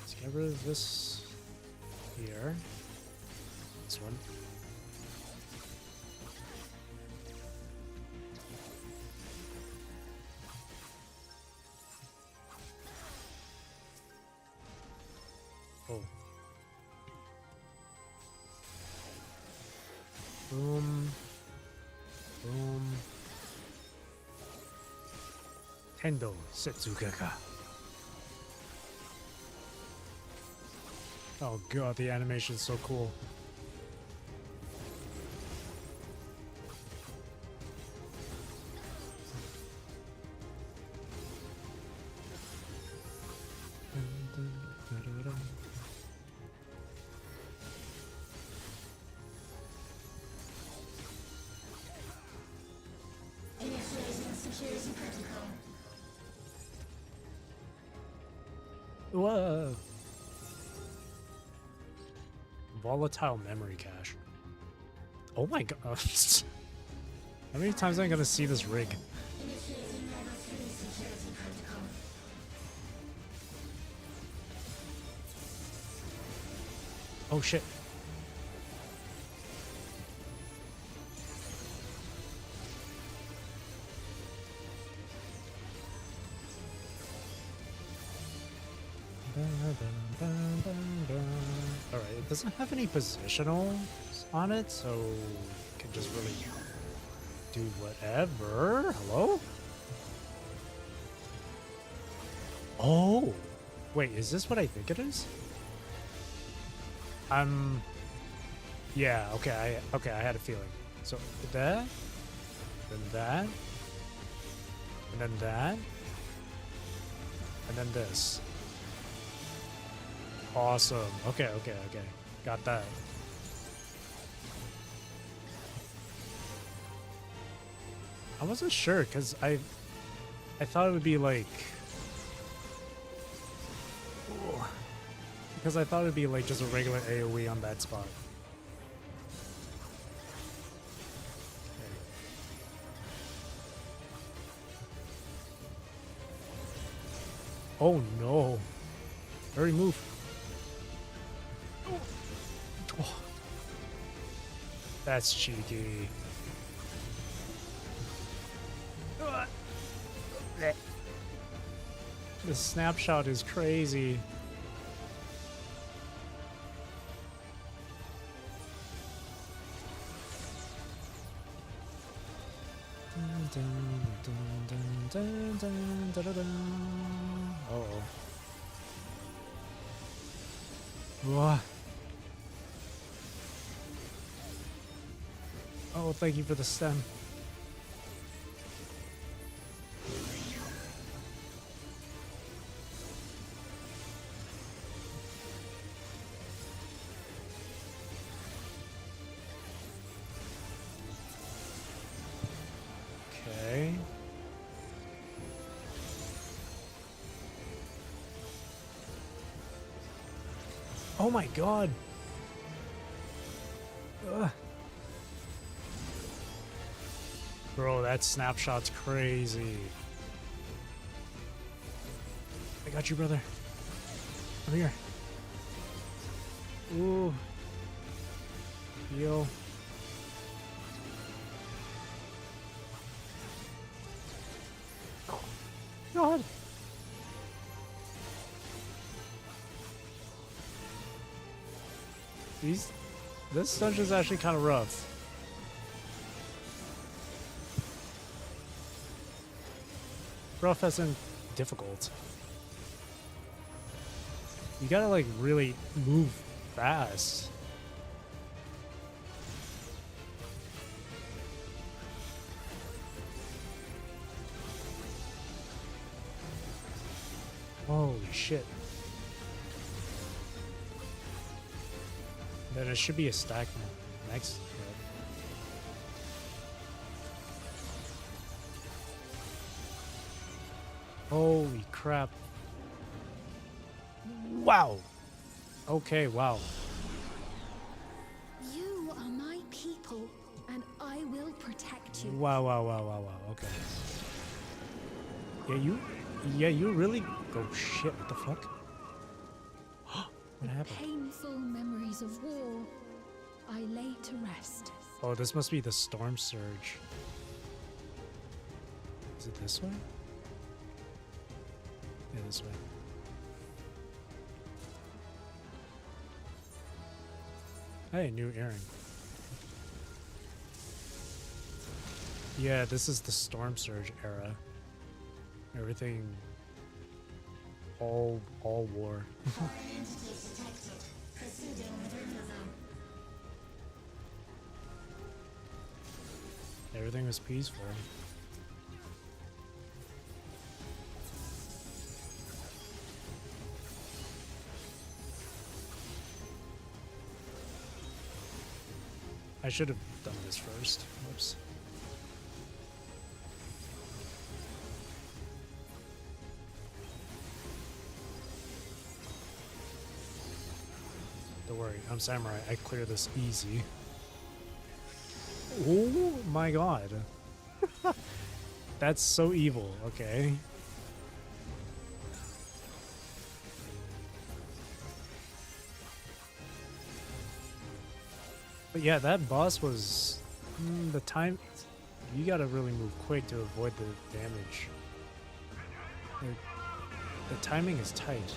let's get rid of this here. This one. Oh. Boom. Boom. Tendo Setsugeka. Oh god, the animation's so cool. Whoa. Volatile memory cache. Oh my god. How many times am I gonna see this rig? Oh shit. Alright, it doesn't have any positionals on it, so it can just really do whatever. Hello? Oh! Wait, is this what I think it is? Yeah, okay, I had a feeling. So, that, then that, and then that, and then this. Awesome. Okay. Got that. I wasn't sure because I thought it would be like, because I thought it'd be like just a regular AoE on that spot. Oh no! Hurry, move! Oh. That's cheeky. The snapshot is crazy. Uh-oh. What? Oh, thank you for the stem. Okay. Oh my god. Ugh. Bro, that snapshot's crazy. I got you, brother. Come here. Ooh. Yo. God. This dungeon's actually kind of rough. Rough as in difficult. You gotta like really move fast. Holy shit. Then it should be a stack next. Holy crap. Wow. Okay, wow. You are my people, and I will protect you. Wow, wow, wow, wow, wow. Okay. Yeah, you really go shit. What the fuck? What happened? Painful memories of war, I lay to rest. Oh, this must be the storm surge. Is it this way? Yeah, this way. Hey, new earring. Yeah, this is the storm surge era. Everything all war. Everything was peaceful. I should have done this first. Whoops. Don't worry, I'm samurai. I clear this easy. Oh my god. That's so evil, okay. But yeah, that boss was... the time... You gotta really move quick to avoid the damage. The timing is tight.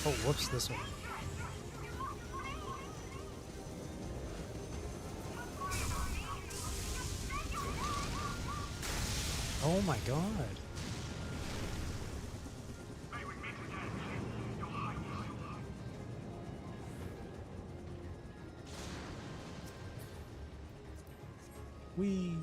Oh, whoops, this one. Oh my god. Wee.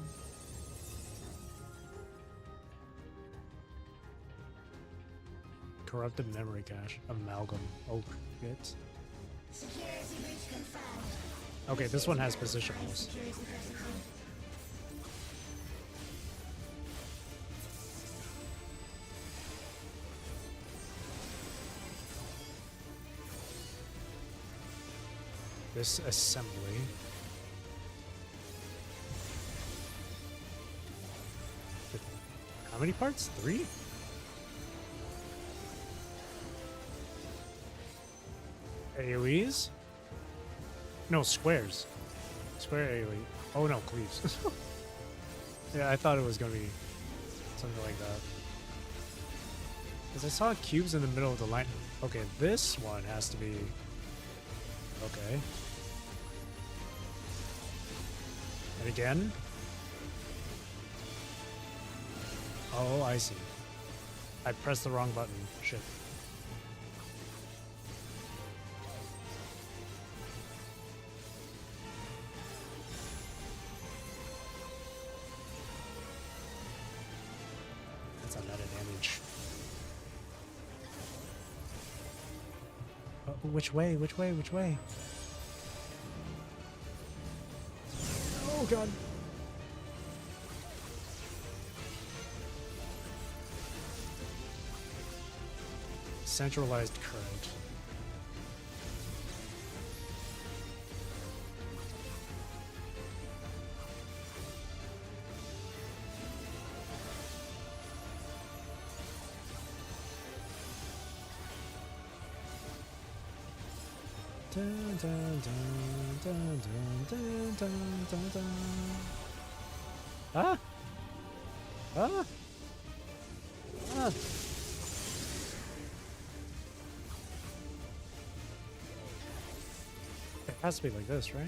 Corrupted memory cache. Amalgam. Oh, shit. Okay, this one has positionals. This assembly. How many parts? 3? AoEs? No, squares. Square AoE. Oh no, cleaves. Yeah, I thought it was gonna be something like that. Because I saw cubes in the middle of the line. Okay, this one has to be... Okay. And again? Oh, I see. I pressed the wrong button. Shit. That's a lot of damage. Which way? Which way? Which way? Oh god. Centralized current. Dun, dun, dun, dun, dun, dun, dun, dun. Ah! Ah! Ah! It has to be like this, right?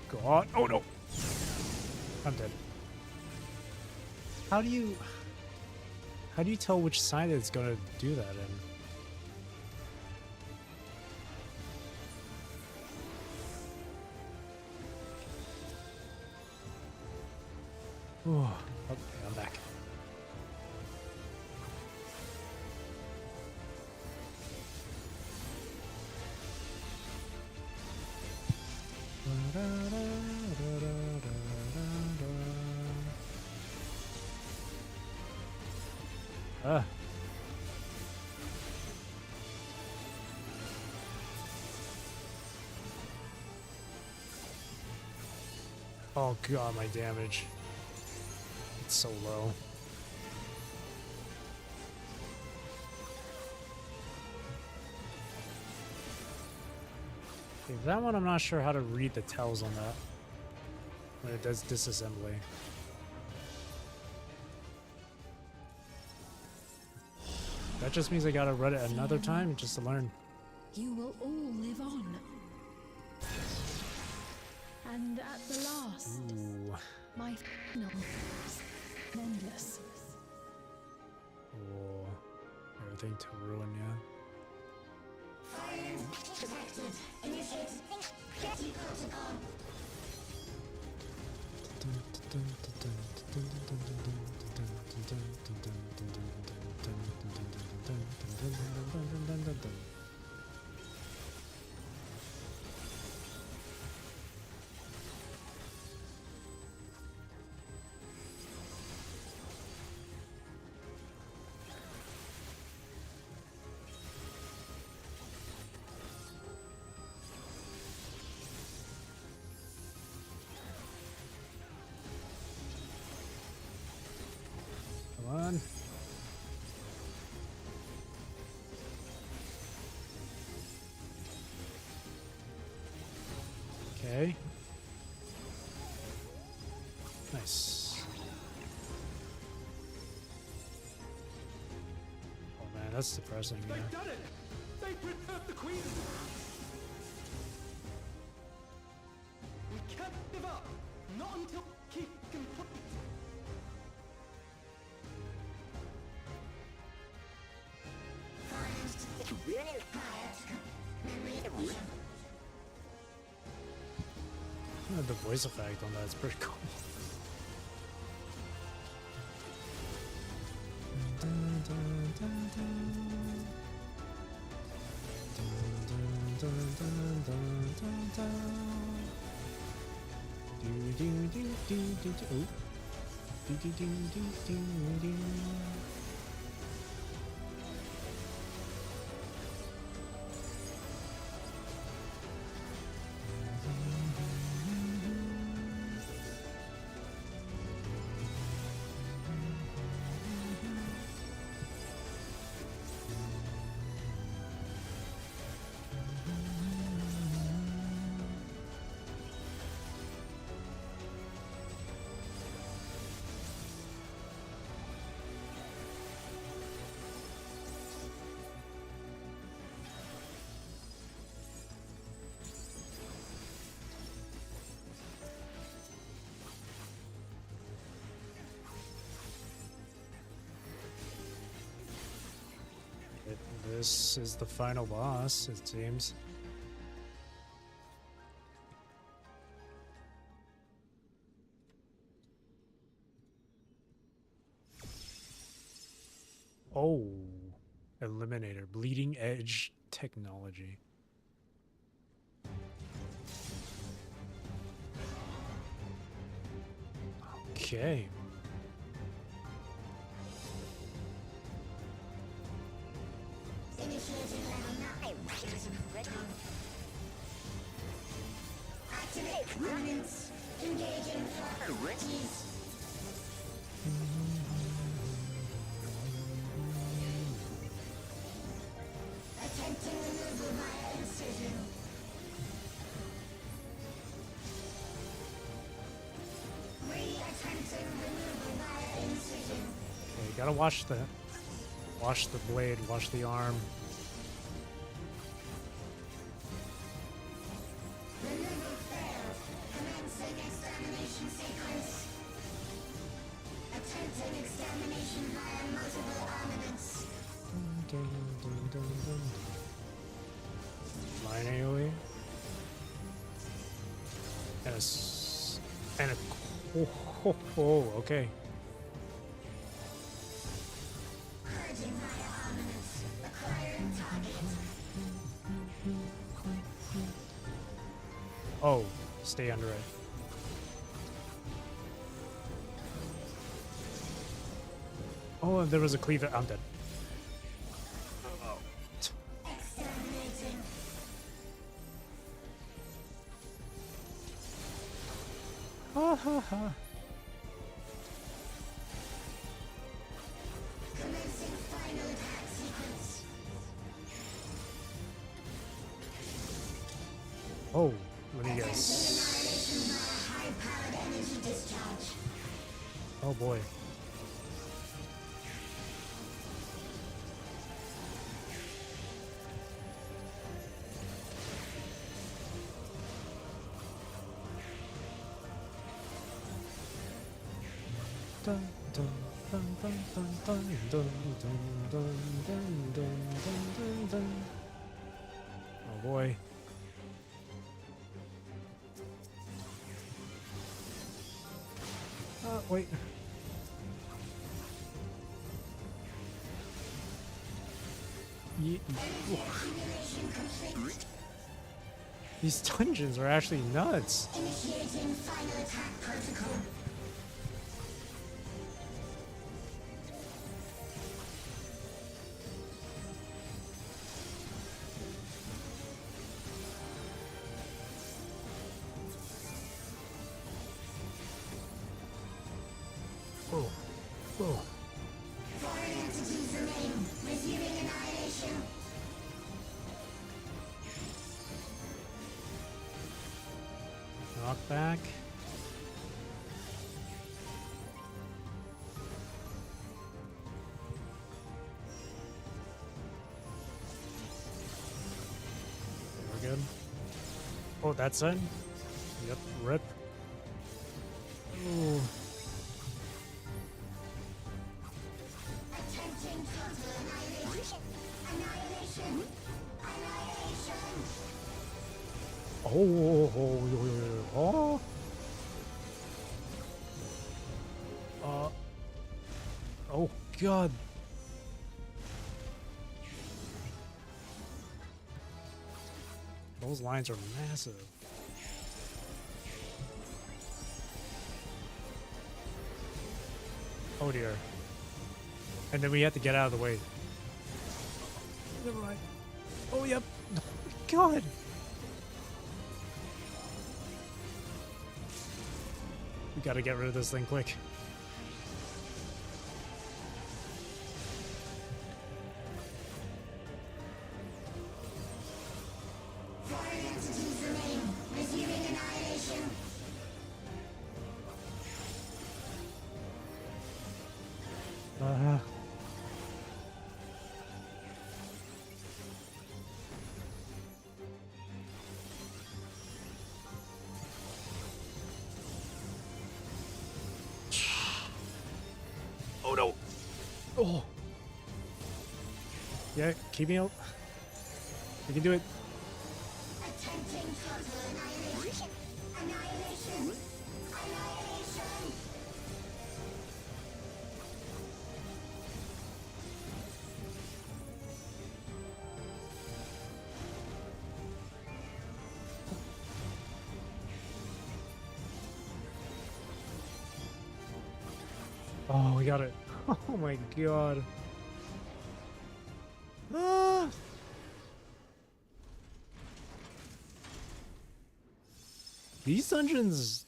Go on. Oh no! I'm dead. How do you tell which side it's gonna do that in? Oh, okay, I'm back. Ah. Oh god, my damage. It's so low. Okay, that one I'm not sure how to read the tells on that when it does disassembly. That just means I gotta run it another time just to learn. You will all live on. And at the last, Ooh. my final endless. Oh, everything to ruin, yeah. Come on. Okay. Nice. Oh man, that's depressing. They've Yeah. done it! sacred Earth the Queen! We can't give up! Not until keep complete! The voice effect on that's pretty cool. This is the final boss, it seems. Oh, Eliminator, bleeding edge technology. Okay. Activate permanence. Engaging priorities. Attempting removal via incision. Re-attempting removal via incision. Okay, gotta wash the blade, wash the arm. Removal failed. Commencing extermination sequence. Attempting extermination via multiple armaments. Line AoE. And a oh, okay. Purging via armaments. Acquiring target. Oh, stay under it. Oh, and there was a cleaver. I'm dead. Exterminating. Ha ha ha. Commencing final attack sequence. Oh, let me guess. Annihilation via high-powered energy discharge. Oh boy. Dun, dun, dun, dun, dun, dun, dun, dun, dun, dun, dun, dun, dun. Oh boy. Wait. These dungeons are actually nuts. Initiating final attack protocol. Oh. Oh. Foreign entities remain. Resuming annihilation. Knockback. good. Oh, that side? Yep, rip. Ooh. Oh. Oh god. Those lines are massive. Oh dear. And then we have to get out of the way. Never mind. Oh yep. Oh my god. We gotta get rid of this thing quick. Oh no! Oh! Yeah, keep me out. We can do it. Oh, we got it. Oh my god. Ah. These dungeons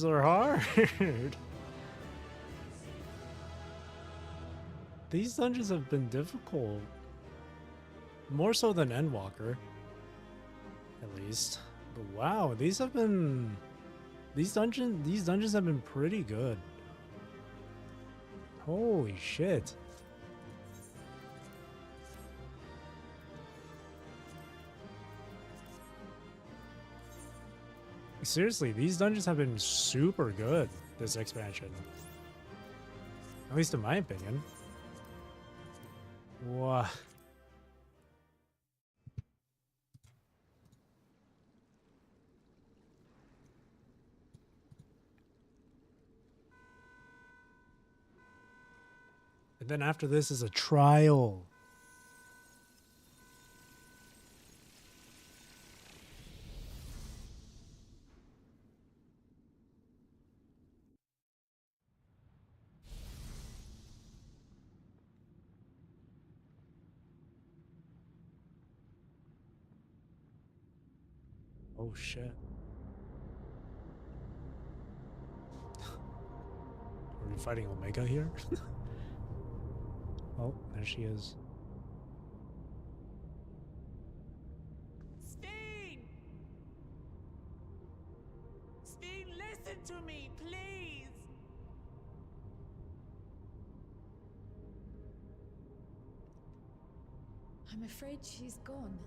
are hard. These dungeons have been difficult. More so than Endwalker. At least. But wow, these dungeons have been pretty good. Holy shit. Seriously, these dungeons have been super good this expansion. At least in my opinion. Wow. And then after this is a trial. Oh shit. Are we fighting Omega here? Oh, there she is. Steen! Steen, listen to me, please! I'm afraid she's gone.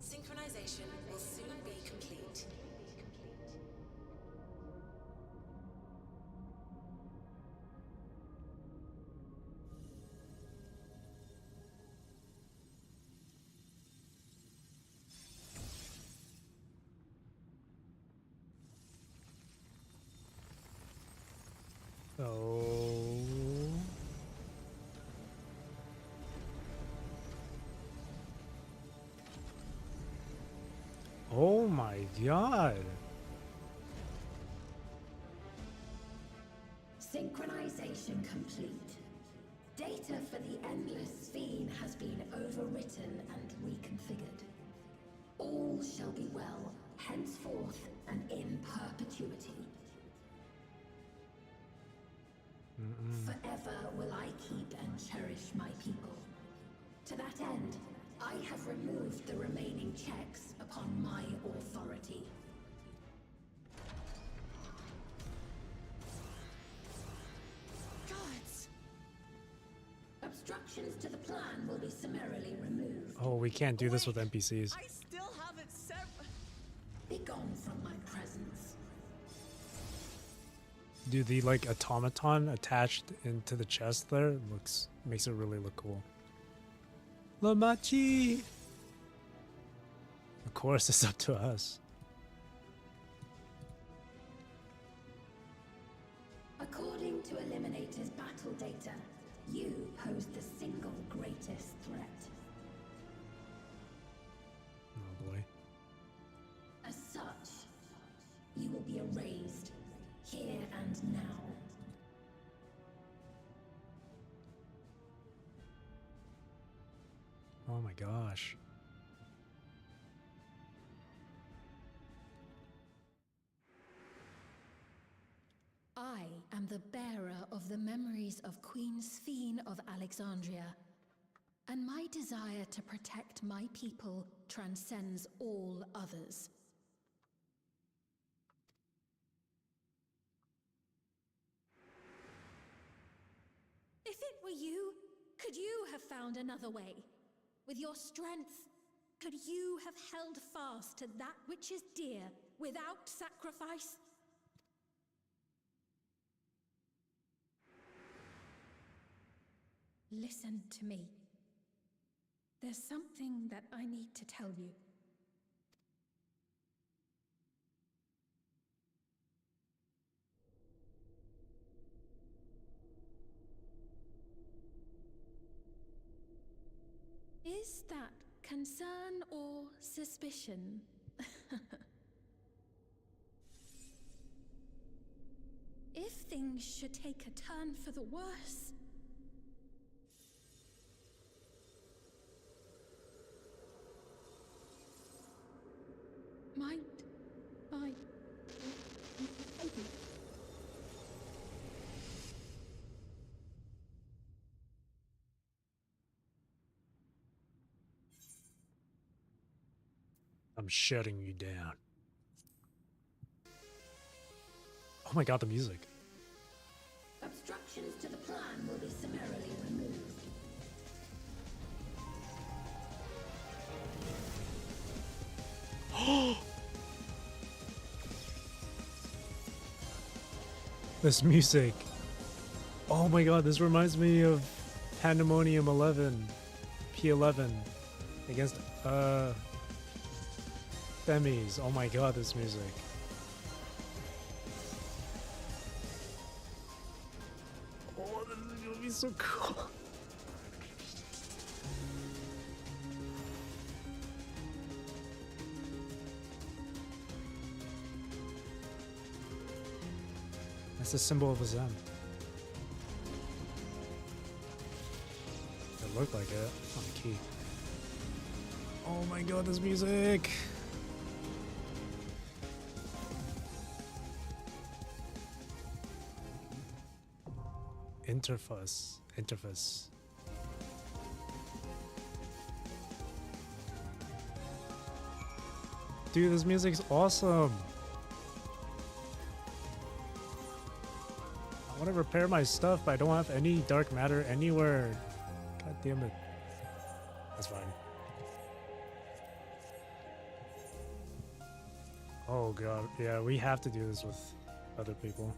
Synchronization will soon be complete. Oh. Oh my god. Synchronization complete. Data for the Endless Fiend has been overwritten and reconfigured. All shall be well, henceforth and in perpetuity. Forever will I keep and cherish my people. To that end, I have removed the remaining checks upon my authority. Obstruction Obstructions to the plan will be summarily removed. Oh, we can't do this with NPCs. I still haven't said. Be gone from my presence. Dude, the like automaton attached into the chest there makes it really look cool. Lamachi! Of course, it's up to us. According to Eliminator's battle data, you pose the single greatest threat. Oh boy. As such, you will be erased here and now. Oh my gosh. I am the bearer of the memories of Queen Sphene of Alexandria, and my desire to protect my people transcends all others. If it were you, could you have found another way? With your strength, could you have held fast to that which is dear without sacrifice? Listen to me. There's something that I need to tell you. Is that concern or suspicion? If things should take a turn for the worse, might I... I'm shutting you down. Oh my god, the music. Obstructions to the plan will be summarily removed. This music. Oh my god, this reminds me of Pandemonium 11. P11. Against, Themis. Oh my god, this music. Oh, this is gonna be so cool. That's the symbol of a Zen. It looked like it on the key. Oh my god, this music! Interface. Dude, this music's awesome! I want to repair my stuff, but I don't have any dark matter anywhere. God damn it. That's fine. Oh god, yeah, we have to do this with other people.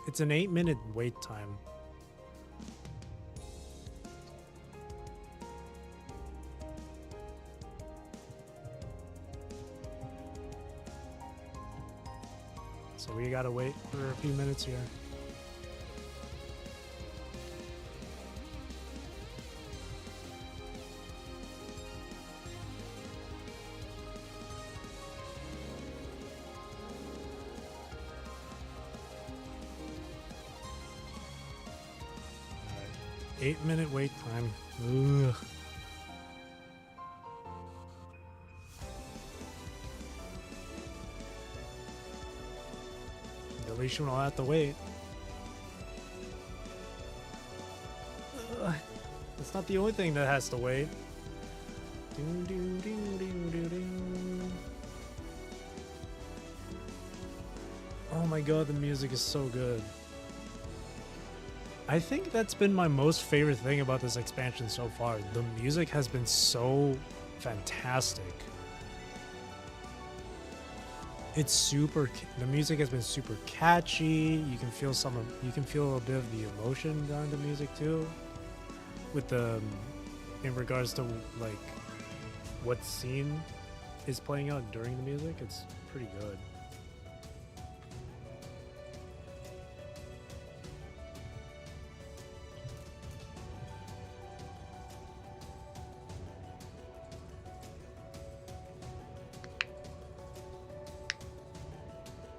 It's an 8-minute wait time. So we gotta wait for a few minutes here. Alright, 8-minute wait time. Ugh. At least we don't have to wait. Ugh. It's not the only thing that has to wait. Oh my god, the music is so good. I think that's been my most favorite thing about this expansion so far. The music has been so fantastic. It's super. The music has been super catchy. You can feel you can feel a bit of the emotion behind the music too. With the, in regards to like, what scene is playing out during the music, it's pretty good.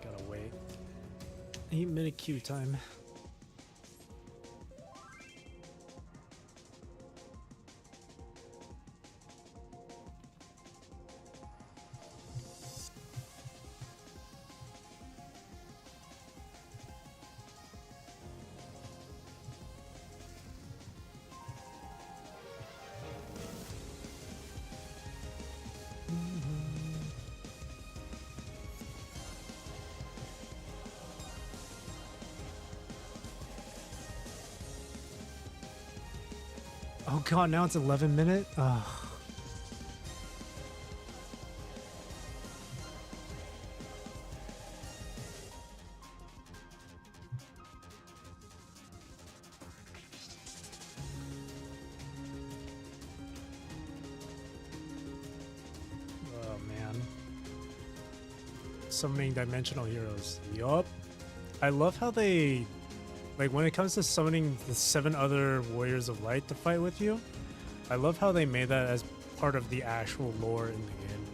Gotta wait. 8-minute queue time. Oh god, now it's 11 minute? Ugh. Oh man. Summoning dimensional heroes. Yup. I love how they, like, when it comes to summoning the 7 other Warriors of Light to fight with you, I love how they made that as part of the actual lore in the game.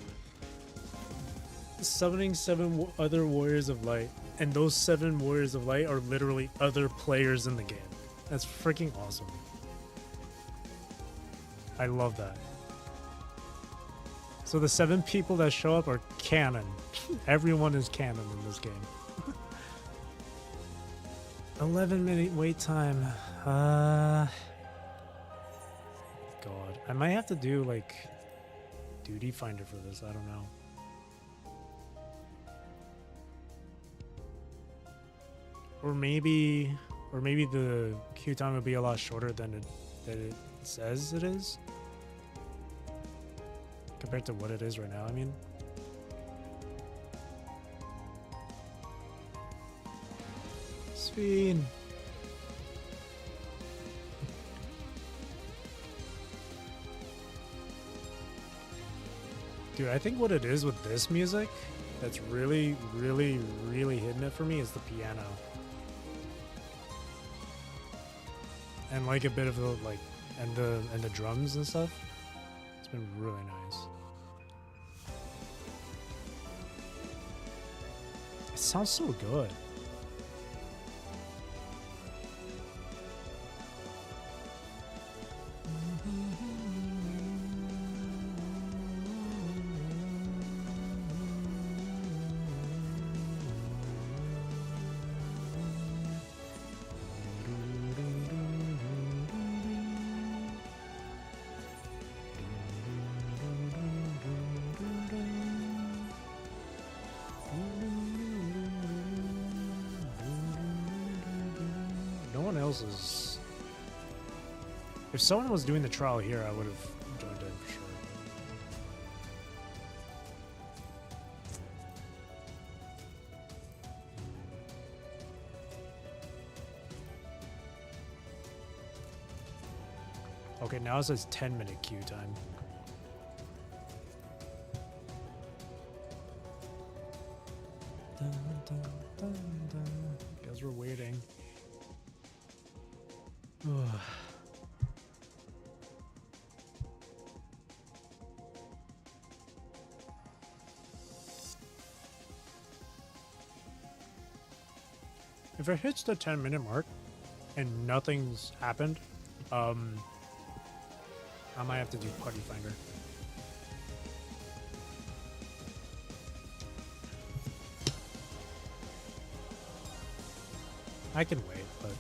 Summoning 7 other Warriors of Light, and those 7 Warriors of Light are literally other players in the game. That's freaking awesome. I love that. So the 7 people that show up are canon. Everyone is canon in this game. 11-minute wait time. God. I might have to do, like, duty finder for this. I don't know. Or maybe the queue time will be a lot shorter than it says it is. Compared to what it is right now, I mean. Sweet. Dude, I think what it is with this music that's really, really, really hitting it for me is the piano. And like a bit of the like and the drums and stuff. It's been really nice. It sounds so good. Is, if someone was doing the trial here, I would have joined in for sure. Okay, now it says 10-minute queue time. Dun, dun, dun, dun. Guess we're waiting. If it hits the 10-minute mark and nothing's happened, I might have to do party finder. I can wait, but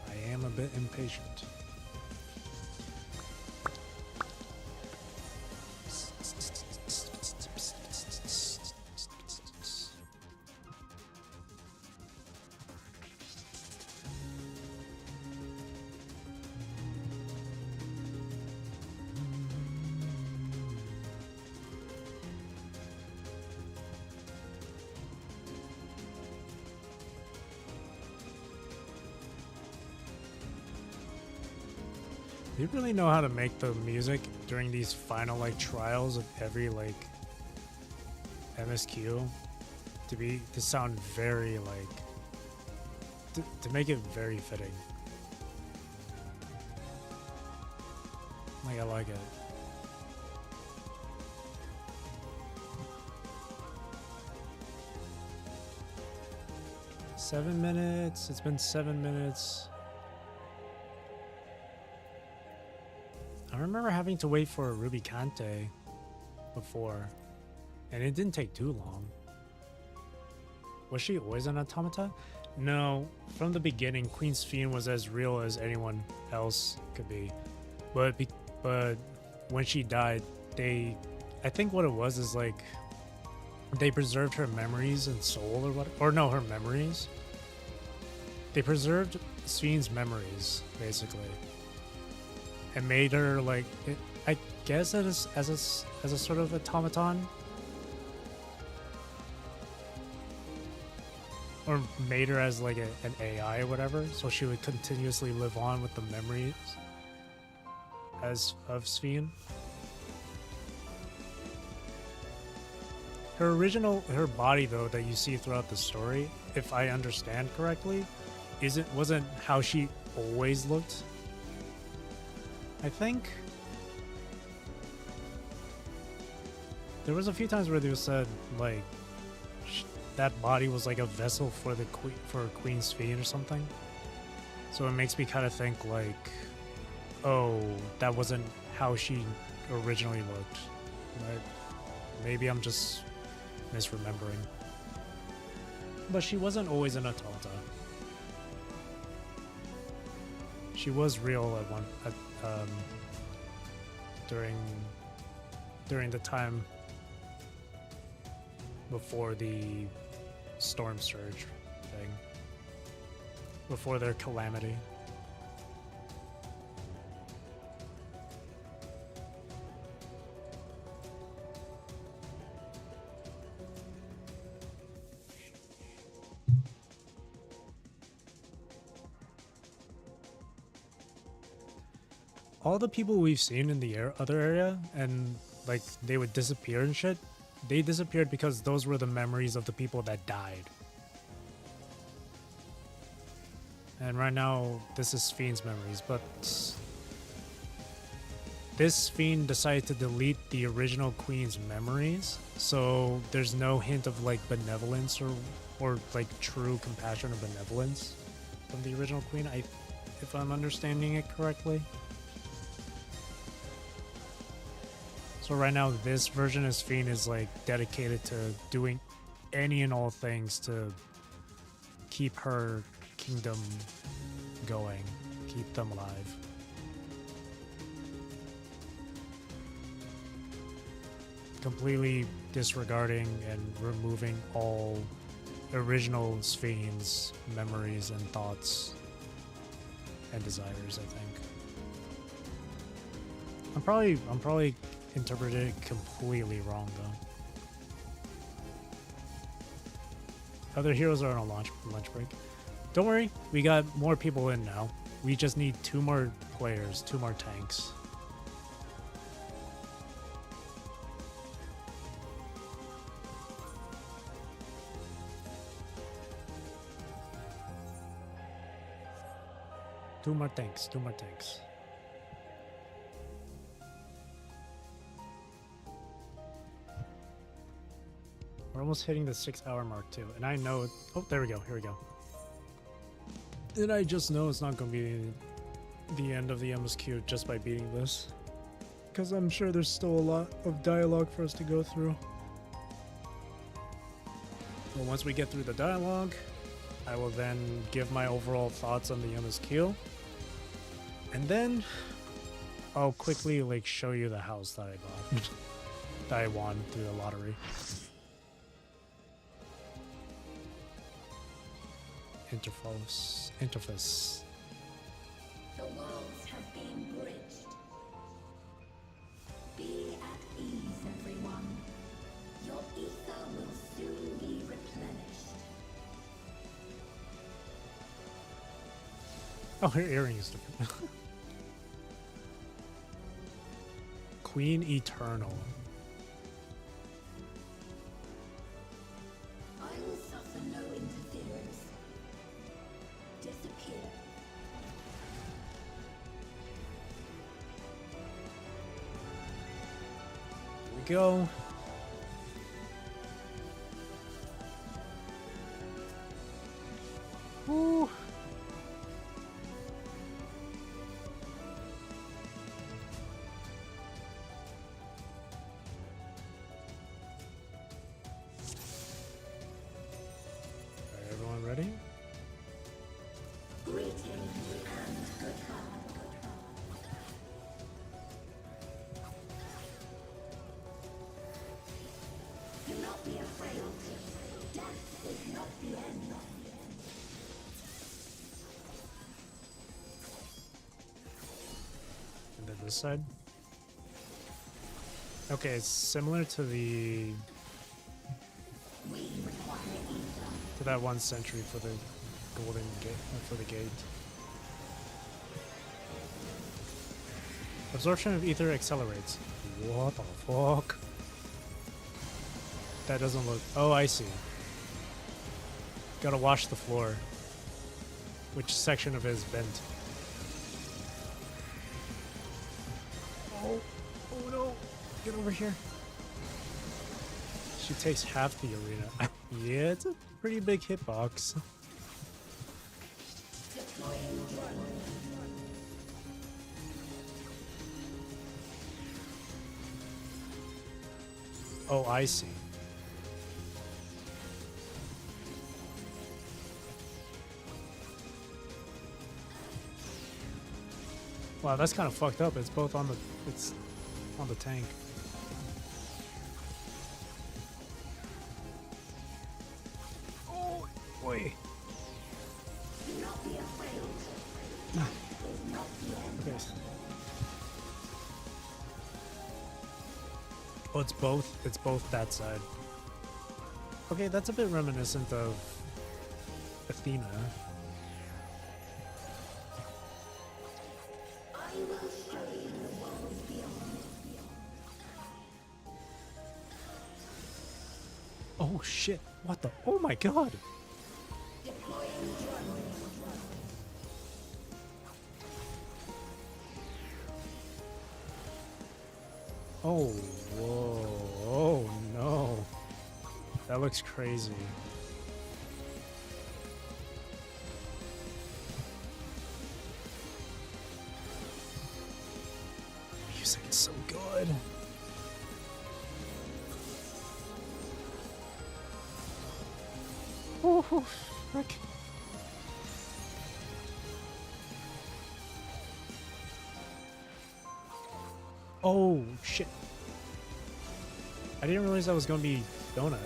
I am a bit impatient. They really know how to make the music during these final like trials of every like MSQ to sound very like to make it very fitting. Like I like it. Seven minutes. It's been 7 minutes. I remember having to wait for a Ruby Kante before, and it didn't take too long. Was she always an automata? No, from the beginning, Queen Sphene was as real as anyone else could be. But when she died, I think what it was is like, they preserved her memories and soul or what, or no, her memories. They preserved Sphene's memories, basically. And made her like, I guess as a sort of automaton. Or made her as like an AI or whatever, so she would continuously live on with the memories of Sphene. Her body though that you see throughout the story, if I understand correctly, wasn't how she always looked. I think there was a few times where they said like that body was like a vessel for Queen Sphene or something. So it makes me kind of think like, oh, that wasn't how she originally looked. Right? Maybe I'm just misremembering. But she wasn't always an automata. She was real during the time before the storm surge thing, before their calamity. All the people we've seen in the other area, and like they would disappear and shit, they disappeared because those were the memories of the people that died. And right now, this is Sphene's memories, but this Sphene decided to delete the original queen's memories, so there's no hint of like benevolence or like true compassion or benevolence from the original queen, if I'm understanding it correctly. So right now, this version of Sphene is like dedicated to doing any and all things to keep her kingdom going, keep them alive. Completely disregarding and removing all original Sphene's memories and thoughts and desires, I think. I'm probably interpreted it completely wrong though. Other heroes are on a lunch break. Don't worry, we got more people in now. We just need 2 more players, 2 more tanks. Two more tanks. We're almost hitting the 6-hour mark too, and I know. Oh, there we go. Here we go. And I just know it's not going to be the end of the MSQ just by beating this, because I'm sure there's still a lot of dialogue for us to go through. But once we get through the dialogue, I will then give my overall thoughts on the MSQ, and then I'll quickly like show you the house that I bought, that I won through the lottery. Interface. The worlds have been bridged. Be at ease, everyone. Your ether will soon be replenished. Oh, her earrings. Queen Eternal. I will suffer no interference. Disappear. Here we go. Woo. Everyone ready? Greetings and goodbye. Do not be afraid. Death is not the end. And then this side. Okay, it's similar to the to that one sentry for the golden gate for the gate. Absorption of ether accelerates. What the fuck? That doesn't look. Oh, I see. Gotta wash the floor. Which section of it is bent? Oh, oh no! Get over here. She takes half the arena. Yeah, it's a pretty big hitbox. Oh, I see. Wow, that's kind of fucked up. It's both on the tank. Oh, boy. Okay. Oh, it's both. It's both that side. Okay, that's a bit reminiscent of Athena. Oh shit, what the? Oh my god! Oh, whoa, oh no. That looks crazy. Music is so good. Oh, frick. Oh, shit. I didn't realize that was going to be Donut.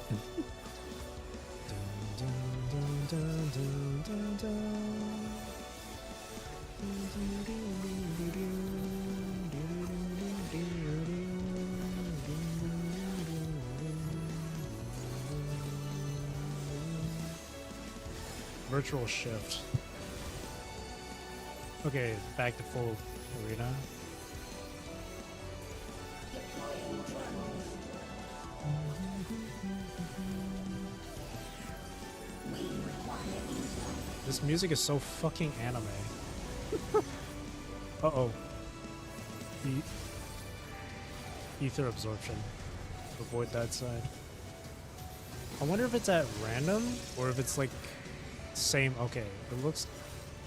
Virtual shift. Okay, back to full arena. This music is so fucking anime. Uh-oh. Ether absorption. Avoid that side. I wonder if it's at random or if it's like same. Okay, it looks.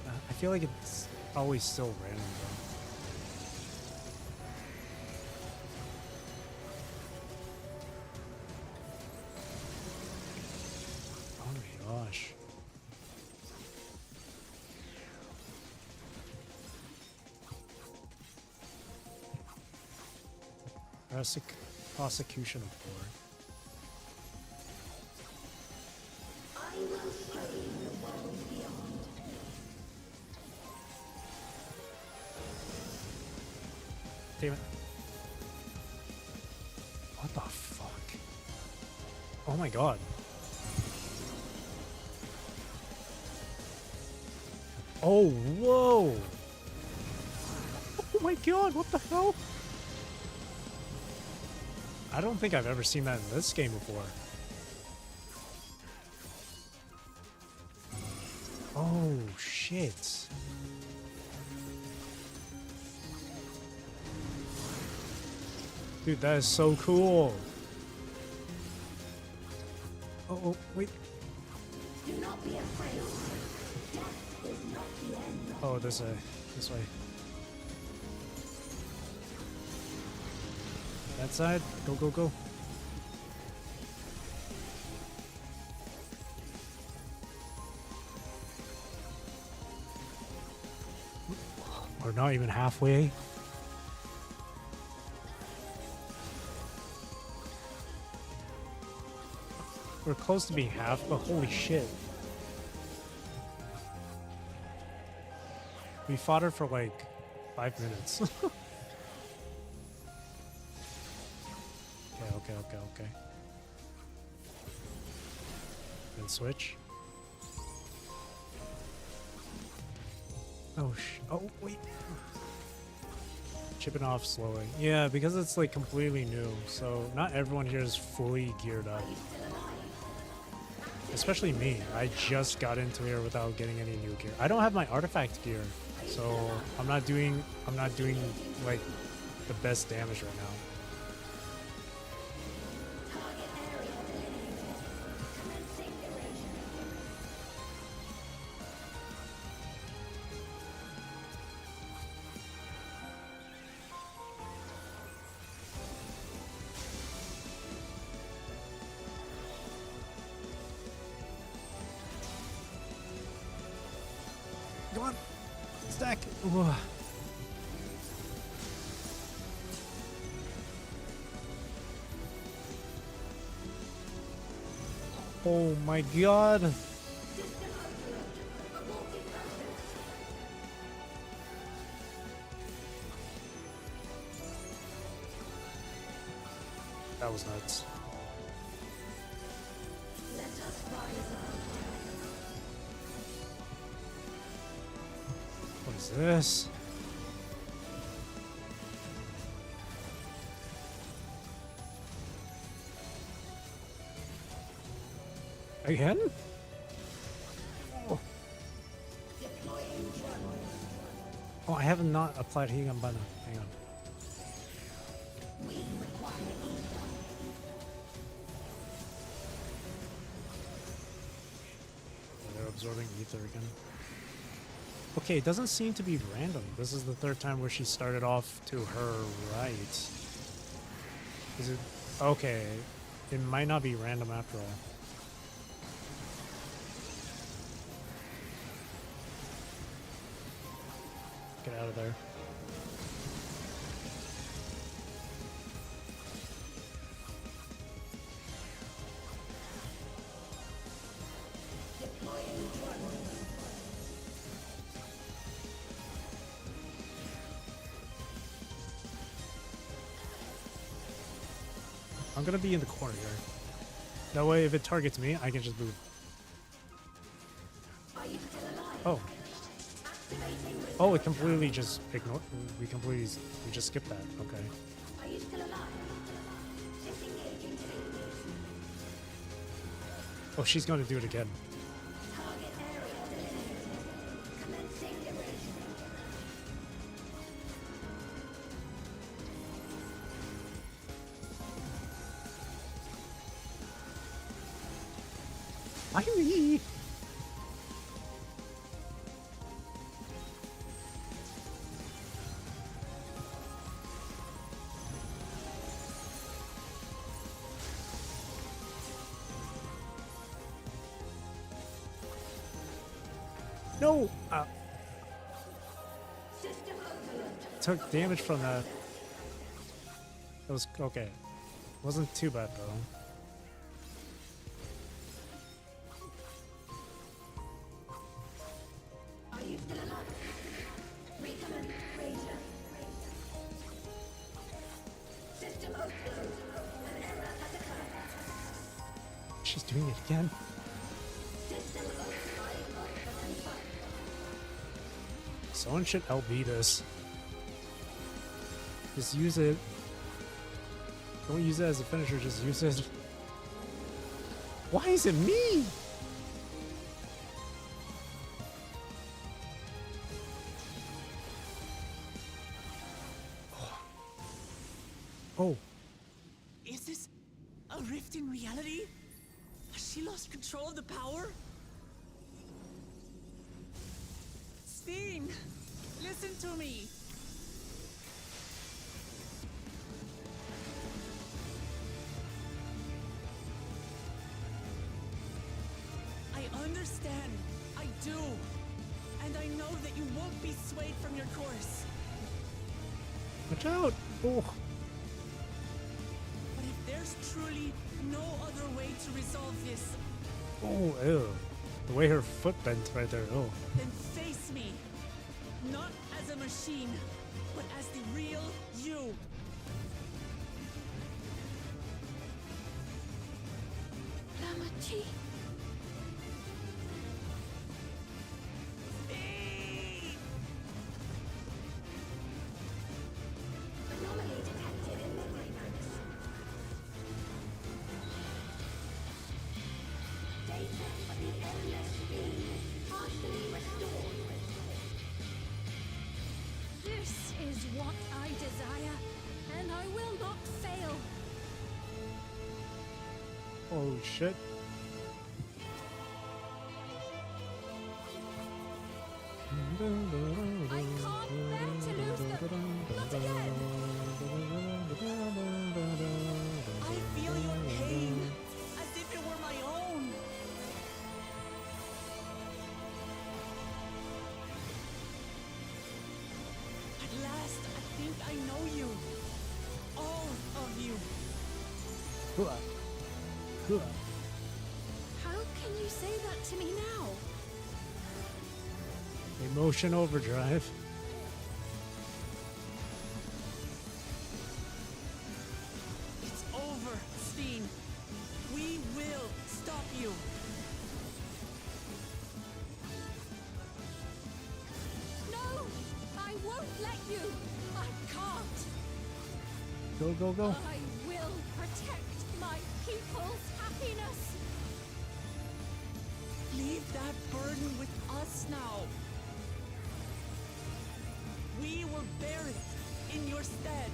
I feel like it's always still random though. Oh my gosh. Prosecution of war. I will show you the world beyond. Damn it. What the fuck? Oh my god. Oh, whoa! Oh my god, what the hell? I don't think I've ever seen that in this game before. Oh, shit. Dude, that is so cool. Oh, wait. Do not be afraid. Death is not the end. Oh, this way. This way. That side. Go, go, go. We're not even halfway. We're close to being half, but holy shit. We fought her for like 5 minutes. Okay. Then switch. Oh, wait. Chipping off slowly. Yeah, because it's like completely new, so not everyone here is fully geared up. Especially me. I just got into here without getting any new gear. I don't have my artifact gear, so I'm not doing like the best damage right now. Come on, stack. Ugh. Oh my god. That was nuts. What is this? Again? Oh, I have not applied healing on Bana. Hang on. They're absorbing ether again. Okay, it doesn't seem to be random. This is the third time where she started off to her right. Is it? Okay. It might not be random after all. Get out of there. I'm gonna be in the corner here. That way, if it targets me, I can just move. Oh. Oh, it completely just ignored. We just skipped that. Okay. Are you still alive? Disengaging. Oh, she's going to do it again. Target area delineated. Commencing erasure. Irene! No! Took damage from that. It was okay. Wasn't too bad though. Are you still alive? Recommend Ranger. System overload. An error has occurred. She's doing it again. System override. Someone should LB this. Just use it. Don't use it as a finisher, just use it. Why is it me? Oh. Is this a rift in reality? Has she lost control of the power? Steen, listen to me. I understand. I do. And I know that you won't be swayed from your course. Watch out! Oh. But if there's truly no other way to resolve this, Oh, ew. The way her foot bent right there. Oh. then face me. Not as a machine, but as the real you. Lamachi. Anomaly detected in memory banks. Data for the MSQ partially restored. This is what I desire, and I will not fail. Oh shit. I can't bear to lose them. Not again. I feel your pain, as if it were my own. At last, I think I know you. All of you. How can you say that to me now? Emotion overdrive. It's over, Steen. We will stop you. No! I won't let you! I can't! Go, go, go. I will protect my people's happiness! Leave that burden with us now. We will bear it in your stead.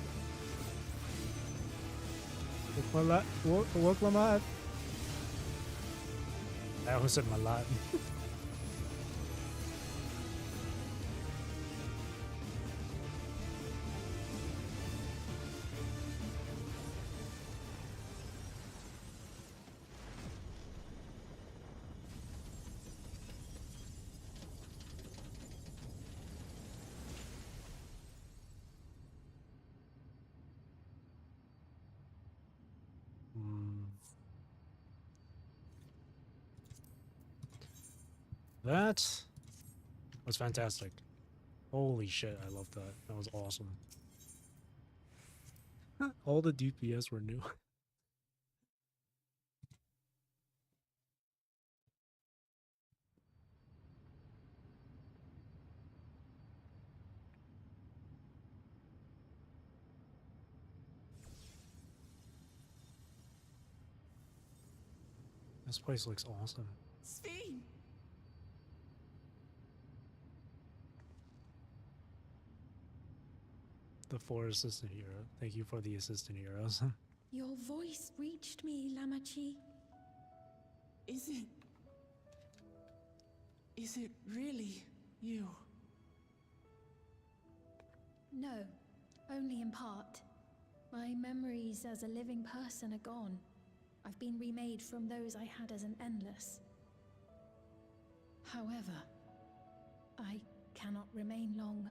Work Lamat. I almost said Malat. That was fantastic. Holy shit, I love that. That was awesome. All the DPS were new. This place looks awesome. Steen! The 4 assistant hero. Thank you for the assistant heroes. Your voice reached me, Lamachi. Is it really you? No, only in part. My memories as a living person are gone. I've been remade from those I had as an endless. However, I cannot remain long,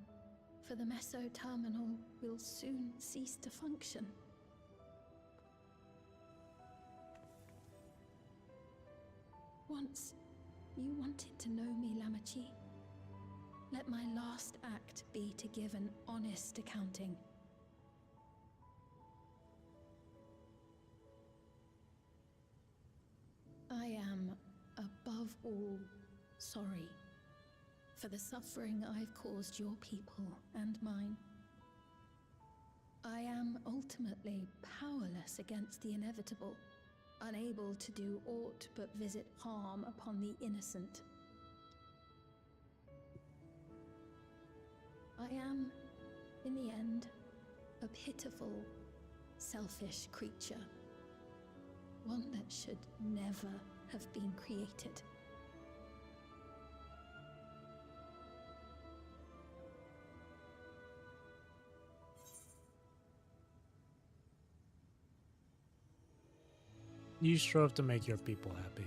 for the meso-terminal will soon cease to function. Once, you wanted to know me, Lamachi. Let my last act be to give an honest accounting. I am, above all, sorry for the suffering I've caused your people and mine. I am ultimately powerless against the inevitable, unable to do aught but visit harm upon the innocent. I am, in the end, a pitiful, selfish creature. One that should never have been created. You strove to make your people happy.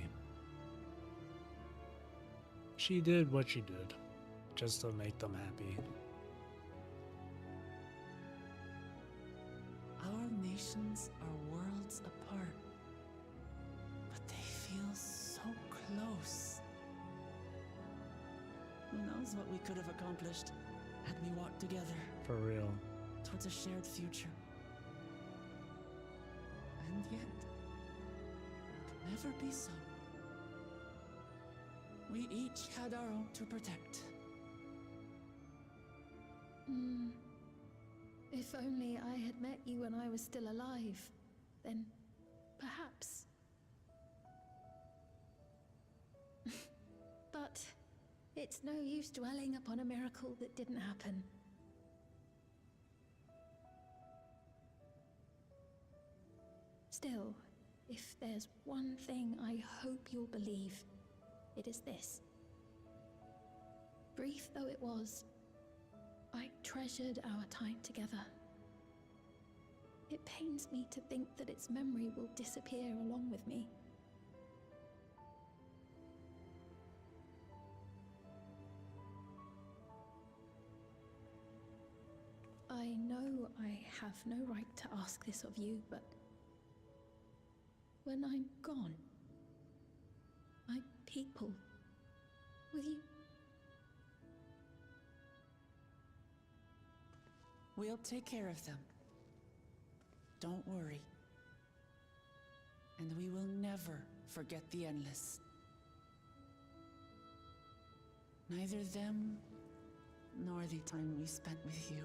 She did what she did, just to make them happy. Our nations are worlds apart, but they feel so close. Who knows what we could have accomplished had we walked together. For real. Towards a shared future. And yet, it could never be so. We each had our own to protect. If only I had met you when I was still alive, then perhaps. But it's no use dwelling upon a miracle that didn't happen. Still, if there's one thing I hope you'll believe, it is this. Brief though it was, I treasured our time together. It pains me to think that its memory will disappear along with me. I know I have no right to ask this of you, but when I'm gone, my people, will you? We'll take care of them. Don't worry. And we will never forget the Endless. Neither them, nor the time we spent with you.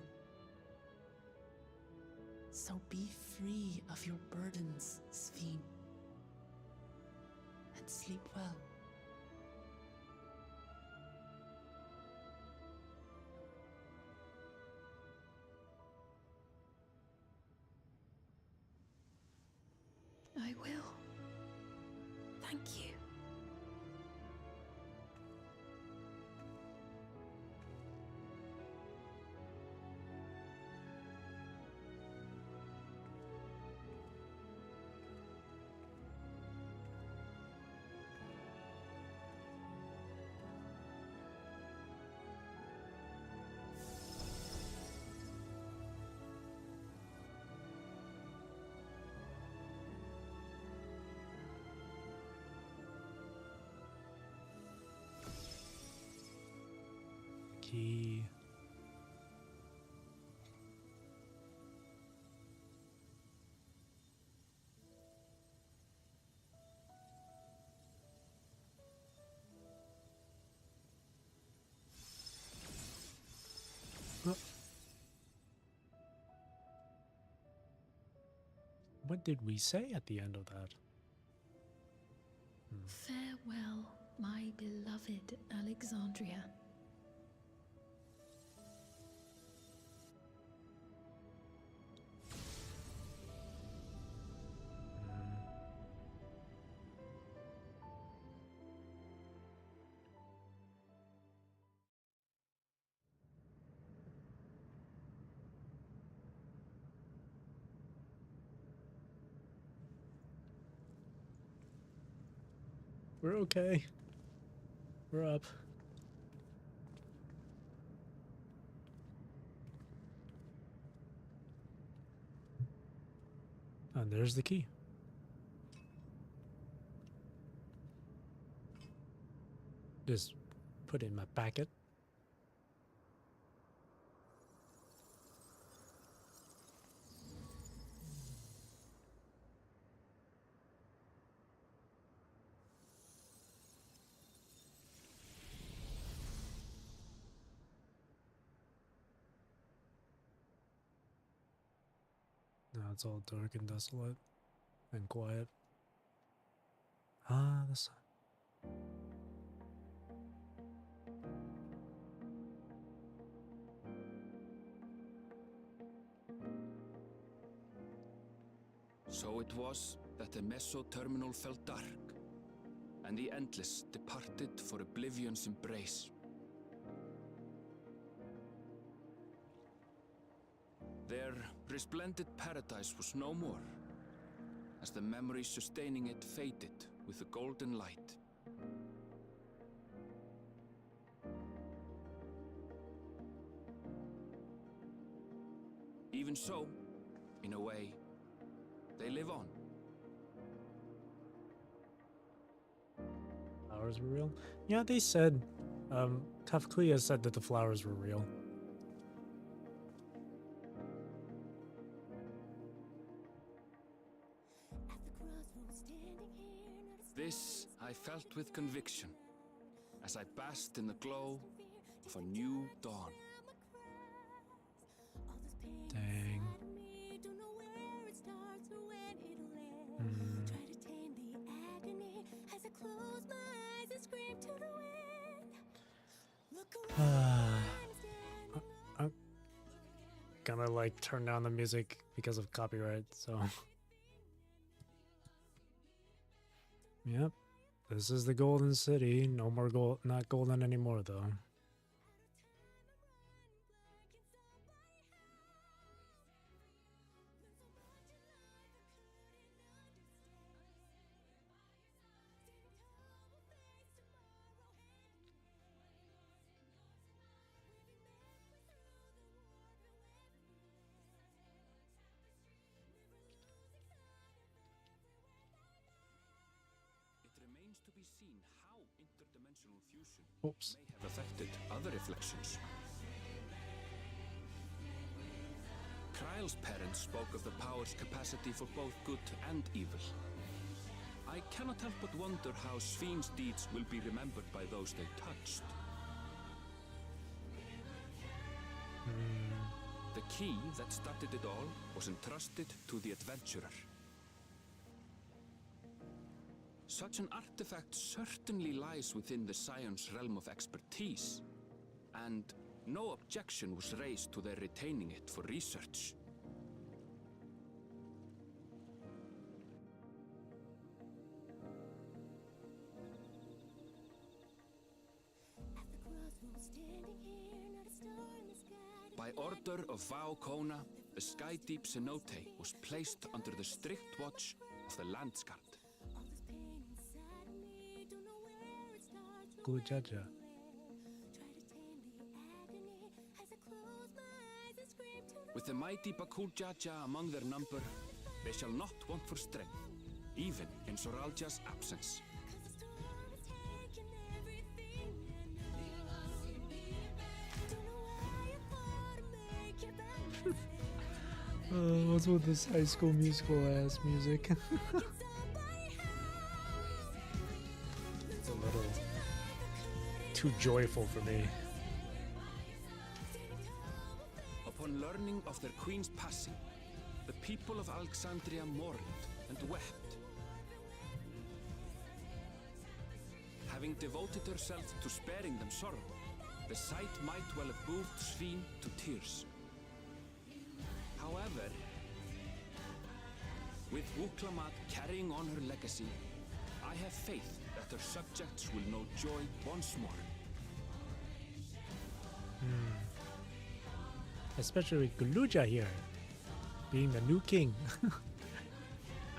So be free of your burdens, Sphene. And sleep well. I will. Thank you. Key. What did we say at the end of that? Farewell, my beloved Alexandria. We're okay. We're up. And there's the key. Just put it in my packet. it's all dark and desolate and quiet. Ah, the sun. So it was that the Meso-terminal fell dark, and the Endless departed for oblivion's embrace. Their resplendent paradise was no more, as the memory sustaining it faded with the golden light. Even so, in a way, they live on. Flowers were real? Yeah, they said, Kafklia said that the flowers were real. This I felt with conviction, as I basked in the glow of a new dawn. Dang. I'm gonna like turn down the music because of copyright, so. Yep. This is the Golden City. No more gold, not golden anymore though. To be seen how interdimensional fusion Oops. may have affected other reflections. Kryle's parents spoke of the power's capacity for both good and evil. I cannot help but wonder how Sphyn's deeds will be remembered by those they touched. The key that started it all was entrusted to the adventurer. Such an artifact certainly lies within the Scion's realm of expertise, and no objection was raised to their retaining it for research. By order of Vau Kona, the Sky Deep Cenote was placed under the strict watch of the Landsguard. Jaja. With the mighty Bakul Jaja among their number, they shall not want for strength, even in Zoraal Ja's absence. What's with this High School Musical ass music? It's a little too joyful for me. Upon learning of their queen's passing, the people of Alexandria mourned and wept. Having devoted herself to sparing them sorrow, the sight might well have moved Sphyn to tears. However, with Wuklamat carrying on her legacy, I have faith that her subjects will know joy once more. Especially with Guluja here, being the new king.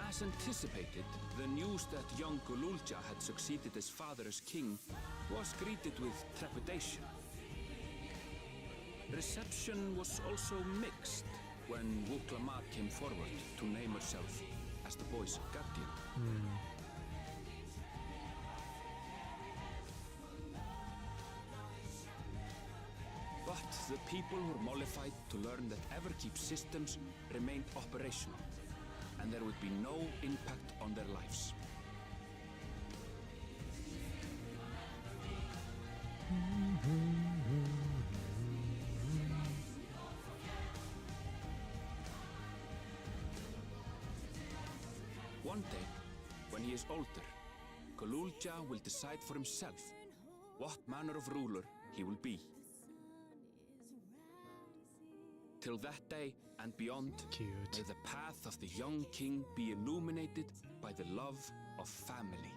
As anticipated, the news that young Gululja had succeeded his father as king was greeted with trepidation. Reception was also mixed when Wuklamat came forward to name herself as the boy's guardian. But the people were mollified to learn that Everkeep's systems remained operational, and there would be no impact on their lives. one day, when he is older, Zoraal Ja will decide for himself what manner of ruler he will be. Till that day and beyond, may the path of the young king be illuminated by the love of family.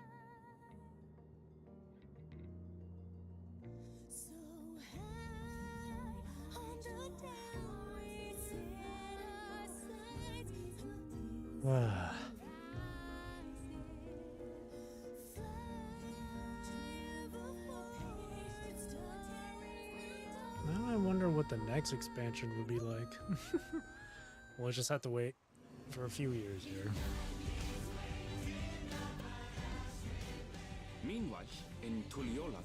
Now I wonder what the next expansion would be like. We'll just have to wait for a few years here. Meanwhile, in Tuliyola,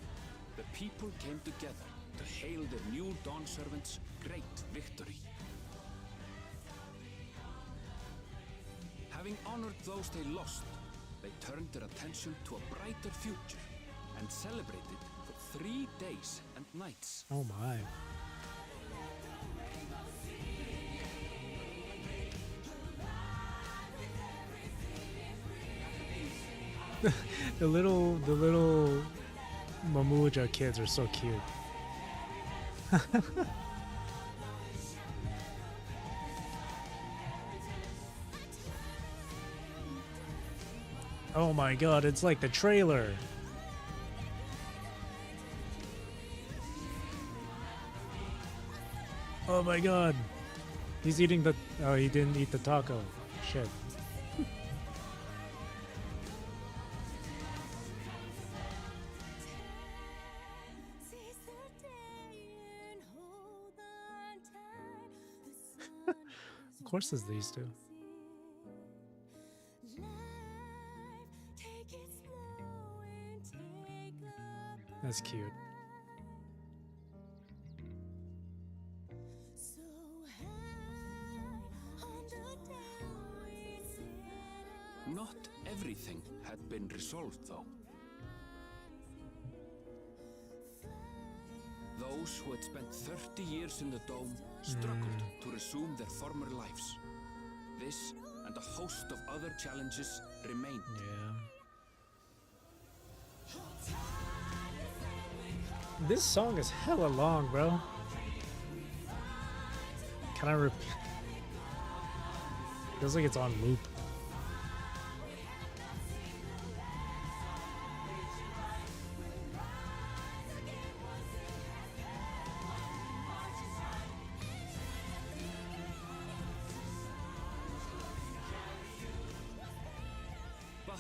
the people came together to hail their new Dawn servants' great victory. Having honored those they lost, they turned their attention to a brighter future and celebrated for 3 days and nights. Oh my. the little Mamuja kids are so cute. Oh my god, it's like the trailer. Oh my god. He's eating the... Oh, he didn't eat the taco. Shit. Of course it's these two. That's cute. Not everything had been resolved, though. Those who had spent 30 years in the Dome struggled to resume their former lives. This and a host of other challenges remained. This song is hella long, bro. Can I repeat? Feels like it's on loop. But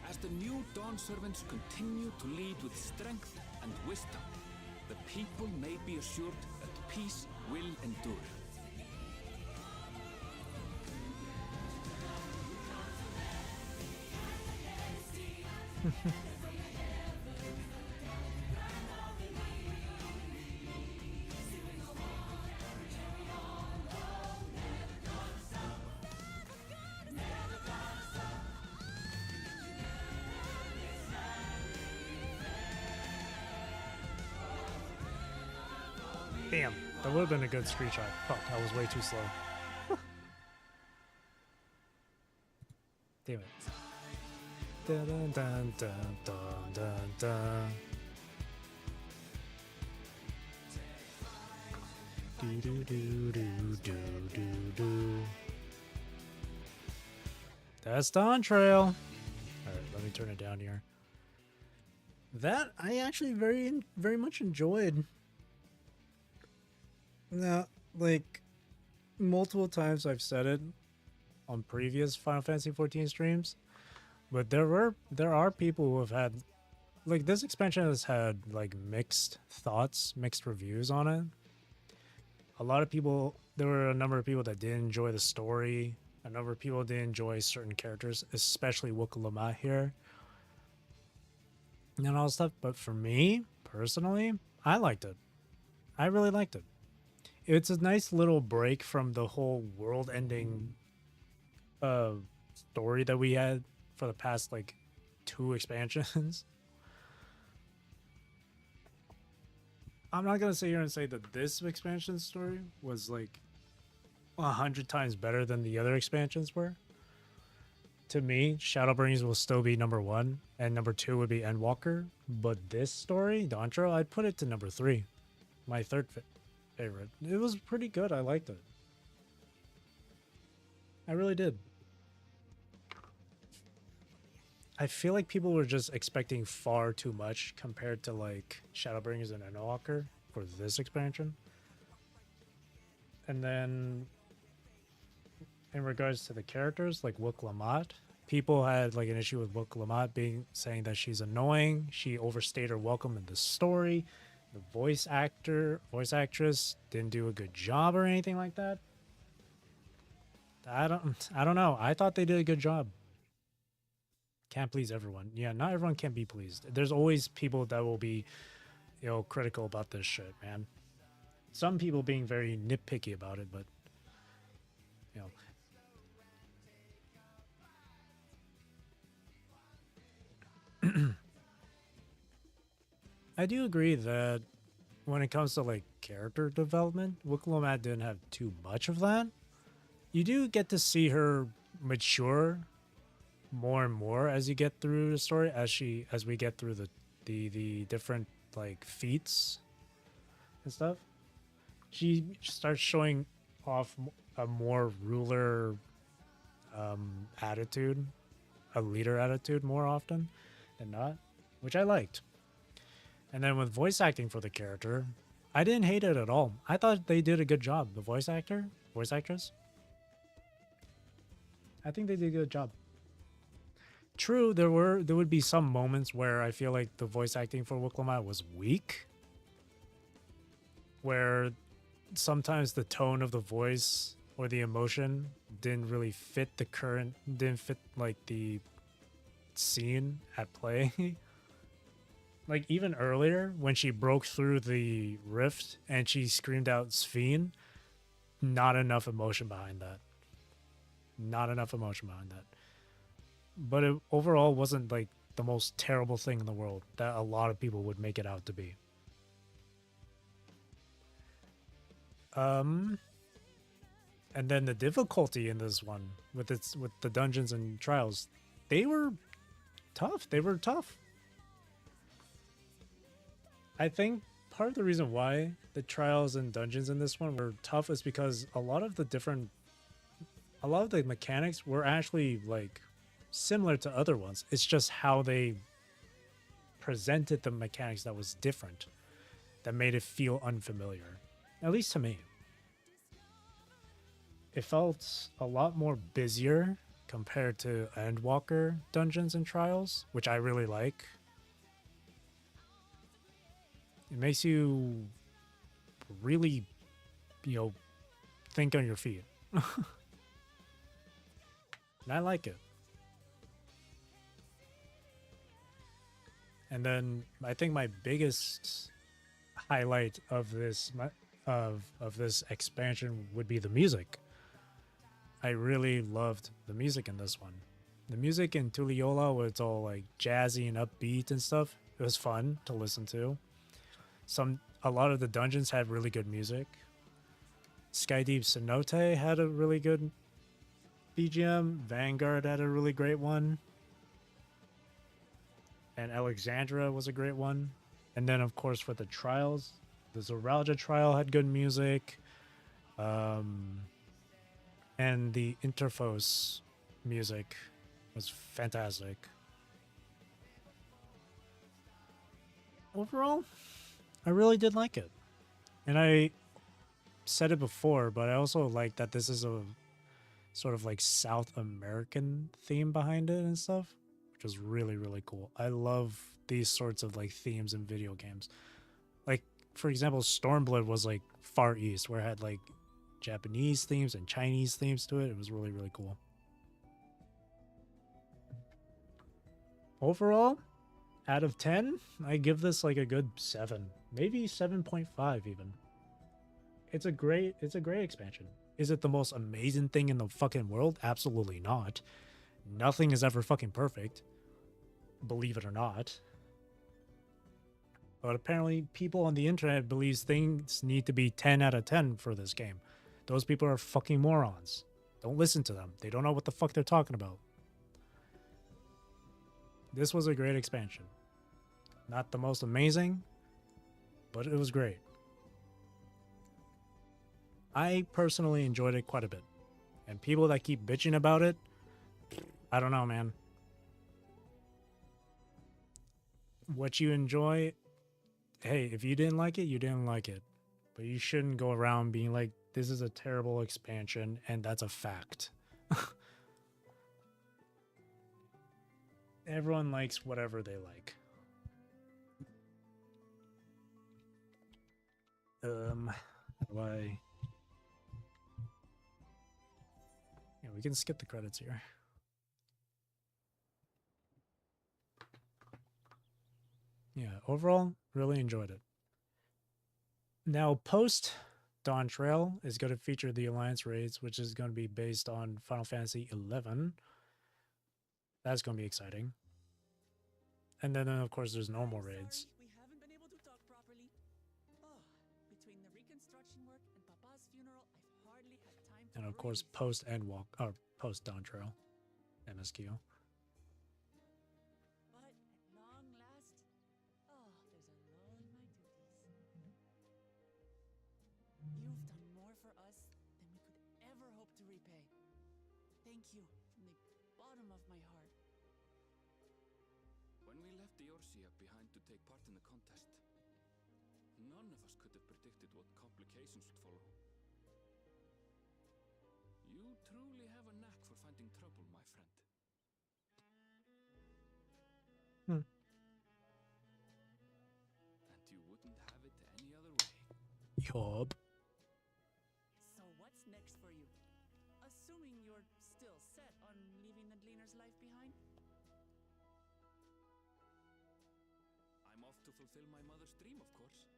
as the new Dawn servants continue to lead with strength and wisdom, the people may be assured that peace will endure. Damn, that would have been a good screenshot. Fuck, I was way too slow. Damn it. Dun, dun, dun, dun, dun, dun, dun. Do, do, do, do, do, do, do. That's Dawntrail. Alright, let me turn it down here. That I actually very much enjoyed. Now, like, multiple times I've said it on previous Final Fantasy XIV streams, but there are people who have had, like, this expansion has had, like, mixed thoughts, mixed reviews on it. A lot of people, there were a number of people that did enjoy the story, a number of people did enjoy certain characters, especially Wukalama here, and all stuff, but for me, personally, I liked it. I really liked it. It's a nice little break from the whole world-ending story that we had for the past, like, 2 expansions. I'm not going to sit here and say that this expansion story was, like, 100 times better than the other expansions were. to me, Shadowbringers will still be number 1, and number 2 would be Endwalker. But this story, Dawntrail, I'd put it to number 3. My third favorite. It was pretty good. I liked it. I really did. I feel like people were just expecting far too much compared to like Shadowbringers and Endwalker for this expansion. And then in regards to the characters, like Wook Lamont, people had like an issue with Wook Lamont saying that she's annoying. She overstayed her welcome in the story. The voice actress didn't do a good job or anything like that. I don't know. I thought they did a good job. Can't please everyone. Yeah, not everyone can be pleased. There's always people that will be, you know, critical about this shit, man. Some people being very nitpicky about it, but you know. I do agree that when it comes to like character development, Wook Lamont didn't have too much of that. You do get to see her mature more and more as you get through the story, as we get through the different like feats and stuff. She starts showing off a more ruler attitude, a leader attitude more often than not, which I liked. And then with voice acting for the character, I didn't hate it at all. I thought they did a good job. The voice actress, I think they did a good job. True, there would be some moments where I feel like the voice acting for Wook Lamont was weak, where sometimes the tone of the voice or the emotion didn't really fit like the scene at play. Like even earlier when she broke through the rift and she screamed out Sphene, not enough emotion behind that. Not enough emotion behind that. But it overall wasn't like the most terrible thing in the world that a lot of people would make it out to be. And then the difficulty in this one with the dungeons and trials, they were tough. I think part of the reason why the trials and dungeons in this one were tough is because a lot of the mechanics were actually like similar to other ones. It's just how they presented the mechanics that was different, that made it feel unfamiliar, at least to me. It felt a lot more busier compared to Endwalker dungeons and trials, which I really like. It makes you really, think on your feet. And I like it. And then I think my biggest highlight of this expansion would be the music. I really loved the music in this one. The music in Tuliyola, where it's all like jazzy and upbeat and stuff, it was fun to listen to. A lot of the dungeons had really good music. Skydeep Cenote had a really good BGM. Vanguard had a really great one. And Alexandra was a great one. And then, of course, for the trials, the Zoraal Ja Trial had good music. And the Interphos music was fantastic. Overall, I really did like it. And I said it before, but I also like that this is a sort of like South American theme behind it and stuff, which was really, really cool. I love these sorts of like themes in video games. Like, for example, Stormblood was like Far East, where it had like Japanese themes and Chinese themes to it. It was really, really cool. Overall, out of 10, I give this like a good 7, maybe 7.5 even. It's a great expansion. Is it the most amazing thing in the fucking world? Absolutely not. Nothing is ever fucking perfect, believe it or not. But apparently people on the internet believes things need to be 10 out of 10 for this game. Those people are fucking morons. Don't listen to them. They don't know what the fuck they're talking about. This was a great expansion. Not the most amazing, but it was great. I personally enjoyed it quite a bit. And people that keep bitching about it, I don't know, man. What you enjoy, hey, if you didn't like it, you didn't like it. But you shouldn't go around being like, this is a terrible expansion, and that's a fact. Everyone likes whatever they like. How do I... Yeah, we can skip the credits here. Yeah, overall, really enjoyed it. Now, post Dawntrail is going to feature the Alliance raids, which is going to be based on Final Fantasy XI. That's going to be exciting. And then, of course, there's normal raids. We haven't been able to talk properly. Oh, between the reconstruction work and Papa's funeral, I've hardly had time to And of course, post Endwalk, or post Dawntrail, MSQ. But at long last, oh, there's a lull in my duties. You've done more for us than we could ever hope to repay. Thank you from the bottom of my heart. When we left Eorzea behind to take part in the contest, none of us could have predicted what complications would follow. You truly have a knack for finding trouble, my friend. Hmm. And you wouldn't have it any other way. Yob. So what's next for you? Assuming you're still set on leaving the Gleaner's life behind? I'm off to fulfill my mother's dream, of course.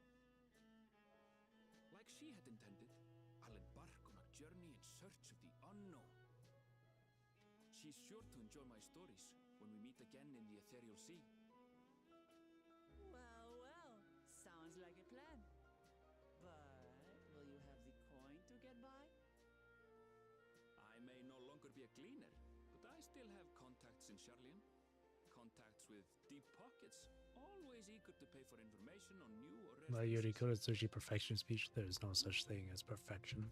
Like she had intended, I'll embark on a journey in search of the unknown. She's sure to enjoy my stories when we meet again in the ethereal sea. Well, well, sounds like a plan. But will you have the coin to get by? I may no longer be a gleaner, but I still have contacts in Charlian. Contacts with deep pockets, always eager to pay for information on new or rare Like Yuri Kuratsushi perfection speech, there is no such thing as perfection.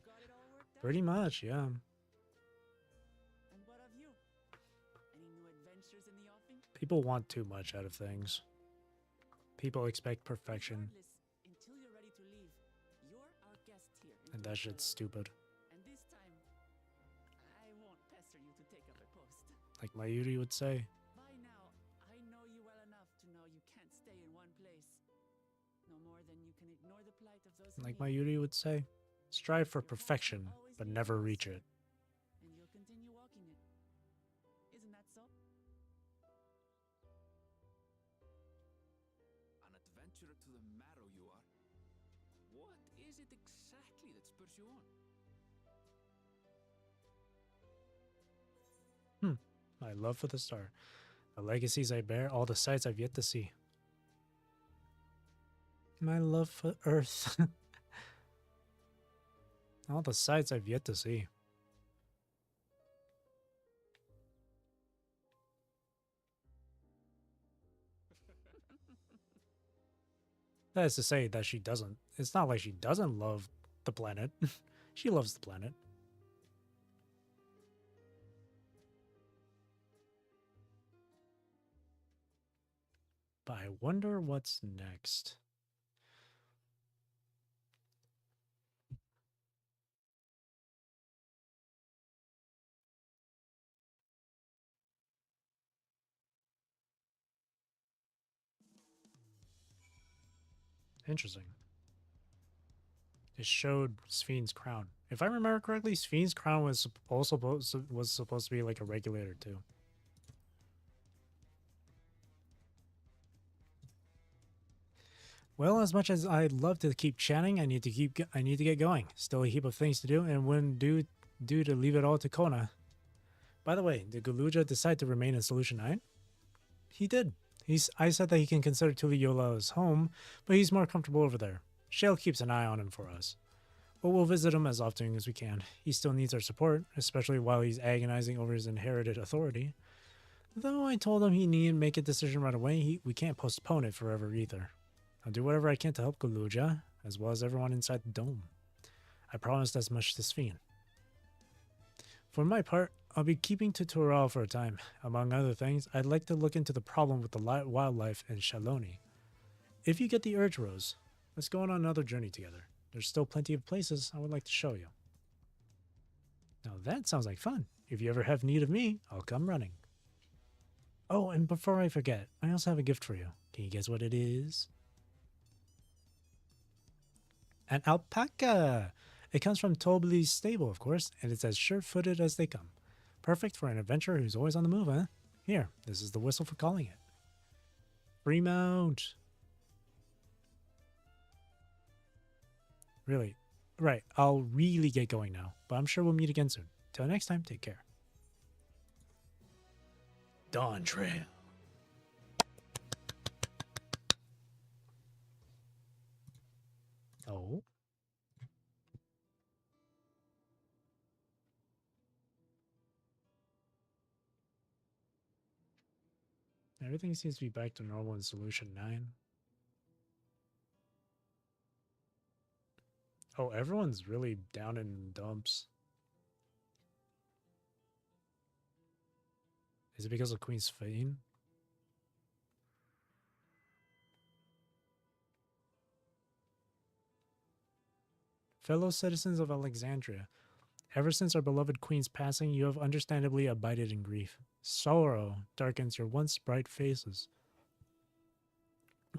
Pretty much, yeah. And what of you? Any new adventures in the offing? People want too much out of things. People expect perfection, Until you're ready to leave, you're our guest here. and that shit's stupid. And this time, I won't pester you to take up a post. Like my Yuri would say. By now, I know you well enough to know you can't stay in one place. No more than you can ignore the plight of those Like my Yuri would say. Strive for perfection, but never reach it. and you'll continue walking it. Isn't that so? An adventurer to the marrow you are. What is it exactly that spurs you on? My love for the star. The legacies I bear, all the sights I've yet to see. My love for Earth. All the sights I've yet to see. That is to say that she doesn't. It's not like she doesn't love the planet. She loves the planet. But I wonder what's next. Interesting. It showed Sphyn's crown. If I remember correctly, Sphyn's crown was also supposed to be like a regulator too. Well, as much as I'd love to keep chatting, I need to get going. Still a heap of things to do, and wouldn't do to leave it all to Kona. By the way, did Guluja decide to remain in Solution 9? He did. I said that he can consider Tuliyola his home, but he's more comfortable over there. Shale keeps an eye on him for us. But we'll visit him as often as we can. He still needs our support, especially while he's agonizing over his inherited authority. Though I told him he needn't make a decision right away, we can't postpone it forever either. I'll do whatever I can to help Zoraal Ja, as well as everyone inside the dome. I promised as much to Sphene. For my part, I'll be keeping to Toral for a time. Among other things, I'd like to look into the problem with the wildlife in Shaloni. If you get the urge, Rose, let's go on another journey together. There's still plenty of places I would like to show you. Now that sounds like fun. If you ever have need of me, I'll come running. Oh, and before I forget, I also have a gift for you. Can you guess what it is? An alpaca! It comes from Tobli's stable, of course, and it's as sure-footed as they come. Perfect for an adventurer who's always on the move, huh? Here, this is the whistle for calling it. Fremount! Really? Right, I'll really get going now, but I'm sure we'll meet again soon. Till next time, take care. Dawntrail. Oh. Everything seems to be back to normal in Solution 9. Oh, everyone's really down in dumps. Is it because of Queen Sphene? Fellow citizens of Alexandria, ever since our beloved queen's passing, you have understandably abided in grief. Sorrow darkens your once bright faces.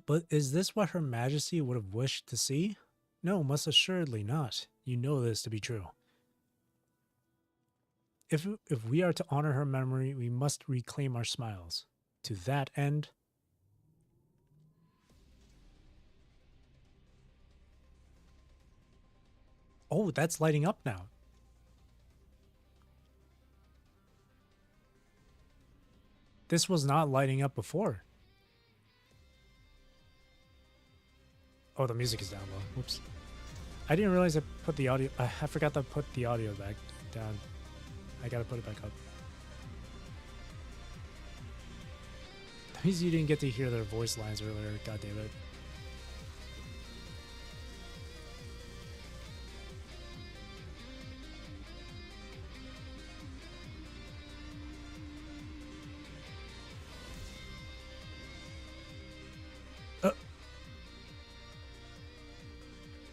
But is this what Her Majesty would have wished to see? No, most assuredly not. You know this to be true. If we are to honor her memory, we must reclaim our smiles. To that end... Oh, that's lighting up now. This was not lighting up before. Oh, the music is down low. Whoops. I didn't realize I put the audio... I forgot to put the audio back down. I gotta put it back up. That means you didn't get to hear their voice lines earlier. God damn it.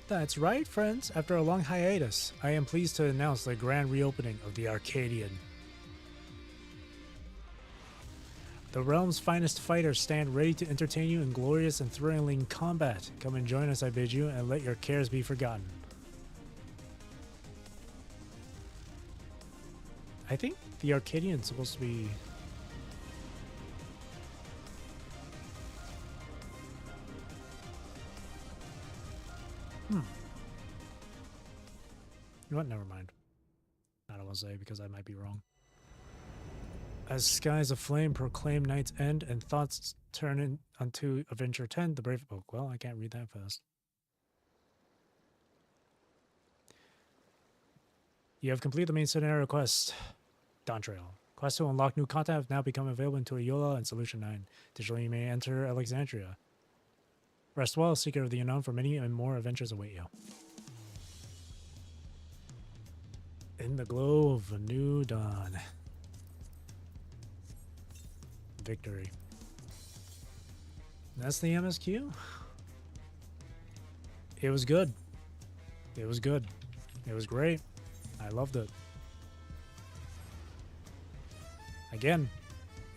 That's right, friends. After a long hiatus, I am pleased to announce the grand reopening of the Arcadian. The realm's finest fighters stand ready to entertain you in glorious and thrilling combat. Come and join us, I bid you, and let your cares be forgotten. I think the Arcadian's supposed to be... You know what? Never mind. I don't want to say because I might be wrong. As skies aflame proclaim night's end and thoughts turn unto Adventure 10, the brave... Oh, well, I can't read that fast. You have completed the main scenario quest, Dawntrail. Quests to unlock new content have now become available into Ayola and Solution 9. Digitally, you may enter Alexandria. Rest well, Seeker of the Unknown, for many and more adventures await you. In the glow of a new dawn. Victory. That's the MSQ? It was good. It was good. It was great. I loved it. Again,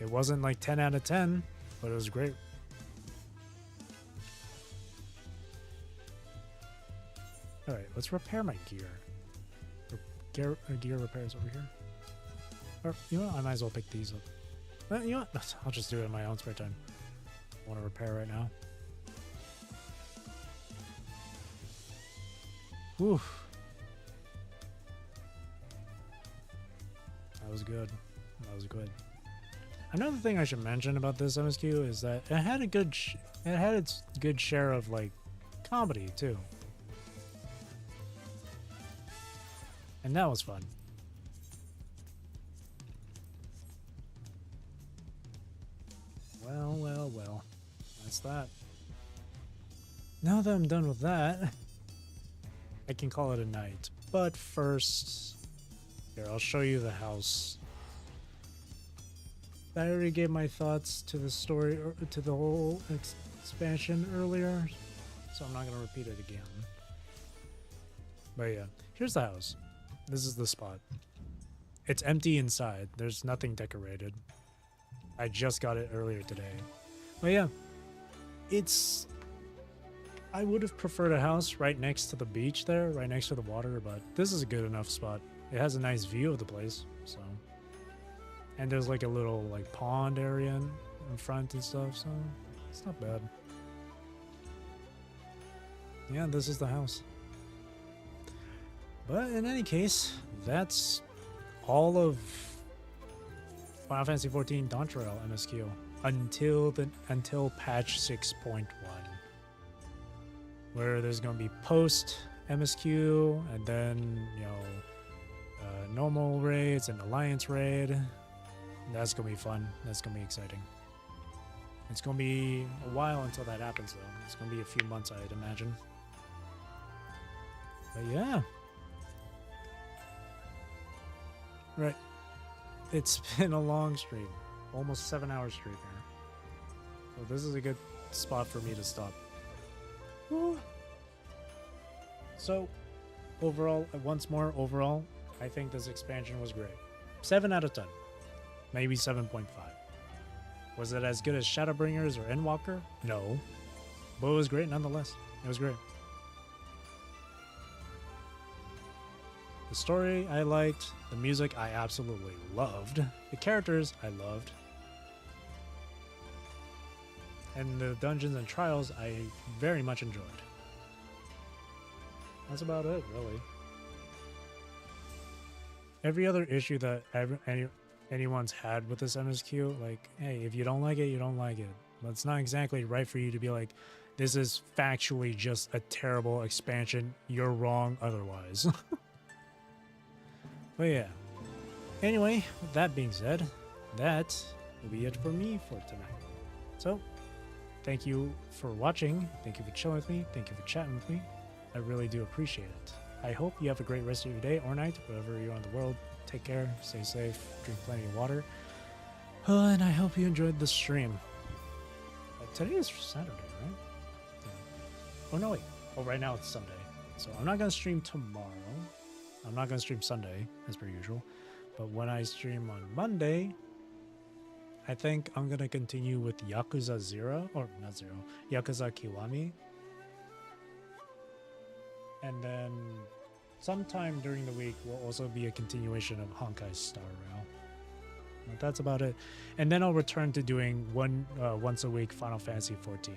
it wasn't like 10 out of 10, but it was great. Alright, let's repair my gear. Gear repairs over here. Or, you know what? I might as well pick these up. Well, you know what? I'll just do it in my own spare time. I want to repair right now. Whew. That was good. That was good. Another thing I should mention about this MSQ is that it had a good, it had its good share of like comedy too, and that was fun. Well, well, well. That's that. Now that I'm done with that, I can call it a night. But first, here, I'll show you the house. I already gave my thoughts to the story, or to the whole expansion earlier, so I'm not going to repeat it again. But yeah, here's the house. This is the spot. It's empty inside. There's nothing decorated. I just got it earlier today. But yeah, it's... I would have preferred a house right next to the beach there, right next to the water, but this is a good enough spot. It has a nice view of the place, so... And there's like a little like pond area in front and stuff, so it's not bad. Yeah, this is the house. But in any case, that's all of Final Fantasy XIV Dawntrail MSQ until patch 6.1, where there's going to be post MSQ and then normal raids and alliance raid. That's going to be fun. That's going to be exciting. It's going to be a while until that happens, though. It's going to be a few months, I'd imagine. But yeah. Right. It's been a long stream. Almost 7-hour stream here. So this is a good spot for me to stop. Woo. So, overall, overall, I think this expansion was great. 7 out of 10. Maybe 7.5. Was it as good as Shadowbringers or Endwalker? No. But it was great nonetheless. It was great. The story I liked. The music I absolutely loved. The characters I loved. And the dungeons and trials I very much enjoyed. That's about it, really. Every other issue that anyone's had with this MSQ, like, hey, if you don't like it, you don't like it. But it's not exactly right for you to be like, this is factually just a terrible expansion. You're wrong otherwise. But yeah. Anyway, with that being said, that will be it for me for tonight. So, thank you for watching. Thank you for chilling with me. Thank you for chatting with me. I really do appreciate it. I hope you have a great rest of your day or night, wherever you are in the world. Take care, stay safe, drink plenty of water. And I hope you enjoyed the stream. Today is Saturday, right? Yeah. Oh, no, wait. Oh, right now it's Sunday. So I'm not going to stream tomorrow. I'm not going to stream Sunday, as per usual. But when I stream on Monday, I think I'm going to continue with Yakuza 0. Or, not 0. Yakuza Kiwami. And then sometime during the week will also be a continuation of Honkai Star Rail. But that's about it. And then I'll return to doing once a week Final Fantasy XIV,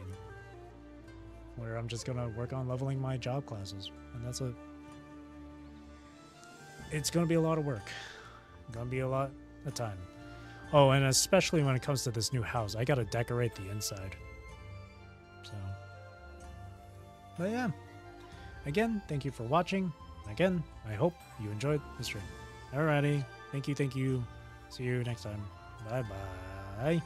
where I'm just gonna work on leveling my job classes, and that's it. It's gonna be a lot of work. Gonna be a lot of time. Oh, and especially when it comes to this new house, I gotta decorate the inside. So, but yeah. Again, thank you for watching. Again, I hope you enjoyed the stream. Alrighty. Thank you. See you next time. Bye-bye.